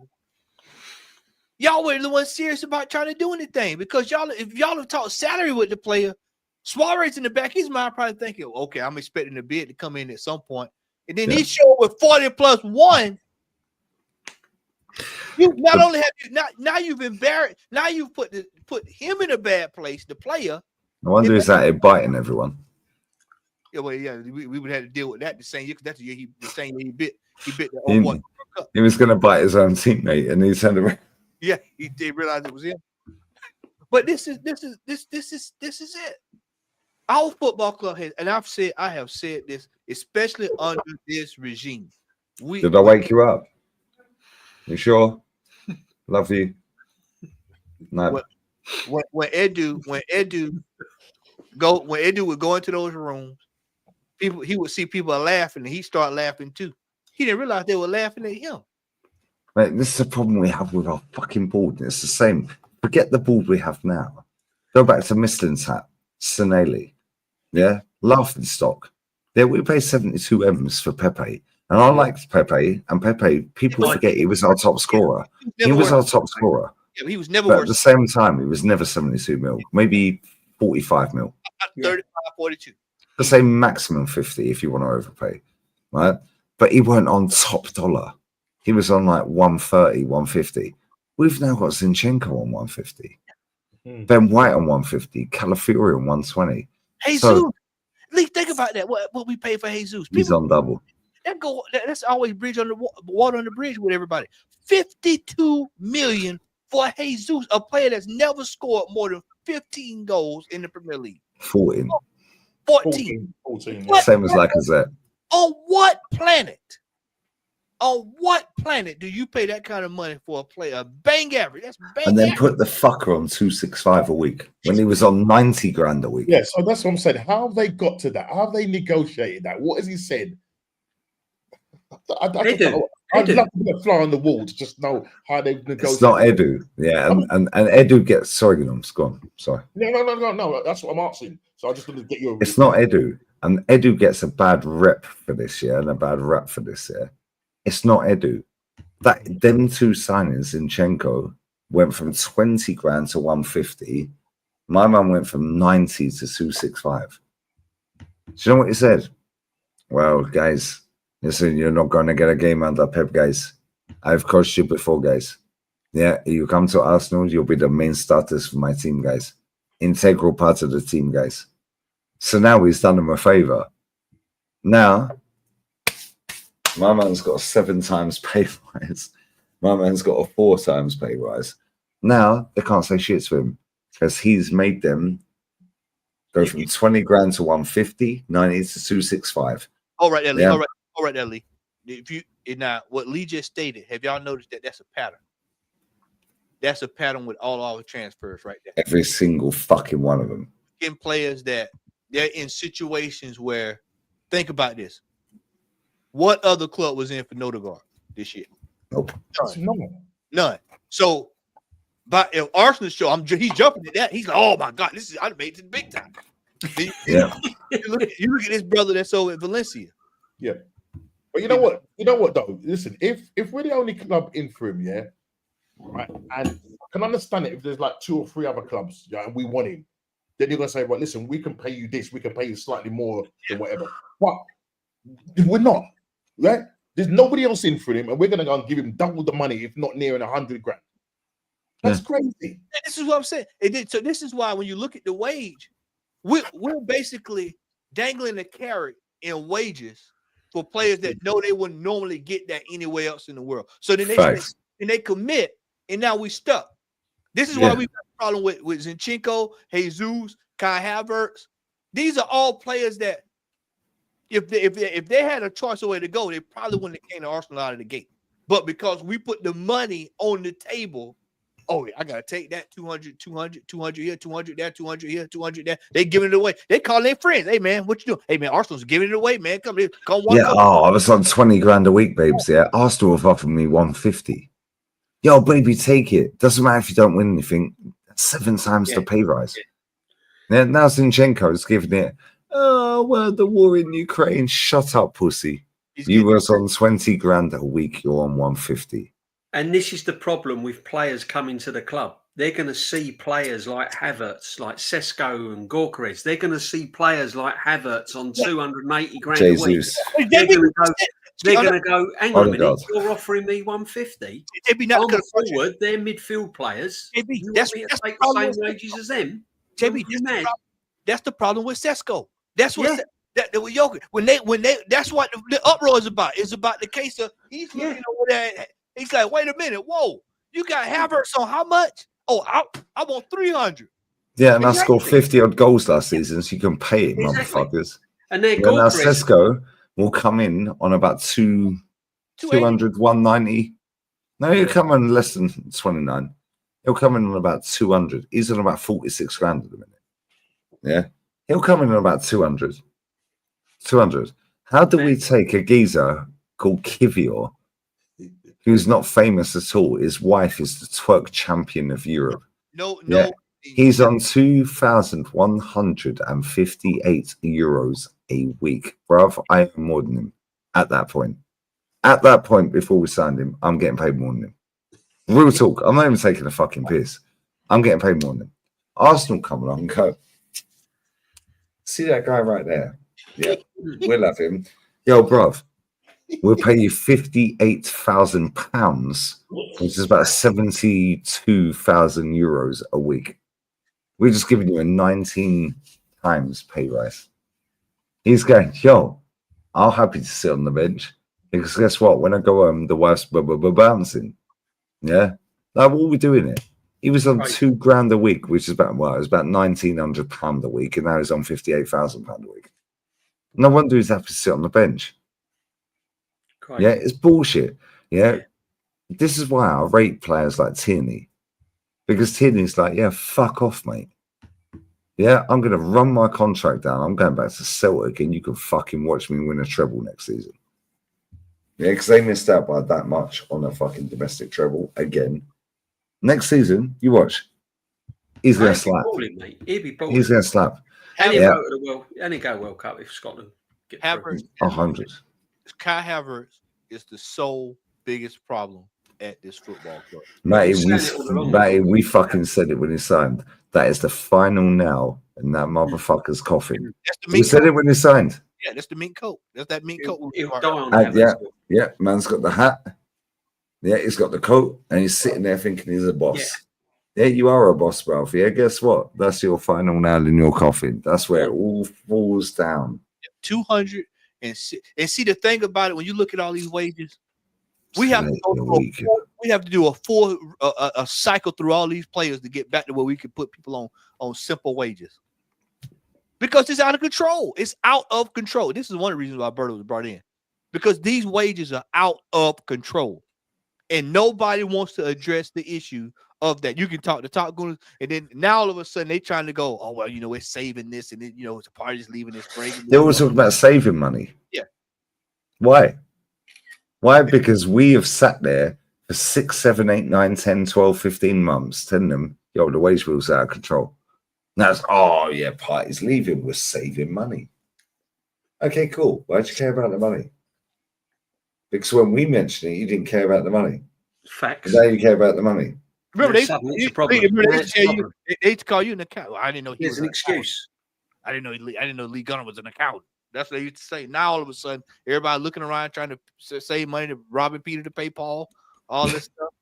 y'all were the ones serious about trying to do anything, because if y'all have talked salary with the player, Suarez in the back of his mind probably thinking, okay, I'm expecting the bid to come in at some point. And then he showed with 40 plus one. You not only have you now you've embarrassed, now you've put him in a bad place, the player. No wonder he's out here biting everyone. Yeah, well, yeah, we would have to deal with that the same year, because that's the year the same year he bit the old one. He was going to bite his own teammate, and he turned around. Yeah, he did realize it was him. But this is it. Our football club has, and I have said this, especially under this regime. Did I wake you up? You sure? Love you. No. When Edu would go into those rooms, he would see people laughing, and he start laughing too. He didn't realize they were laughing at him. Mate, this is the problem we have with our fucking board. And it's the same. Forget the board we have now. Go back to Mislin's hat, Sinelli. Yeah, laughing stock. Yeah, we pay 72 M's for Pepe. And I liked Pepe, and Pepe, people forget he was our top scorer. He was our top scorer. Yeah, he was never But worse. at the same time, he was never 72 mil, maybe 45 mil. 35, 42. The same maximum 50 if you want to overpay, right? But he weren't on top dollar. He was on like 130, 150. We've now got Zinchenko on 150. Ben White on 150. Calafiori on 120. Jesus. So, Lee, think about that. What we pay for Jesus. he's on double. That's always bridge on the water on the bridge with everybody. 52 million for Jesus, a player that's never scored more than 15 goals in the Premier League. 14. 14. Same as Lacazette. On what planet? On what planet do you pay that kind of money for a player? Bang average. That's bang And then average. put the fucker on 265 a week when he was on 90 grand a week. Yeah, so that's what I'm saying. How have they got to that? How have they negotiated that? What has he said? I'd love to be a fly on the wall to just know how they've negotiated. It's not Edu. Yeah, and Edu gets sorry, go on. Sorry. No. That's what I'm asking. So I just want to get you. It's not Edu. And Edu gets a bad rep for this year and a bad rap for this year. It's not Edu. Them two signings, Zinchenko, went from 20 grand to 150. My man went from 90 to 265. Do you know what he said? Well, guys, listen, you're not going to get a game under Pep, guys. I've coached you before, guys. Yeah, you come to Arsenal, you'll be the main starters for my team, guys. Integral part of the team, guys. So now he's done them a favor. Now, my man's got a 7 times pay rise. My man's got a 4 times pay rise. Now they can't say shit to him because he's made them go from 20 grand to 150, 90 to 265. All right, there, Lee. Yeah. All right, there, Lee. Now, what Lee just stated, have y'all noticed that that's a pattern? That's a pattern with all our transfers right there. Every single fucking one of them. In players that they're in situations where, think about this. What other club was in for Nodegaard this year? Nope. None. So, but if Arsenal show, he's jumping at that. He's like, oh my God, I made it big time. Yeah. You look at this brother that's over at Valencia. Yeah. But you know what? You know what though? Listen, if we're the only club in for him, yeah, right, and I can understand it if there's like 2 or 3 other clubs, yeah, and we want him, then you're gonna say, well, listen, we can pay you this, we can pay you slightly more than whatever. But we're not, right? There's nobody else in for him, and we're gonna go and give him double the money, if not near 100 grand. That's crazy. This is what I'm saying. So this is why when you look at the wage, we're basically dangling a carrot in wages for players that know they wouldn't normally get that anywhere else in the world. So then Facts. they commit, and now we stuck. This is why we got a problem with Zinchenko, Jesus, Kai Havertz. These are all players that if they had a choice of where to go, they probably wouldn't have came to Arsenal out of the gate. But because we put the money on the table, oh, I got to take that 200 here, 200 there, 200 here, 200 there. They giving it away. They call their friends. Hey, man, what you doing? Hey, man, Arsenal's giving it away, man. Come one. Yeah, I was on 20 grand a week, babes. Yeah, Arsenal have offered me 150. Yo, baby, take it. Doesn't matter if you don't win anything. That's 7 times the pay rise. Yeah, now Zinchenko's giving it. Oh, well, the war in Ukraine. Shut up, pussy. You was on 20 grand a week. You're on 150. And this is the problem with players coming to the club. They're going to see players like Havertz, like Sesko and Gorkarez. They're going to see players like Havertz on 280 grand Jesus. a week. They're going to go, hang on a minute, you're offering me 150? On the forward, they're midfield players. You want me to take the same wages as them? JB, that's the problem with Sesko. That's what when they that's what the uproar is about. It's about the case of he's looking over there. He's like, wait a minute, whoa, you got Havertz on how much? Oh, I want 300. Yeah, and I scored 50 odd goals last season, so you can pay it, motherfuckers. And then now Sesko will come in on about 200, 190. No, he'll come in less than 29. He'll come in on about 200. He's on about 46 grand at the minute. Yeah. He'll come in on about 200. 200. How do we take a geezer called Kivior, who's not famous at all? His wife is the twerk champion of Europe. No. He's on 2,158 euros a week. Bruv, I am more than him at that point. At that point, before we signed him, I'm getting paid more than him. Real talk. I'm not even taking a fucking piss. I'm getting paid more than him. Arsenal come along and go, see that guy right there? Yeah, we'll have him. Yo, bruv, we'll pay you £58,000, which is about 72,000 euros a week. We're just giving you a 19 times pay rise. He's going, yo, I'm happy to sit on the bench because guess what? When I go home, the wife's bouncing. Yeah, like what are we doing here? He was on £2 grand a week, which is about it was about £1,900 a week, and now he's on £58,000 a week. No wonder he's happy to sit on the bench. Yeah, it's bullshit. Yeah, this is why I rate players like Tierney, because Tierney's like, yeah, fuck off, mate. Yeah, I'm going to run my contract down. I'm going back to Celtic, and you can fucking watch me win a treble next season. Yeah, because they missed out by that much on a fucking domestic treble again. Next season, you watch. He's going to slap. He's going to slap. And he'll go to the World Cup if Scotland get Havertz. 100. Kai Havertz is the sole biggest problem at this football club. Matty, we fucking said it when he signed. That is the final now, and that motherfucker's coughing. We said it when he signed. Yeah, that's the mink coat. That's that mink coat. Yeah, man's got the hat. Yeah, he's got the coat, and he's sitting there thinking he's a boss. Yeah, you are a boss, Ralph. Yeah, guess what? That's your final nail in your coffin. That's where it all falls down. 200 and see the thing about it, when you look at all these wages, we have to do a full cycle through all these players to get back to where we can put people on simple wages. Because it's out of control. It's out of control. This is one of the reasons why Berto was brought in. Because these wages are out of control. And nobody wants to address the issue of that. You can talk to top goons, and then now all of a sudden they're trying to go, oh, well, we're saving this, and then, it's a party's leaving this break. They always talk about saving money. Yeah. Why? Why? Because we have sat there for 6, 7, 8, 9, 10, 12, 15 months telling them, yo, the wage bill's out of control. Now it's, oh, yeah, party's leaving. We're saving money. Okay, cool. Why'd you care about the money? Because when we mentioned it, you didn't care about the money. Facts. Now you care about the money. Remember, they call you an accountant. I didn't know he was an excuse. I didn't know Lee Gunner was an accountant. That's what they used to say. Now all of a sudden, everybody looking around trying to save money to robbing Peter to pay Paul, all this stuff.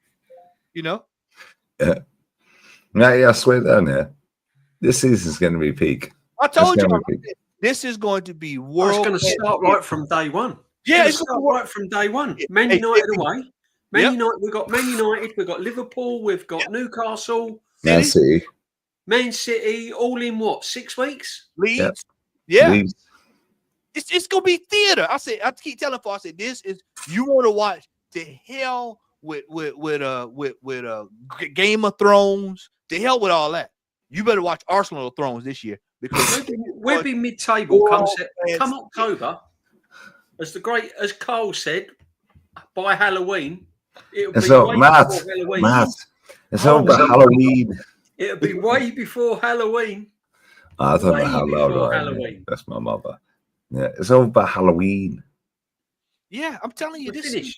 Yeah. I swear down there, this season's going to be peak. I told you, this is going to be world. It's going to start right from day one. Yeah, it's gonna right from day one. Man United away. Man United. We've got Man United. We've got Liverpool. We've got Newcastle. Man City. Man City. All in what? 6 weeks? Leeds. Yeah. Leeds. It's gonna be theater. I keep telling folks, this is you want to watch the hell with Game of Thrones. The hell with all that. You better watch Arsenal Thrones this year because we'll be mid-table come October. As Carl said, by Halloween, it'll be way before Halloween. Matt. It's all about Halloween. It'll be way before Halloween. I don't know how loud I am. That's my mother. Yeah, it's all about Halloween. Yeah, I'm telling you, this is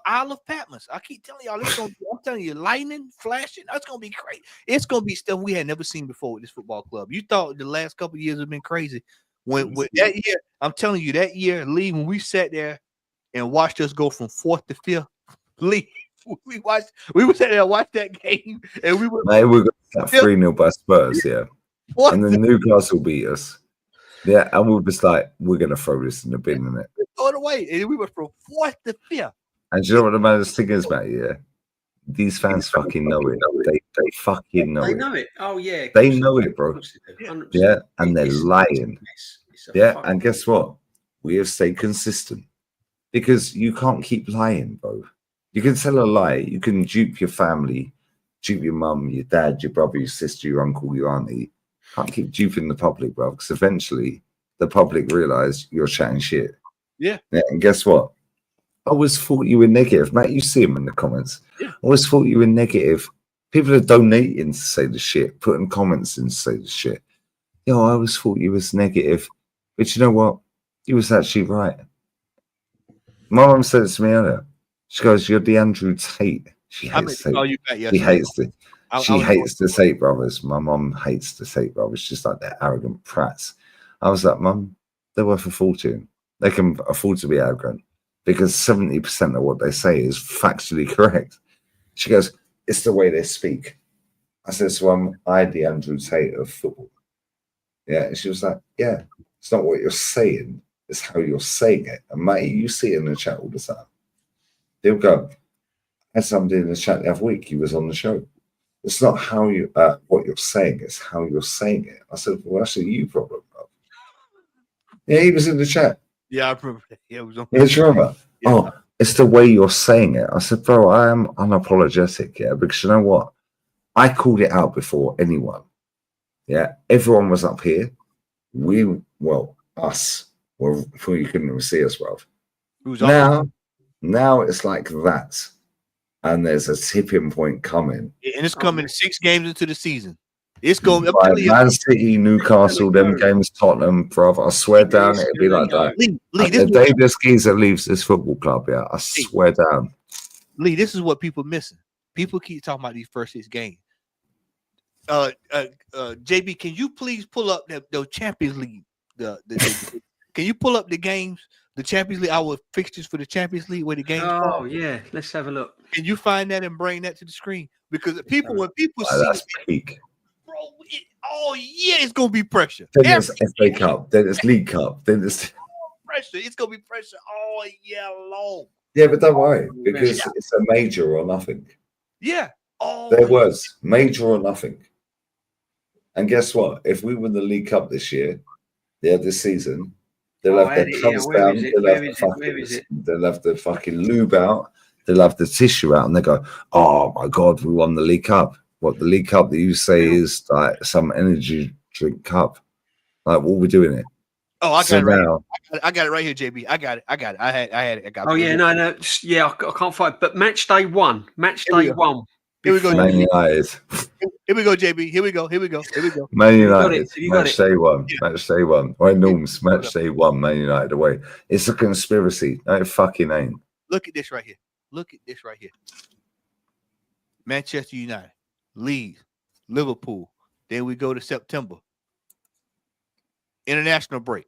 Isle of Patmos. I keep telling y'all, I'm telling you, lightning flashing. That's gonna be crazy. It's gonna be stuff we had never seen before with this football club. You thought the last couple of years have been crazy. When that year, I'm telling you, that year, Lee, when we sat there and watched us go from 4th to 5th, Lee, we were sitting there and watched that game, and we got 3-0 by Spurs, yeah. What? And then Newcastle beat us. Yeah, and we were just like, we're gonna throw this in the bin, innit? Throw it away. And we went from 4th to 5th. And do you know what the maddest thing is, Matt? Yeah, these fans fucking know it. They fucking know it. They know it. Oh yeah, they know it, bro. Yeah, and they're lying. Yeah, and guess what? We have stayed consistent because you can't keep lying, bro. You can tell a lie. You can dupe your family, dupe your mum, your dad, your brother, your sister, your uncle, your auntie. Can't keep duping the public, bro, because eventually the public realize you're chatting shit. Yeah. And guess what? I always thought you were negative. Matt, you see him in the comments. Yeah. I always thought you were negative. People are donating to say the shit, putting comments in to say the shit. I always thought you was negative. But you know what? You was actually right. My mum said it to me earlier. She goes, "You're the Andrew Tate." She hates Tate. She hates it. She hates the Tate brothers. My mum hates the Tate brothers, just like they're arrogant prats. I was like, Mum, they're worth a fortune. They can afford to be arrogant because 70% of what they say is factually correct. She goes, it's the way they speak. I said, so I the Andrew Tate of football. Yeah, and she was like, yeah, it's not what you're saying, it's how you're saying it. And Matty, you see it in the chat all the time. They'll go, I had somebody in the chat the other week, he was on the show. It's not how you what you're saying, it's how you're saying it. I said, well, that's a you problem, bro. Yeah, he was in the chat. Yeah, I remember that. Yeah, it was on. Yeah, do you remember? Yeah. Oh, it's the way you're saying it. I said, bro, I am unapologetic, yeah, because you know what? I called it out before anyone. Yeah, everyone was up here. Us. Well, before you couldn't even see us, bro. Now it's like that. And there's a tipping point coming. Yeah, and it's coming 6 games into the season. It's going up to Man City, Newcastle, them games, Tottenham, brother. I swear down, it'll be like that. Lee, the day this geezer leaves this football club, yeah, I swear down. Lee, this is what people missing. People keep talking about these first 6 games. JB, can you please pull up the Champions League? Can you pull up the games? The Champions League, our fixtures for the Champions League, where the games. Oh yeah, let's have a look. Can you find that and bring that to the screen? Because when people see that's peak. Bro, it's gonna be pressure. Then it's FA Cup, then it's League Cup, then it's pressure. It's gonna be pressure all year long. Yeah, but don't worry, because it's a major or nothing. Yeah. There was major or nothing. And guess what? If we win the League Cup this year, this season. They'll have their clubs down. They'll have the fucking lube out. They'll have the tissue out, and they go, "Oh my god, we won the League Cup!" What the League Cup that you say is like some energy drink cup? Like, what are we doing it? Oh, I got it right. I got it right here, JB. I got it. I had it. I got it. Oh yeah, no, yeah, I can't find. But match day one. Here we go. Man United. Here we go, JB. Here we go. Man United. Match day one. Yeah. Match day one. Right, Norms. Match day one. Man United away. It's a conspiracy. No, it fucking ain't. Look at this right here. Manchester United, Leeds, Liverpool. Then we go to September. International break.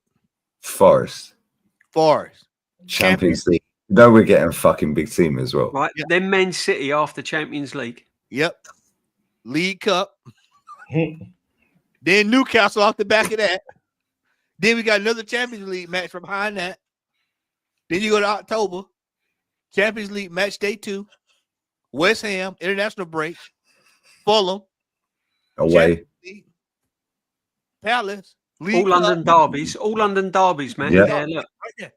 Forest. Champions League. No, we're getting a fucking big team as well. Right. Yeah. Then Man City after Champions League. Yep. League Cup. Then Newcastle off the back of that. Then we got another Champions League match from behind that. Then you go to October, Champions League match day 2, West Ham, international break, Fulham, Away. League, Palace, All League London Cup. derbies, man. Yeah. There, look. Right there.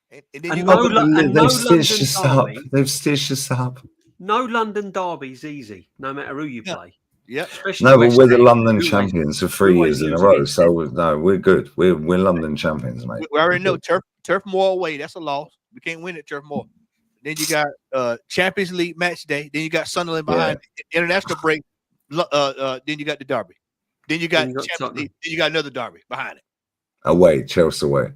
And then And you no, go Lo- and no They've stitched London us up. derby. They've stitched us up. No London derby's easy, no matter who you play. Yep. Especially No, but West we're the Ham, London who always- champions for who 3 always years in a lose row. against So no, we're good. We're London champions, mate. We already know Turf Moor away. That's a loss. We can't win at Turf Moor. Then you got Champions League match day. Then you got Sunderland behind it. International break. Then you got the derby. Then you got Then you got Champions Tottenham. League. Then you got another derby behind it. Away, Chelsea away.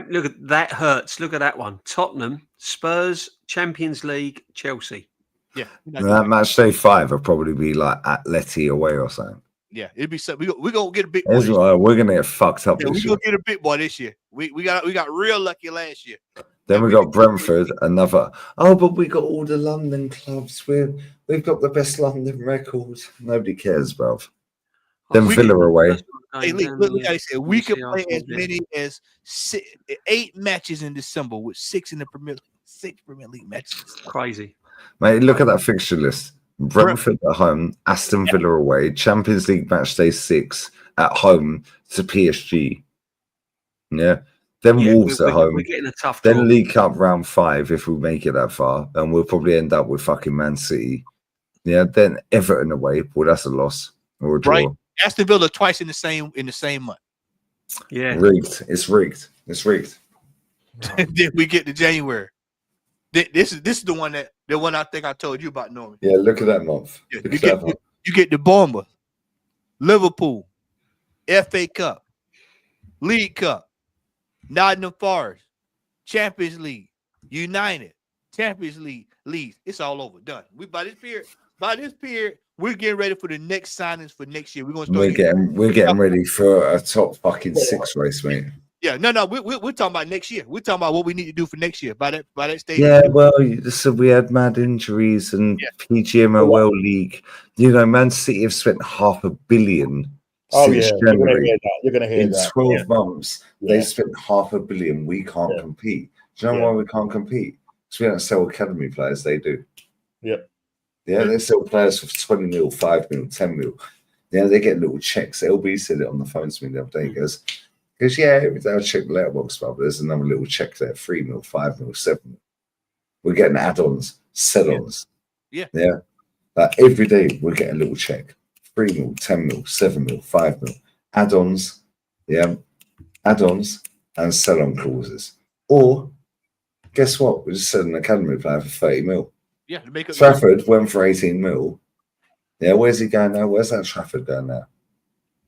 Look at that hurts. Look at that one. Tottenham, Spurs, Champions League, Chelsea. Yeah. And that match day 5 will probably be like Atleti away or something. Yeah, it'd be something. We're gonna get a big boy. That's why we're gonna get fucked up Yeah, this we're year. gonna get a big boy this year. We got real lucky last year. Then we got Brentford, another. Oh, but we got all the London clubs. We've got the best London record. Nobody cares, bruv. Then We- Villa away. Hey, Lee, look, I said we could play as many as 8 matches in December with 6 in the Premier League matches. Crazy. Mate, look at that fixture list. Brentford at home, Aston Villa away, Champions League match day 6 at home to PSG. Yeah. Then Wolves at home. We're getting a tough Then draw. League Cup round 5 if we make it that far. And we'll probably end up with fucking Man City. Yeah. Then Everton away. Well, that's a loss or a draw. Right. Aston Villa twice in the same month. Yeah. Rigged. It's rigged. It's rigged. Then we get to January. This is the one I think I told you about, Norman. Yeah, look at that month. Yeah, Look you at get that month. you get the Bournemouth, Liverpool, FA Cup, League Cup, Nottingham Forest, Champions League, United, Champions League, Leeds. It's all over. Done. By this period, we're getting ready for the next signings for next year. We're gonna start. We're getting ready for a top fucking 6 race, mate. Yeah, no, we're talking about next year. We're talking about what we need to do for next year. By that stage. Yeah, well, so we had mad injuries and PGMOL League. You know, Man City have spent $500 million since January. You're gonna hear In that. 12 months, Yeah. they spent $500 million. We can't compete. Do you know why we can't compete? Because we don't sell academy players. They do. Yep. Yeah, they sell players for 20 mil, 5 mil, 10 mil. Yeah, they get little checks. LB said it on the phone to me the other day. He goes, yeah, every day I check the letterbox, but there's another little check there, 3 mil, 5 mil, 7 mil. We're getting add-ons, sell-ons. Yeah. Yeah. Like every day we're getting a little check. 3 mil, 10 mil, 7 mil, 5 mil. Add-ons, yeah. Add-ons and sell-on clauses. Or guess what? We just sold an academy player for 30 mil. Yeah, to make it. Trafford went for 18 mil. Yeah, where's he going now? Where's that Trafford going now?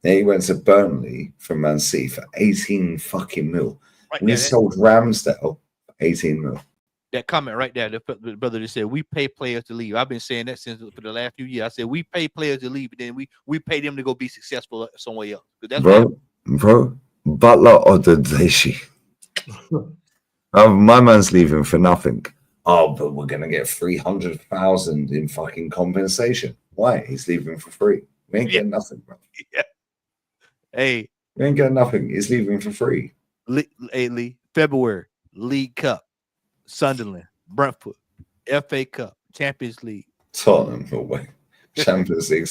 Yeah, he went to Burnley from Man City for 18 fucking mil. Right We there, sold Ramsdale for 18 mil. that comment right there, the brother that said we pay players to leave. I've been saying that since for the last few years. I said we pay players to leave, but then we pay them to go be successful somewhere else. That's Bro, Butler or the Deshi. My man's leaving for nothing. Oh, but we're gonna get 300,000 in fucking compensation. Why? He's leaving for free. We ain't getting nothing, bro. Yeah. Hey, we ain't getting nothing. He's leaving for free. Lee, February League Cup, Sunderland, Brentford, FA Cup, Champions League, Tottenham away, Champions League,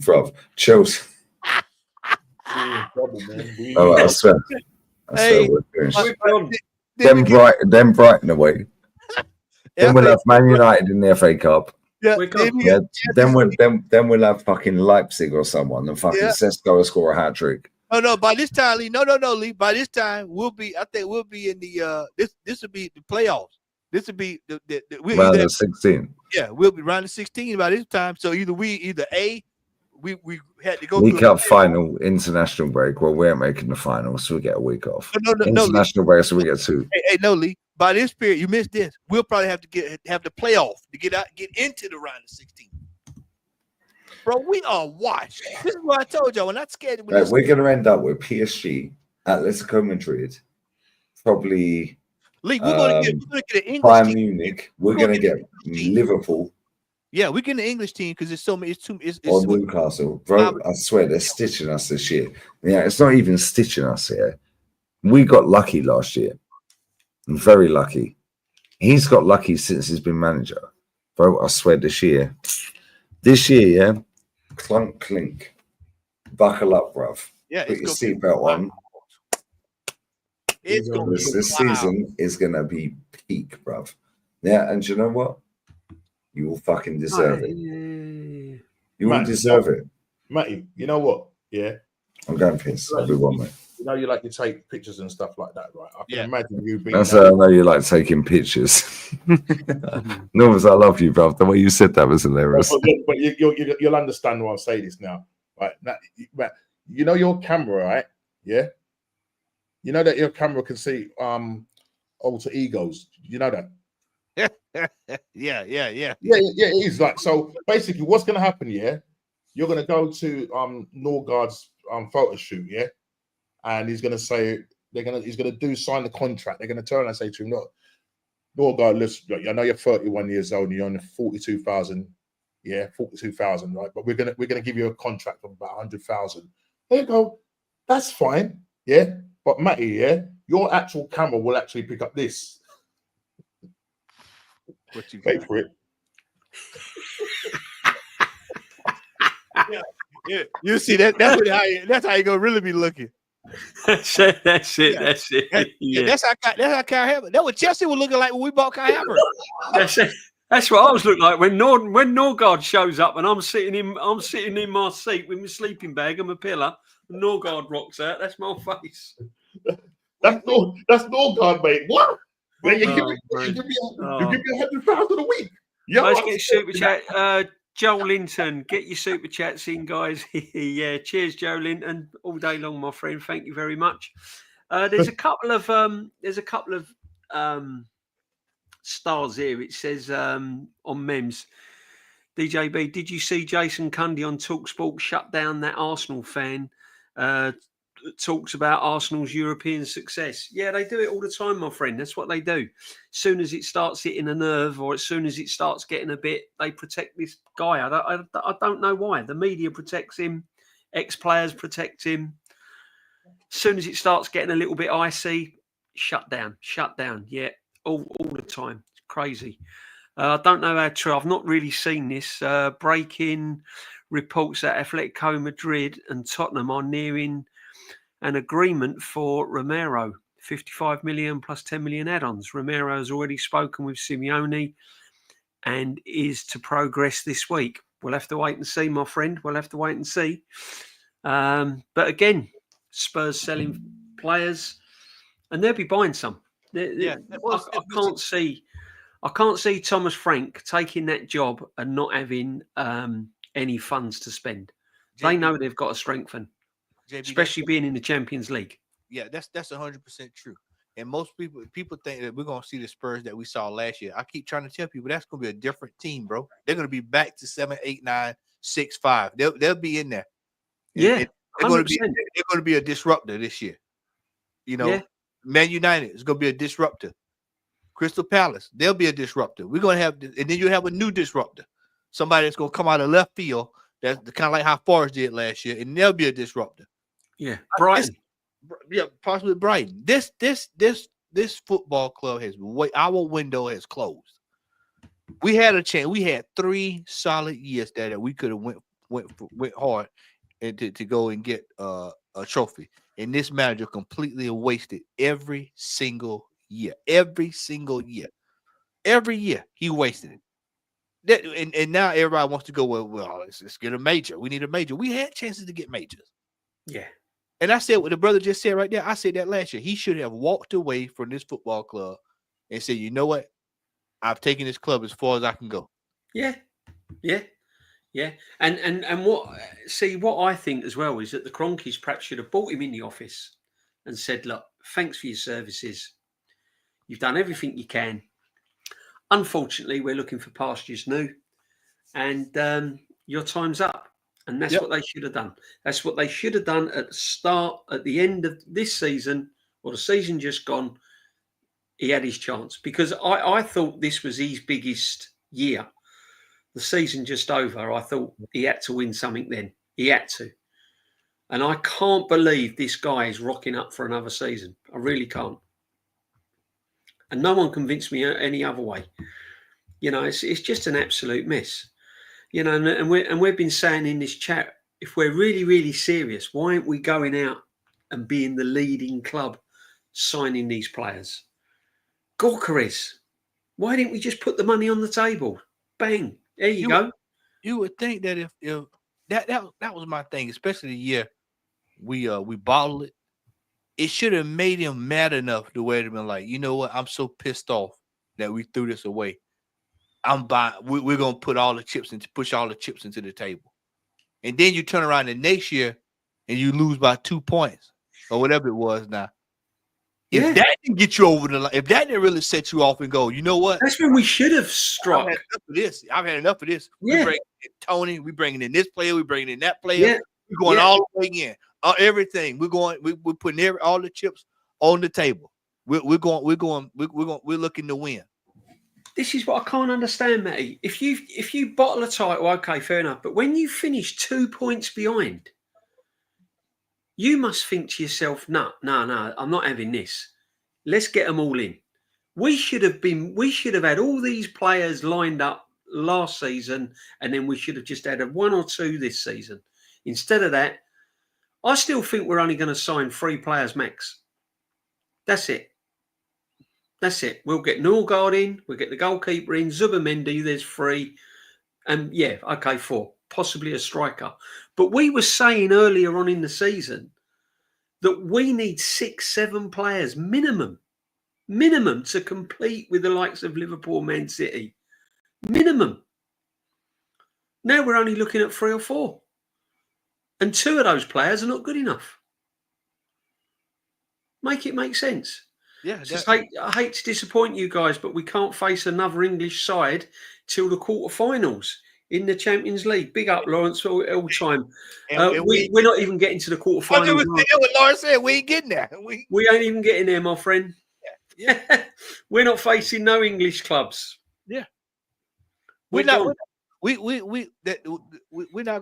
bro. Chelsea. Oh, I swear. Hey, Then Brighton away. Then we'll have Man United in the FA Cup. Yeah, Then we'll have fucking Leipzig or someone, and fucking Sesko will score a hat trick. Oh no! By this time, Lee, no, Lee. By this time, I think we'll be in the this will be the playoffs. This will be the Round of 16. Yeah, we'll be round of 16 by this time. So either we had to go League through Cup final, international break. Well, we ain't making the final, so we get a week off. No, international break, so we get 2. Hey, no, Lee. By this period, you missed this. We'll probably have to have the playoff to get into the round of 16. Bro, we are washed. This is what I told y'all when I scared. Right, we're going to end up with PSG, Atletico Madrid, probably. Lee, we're going to get an English Bayern team. Munich. We're going to get Liverpool. Yeah, we're getting an English team because it's so many. It's or Newcastle, bro. I swear they're stitching us this year. Yeah, it's not even stitching us here. we got lucky last year. Very lucky. He's got lucky since he's been manager. Bro, I swear this year, yeah, clunk, clink. Buckle up, bruv. Yeah, Put your seatbelt on. It's gonna be This season is gonna be peak, bruv. Yeah, and you know what? You will fucking deserve it. You will deserve it. Matty, you know what? Yeah. I'm going piss. I'll be one, mate. You know, you like to take pictures and stuff like that, right? I can imagine you being. That's how I know you like taking pictures. Normus, I love you, bruv. The way you said that was hilarious. But you'll understand why I say this now, right? Matt, you know your camera, right? Yeah. You know that your camera can see alter egos. You know that. Yeah. Yeah, it is like so. Basically, what's going to happen? Yeah, you're going to go to Norgard's photo shoot. Yeah, and he's going to say he's going to sign the contract. They're going to turn around and say to him, "Look, Norgard, listen, I know you're 31 years old and you're on 42,000. Yeah, 42,000, right? But we're gonna give you a contract of about 100,000. There you go. That's fine. Yeah, but Matty, yeah, your actual camera will actually pick up this. What you wait for it? Yeah. You see that? That's how you gonna really be looking. That's it. Yeah. That's how Kyle Havertz. That's what Chelsea was looking like when we bought Kyle Havertz. That's it. That's what I was looking like when Norgard shows up and I'm sitting in my seat with my sleeping bag and my pillow. And Norgard rocks out. That's my face. That's Norgard, mate. What? You give me 100,000 a week. Yeah, let's get super chat. Joe Linton, get your super chats in, guys. Yeah, cheers, Joe Linton, all day long, my friend. Thank you very much. There's a couple of stars here. It says on memes, DJB, did you see Jason Cundy on TalkSport shut down that Arsenal fan? Talks about Arsenal's European success. Yeah, they do it all the time, my friend. That's what they do. As soon as it starts hitting a nerve, or as soon as it starts getting a bit, they protect this guy. I don't know why. The media protects him. Ex-players protect him. As soon as it starts getting a little bit icy, shut down. Yeah, all the time. It's crazy. I don't know how true. I've not really seen this. Breaking reports that Atletico Madrid and Tottenham are nearing an agreement for Romero, 55 million plus 10 million add-ons. Romero has already spoken with Simeone and is to progress this week. We'll have to wait and see, my friend. We'll have to wait and see. But again, Spurs selling players, and they'll be buying some. I can't see Thomas Frank taking that job and not having any funds to spend. They know they've got to strengthen. Especially being in the Champions League. Yeah, that's 100% true. And most people think that we're gonna see the Spurs that we saw last year. I keep trying to tell people that's gonna be a different team, bro. They're gonna be back to 7, 8, 9, 6, 5. They'll be in there. Yeah, they're gonna be a disruptor this year. You know, Man United is gonna be a disruptor. Crystal Palace, they'll be a disruptor. We're gonna have, and then you have a new disruptor, somebody that's gonna come out of left field. That's kind of like how Forrest did last year, and they'll be a disruptor. Yeah, Brighton. Possibly Brighton. This football club our window has closed. We had a chance. We had 3 solid years that we could have went hard and to go and get a trophy. And this manager completely wasted every single year. Every year he wasted it. And now everybody wants to go, well, let's get a major. We need a major. We had chances to get majors. Yeah. And I said what the brother just said right there. I said that last year. He should have walked away from this football club and said, you know what? I've taken this club as far as I can go. Yeah. And what I think as well is that the Cronkies perhaps should have brought him in the office and said, look, thanks for your services. You've done everything you can. Unfortunately, we're looking for pastures new, and your time's up. And that's what they should have done. That's what they should have done at the start, at the end of this season, or the season just gone. He had his chance, because I thought this was his biggest year. The season just over. I thought he had to win something then. He had to. And I can't believe this guy is rocking up for another season. I really can't. And no one convinced me any other way. You know, it's just an absolute mess. You know, and we've been saying in this chat, if we're really, really serious, why aren't we going out and being the leading club signing these players? Gorkares, why didn't we just put the money on the table? Bang, there you go. You would think that if that was my thing, especially the year we bottled it, it should have made him mad enough to where they've been like, you know what, I'm so pissed off that we threw this away. We're gonna put all the chips into push all the chips into the table. And then you turn around the next year and you lose by 2 points or whatever it was now. If that didn't get you over the line, if that didn't really set you off and go, you know what? That's when we should have struck. I've had enough of this. I've had enough of this. Yeah. We bring in Tony. We bringing in this player. We bringing in that player. Yeah. We're going all the way in. Everything. We're putting all the chips on the table. We're looking to win. This is what I can't understand, Matty. If you bottle a title, okay, fair enough. But when you finish 2 points behind, you must think to yourself, no, I'm not having this. Let's get them all in. We should have had all these players lined up last season, and then we should have just had 1 or 2 this season. Instead of that, I still think we're only going to sign 3 players max. That's it. We'll get Norgard in, we'll get the goalkeeper in, Zubamendi, there's 3. And 4, possibly a striker. But we were saying earlier on in the season that we need 6-7 players minimum to compete with the likes of Liverpool, Man City. Minimum. Now we're only looking at 3 or 4. And 2 of those players are not good enough. Make it make sense. Yeah, I hate to disappoint you guys, but we can't face another English side till the quarterfinals in the Champions League. Big up, Lawrence, all time. We're not even getting to the quarterfinals. What Lawrence said, we ain't getting there. We ain't even getting there, my friend. Yeah. We're not facing no English clubs. Yeah. We're not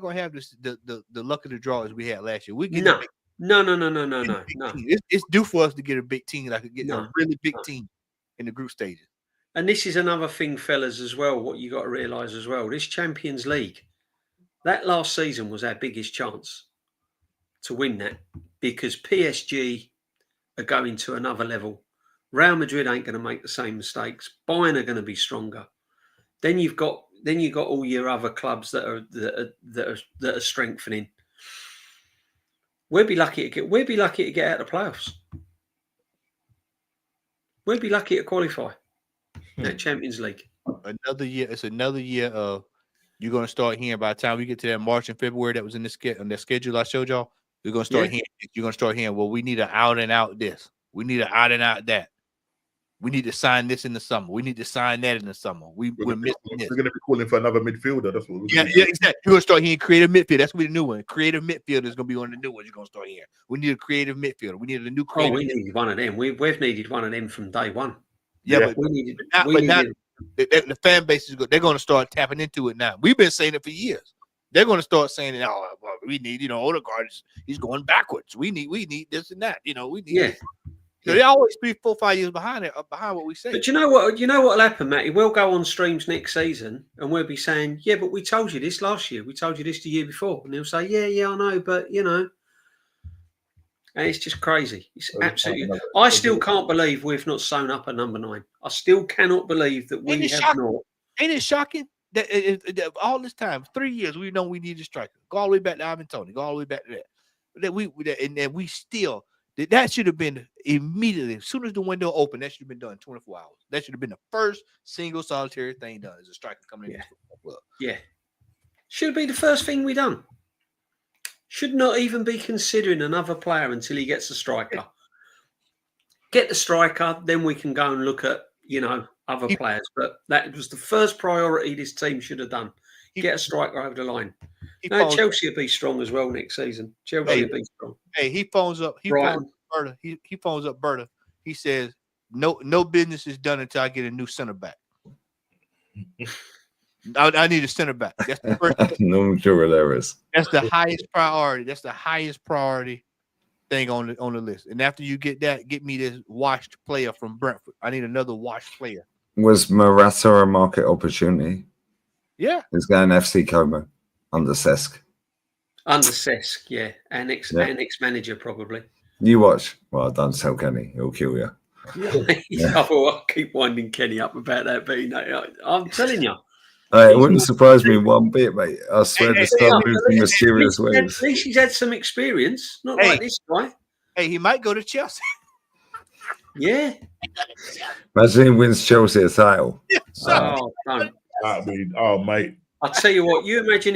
gonna have this the luck of the draw as we had last year. No. It's due for us to get a big team, like get a really big team in the group stages. And this is another thing, fellas, as well. What you got to realise as well, this Champions League, that last season was our biggest chance to win that, because PSG are going to another level. Real Madrid ain't going to make the same mistakes. Bayern are going to be stronger. Then you've got all your other clubs that are strengthening. We'd be lucky to get out of the playoffs. We'd be lucky to qualify that Champions League. Another year. It's another year of you're going to start hearing by the time we get to that March and February that was in the schedule I showed y'all. You're going to start hearing. You're going to start hearing. Well, we need an out and out this. We need an out and out that. We need to sign this in the summer. We need to sign that in the summer. We're missing this. We're going to be calling for another midfielder. That's what we're exactly. You're going to start hearing creative midfield. That's going to be the new one. Creative midfielder is going to be one of the new ones you're going to start hearing. We need a creative midfielder. We need a new creative. We needed one of them. We've needed one of them from day one. Yeah. But the fan base is good. They're going to start tapping into it now. We've been saying it for years. They're going to start saying, "Oh, well, we need, Odegaard. He's going backwards. We need this and that. We need." Yeah. So they always be 4 or 5 years behind what we say. But you know what'll happen, Matty? We'll go on streams next season and we'll be saying, "Yeah, but we told you this last year. We told you this the year before." And they'll say, "Yeah, I know, but And it's just crazy. It's absolutely. I still can't believe we've not sewn up a number 9. I still cannot believe that we have not. Ain't it shocking that all this time, 3 years, we know we need a striker. Go all the way back to Ivan Toney. Go all the way back to that. We still. That should have been immediately, as soon as the window opened, that should have been done in 24 hours. That should have been the first single solitary thing done as a striker coming in. Yeah. Should be the first thing we done. Should not even be considering another player until he gets a striker. Get the striker, then we can go and look at, other players. But that was the first priority this team should have done. Get a striker over the line. Chelsea will be strong as well next season. Chelsea will be strong. Hey, he phones up. He phones up Berta. He says, "No business is done until I get a new center back." I need a center back. That's the first. No, sure there is. That's the highest priority. That's the highest priority thing on the list. And after you get that, get me this washed player from Brentford. I need another washed player. Was Morata a market opportunity? Yeah. He's going FC Como under Cesc. Under Cesc, yeah. And ex-manager probably. You watch. Well, don't tell Kenny. He'll kill you. Yeah. I'll keep winding Kenny up about that, but I'm telling you. It wouldn't surprise me one bit, mate. I swear this guy moves in mysterious ways. At least he's had some experience. Not like this guy. Hey, he might go to Chelsea. Yeah. Imagine he wins Chelsea a title. Oh, don't. I mean, oh, mate. I'll tell you what. You imagine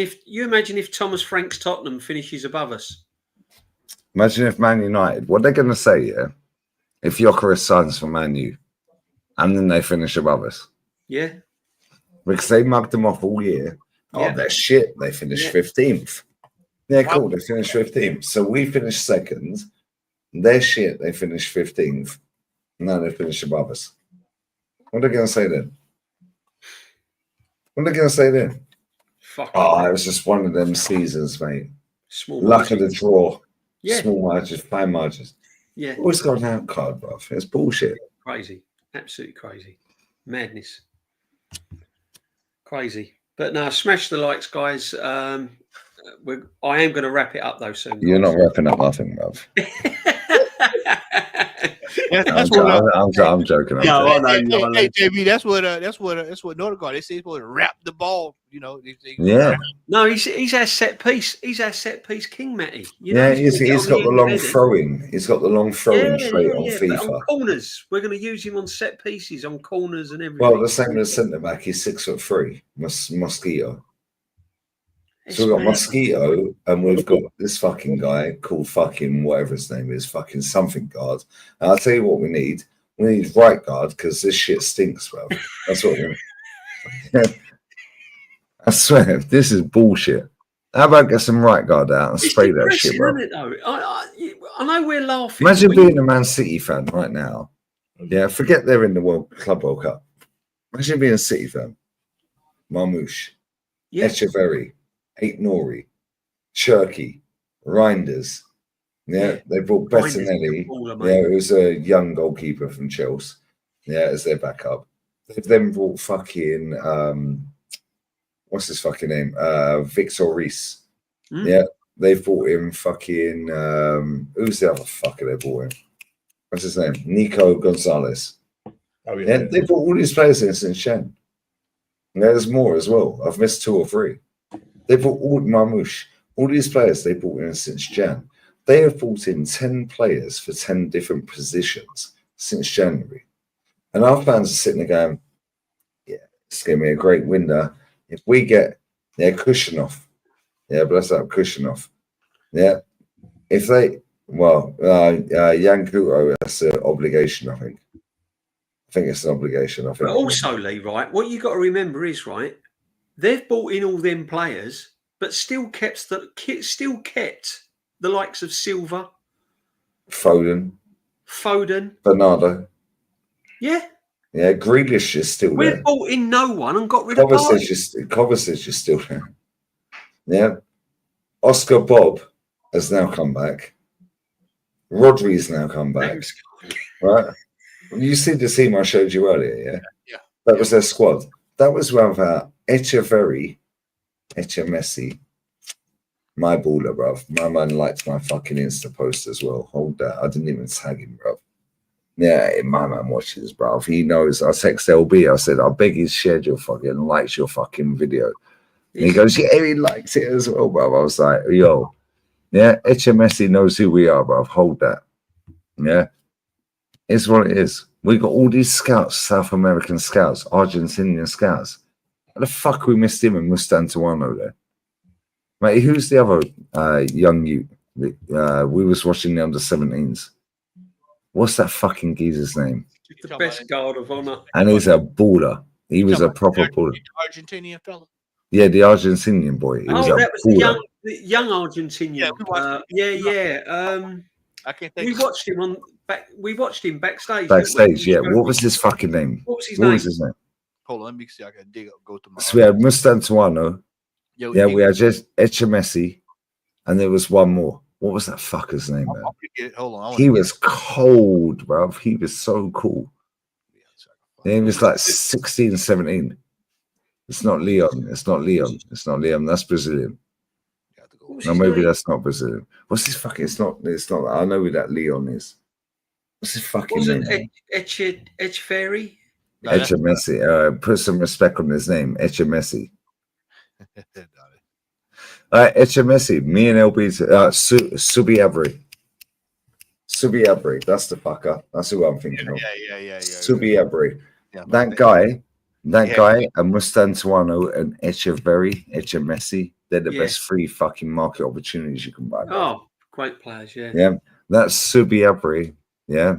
if Thomas Frank's Tottenham finishes above us. Imagine if Man United. What they're going to say, yeah? If Gyökeres signs for Man U, and then they finish above us. Yeah. Because they mugged them off all year. Oh, Yeah. they're shit. They finished 15th. Yeah, cool. They finished 15th. So we finished second. They're shit. They finished 15th. Now they finish above us. What are they going to say then? What are they going to say then? Fuck. Oh, it was just one of them seasons, mate. Small Luck of the draw. Yeah. Small margins, fine margins. Yeah. Always got an out card, bruv. It's bullshit. Crazy. Absolutely crazy. Madness. Crazy. But no, smash the likes, guys. I am going to wrap it up though soon. You're not wrapping up nothing, bruv. I'm joking. Hey, JB, that's what Nordegaard. They say he's supposed to wrap the ball. You know. Yeah. No, he's our set piece. He's our set piece king, Matty. He's got the long throwing. He's got the long throwing trait on FIFA. On corners, we're going to use him on set pieces, on corners and everything. Well, the same as centre back. He's 6'3". Mosquito. So we've got Mosquito, and we've got this fucking guy called fucking whatever his name is, fucking something guard. And I'll tell you what we need. We need right guard because this shit stinks, bro. That's what we need. I swear, this is bullshit. How about get some right guard out and spray that shit, bro? Isn't it, though? I know we're laughing. Imagine being a Man City fan right now. Yeah, forget they're in the Club World Cup. Imagine being a City fan. Marmouche, Echeverry, Nori, Cherky, Reinders. Yeah, they brought Bettinelli. Yeah, it was a young goalkeeper from Chelsea. Yeah, as their backup. They've then brought fucking what's his fucking name? Victor Reese. Yeah, they've brought him fucking who's the other fucker they brought him? What's his name? Nico Gonzalez. Oh, yeah. They brought all these players in since Shen. There's more as well. I've missed 2 or 3. They brought all Marmouche, all these players they brought in since Jan. They have brought in 10 players for 10 different positions since January. And our fans are sitting there going, yeah, it's going to be a great window. If we get Kushinov, bless up Kushinov. Yeah. If they, Jan Kuto, that's an obligation, I think. I think it's an obligation. I think. But also, Lee, right, what you got to remember is, right, they've brought in all them players, but still kept the likes of Silva, Foden, Bernardo. Yeah. Yeah, Grealish is still there. We've brought in no one and got rid of Kovacic is still there. Yeah. Oscar Bob has now come back. Rodri's now come back. Right? You see the team I showed you earlier, yeah? Yeah. That was their squad. That was without Echeverry, Messi, my baller, bruv. My man liked my fucking Insta post as well. Hold that. I didn't even tag him, bruv. Yeah, my man watches, bruv. He knows. I text LB. I said, I beg he's shared your fucking, likes your fucking video. And he goes, yeah, he likes it as well, bruv. I was like, yo, yeah, Messi knows who we are, bruv. Hold that. Yeah. It's what it is. We got all these scouts, South American scouts, Argentinian scouts. How the fuck we missed him and Mustantuano there? Mate, who's the other young youth? We was watching the under-17s. What's that fucking geezer's name? The best guard of honor. And he's a baller. He was a proper baller. Argentinian fella. Yeah, the Argentinian boy. He was that was baller. the young Argentinian. I can't think. We watched him backstage. Backstage, yeah. What was his fucking name? What was his name? Hold on, let me see. I can dig up, go to my. So we had Mustantuano. Yo, Yeah, we had just Echemesi, and there was one more. What was that fucker's name, man? Hold on. He was cold, bruv. He was so cool. He was like 16, 17. It's not Leon. It's not Leon. It's not Leon. That's Brazilian. No, maybe that's not Brazilian. What's his fucking? It's not. I know who that Leon is. What's his fucking name? Echeferi? Echemesi. Put some respect on his name. Echemesi. Echemesi. Me and LB. Subiabri. Subiabri. That's the fucker. That's who I'm thinking of. Yeah. Subiabri. That guy, and Mustantuano and Echemesi. They're the best free fucking market opportunities you can buy. Oh, great players, yeah. Yeah, that's Subiabri. Yeah.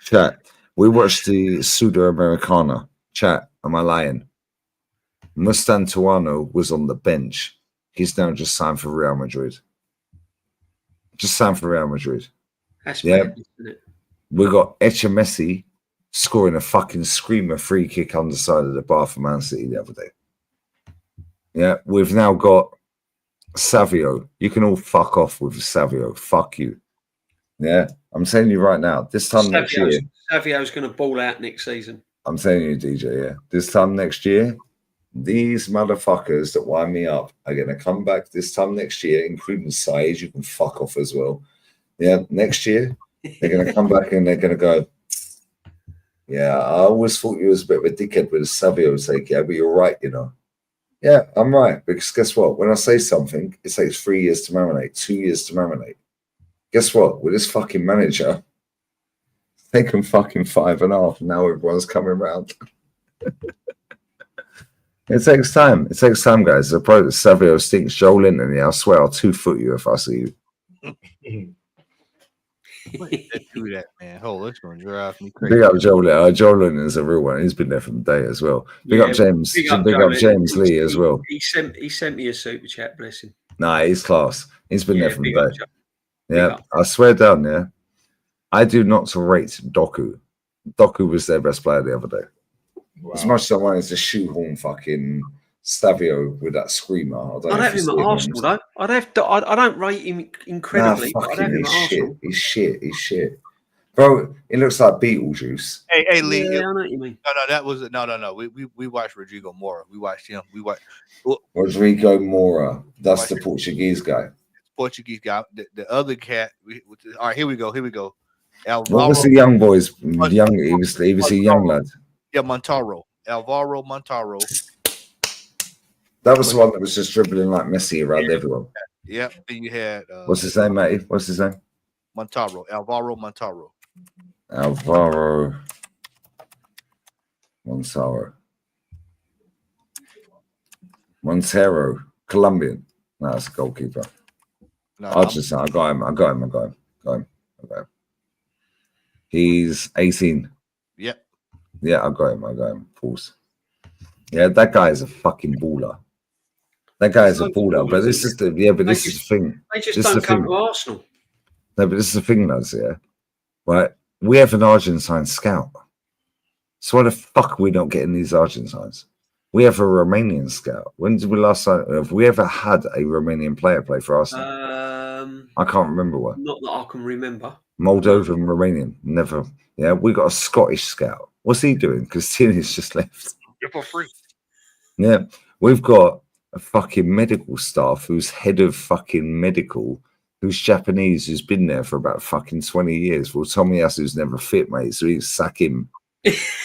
Chat. We watched the Sudamericana. Chat. Am I lying? Mustantuano was on the bench. He's now just signed for Real Madrid. Just signed for Real Madrid. That's bad, isn't it? We got Echemesi scoring a fucking screamer free kick on the side of the bar for Man City the other day. Yeah, we've now got Savio. You can all fuck off with Savio. Fuck you. Yeah, I'm telling you right now. This time next year, Savio's going to ball out next season. I'm telling you, DJ. Yeah, this time next year, these motherfuckers that wind me up are going to come back this time next year, including Sage. You can fuck off as well. Yeah, next year they're going to come back and they're going to go. Yeah, I always thought you was a bit of a dickhead with a Savio take. Yeah, but you're right, you know. Yeah, I'm right. Because guess what? When I say something, it takes 3 years to marinate, 2 years to marinate. Guess what? With this fucking manager, taken fucking 5.5. Now everyone's coming around. It takes time. It takes time, guys. The pro Savio stinks Joel Linton. Yeah, I swear I'll 2-foot you if I see you. Do that, man. Hold on, it's going to drive me crazy. Big up Joel Linton. Joel Linton is a real one. He's been there from the day as well. Big up James. Big up James Lee as well. He sent me a super chat, bless him. Nah, he's class. He's been there from the day. Yeah, I swear down, yeah. I do not rate Doku. Doku was their best player the other day. Wow. As much as I wanted to shoehorn fucking Savio with that screamer. I'd have him at Arsenal, though. I don't rate him incredibly. Nah, fucking he's shit. He's shit. Bro, it looks like Beetlejuice. Hey, Lee. Yeah, I know what you mean. No, that was no. We watched Rodrigo Mora. We watched him. Rodrigo Mora. That's the Portuguese guy. Portuguese guy. The other cat. All right, here we go. Alvaro, what was the young boys? He was a young lad. Yeah, Alvaro Montaro. That was the one that was just dribbling like Messi around everyone. Yeah. Then you had what's his name, mate? What's his name? Alvaro Montaro. Montero, Colombian. No, that's a goalkeeper. No, I got him. He's 18. Yep. Yeah, I got him. Pause. Yeah, that guy is a fucking baller. That guy is a baller. But this is the thing. They just don't come to Arsenal. No, but this is the thing, lads, yeah. Right? We have an Argentine scout. So why the fuck are we not getting these Argentines? We have a Romanian scout. When did we last time? Have we ever had a Romanian player play for Arsenal? I can't remember one. Not that I can remember. Moldovan, Romanian. Never. Yeah, we got a Scottish scout. What's he doing? Because Tini's just left. For free. Yeah, we've got a fucking medical staff who's head of fucking medical, who's Japanese, who's been there for about fucking 20 years. Well, Tomiyasu's never fit, mate, so he's sack him.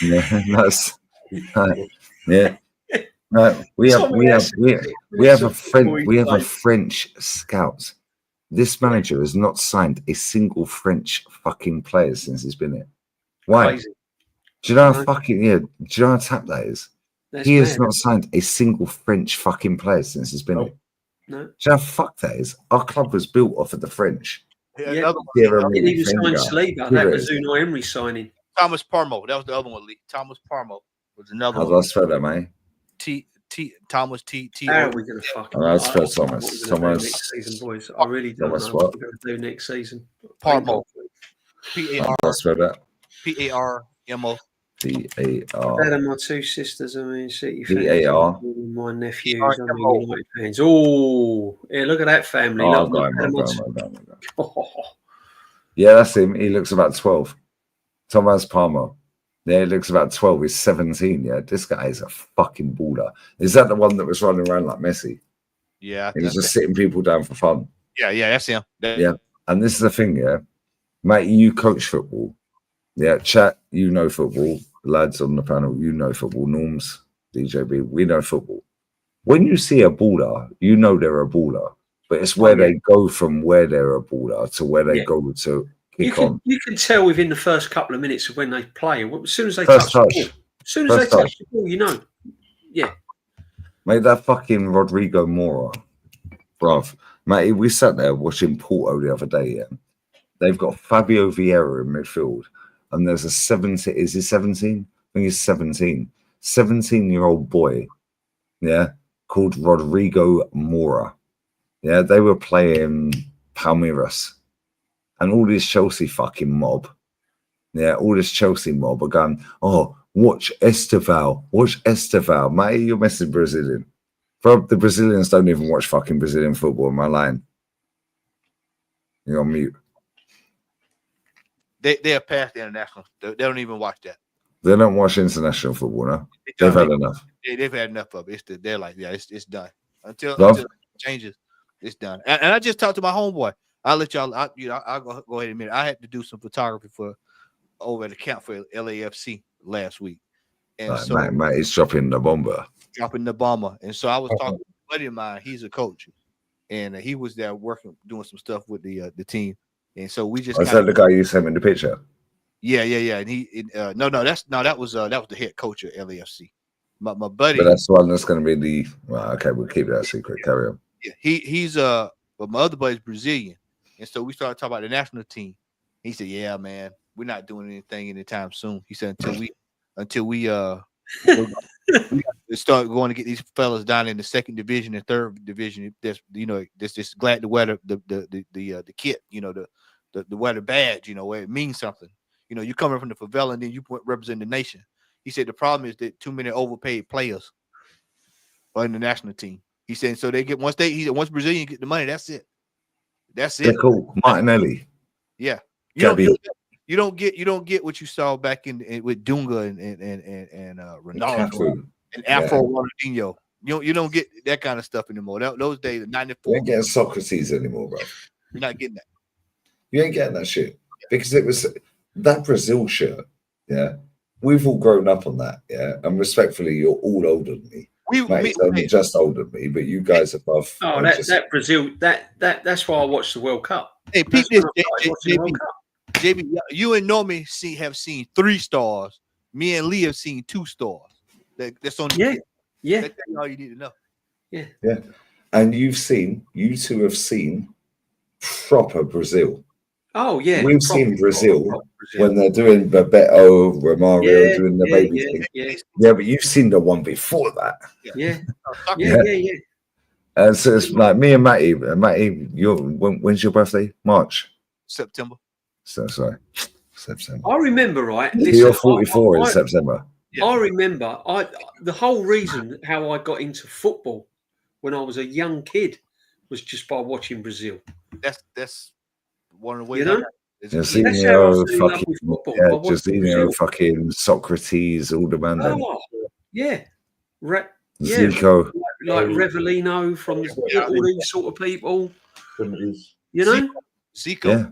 Yeah, that's yeah. No, we have a French scout. This manager has not signed a single French fucking player since he's been here. Why? Crazy. Do you know how fucking do you know how tap that is? He has not signed a single French fucking player since he's been here. No. Do you know how fuck that is? Our club was built off of the French. Yeah, he was signed Saliba. That was Unai Emery signing. Thomas Parmo. That was the other one. Thomas Parmo was another one. How do I spell that, mate? Thomas. How are we going to fucking? I'll spell Thomas. Thomas. Next season, boys. I really don't know what we're going to do next season. Parmo. I'll spell that. Parmo. VAR. Dad and my two sisters, I mean, City VAR. fans. My nephews, I mean, United fans. Oh, yeah, look at that family. Oh, Look, I've got him. Oh. Yeah, that's him. He looks about 12. Thomas Palmer. Yeah, he looks about 12. He's 17. Yeah, this guy is a fucking baller. Is that the one that was running around like Messi? Yeah. He was just sitting people down for fun. Yeah, that's him. Yeah. And this is the thing, yeah. Mate, you coach football. Yeah, chat, you know football. Lads on the panel, you know football. Norms, DJB, we know football. When you see a baller, you know they're a baller. But it's where they go from where they're a baller to where they go to kick on. You can tell within the first couple of minutes of when they play. As soon as they First touch touch. the ball. As soon as they touch the ball, you know. Yeah. Mate, that fucking Rodrigo Mora, bruv. Mate, we sat there watching Porto the other day, yeah. They've got Fabio Vieira in midfield. And there's a 17, is he 17? I think he's 17. 17-year-old boy, yeah, called Rodrigo Mora. Yeah, they were playing Palmeiras. And all this Chelsea fucking mob, yeah, all this Chelsea mob are going, oh, watch Esteval. Mate, you're messing Brazilian. Bro, the Brazilians don't even watch fucking Brazilian football, am I lying? You're on mute. They're past the international. They don't even watch that. They don't watch international football, no? They've had enough. They've had enough of it. They're like, yeah, it's done. Until it changes, it's done. And I just talked to my homeboy. I'll let y'all. I'll go ahead and admit it. I had to do some photography for over at the camp for LAFC last week, and Right, so mate, he's dropping the bomber. And so I was talking to a buddy of mine. He's a coach, and he was there working, doing some stuff with the team. And so we just. Is that the guy you sent me the picture? Yeah. And that was the head coach of LAFC. My buddy. But that's the one that's going to be the. Well, okay, we'll keep that secret. Carry on. Yeah, he's but my other buddy's Brazilian, and so we started talking about the national team. He said, "Yeah, man, we're not doing anything anytime soon." He said, "Until we start going to get these fellas down in the second division and third division. That's just glad to wear the kit, the wear the badge, where it means something. You coming from the favela and then you represent the nation." He said the problem is that too many overpaid players are in the national team. He said so they get once Brazilian get the money, that's it. They're cool. Martinelli. Yeah. You don't get what you saw back in with Dunga and Ronaldo and Afro Ronaldinho. You don't get that kind of stuff anymore. Those days, 94. You ain't getting Socrates anymore, bro. You're not getting that. You ain't getting that shit because it was that Brazil shirt. Yeah, we've all grown up on that. Yeah, and respectfully, you're all older than me. Only just older than me, but you guys above. Oh, that Brazil. That's why I watched the World Cup. Hey, JB, you and Normie have seen 3 stars. Me and Lee have seen 2 stars. That's on. Yeah. That's all you need to know. Yeah. And you two have seen proper Brazil. Oh yeah, we've seen Brazil when they're doing Bebeto, Romario doing the baby thing. Yeah, but you've seen the one before that. Yeah. And so it's like me and Matty. Matty, when's your birthday? March. September. September. I remember, right? You're 44 in September. I remember the whole reason how I got into football when I was a young kid was just by watching Brazil. That's one of the ways. Jairzinho, fucking Socrates, all the man. Zico, like Revellino from all these sort of people. Zico. Yeah,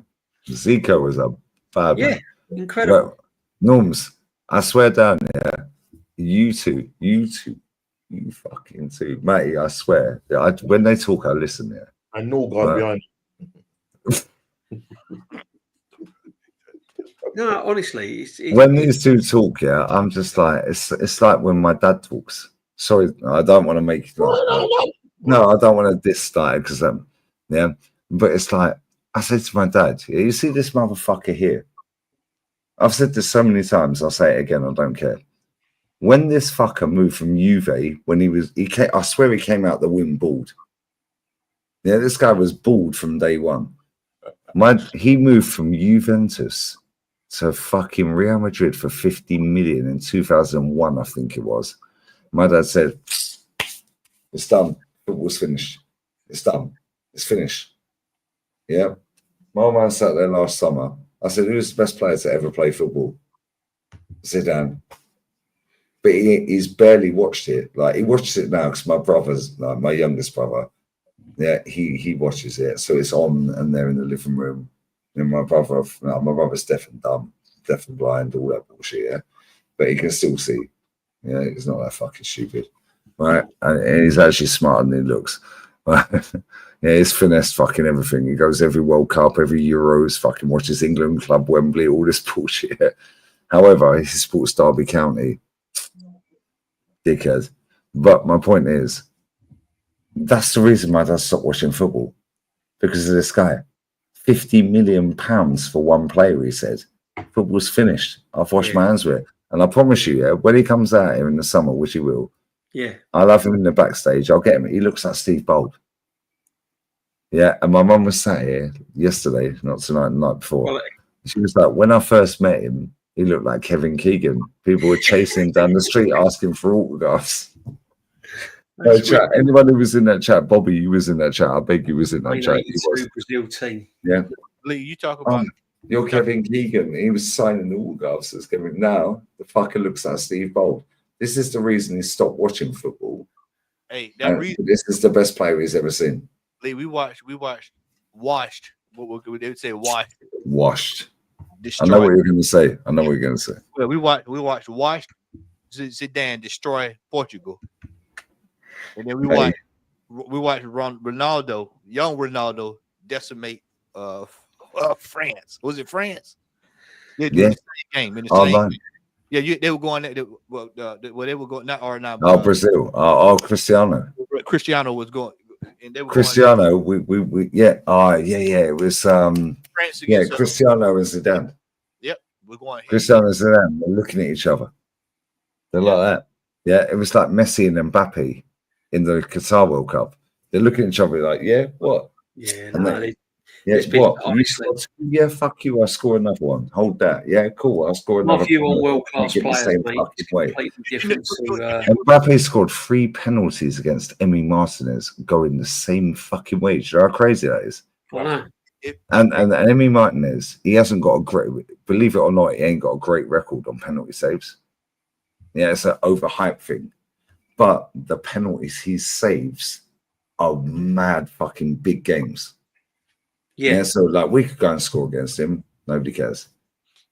Zico was a bad man. Incredible. But, Norms, I swear down, you two, you fucking two, Matty, I swear. When they talk, I listen. Yeah, I know God behind. No, honestly, it's when these two talk, I'm just like it's like when my dad talks. Sorry, I don't want to make no, I don't want to diss style because but it's like I said to my dad, you see this motherfucker here. I've said this so many times, I'll say it again, I don't care. When this fucker moved from Juve, I swear he came out the womb bald. Yeah, this guy was bald from day one. He moved from Juventus to fucking Real Madrid for 50 million in 2001, I think it was. My dad said, it's done. Football's finished. It's done. It's finished. Yeah. My man sat there last summer. I said, who's the best player to ever play football? Zidane. But he's barely watched it. Like, he watches it now because my brother's, like, my youngest brother, yeah, he watches it. So it's on and they're in the living room. And my brother's deaf and dumb, deaf and blind, all that bullshit, yeah. But he can still see. Yeah, he's not that fucking stupid. Right? And he's actually smarter than he looks. Right? Yeah, he's finessed fucking everything. He goes every World Cup, every Euros, fucking watches England Club, Wembley, all this bullshit. However, he supports Derby County. Dickhead. But my point is, that's the reason my dad stopped watching football. Because of this guy. £50 million for one player, he said. Football's finished. I've washed my hands with it. And I promise you, yeah, when he comes out here in the summer, which he will, I'll have him in the backstage. I'll get him. He looks like Steve Bold. Yeah, and my mum was sat here yesterday, not tonight, the night before. Well, she was like, when I first met him, he looked like Kevin Keegan. People were chasing him down the street asking for autographs. No chat. Anyone who was in that chat, Bobby, you was in that chat. I beg you was in that chat. Brazil team. Yeah. Lee, you talk about you're Kevin Keegan. He was signing the autographs. That's going now. The fucker looks like Steve Bold. This is the reason he stopped watching football. Hey, that reason. This is the best player he's ever seen. Lee, we watched. Washed. What they would say? Washed. Washed. Destroyed. I know what you're going to say. I know what you're going to say. Well, we watched. Washed. Zidane destroy Portugal. And then we watched Ronaldo, young Ronaldo, decimate France. Was it France? Yeah, in the same game. In the same game. Yeah, they were going. They were going. Not Brazil. Cristiano. Cristiano was going, and they were Cristiano. We yeah. It was France. Yeah, Cristiano and Zidane. Yep, we're going. Cristiano and Zidane. They're looking at each other. They're like that. Yeah, it was like Messi and Mbappe in the Qatar World Cup. They're looking at each other like, yeah, what? Yeah, what? Yeah, fuck you. I score another one. Hold that. Yeah, cool. I score another. My view on world-class players, mate. Mbappe scored 3 penalties against Emi Martinez going the same fucking way. Do you know how crazy that is? I know. And Emi Martinez, he hasn't got a great, believe it or not, he ain't got a great record on penalty saves. Yeah, it's an overhyped thing. But the penalties he saves are mad fucking big games. Yeah, so like we could go and score against him. Nobody cares.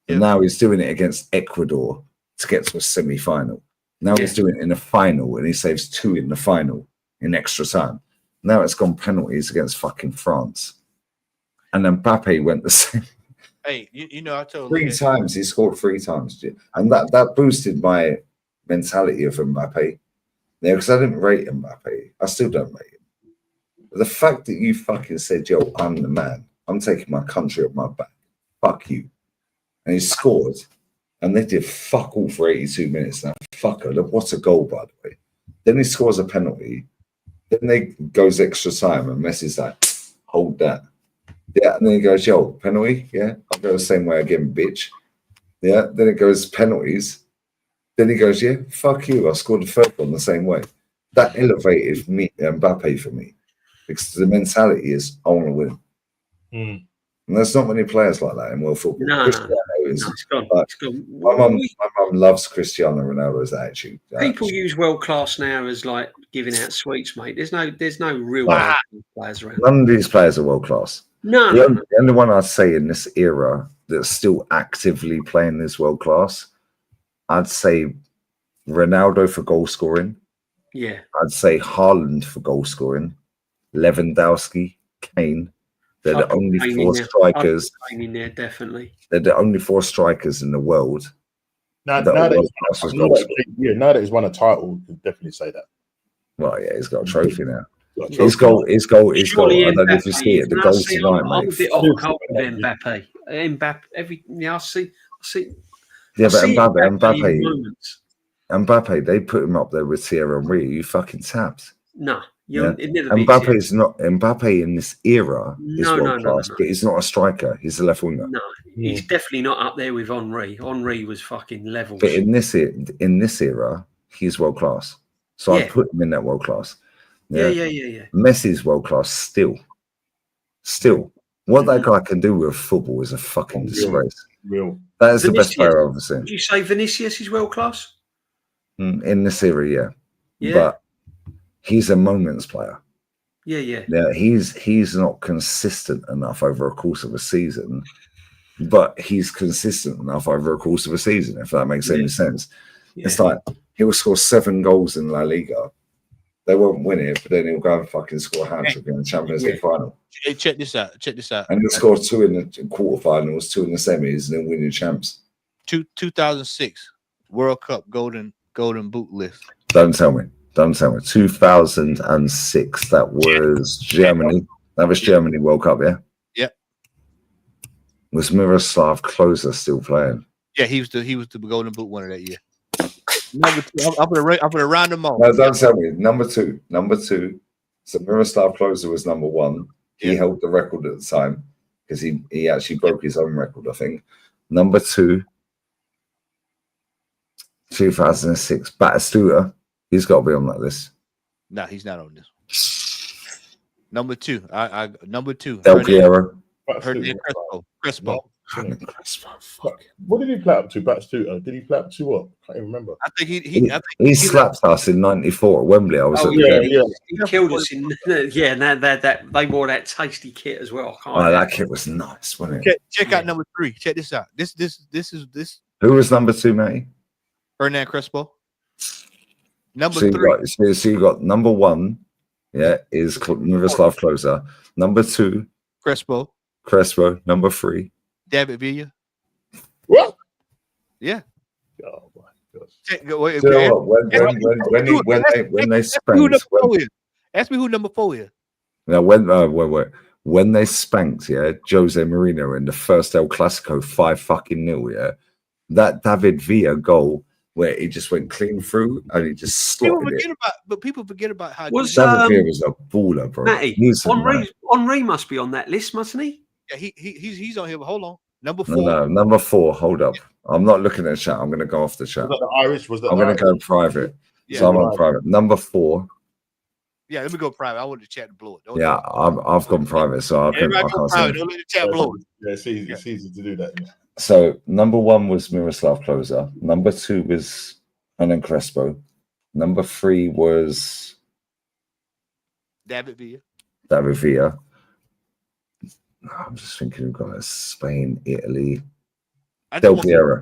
And now he's doing it against Ecuador to get to a semi-final. Now he's doing it in a final and he saves 2 in the final in extra time. Now it's gone penalties against fucking France. And then Mbappe went the same. Hey, you know, I told 3 times. He scored 3 times. And that boosted my mentality of Mbappe. Yeah, because I didn't rate Mbappe. I still don't rate him. But the fact that you fucking said, yo, I'm the man. I'm taking my country off my back. Fuck you. And he scored. And they did fuck all for 82 minutes. Now, fucker. Look, what a goal, by the way. Then he scores a penalty. Then they goes extra time and Messi's like, hold that. Yeah, and then he goes, yo, penalty? Yeah, I'll go the same way again, bitch. Yeah, then it goes penalties. Then he goes, yeah, fuck you. I scored the 3rd one the same way. That elevated Mbappe for me. Because the mentality is, I want to win. And there's not many players like that in world football. No, it's gone. My mum loves Cristiano Ronaldo's attitude. People use world class now as like giving out sweets, mate. There's no real players around. None of these players are world class. No. The only one I'd say in this era that's still actively playing this world class, I'd say Ronaldo for goal scoring. Yeah. I'd say Haaland for goal scoring. Lewandowski, Kane. They're the only 4 strikers. In there, definitely. They're the only 4 strikers in the world. Now that he's won a title, you can definitely say that. Well, yeah, he's got a trophy now. His goal. I don't know if you see it. The goals tonight, mate. I'm a bit off cold with Mbappe. I see. Yeah, but Mbappe, they put him up there with Thierry Henry. You fucking tapped. No, It'd never be Mbappe's not Mbappe in this era is No, world class, but he's not a striker. He's a left winger. No, he's definitely not up there with Henry. Henry was fucking levels. But in this era, he's world class. So I put him in that world class. Yeah. Messi's world class still. What that guy can do with football is a fucking disgrace. Real. That is the best player I've ever seen. Would you say Vinicius is world class? In this era, yeah. But he's a moments player. Yeah. He's not consistent enough over a course of a season, but he's consistent enough over a course of a season, if that makes any sense. Yeah. It's like he'll score 7 goals in La Liga. They won't win it, but then he'll go and fucking score a hat-trick in the Champions League final. Hey, check this out. And he'll score 2 in the quarterfinals, 2 in the semis, and then win your champs. 2006 World Cup Golden Boot list. Don't tell me. 2006. That was Germany. That was Germany World Cup, yeah? Yep. Was Miroslav Klose still playing? Yeah, he was the Golden Boot winner that year. Number 2. I'm gonna round them off. No, don't tell me. Number two. So Miroslav Klose was number 1. He held the record at the time because he actually broke his own record, I think. Number 2, 2006, Batistuta. He's got to be on that list. No, he's not on this one. Number 2. Number 2. Del Piero. Crespo. Fuck. What did he play up to? Batistuta? Did he play up to what? I can't even remember. I think he slapped us in '94 at Wembley. I was at the game. He killed us in that they wore that tasty kit as well. That kit was nice, wasn't it? Check out number 3. Check this out. This is Who was number 2, Matty? Hernan Crespo. Number so 3. So you got number 1, is Miroslav Klose. Number 2, Crespo. Number 3, David Villa. What? Yeah. Oh my gosh. When they spanked, ask me who number 4 is. Now when they spanked, Jose Mourinho in the first El Clasico 5-0, that David Villa goal where he just went clean through and he just slotted People forget about how David Villa was a baller, bro. Matty, Henry must be on that list, mustn't he? Yeah, he's on here. But hold on, number 4. No, number 4. Hold up, I'm not looking at the chat. I'm going to go off the chat. Was that the Irish? I'm going to go private. Yeah, so I'm on private. Number 4. Yeah, let me go private. I want the chat to blow it. I've gone private, so I can't private. Don't let the chat blow it. Yeah, it's easy to do that. Yeah. So number 1 was Miroslav Klose. Number 2 was Hernan Crespo. Number 3 was David Villa. I'm just thinking we've got Spain, Italy. Del Piero.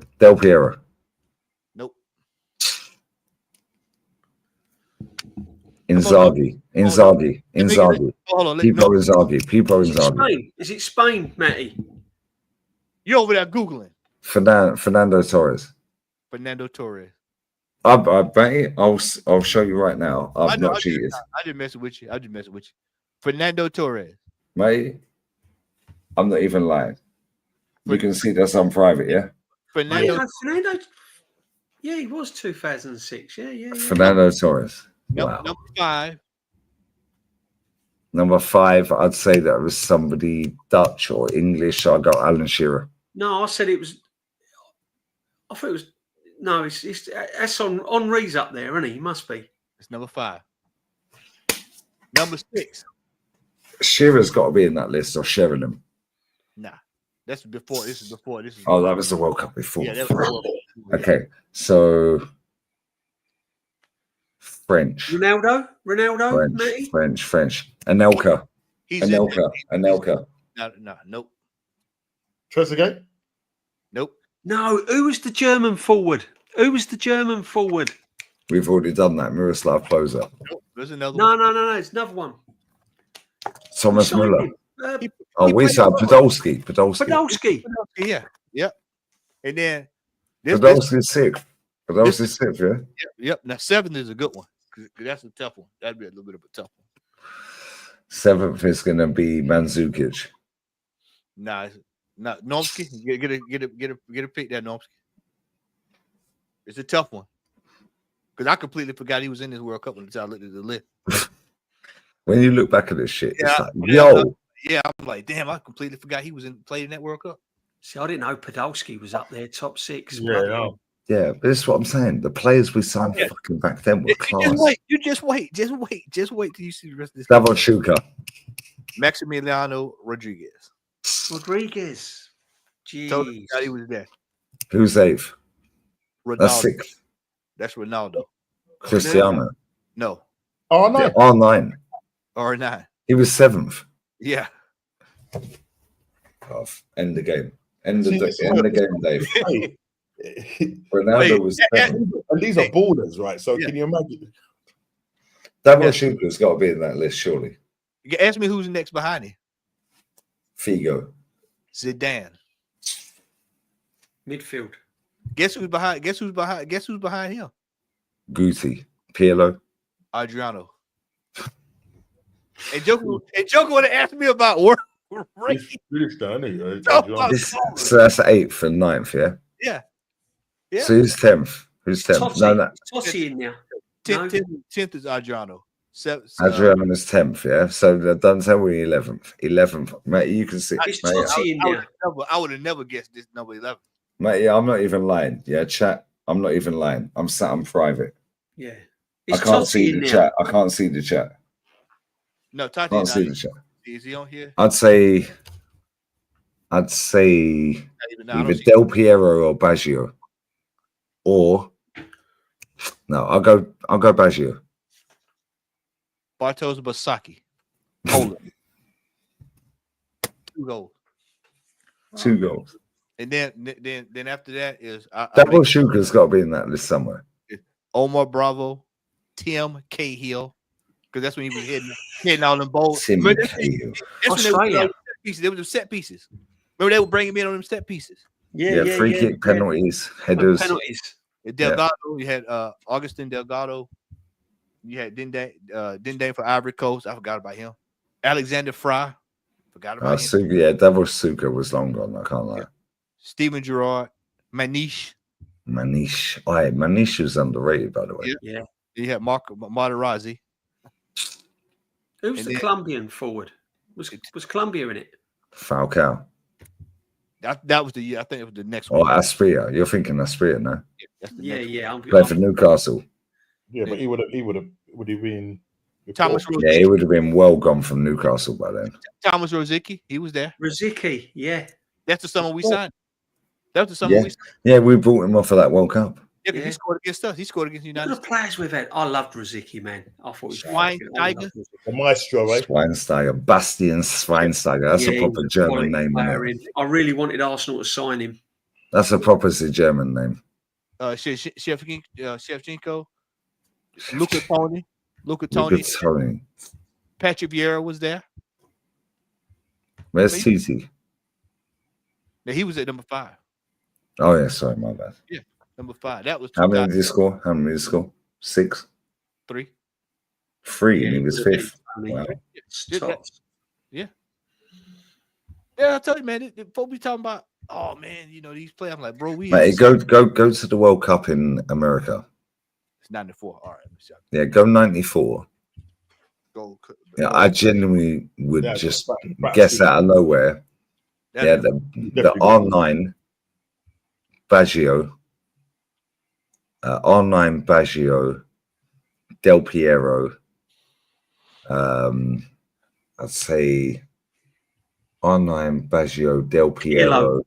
Nope. Inzaghi. Hold on. Pipo Inzaghi. Spain. Is it Spain, Matty? You over there Googling. Fernando Torres. I'll show you right now. I've not cheated. I didn't mess with you. Fernando Torres. Mate, I'm not even lying. You can see that's on private, yeah? Fernando. Yeah, he was 2006. Yeah. Fernando Torres. Wow. Number 5. Number 5, I'd say that was somebody Dutch or English. I got Alan Shearer. No, I said it was. I thought it was. No, it's that's on Henry's up there, isn't he? He must be. It's number 5. Number 6. Shearer's got to be in that list, or Sheringham. Nah, that's before. This is before. That was the World Cup before. Yeah, that was the World Cup. Okay, so French. Ronaldo. French. Anelka. Anelka. No, nope. Trezeguet? Nope. No, who was the German forward? We've already done that. Miroslav Klose. Nope. There's another one. No. No. It's another one. Thomas Müller. We said Podolski. Yeah. And then Podolski's 6th. Yeah. Yep. Now 7 is a good one. That's a tough one. That'd be a little bit of a tough one. 7th is going to be Mandzukic. Nah, not Nomsky. Get a pick there, Nomsky. It's a tough one because I completely forgot he was in this World Cup when I looked at the list. When you look back at this shit, Yeah, it's like, yo, yeah, I'm like, damn, I completely forgot he was played in that World Cup. See, I didn't know Podolski was up there, top 6. Yeah, Bloody no. hell. yeah, but this is what I'm saying. The players we signed fucking back then were class. You just wait till you see the rest of this. Davon Shuka. Maximiliano Rodriguez. Rodriguez. Told Jeez. him that he was there. Who's 8th? That's Ronaldo. 6th. That's Ronaldo. Cristiano. No. Oh, no. Yeah, R9. R9. He was 7th. Yeah. End the game. End the See, game, Dave. Hey, Ronaldo was 7th. and these are ballers, right? So Yeah. can you imagine? Davon Shuka's got to be in that list, surely. You ask me who's next behind him. Figo. Zidane. Midfield. Guess who's behind him? Guti. Pirlo. Adriano. And Joker would have asked me about work. British done, So that's 8th and 9th, yeah? Yeah. So who's 10th? Who's 10th? Totti. No. Totti in there. 10th is Adriano. Adriano is 10th, yeah? So don't tell me 11th. 11th. Mate, you can see. It's Mate, Totti in there. I would have never guessed this number 11. mate, yeah, I'm not even lying. Yeah, chat. I'm not even lying. I'm sat on private. Yeah. I can't see the chat. I can't see the chat. No, Totti. Can't see the chat. Is he on here? I'd say either Del Piero or Baggio. Or no, I'll go Baggio. Bartosz Basaki. Poland. 2 goals. 2 goals. And then after that is Double Shuka's got to be in that list somewhere. Omar Bravo, Tim Cahill, because that's when he was hitting all them balls. Tim Remember, Cahill. Australia. They were the set pieces. Remember they would bring him in on them set pieces. Yeah, free kick, penalties, headers. Penalties. Delgado, you had Augustin Delgado. You had Dinde for Ivory Coast. I forgot about him. Alexander Fry. Forgot about him. Yeah, Davos Suka was long gone. I can't lie. Yeah. Steven Gerrard. Manish. Manish was underrated, by the way. Yeah. You had Marco Materazzi. Who was the Colombian forward? Was Colombia in it? Falcao. That was the year. I think it was the next Or one. Aspria. You're thinking Aspria now. Yeah. Played for Newcastle. Yeah, but would he been Thomas Rosicky. Yeah, he would have been well gone from Newcastle by then. Thomas Rosicky, he was there. Rosicky, yeah. That's the summer we signed. That was the summer we signed. Yeah, we brought him off of that World Cup. Yeah, he scored against us. He scored against the United What players we've had. I loved Rosicky, man. I thought he was Schweinsteiger. The maestro, right? Schweinsteiger. Bastian Schweinsteiger. That's a proper German name. I really wanted Arsenal to sign him. That's a proper German name. Shevchenko. Luca Toni. Patrick Vieira was there. Where's Titi? Yeah, he was at number 5. Oh, yeah, sorry, my bad. Yeah, number 5. That was How many did he score? 6? 3. 3, and he was 5th. Wow. Yeah. Yeah, I tell you, man, folks be talking about, oh man, these players. I'm like, bro, Mate, go to the World Cup in America. It's 94. All right. Yeah, go 94. Yeah, I genuinely would just guess out of nowhere. Yeah, the R9 Baggio, R9 Baggio, Del Piero. I'd say R9 Baggio, Del Piero.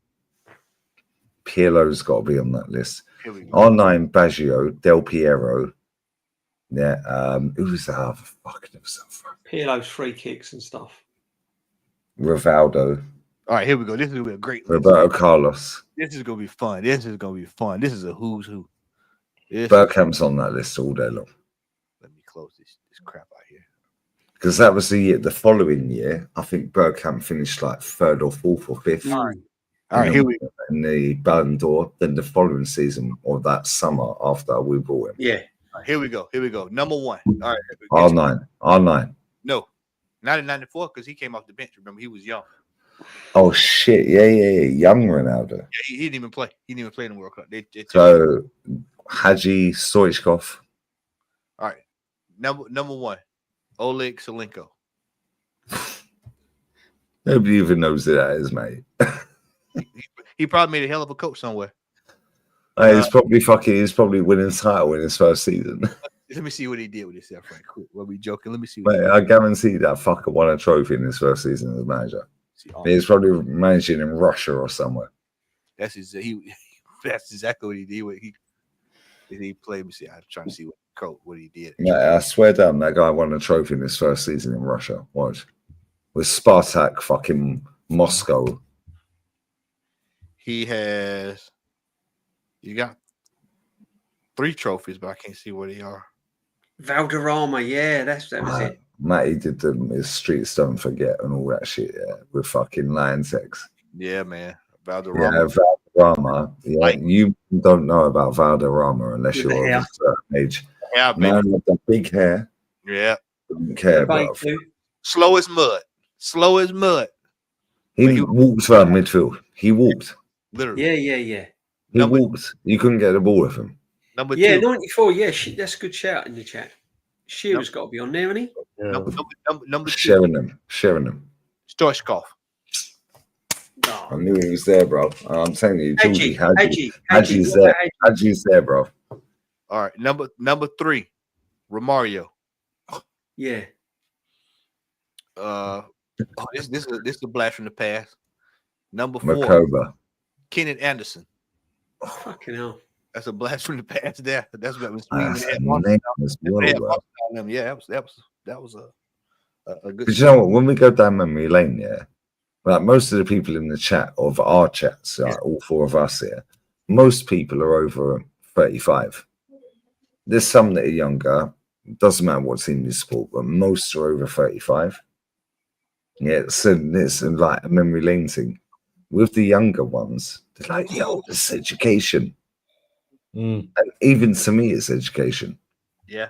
Pirlo's got to be on that list. R9 Baggio, Del Piero. Yeah, who's that other fucking himself? Pirlo's free kicks and stuff. Rivaldo. All right, here we go. This is gonna be a great list. Roberto Carlos. This is gonna be fun. This is a who's who. Bergkamp's on that list all day long. Let me close this crap out here. Because that was the year. The following year, I think Bergkamp finished like 3rd or 4th or 5th. All right, here we go. In the Ballon d'Or. Then the following season or that summer after we bought him. Yeah. All right, here we go. Number 1. All right. R9. No, not in 94 because he came off the bench. Remember, he was young. Oh shit! Yeah. Young Ronaldo. Yeah, he didn't even play. He didn't even play in the World Cup. So Hadji Stoichkov. All right, number 1, Oleg Salenko. Nobody even knows who that is, mate. He probably made a hell of a coach somewhere. He's probably winning title in his first season. Let me see what he did with himself right quick. We'll be joking. Let me see. Mate, I guarantee that fucker won a trophy in his first season as manager. He's probably managing in Russia or somewhere. That's exactly what he did. He played. Let me see. I'm trying to see what he did. Mate, I swear down, that guy won a trophy in his first season in Russia. Watch. With Spartak fucking Moscow. He got 3 trophies, but I can't see what they are. Valderrama, yeah, that was it. Matt, he did his Streets Don't Forget and all that shit, yeah, with fucking Lion Sex. Yeah, man. Valderrama. Yeah, Valderrama. Yeah, you don't know about Valderrama unless With you're the of a certain age. Yeah, Man with the big hair. Yeah. Don't care about. Slow as mud. Slow as mud. He walked around midfield. He walked. Literally. Yeah. He walked. You couldn't get the ball with him. Number 2. 94. Yeah, that's a good shout in the chat. Shearer's got to be on there, hasn't he? Yeah. Number 2. Sheringham. Stoichkov. Oh. I knew he was there, bro. I'm telling you, Hadji's there. there. Hadji's there, bro. All right, number 3, Romario. Yeah. This is a blast from the past. Number 4, Makoba. Kenneth Anderson. Oh, fucking hell. That's a blast from the past. There. That's what was Yeah, that was a good. But you know what? When we go down memory lane, yeah, like most of the people in the chat of our chats, like all 4 of us here, most people are over 35. There's some that are younger. Doesn't matter what team you support, but most are over 35. Yeah, it's like a memory lane thing. With the younger ones, they're like, yo, this is education. And even to me, it's education. Yeah.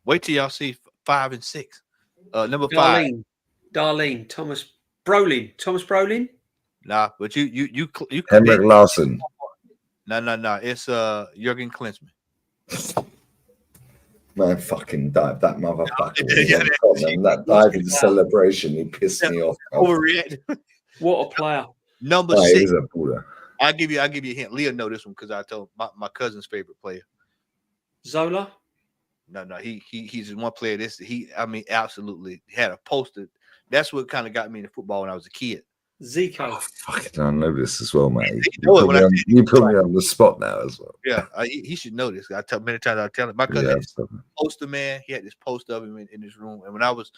Wait till y'all see 5 and 6. Number 5. Darlene. Thomas Brolin. Nah, but you Henrik Larsson. No. It's Jurgen Klinsmann. Man, fucking dive. That motherfucker. That diving celebration, he pissed me off. Overreact. What a player. Number 6. He's a baller. I'll give you a hint. Leah know this one because I told my cousin's favorite player. Zola? No. He's one player. Absolutely had a poster. That's what kind of got me into football when I was a kid. Zico. Oh, fucking, I know this as well, mate. You put me on the spot now as well. Yeah, he should know this. I tell many times. I tell him. My cousin had this poster, man. He had this poster of him in his room. And when I was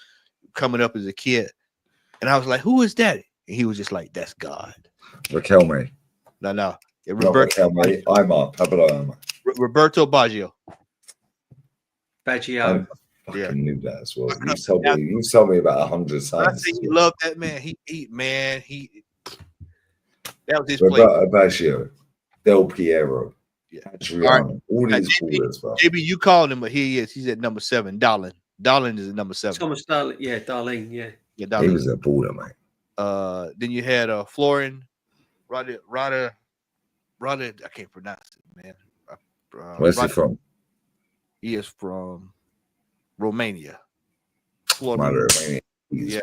coming up as a kid, and I was like, "Who is that?" And he was just like, "That's God." Raquelme. No. Yeah, Raquelme. I'm up. How about I'm up? Roberto Baggio. Baggio. I fucking knew that as well. You told me about 100 times. I say you love that man. He that was his Roberto Baggio, Del Piero, Adriano, all these ballers, bro. JB, you called him, but he is. He's at number 7. Darlin is at number 7. Thomas Darlin. Yeah, Darlene. Yeah. Darlene. He was a baller, mate. Then you had Florian Rada. I can't pronounce it, man. Where's he from? He is from Romania. Romania. Yeah.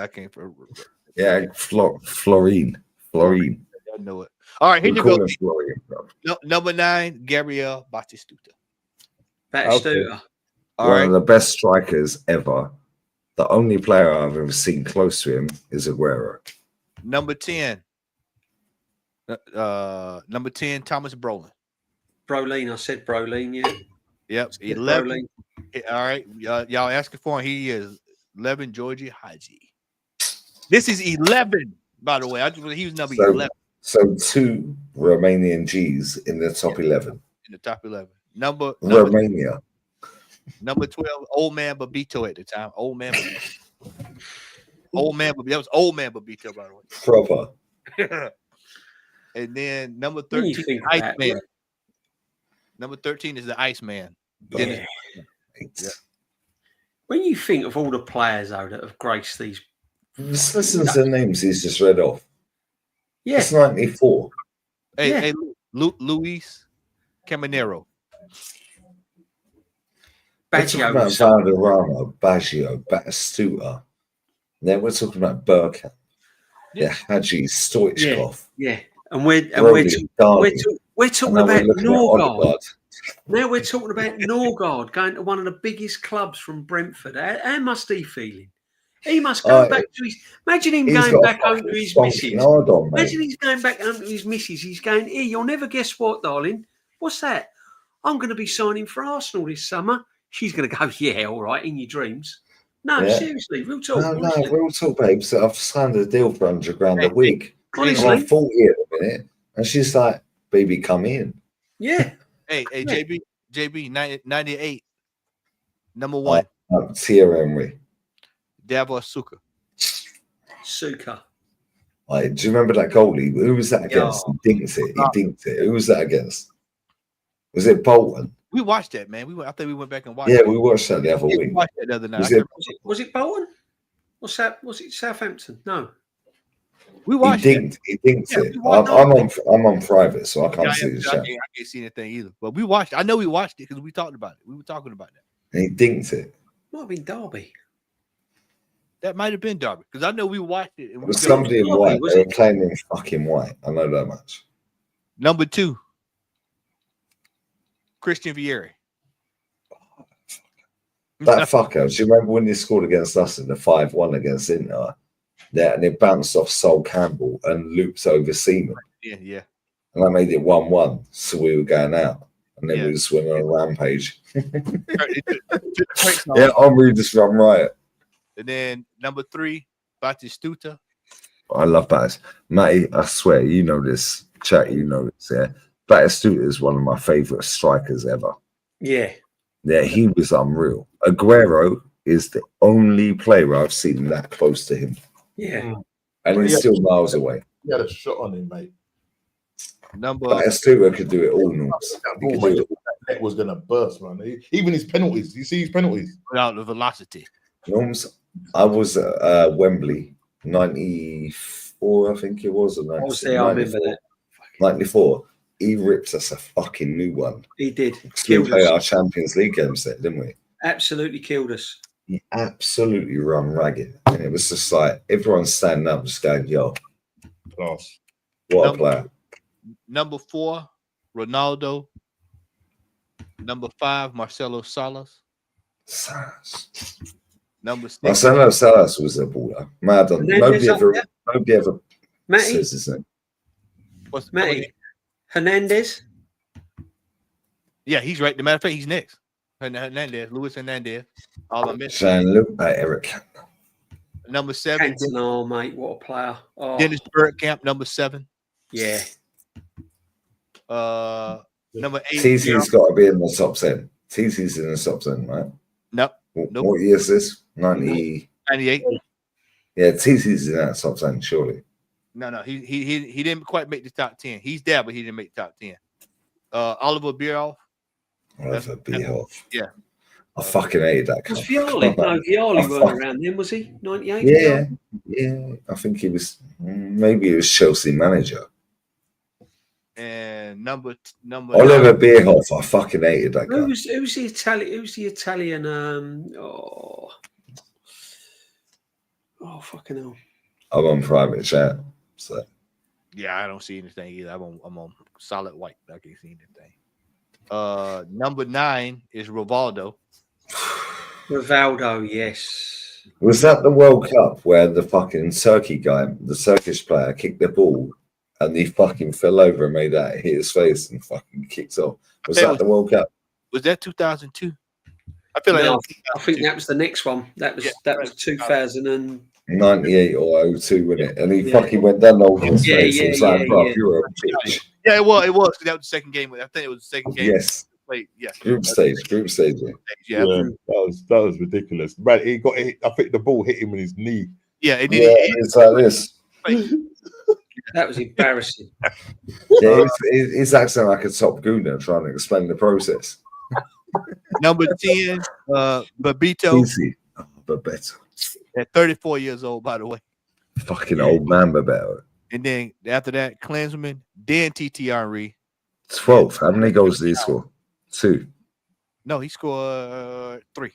I can't. Yeah, Florine. I know it. All right, here you go. Florian, Number 9, Gabriel Batistuta. Batistuta. One of the best strikers ever. The only player I've ever seen close to him is Aguero. Number 10. Number 10, Thomas Brolin. I said Brolin, yeah. Yep. 11. All right. Y'all asking for him. He is 11, Georgie Hadji. This is 11, by the way. He was number 11. So 2 Romanian G's in the top 11. In the top 11. Number Romania. Number 12, Old Man Babito at the time. Old Man Babito. That was Old Man Babito, by the way. Proper. And then number 13, Iceman. Number 13 is the Iceman. Yeah. When you think of all the players though that have graced these, just listen to the names he's just read off. Yeah, it's 94. Hey, Luis Caminero. We're talking Baggio about was something. Valderrama, Baggio, Batistuta. Then we're talking about Burkham. Yeah, Hadji, Stoichkov. Yeah. And we're Broly, Darley. talking And now about we're looking at Norgard. Odegaard. Now we're talking about Norgard going to one of the biggest clubs from Brentford. How must he feeling? He must go back to his. Imagine him He's going got back a home to fucking his stonking missus. hard on, mate. Imagine he's going back home to his missus. He's going, here, you'll never guess what, darling. What's that? I'm going to be signing for Arsenal this summer. She's going to go, yeah, all right, in your dreams. No, Yeah. seriously, real talk. No, real talk, babe. So I've signed a deal for £100,000 a week. Honestly. And I'm 40 at the minute. And she's like, baby, come in. Yeah. Hey, JB, 98, number 1. Thierry Henry. Davos Suka. Suka. Like, do you remember that goalie? Who was that against? Yeah. He dinked it. Who was that against? Was it Bolton? We watched that, man. I think we went back and watched. Yeah, we watched that the other week. We watched that the other night. Was it Bolton? Was it Southampton? No. We watched He dinked it. I'm on private, so I can't see the chat. I can't see anything either. But we watched. I know we watched it because we talked about it. We were talking about that. And he dinked it. Might have been Derby. That might have been Derby because I know we watched it. And It was somebody in white. They were playing in fucking white. I know that much. Number 2, Christian Vieri. That fucker. Do you remember when he scored against us in the 5-1 against Inter? Yeah, and it bounced off Sol Campbell and looped over Seaman. Yeah. And I made it 1-1. So we were going out. And then we just went on a rampage. Yeah, Henry just run riot. And then number 3, Batistuta. I love Batis. Matty, I swear, you know this. Chat, you know this, yeah. Batistuta is one of my favourite strikers ever. Yeah. Yeah, he was unreal. Aguero is the only player I've seen that close to him. Yeah. And he's still miles away. He had a shot on him, mate. Batistuta could do it all, Norms. That was going to burst, man. Even his penalties. You see his penalties? Without the velocity. Norms, I was at Wembley, 94, I think it was. Or I was there, I remember that. 94. He ripped us a fucking new one. He did. We played our Champions League games there, didn't we? Absolutely killed us. He absolutely run ragged. And it was just like everyone standing up, just going, yo. Class. What a player. Number 4, Ronaldo. Number 5, Marcelo Salas. Number 6. Marcelo Salas was a baller. Nobody ever Matty. says his name. Matty. Hernandez. Yeah, he's right. The matter of fact, he's next. Hernandez, Luis Hernandez. All I missed. Eric. Number 7. Oh, mate, what a player. Oh. Dennis Bergkamp, number 7. Yeah. Number 8. TC's got to be in the top 10. TC's in the top 10, right? Nope. What year is this? 98. Yeah, TC's in that top 10, surely. No. He didn't quite make the top 10. He's there, but he didn't make the top 10. Oliver Bierhoff. Oliver Bierhoff. Yeah. I fucking hated that guy. Was Violi? No, Violi weren't around then, was he? 98? Yeah. I think he was. Maybe he was Chelsea manager. And number Oliver Bierhoff. I fucking hated that guy. Who's the Italian? Who's the Italian? Fucking hell! I'm on private chat. So yeah, I don't see anything either. I'm on solid white. I can't see anything. Number 9 is Rivaldo. Rivaldo, yes. Was that the World Cup where the fucking Turkey guy, the Turkish player, kicked the ball and he fucking fell over and made that hit his face and fucking kicked off? Was that the World Cup? Was that 2002? I feel like I think that was the next one. That was 2098 or 02, wasn't it? And he fucking went down over his face and was like, bro, you're a bitch. Yeah, it was. That was the second game. I think it was the second game. Yes. Played. Yes. Group stage. Yeah, that was ridiculous. Man, I think the ball hit him in his knee. Yeah, it's like this. That was embarrassing. Yeah, he's acting like a top gooner trying to explain the process. Number 10, Babito. Easy. Bebeto. At 34 years old, by the way. Fucking old man Bebeto. And then after that, Klinsmann, then TT Henry. 12. How many goals did he score? 2. No, he scored 3.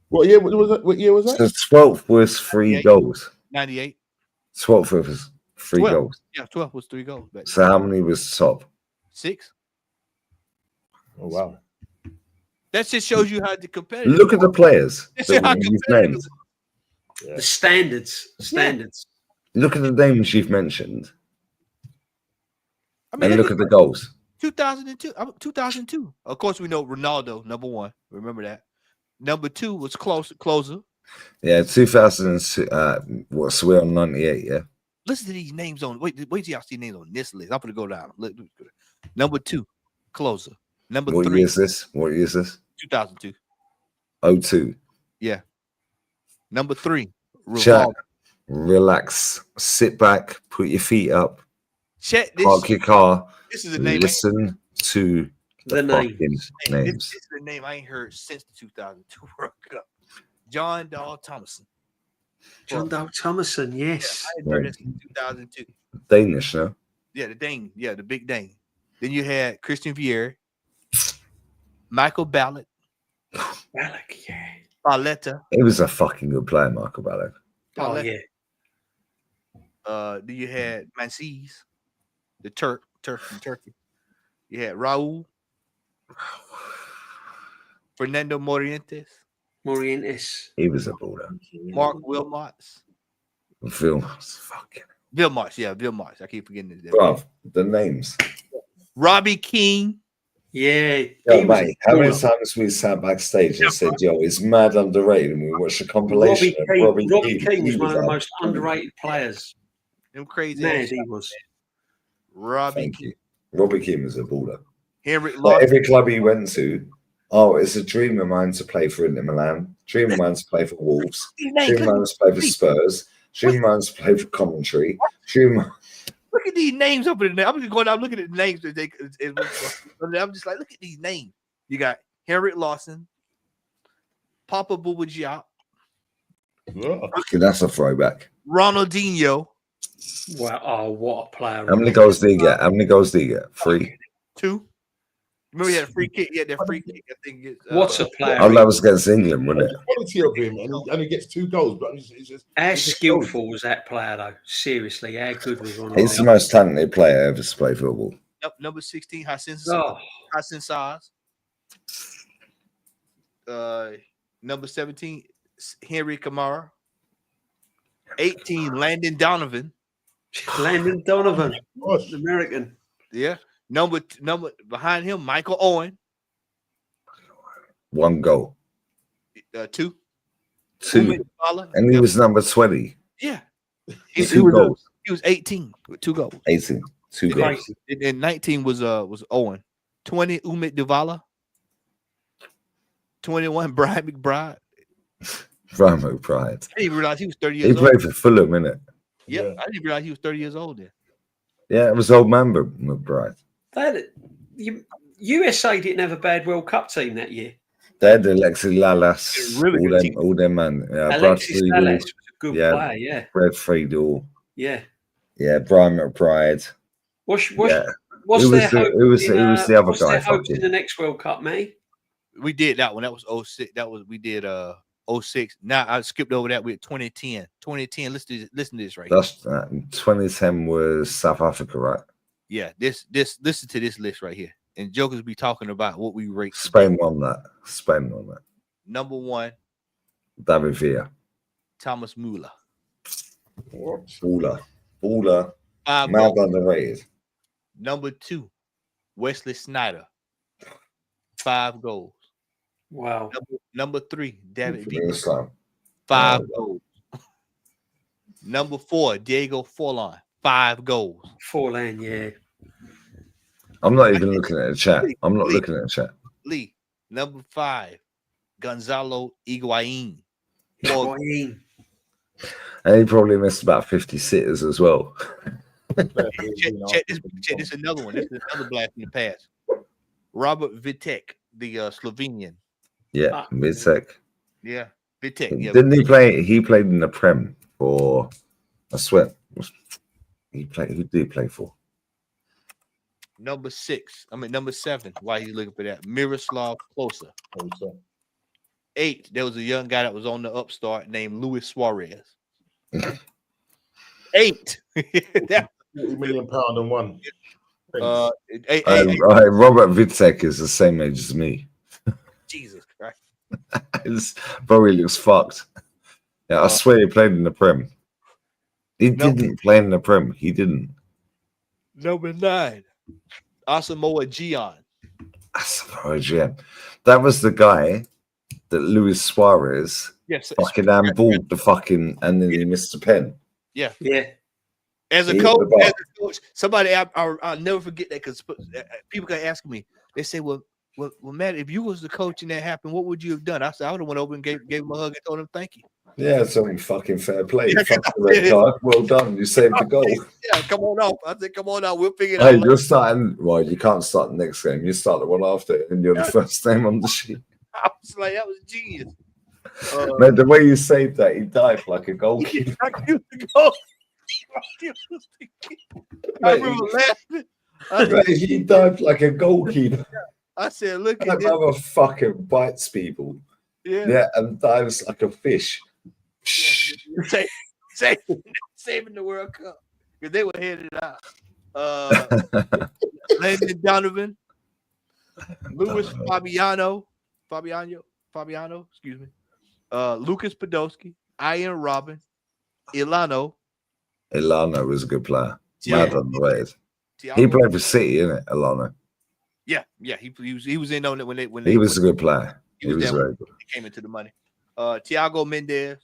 What year was it? What year was The that? 12th was 3 98. goals. 98. 12th was 3 12. goals. Yeah, 12 was 3 goals. But So how many was top? 6. Oh wow. That just shows you how the competitive. Look at the players That's that how you've competitive. named. The standards. Look at the names you've mentioned. I mean, And look at the goals. 2002. 2002. Of course, we know Ronaldo, number 1. Remember that. Number 2 was closer. Yeah, 2002. So we're on 98, yeah? Listen to these names on. Wait till y'all see names on this list. I'm gonna go down. Number 2, closer. Number What 3. year is this? What year is this? 2002. 02. Yeah. Number 3, Chat, Rivaldo. relax, sit back, put your feet up, Chat this. park your car, This is the name. listen to the fucking names. This is the name I ain't heard since the 2002 World Cup. John Dahl Thomason. John Dahl Thomason, yes. I ain't heard that since 2002. Danish, no? Yeah, the Dane. Yeah, the big Dane. Then you had Christian Vieri, Michael Ballack, yeah. Barletta. He was a fucking good player, Michael Ballack. Oh, yeah. Then you had Mancies, the Turk from Turkey. You had Raul, Fernando Morientes, He was a baller. Mark Wilmots. Fucking. Vilmots. I keep forgetting his name. Bruv, the names. Robbie King. Yeah. Yo, mate, how many times we sat backstage and said, yo, it's mad underrated, and we watched a compilation of Robbie King was one of the most underrated players. Them crazy Mad ass he shots, was. man. Robbie Thank King. you. Robbie King was a baller. Henrik Like Lawson. every club he went to, it's a dream of mine to play for Inter Milan, dream of mine to play for Wolves, dream of mine to play for Spurs, dream of mine to play for Coventry, Look at these names up in there. I'm just going down looking at the names. I'm just like, look at these names. You got Henrik Lawson, Papa Bouba Diop. Okay, that's a throwback. Ronaldinho. Wow, oh, what a player. How many goals did he get? 3? 2. Remember he had a free kick? He had that free kick. I think it's, what a player. Oh, that was against England, wasn't it? The quality of him, and he only gets 2 goals, but it's just How skillful was that player, though? Seriously, how good was Ronaldo? He's the most talented player ever to play football. Number 16, Hassan Saz. Number 17, Henry Kamara. 18, Landon Donovan. American. Yeah. Number behind him, Michael Owen. 1 goal. 2. 2. And he was number 20. Yeah. 2 goals. He was 18 with 2 goals. 18. 2 goals. And 19 was Owen. 20, Umit Duvala. 21, Brian McBride. Brian McBride. I didn't even realize he was 30 years He old. played for Fulham, innit? Yeah, I didn't realize he was 30 years old then. Yeah, it was old man McBride. USA didn't have a bad World Cup team that year. They had Alexis Lalas, Really all them man. Alexis Lalas was a good player, yeah. Fred Friedel. Yeah. Yeah, Brian McBride. What's It their was the other what's guy. their hopes in the next World Cup, mate? We did that one. That was 06. We did 06. Now I skipped over that with 2010. 2010. Listen to this right That's 2010 was South Africa, right? here. Yeah, listen to this list right here. And Jokers be talking about what we rate. Spain won that. Number 1, David Villa. Thomas Müller. Baller. 5 Mad goals. underrated. Number 2, Wesley Sneijder. 5 goals. Wow. Number 3, David For Villa. Islam. 5 goals. Number 4, Diego Forlan. 5 goals. Forlan, yeah. I'm not even looking at the chat. I'm not looking at the chat. Lee. Number 5, Gonzalo Higuain. Higuain. And he probably missed about 50 sitters as well. Check this another one. This is another blast in the past. Robert Vitek, the Slovenian. Yeah, Vitek. Yeah, Vitek. Yeah. Didn't he play? He played in the Prem for. I swear. Who did he play for? Number 7. Why he's looking for that? Miroslav Klose. 8. There was a young guy that was on the upstart named Luis Suarez. 8. That, £40 million and one. Robert Vitek is the same age as me. Jesus Christ. Bro, he looks fucked. Yeah, I swear he played in the Prem. He didn't play in the Prem. He didn't. Number 9. Asamoah Gyan. Asamoah Gyan. That was the guy that Luis Suarez fucking handballed the fucking, and then he missed the pen. Yeah. Yeah. As a coach, somebody I'll never forget that because people got asking me. They say, "Well, Matt, if you was the coach and that happened, what would you have done?" I said, "I would have went over and gave him a hug and told him thank you." Yeah, it's only fucking fair play. Fuck the guy. Well done. You saved the goal. Yeah, come on out. I said, come on out. We'll figure it Hey, out. you're starting. Well, you can't start the next game. You start the one after, and you're the first name on the sheet. I was like, that was genius. Man, the way you saved that, he dived like a goalkeeper. I remember laughing. He dived like a goalkeeper. I said, look that at this. motherfucker bites people. Yeah, and dives like a fish. Saving the World Cup because they were headed out. Landon Donovan, Luis Fabiano, excuse me. Lucas Podolski, Ian Robin, Ilano. Ilano was a good player. Yeah. Mad underrated. He played for City, innit, Ilano? Yeah. He was in on it when they He was a good player. He was very good. He came into the money. Thiago Mendes,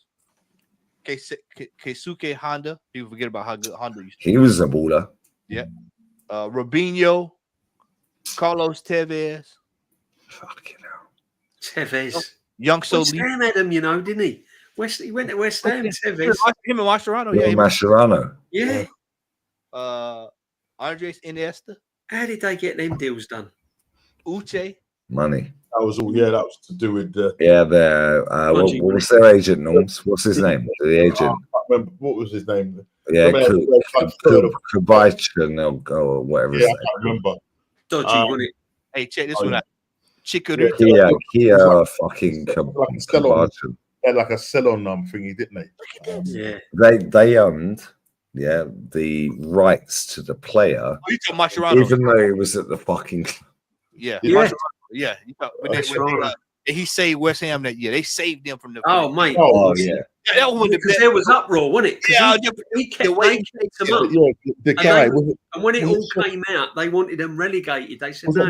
Keisuke Honda. People forget about how good Honda used to be. He was a baller. Yeah. Robinho, Carlos Tevez. Fucking hell. Tevez. Youngster West Ham had him, you know, didn't he? He went to West Ham, Tevez. Him and Mascherano. Yeah, Mascherano. Yeah. Andres Iniesta. How did they get them deals done? Uche. Money. That was all. Yeah, that was to do with the. Yeah, what was their agent, Norms? What's his name? The agent. I can't remember what was his name. Yeah, Kubichin or whatever. Yeah, I can't remember. Dodgy, wasn't it? Hey, check this one out. Chikorita. Kia fucking Kubichin. They had like a sell-on thingy, didn't they? Yeah. They owned the rights to the player, even though he was at the fucking club. Yeah. Yeah. He saved West Ham that year. They saved them from the. Oh, mate. Oh, yeah. That was because there was uproar, wasn't it? Yeah, he kept them up. Yeah, the guy. And when it all came out, they wanted them relegated. They said, was it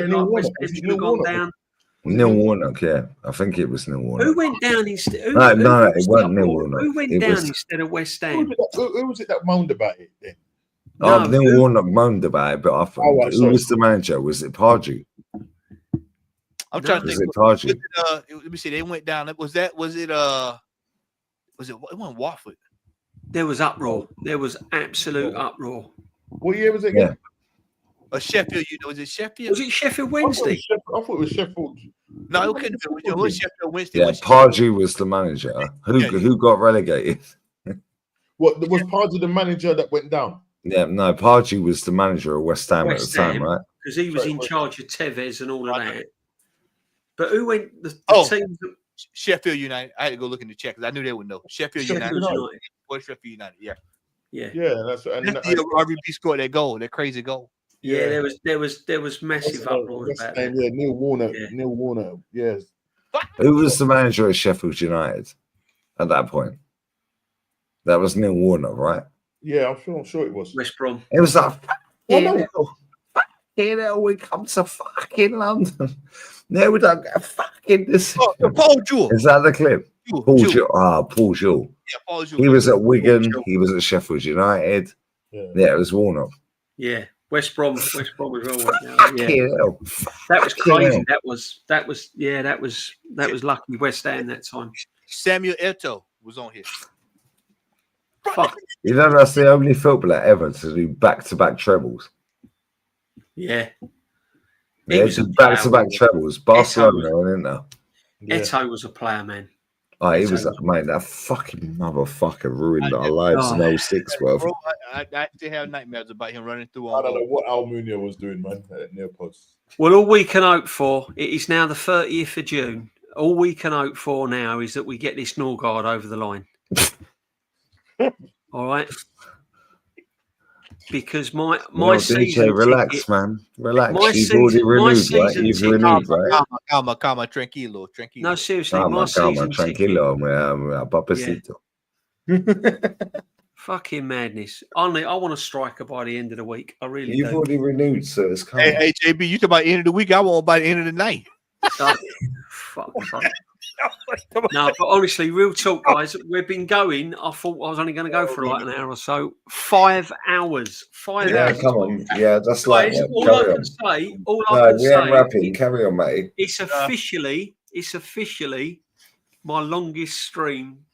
Neil Warnock? Neil Warnock, yeah. I think it was Neil Warnock. Who went down instead? No, it wasn't Neil Warnock. Who went down instead of West Ham? Who was it that moaned about it then? Neil Warnock moaned about it, but I thought, who was the manager? Was it Pardew? I'm trying to think. Was it Pardew? Let me see. They went down. It wasn't Watford. There was uproar. There was absolute uproar. What year was it again? Sheffield, was it Sheffield? Was it Sheffield Wednesday? I thought it was Sheffield. No, it couldn't have been. It was Sheffield Wednesday. Yeah, Pardew was the manager. Who got relegated? What was Pardew the manager that went down? Yeah, no, Pardew was the manager of West Ham at the time, right? Because he was in charge of Tevez and all of that. But who went? The team that... Sheffield United. I had to go look in the check because I knew they would know. Sheffield United. What Sheffield United? Yeah. That's the RVP scored that goal, that crazy goal. Yeah, there was massive uproar about that. Yeah, Neil Warnock. Yes. Who was the manager of Sheffield United at that point? That was Neil Warnock, right? Yeah, I'm sure it was. West Brom. It was like, we come to fucking London. No, we don't get fucking this. Paul Jewell. Is that the clip? Paul Jewell. Paul Jewell. Yeah, Paul Jewell. He was at Wigan. He was at Sheffield United. Yeah, it was Warnock. Yeah, West Brom as well. Yeah. That was crazy. That was lucky West Ham that time. Samuel Eto'o was on here. Fuck. You know, that's the only footballer ever to do back-to-back trebles. Yeah. Yeah, back-to-back trebles. Barcelona and Inter. Eto'o was a player, man. Oh, he was, mate, that fucking motherfucker ruined our lives in 06, bro. Bro, I still have nightmares about him running through. I don't know what Almunia was doing, man, at Neopods. Well, all we can hope for, it is now the 30th of June. All we can hope for now is that we get this Norgard over the line. All right? Because my season DJ, relax, ticket, man. Relax. my You've season- already my renewed, right? season You've ticket- renewed, right? Calma, tranquilo. No, seriously, Calma, my calma, season tranquilo, papacito. ticket, fucking madness. I want a striker by the end of the week. I really You've do. already renewed, so it's calm. Hey, JB, you talk about the end of the week. I want by the end of the night. Fuck. No, but honestly, real talk, guys. We've been going. I thought I was only going to go for like an hour or so. 5 hours. 5 Yeah, hours. come on. Yeah, that's like Guys, that. all Carry I on. can say, all No, I can we ain't say, rapping. Carry on, mate. it's officially my longest stream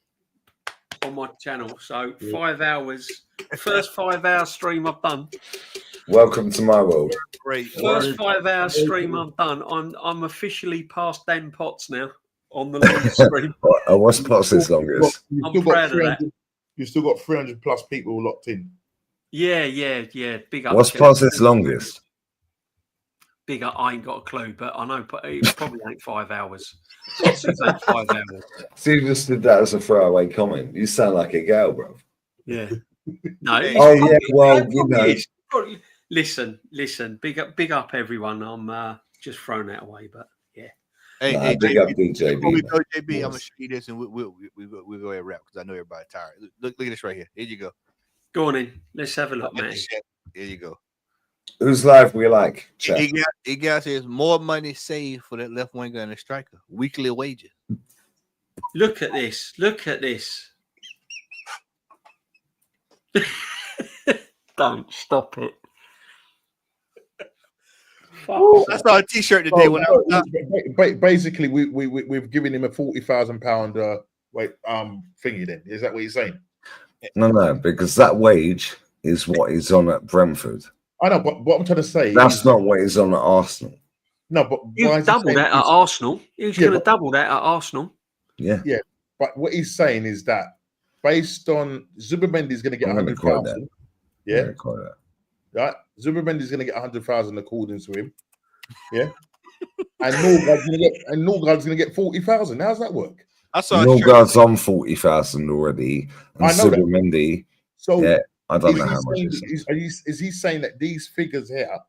on my channel. So 5 hours. First 5 hour stream I've done. Welcome to my world. Great. First 5 hour stream I've done. I'm officially past Dan Potts now on the longest stream. What's Potts' longest? I'm proud of that. You've still got 300 plus people locked in. Yeah. Big up. What's Potts' longest? Big up. I ain't got a clue, but I know it probably ain't 5 hours. Potts ain't 5 hours. See, you just did that as a throwaway comment. You sound like a gal, bro. Yeah. No. Oh, yeah. Well, you know. Listen. Big up, everyone. I'm just throwing that away, but yeah. Hey, big up DJB. Before we go, JB, I'm gonna show you this, and we'll go ahead and wrap because I know everybody's tired. Look at this right here. Here you go. Go on in. Let's have a look, Matty. Here you go. Whose live we like? Chat. He got says more money saved for that left winger and the striker. Weekly wages. Look at this. Don't stop it. I saw a T-shirt today when I was basically we've given him a £40,000 thingy. Then is that what you're saying? No, because that wage is what he's on at Brentford. I know, but what I'm trying to say that's not what he's on at Arsenal. No, but you double that at Arsenal. He was going to double that at Arsenal. Yeah. But what he's saying is that based on Zubimendi is going to get 100,000. Yeah, right. Zubimendi is going to get 100,000 according to him. Yeah, and Norgard's going to get 40,000. How's that work? I saw Norgard's on 40,000 already, and Zubimendi. So yeah, I don't know how much. Is he saying that these figures here,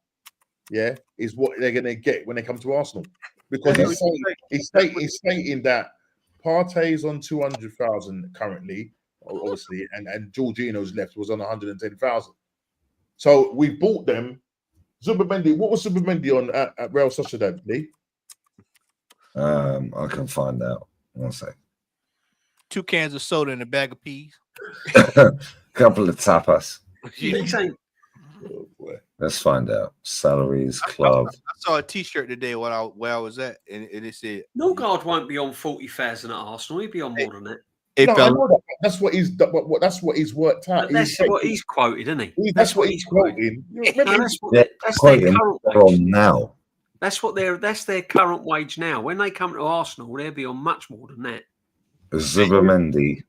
is what they're going to get when they come to Arsenal? Because he's stating that Partey's on 200,000 currently, obviously, and Jorginho's left was on 110,000. So we bought them. Zubimendi, what was Zubimendi on at Real Sociedad, Lee? I can find out. One sec. 2 cans of soda and a bag of peas. Couple of tapas. Oh, boy. Let's find out. Salaries, club. I saw a T-shirt today where I was at, and it said Norgard won't be on 40,000 at Arsenal. He'd be on more than that. That's what he's worked out. But that's what he's quoted, isn't he? That's what he's quoting. That's their current wage now. That's their current wage now. When they come to Arsenal, they'll be on much more than that. Zubimendi.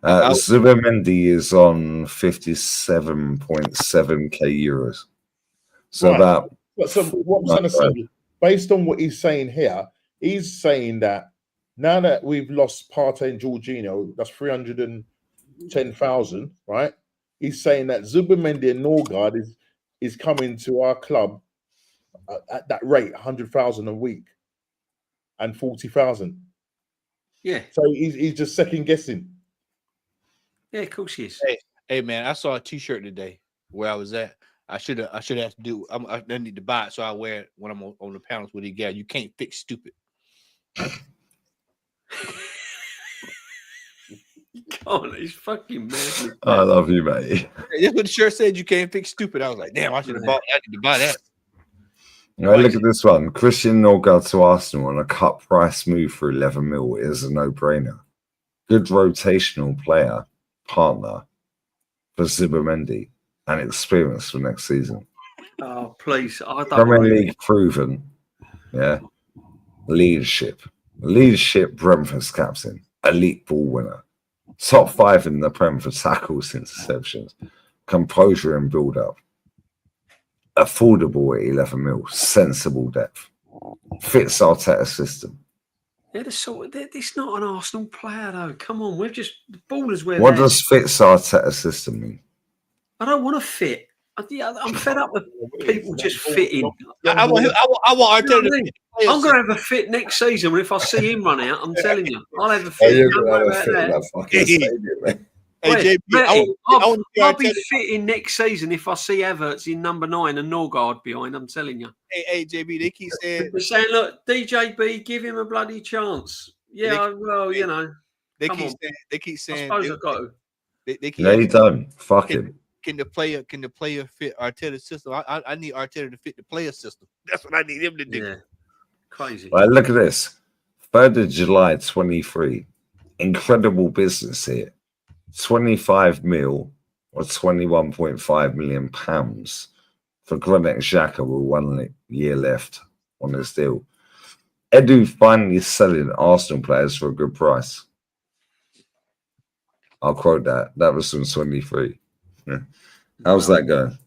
Zubimendi is on 57.7k euros. So right. So what I'm trying to say, based on what he's saying here, he's saying that now that we've lost Partey and Jorginho, that's 310,000, right? He's saying that Zubimendi and Norgard is coming to our club at that rate, 100,000 a week and 40,000. Yeah. So he's just second guessing. Yeah, of course he is. Hey man, I saw a T-shirt today where I was at. I should have to do. I need to buy it, so I wear it when I'm on the panels with the guy. You can't fix stupid. God, he's fucking mad. I love you, mate. That's what the shirt said. You can't fix stupid. I was like, damn, I should have bought. I need to buy that. Right, look at this one. Christian Norgard to Arsenal on a cut price move for 11 mil is a no-brainer. Good rotational player, partner for Zubimendi, and experience for next season. Oh, please. I don't Premier League proven. Yeah. Leadership. Leadership, Brentford's captain. Elite ball winner. Top 5 in the Prem for tackles, interceptions. Composure and build-up. Affordable at 11 mil. Sensible depth. Fits Arteta's system. They're the sort of, it's not an Arsenal player though. Come on, we've just the ballers where. What does fits Arteta's system mean? I don't want to fit. I'm fed up with people just fitting. I want Arteta to fit. I'm going to have a fit next season. If I see him run out, I'm telling you, I'll have a fit. Don't worry about that. Hey, JB, I'll be fitting next season if I see Havertz in number 9 and Norgard behind. I'm telling you. Hey, JB, they keep saying, they're saying, look, DJB, give him a bloody chance. Yeah, well, you know, they keep saying, I suppose I've got to. They keep. No, you don't. Fuck him. Can the player fit Arteta's system? I need Arteta to fit the player system. That's what I need him to do. Yeah, crazy. Right, look at this. 3rd of July 23. Incredible business here. 25 mil or 21.5 million pounds for Granit Xhaka with 1 year left on this deal. Edu finally selling Arsenal players for a good price. I'll quote that. That was from 23. Yeah. How's that going?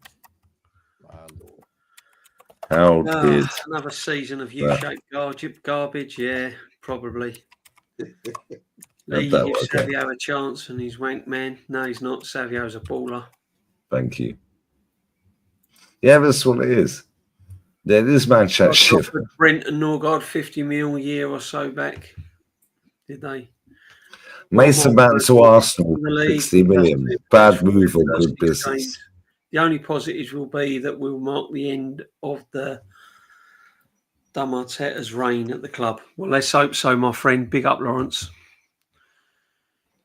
How did another season of U-shaped garbage? Yeah, probably. Lee, you give Savio a chance and he's wank man. No, he's not. Savio's a baller. Thank you. Yeah, that's what it is. There is Manchester. Brent and Norgard 50 mil a year or so back. Did they? Mason Mount to Arsenal, 60 million. Bad move or good business. The only positives will be that we'll mark the end of the Dom Arteta's reign at the club. Well, let's hope so, my friend. Big up, Lawrence.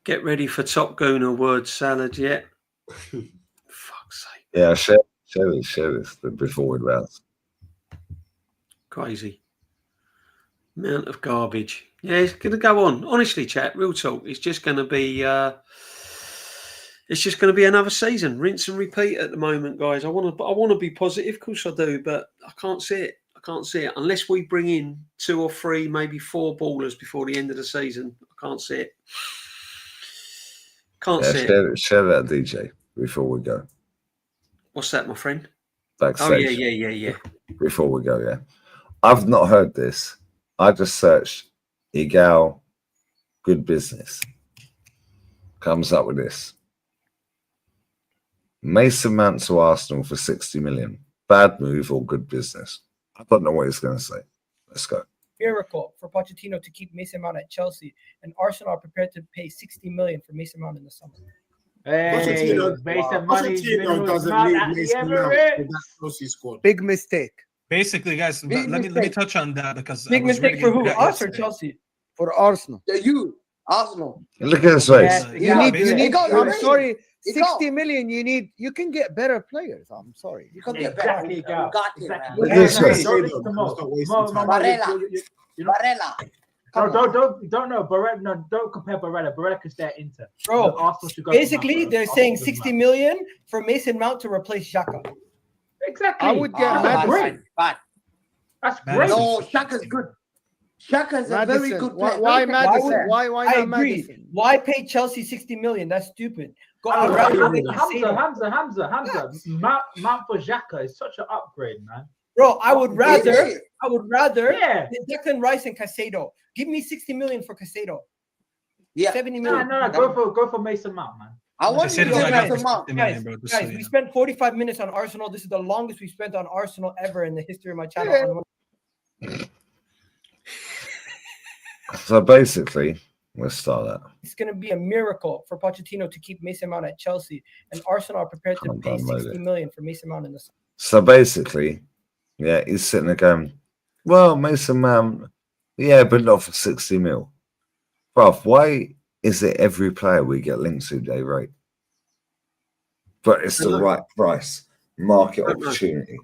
Get ready for Top Gooner word salad yet? Fuck's sake. Yeah, share this before we bounce. Crazy. Amount of garbage. Yeah, it's going to go on. Honestly, chat, real talk. It's just going to be another season. Rinse and repeat at the moment, guys. I want to be positive, of course I do, but I can't see it. I can't see it. Unless we bring in 2 or 3, maybe 4 ballers before the end of the season. I can't see it. Can't see it. Share that, DJ, before we go. What's that, my friend? Backstage. Oh, yeah. Before we go, yeah. I've not heard this. I just searched Egal good business. Comes up with this. Mason Mount to Arsenal for 60 million. Bad move or good business? I don't know what he's going to say. Let's go. Miracle for Pochettino to keep Mason Mount at Chelsea, and Arsenal are prepared to pay 60 million for Mason Mount in the summer. Pochettino doesn't need Mason Mount with that Chelsea squad. Big mistake. Basically, guys, let me touch on that because big mistake for who? Us or Chelsea? For Arsenal. You, Arsenal. Look at his face. You need. I'm sorry. 60 million. You can get better players. I'm sorry. You can get better. You got it. Barella. Don't know. Barella. No, don't compare Barella. Barella can stay at Inter. Bro, Arsenal should go basically, they're saying 60 million for Mason Mount to replace Xhaka. Exactly. I would get Madison. That's great. No, Xhaka's good. Xhaka's a very good player. Why Madison? Why I not agree. Madison? Why pay Chelsea 60 million? That's stupid. Hamza. Mount for Xhaka is such an upgrade, man. Bro, I would rather Declan Rice and Casado. Give me 60 million for Casado. Yeah. 70 million. No. Go for Mason Mount, man. I want to go Mason Mount. Guys, we spent 45 minutes on Arsenal. This is the longest we spent on Arsenal ever in the history of my channel. So basically, let's start that. It's going to be a miracle for Pochettino to keep Mason Mount at Chelsea, and Arsenal are prepared to pay 60 million for Mason Mount in the summer. So basically, yeah, he's sitting there going, well, Mason Mount, yeah, but not for 60 mil. Bruv, why is it every player we get linked to they rate? But it's the right price, market opportunity.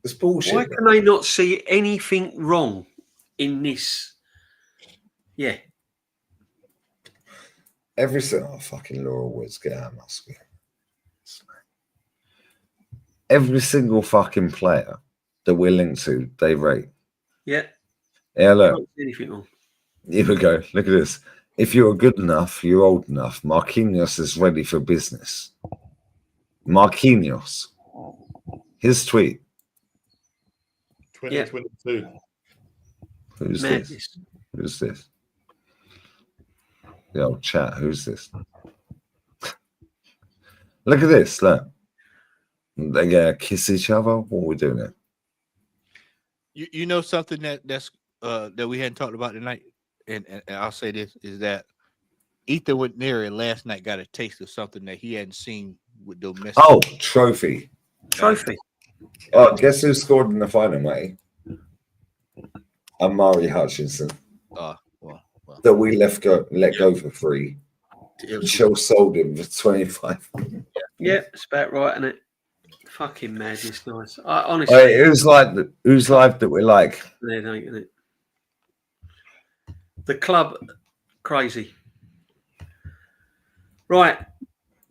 It's bullshit. Why can they not see anything wrong in this? Yeah. Every single fucking Laura Woods, get out of my screen. Every single fucking player that we're linked to, they rate. Yeah. Yeah, look. Can't see anything on. Here we go. Look at this. If you're good enough, you're old enough. Marquinhos is ready for business. Marquinhos. His tweet. 2022. Who's Madness. this? Who's this? The old chat. Who's this? Look at this. Look. They gonna kiss each other. What are we doing here? You know something that we hadn't talked about tonight, and I'll say this is that Ethan with Neri last night got a taste of something that he hadn't seen with domestic. Oh, trophy. Trophy. Oh, guess who scored in the final, mate? Amari Hutchinson. That we let go for free. Shell sold him for 25. Yeah, it's about right, isn't it? Fucking madness, nice. I honestly, who's live that we like? They don't, isn't it? The club, crazy. Right,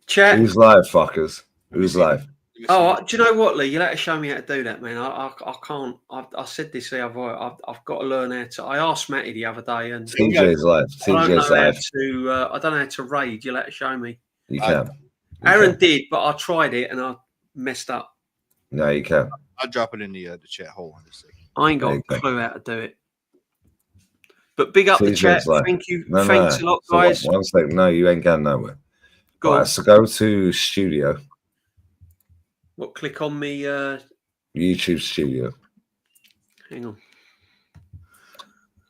chat. Who's live, fuckers? Who's live? Oh, do you know what, Lee? You'll have to show me how to do that, man. I can't. I said this the other way. I've got to learn how to. I asked Matty the other day, and TJ's live. TJ's live. I don't know how to raid. You'll have to show me. You can. Aaron did, but I tried it and I messed up. No, you can. I'll drop it in the chat. Hold on a second. I ain't got a clue how to do it. But big up the TJ's chat. live. Thank you. No, Thanks a lot, guys. One second. No, you ain't going nowhere. Go on. So go to studio. What? Click on me. YouTube studio. Hang on.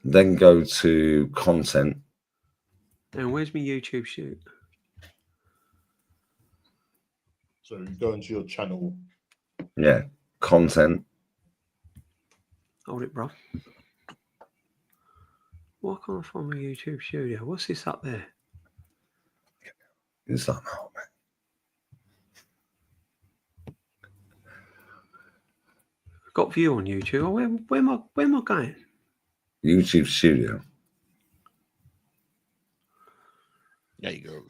Then go to content. And where's my YouTube shoot? So you go into your channel. Yeah, content. Hold it, bro. Why can't I find my YouTube studio? What's this up there? It's like, oh, man. Got view on YouTube. Oh, where am I going? YouTube studio. There you go.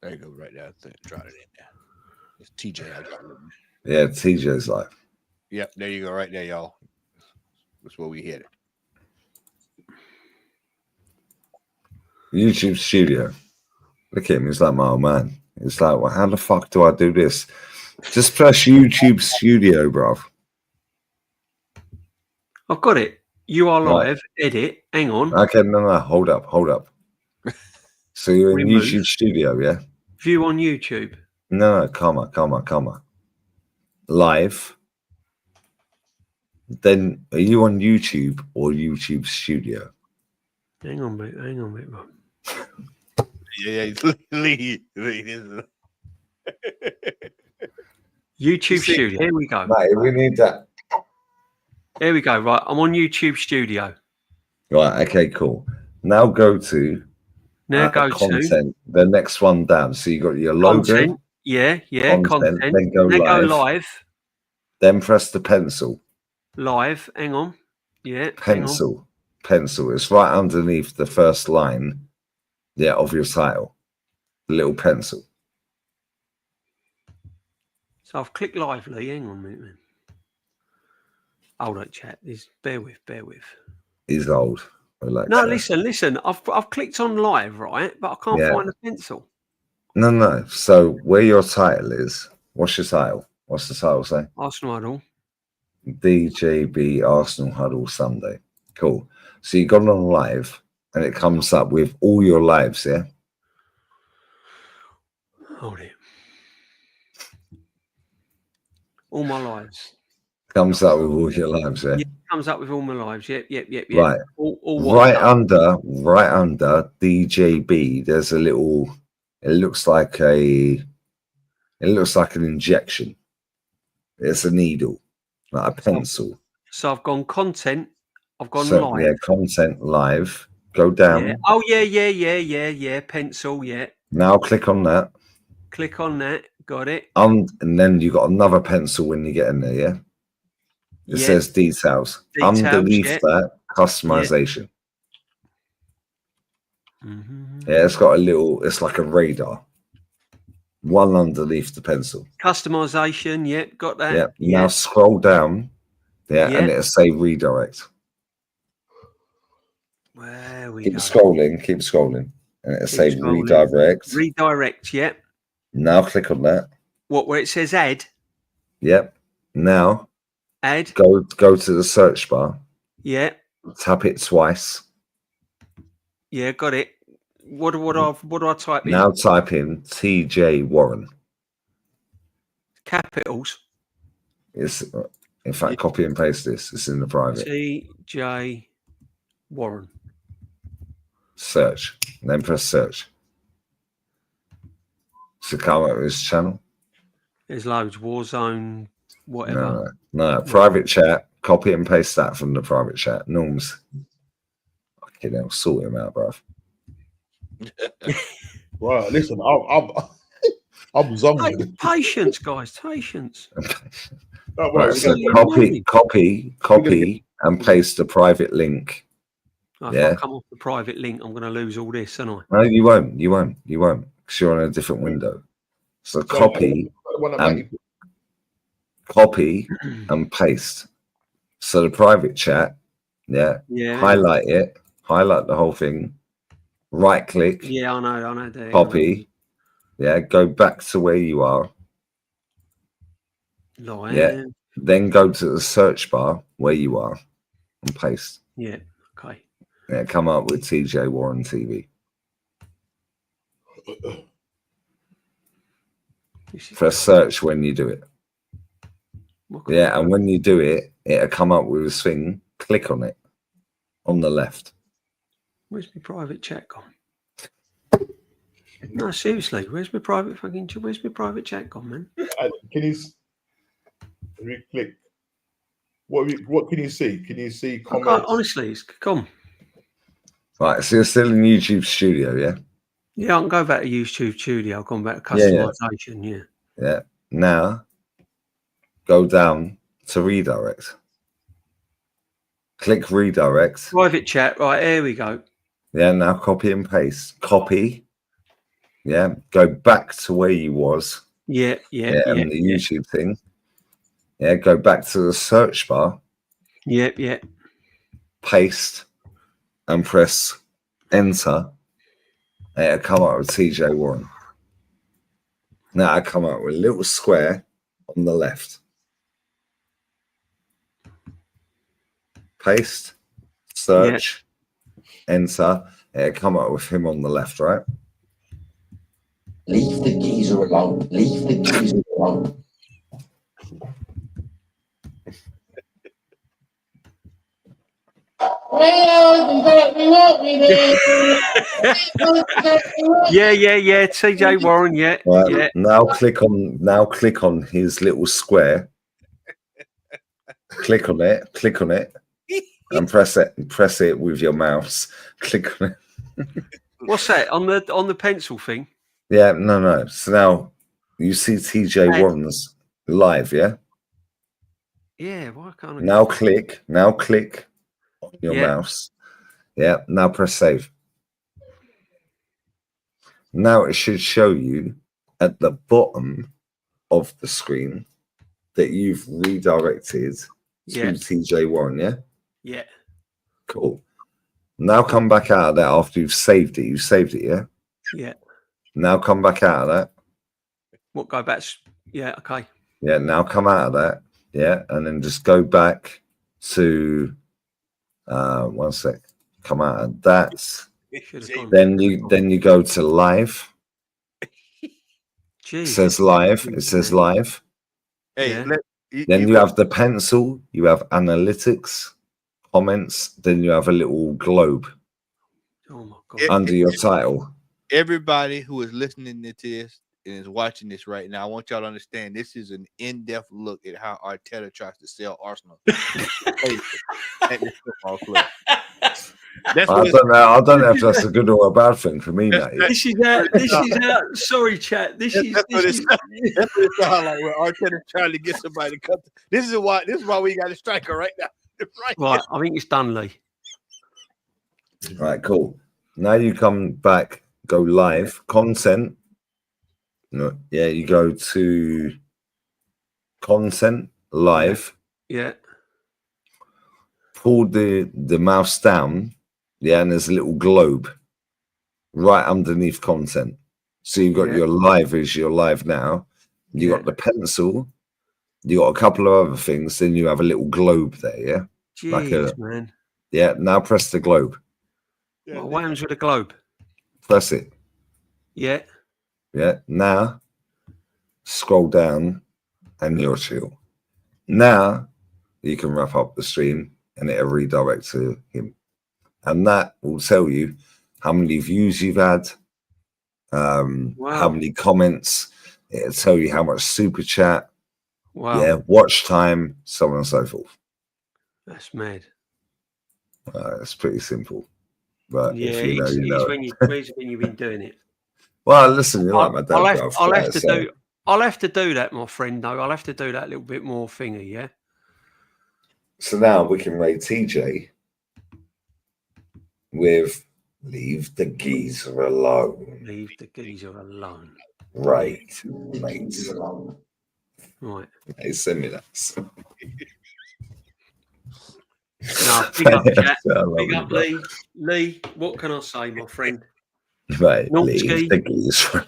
There you go. Right there. Try it in there. It's TJ. Yeah, TJ's live. Yep. There you go. Right there, y'all. That's where we hit it. YouTube studio. Look at him. He's like my old man. It's like, well, how the fuck do I do this? Just press YouTube studio, bruv. I've got it. You are live. Right. Edit. Hang on. Okay, no. Hold up. So you're in Remove. YouTube studio, yeah? View on YouTube. No, comma. Live. Then are you on YouTube or YouTube studio? Hang on, mate. Bro. Yeah. Leave. YouTube studio. Here we go. Mate, we need that. Here we go. Right, I'm on YouTube studio. Right. Okay. Cool. Now go to. Now go content. to the next one down. So you got your logo. Content. Yeah. Content. Then go live. Then press the pencil. Live. Hang on. Yeah. Pencil. It's right underneath the first line. Yeah, of your title. The little pencil. So I've clicked live, Lee. Hang on a minute, man. Hold on, chat. Bear with. He's old. Relax. No, listen. I've clicked on live, right? But I can't find the pencil. No. So where your title is, what's your title? What's the title say? Arsenal Huddle. DJB Arsenal Huddle Sunday. Cool. So you got it on live and it comes up with all your lives, yeah? Hold it. All my lives. Comes up with all your lives, yeah? Yeah, comes up with all my lives. Yep. Right. All right under DJB, there's a little, it looks like an injection. It's a needle, like a pencil. So I've gone content. I've gone live. Yeah, content live. Go down. Yeah. Oh, yeah. Pencil, yeah. Now click on that. Click on that. Got it. And then you got another pencil when you get in there, yeah? It says details. Underneath that, customization. Yeah, it's got a little, it's like a radar. One underneath the pencil. Customization, yep, got that. Yeah. Now scroll down. Yeah, and it'll say redirect. Where we Keep go. scrolling, and it'll say scrolling. redirect. Redirect, yep. Now click on that. What, where it says add? Yep. Now Add. go to the search bar. Yeah. Tap it twice. Yeah, got it. What do I type in? Now type in TJ Warren. Capitals. It's in fact copy and paste this. It's in the private. TJ Warren. Search. Then press search. So come up with this channel. There's loads. Warzone, whatever. No. Private chat. Copy and paste that from the private chat. Norms. Okay, then sort him out, bruv. Right, listen, I'm zombie. Patience, guys, patience. Don't worry, Right, so copy, and paste the private link. If I come off the private link, I'm going to lose all this, aren't I? No, you won't. Because you're on a different window. So copy and paste. So the private chat, highlight it, highlight the whole thing, right click. Yeah, I know. There, copy. Go back to where you are. Then go to the search bar where you are and paste. Yeah, okay. Come up with TJ Warren TV. Press search when you do it. And when you do it, it'll come up with this thing. Click on it on the left. Where's my private chat gone? No, seriously, where's my private chat gone, man? Can you click? What can you see? Can you see comments? Honestly, it's come. Right, so you're still in YouTube Studio, yeah? Yeah, I can go back to YouTube Studio. I've gone back to customization, Yeah. Now, go down to redirect. Click redirect. Private chat, right, here we go. Yeah, now copy and paste. Copy. Yeah, go back to where you was. Yeah. And the YouTube thing. Yeah, go back to the search bar. Yeah. Paste and press enter. And it'll come up with TJ Warren. Now it'll come up with a little square on the left. Paste, search, enter. It'll come up with him on the left, right? Leave the geezer alone. Leave the geezer alone. Yeah. TJ Warren, yeah. Now click on his little square. Click on it, and press it with your mouse. Click on it. What's that? On the pencil thing? Yeah, no. So now you see TJ Warren's live, yeah? Yeah, why can't I? Now click on your mouse. Yeah, now press save. Now it should show you at the bottom of the screen that you've redirected to TJ Warren, yeah? Yeah. Cool. Now come back out of that after you've saved it. You saved it, yeah? Yeah. Now come back out of that. What, go back? Yeah, okay. Yeah, now come out of that. Yeah, and then just go back to 1 sec. Come out of that. Then you go to live. It says live. Hey, then you have the pencil, you have analytics, comments, then you have a little globe under your title. Everybody who is listening to this and is watching this right now, I want y'all to understand this is an in-depth look at how Arteta tries to sell Arsenal at this football club. I don't know if that's a good or a bad thing for me, mate. This is out. Sorry, chat. This is what it sounds like when Arteta trying to get somebody to come. This is why we got a striker right now. Right, I think it's done, Lee. Right, cool. Now you come back, go live, content. No, yeah, you go to content, live. Yeah. Pull the mouse down. Yeah, and there's a little globe right underneath content. So you've got your live is your live now. You got the pencil. You got a couple of other things. Then you have a little globe there. Yeah. Jeez, man. Yeah. Now press the globe. What whams with a globe? Press it. Yeah. Yeah. Now scroll down and you're chill. Now you can wrap up the stream and it'll redirect to him. And that will tell you how many views you've had, how many comments. It'll tell you how much super chat. Wow. Yeah, watch time, so on and so forth. That's mad. It's pretty simple. But Yeah, if you know, you know. when you've been doing it. Well, listen, you're like my dad. I'll have to do that, my friend. Though I'll have to do that little bit more thingy. Yeah. So now we can rate TJ with "Leave the Geezer Alone." Leave the geezer alone. Right, mate. Right. Hey, send me that. No, big up, chat. Big up, Lee. Lee, what can I say, my friend? Right, leave the geezer.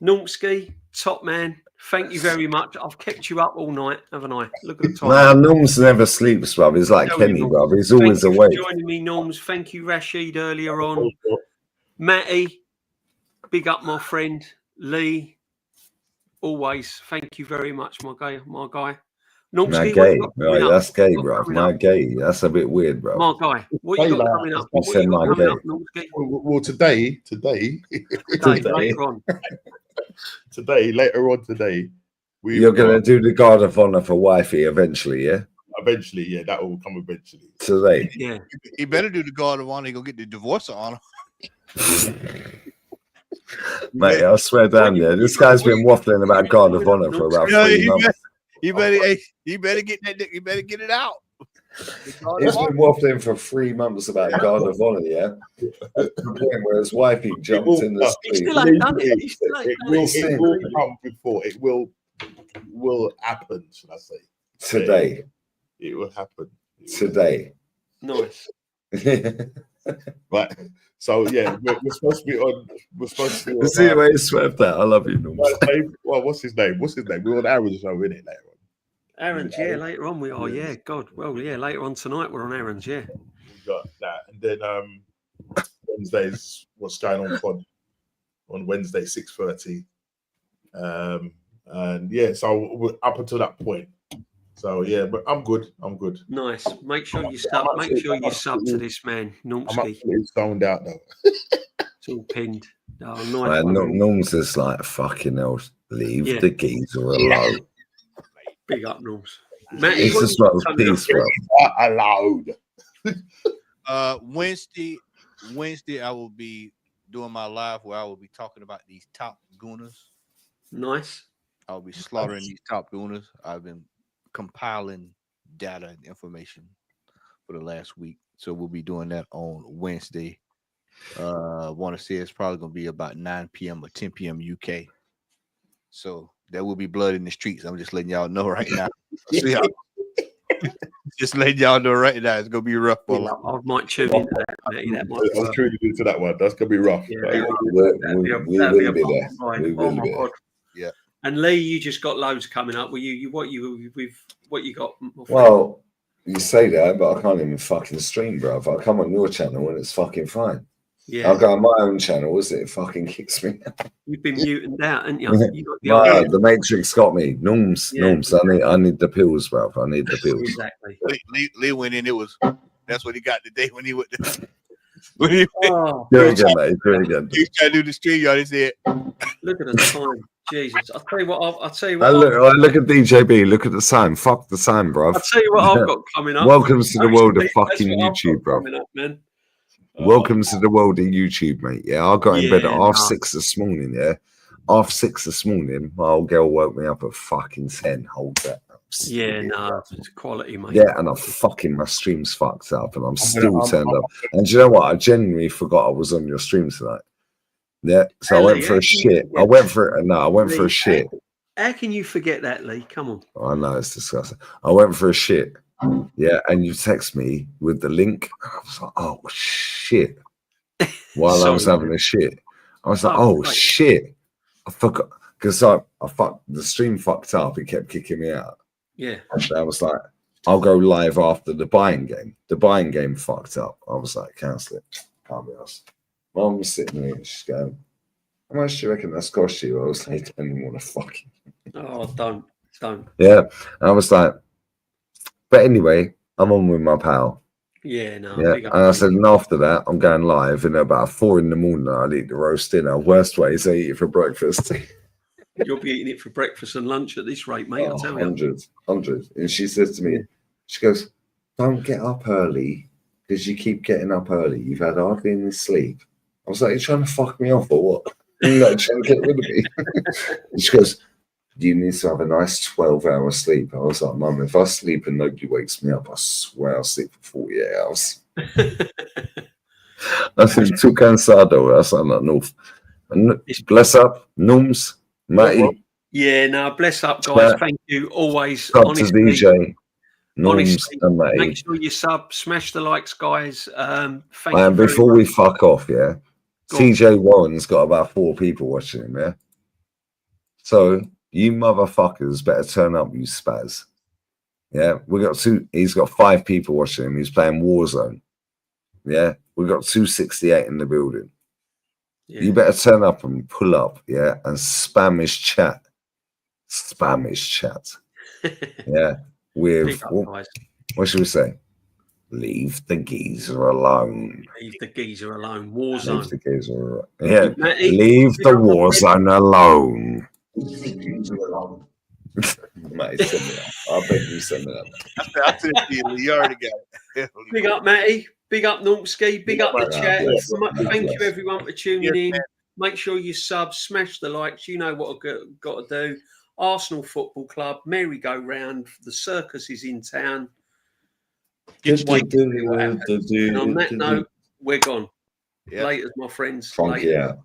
Numpski, top man. Thank you very much. I've kept you up all night, haven't I? Look at the time. Nah, Norms never sleeps, bruv. He's like Kenny, bruv. He's always awake. Thank you for joining me, Norms. Thank you, Rashid, earlier on. Matty, big up, my friend. Lee, always. Thank you very much, my guy. My gay, right? That's gay, bruv. My gay. That's a bit weird, bruv. My guy, what you got coming up? You said my gay. Well, today, later on. Later on today, you're gonna do the guard of honor for wifey eventually, yeah? Eventually, yeah, that will come eventually. Today. Yeah. He better do the guard of honor. He gonna get the divorce of honor. Mate, I swear down there, this guy's been waffling about guard of honor for about 3 months. You better get that. You better get it out. He's been waffling for 3 months about guard of honor, yeah. At the point where his wifey jumped in the street. It will come before. It will happen, should I say? Today. It will happen. Today. Nice. Right. So yeah, we're supposed to be on. We're supposed to be on. See the way he swept that. I love you, Norm. Well, what's his name? We're on Aaron's show, isn't it? Later on. Aaron's, yeah, later on we are, yeah. God, well, yeah, later on tonight we're on Aaron's, yeah. We got that, and then Wednesday's what's going on Wednesday 6:30, and yeah, so we're up until that point. So yeah, but I'm good. Nice. Make sure you sub. Make sure you sub to this man, Normski. I'm absolutely stoned out though. It's all pinned. Oh, nice. Norm's just like fucking hell. Leave the geezer alone. Big up, Norms. It's just like peace, bro. Allowed. Wednesday, I will be doing my live where I will be talking about these top gooners. Nice. I'll be slaughtering these top gooners. I've been compiling data and information for the last week, so we'll be doing that on Wednesday. Want to say it's probably going to be about 9 p.m. or 10 p.m. UK. So there will be blood in the streets. I'm just letting y'all know right now. Just letting y'all know right now. It's going to be rough. I might tune into that. I'm tuning into that one. That's going to be rough. We will be there. We will be there. Yeah. And Lee, you just got loads coming up. What you got? Well, you say that, but I can't even fucking stream, bro. If I come on your channel and it's fucking fine. Yeah. I'll go on my own channel, is it fucking kicks me out. You've been muted out, haven't you? The Matrix got me. Norms. I need the pills, bro. I need the pills. Exactly. Lee went in. That's what he got today when he went. Do it again, mate. Do it again. He tried to do the stream. Y'all said, "Look at the time, Jesus." I'll tell you what. I look at DJB. Look at the sign. Fuck the sign, bro. I'll tell you what I've got coming up. Welcome to the world of fucking YouTube, bro. Man. Welcome to the world of YouTube, mate. Yeah, I got in bed at 6:30 this morning. Yeah, 6:30 this morning. My old girl woke me up at fucking 10. Hold that. Yeah, no, it's quality, mate. Yeah, and my stream's fucked up, and I'm still turned up. And do you know what? I genuinely forgot I was on your stream tonight. Yeah, so I went for a shit. I went for a shit. How can you forget that, Lee? Come on. I know, it's disgusting. I went for a shit. Yeah, and you text me with the link. I was like, oh shit. shit while I was having a shit. I was like, oh right. shit. I forgot because I fucked the stream fucked up. It kept kicking me out. Yeah. And I was like, I'll go live after the buying game. The buying game fucked up. I was like, cancel it. Can't be asked. Mum was sitting there, she's going, how much do you reckon that's cost you? I was like, I don't want to fucking. Oh, don't. Yeah. And I was like, but anyway, I'm on with my pal. Yeah, no. Yeah. Big up, And I mate. said, and after that, I'm going live. And about 4 a.m, I'll eat the roast dinner. Worst way is I eat it for breakfast. You'll be eating it for breakfast and lunch at this rate, mate. I'll tell you. 100. And she says to me, she goes, don't get up early because you keep getting up early. You've had hardly any sleep. I was like, you're trying to fuck me off or what? You're not trying to get rid of me. And she goes, you need to have a nice 12-hour sleep. I was like, Mum, if I sleep and nobody wakes me up, I swear I'll sleep for 48 hours. I said, too cansado. I said, I'm not north. And bless up, Nums, Matty. Yeah, no, bless up, guys. Thank you. Always, Sub to honestly, DJ, Norms honestly, and Matty. make sure you smash the likes, guys. Thank you. And very before much. we fuck off, yeah, TJ Warren's got about 4 people watching him, yeah? So you motherfuckers better turn up, you spaz. Yeah, we got 2, he's got 5 people watching him. He's playing Warzone. Yeah, we got 268 in the building. Yeah. You better turn up and pull up, yeah, and spam his chat. Spam his chat. Yeah, with what should we say? Leave the geezer alone. Leave the geezer alone. Warzone. Leave the geezer alone. Yeah, Matty, leave the war zone alone. Matty, send me that. I bet you send me that. I said, you already got it. Big up, Matty. Big up, Numpski. Big up the chat. Bless. Thank you, everyone, for tuning in. Make sure you sub, smash the likes. You know what I've got to do. Arsenal Football Club, merry-go-round. The circus is in town. Just wait to see what happens. And on that note, we're gone. Yep. Later, my friends. Funky Later. out.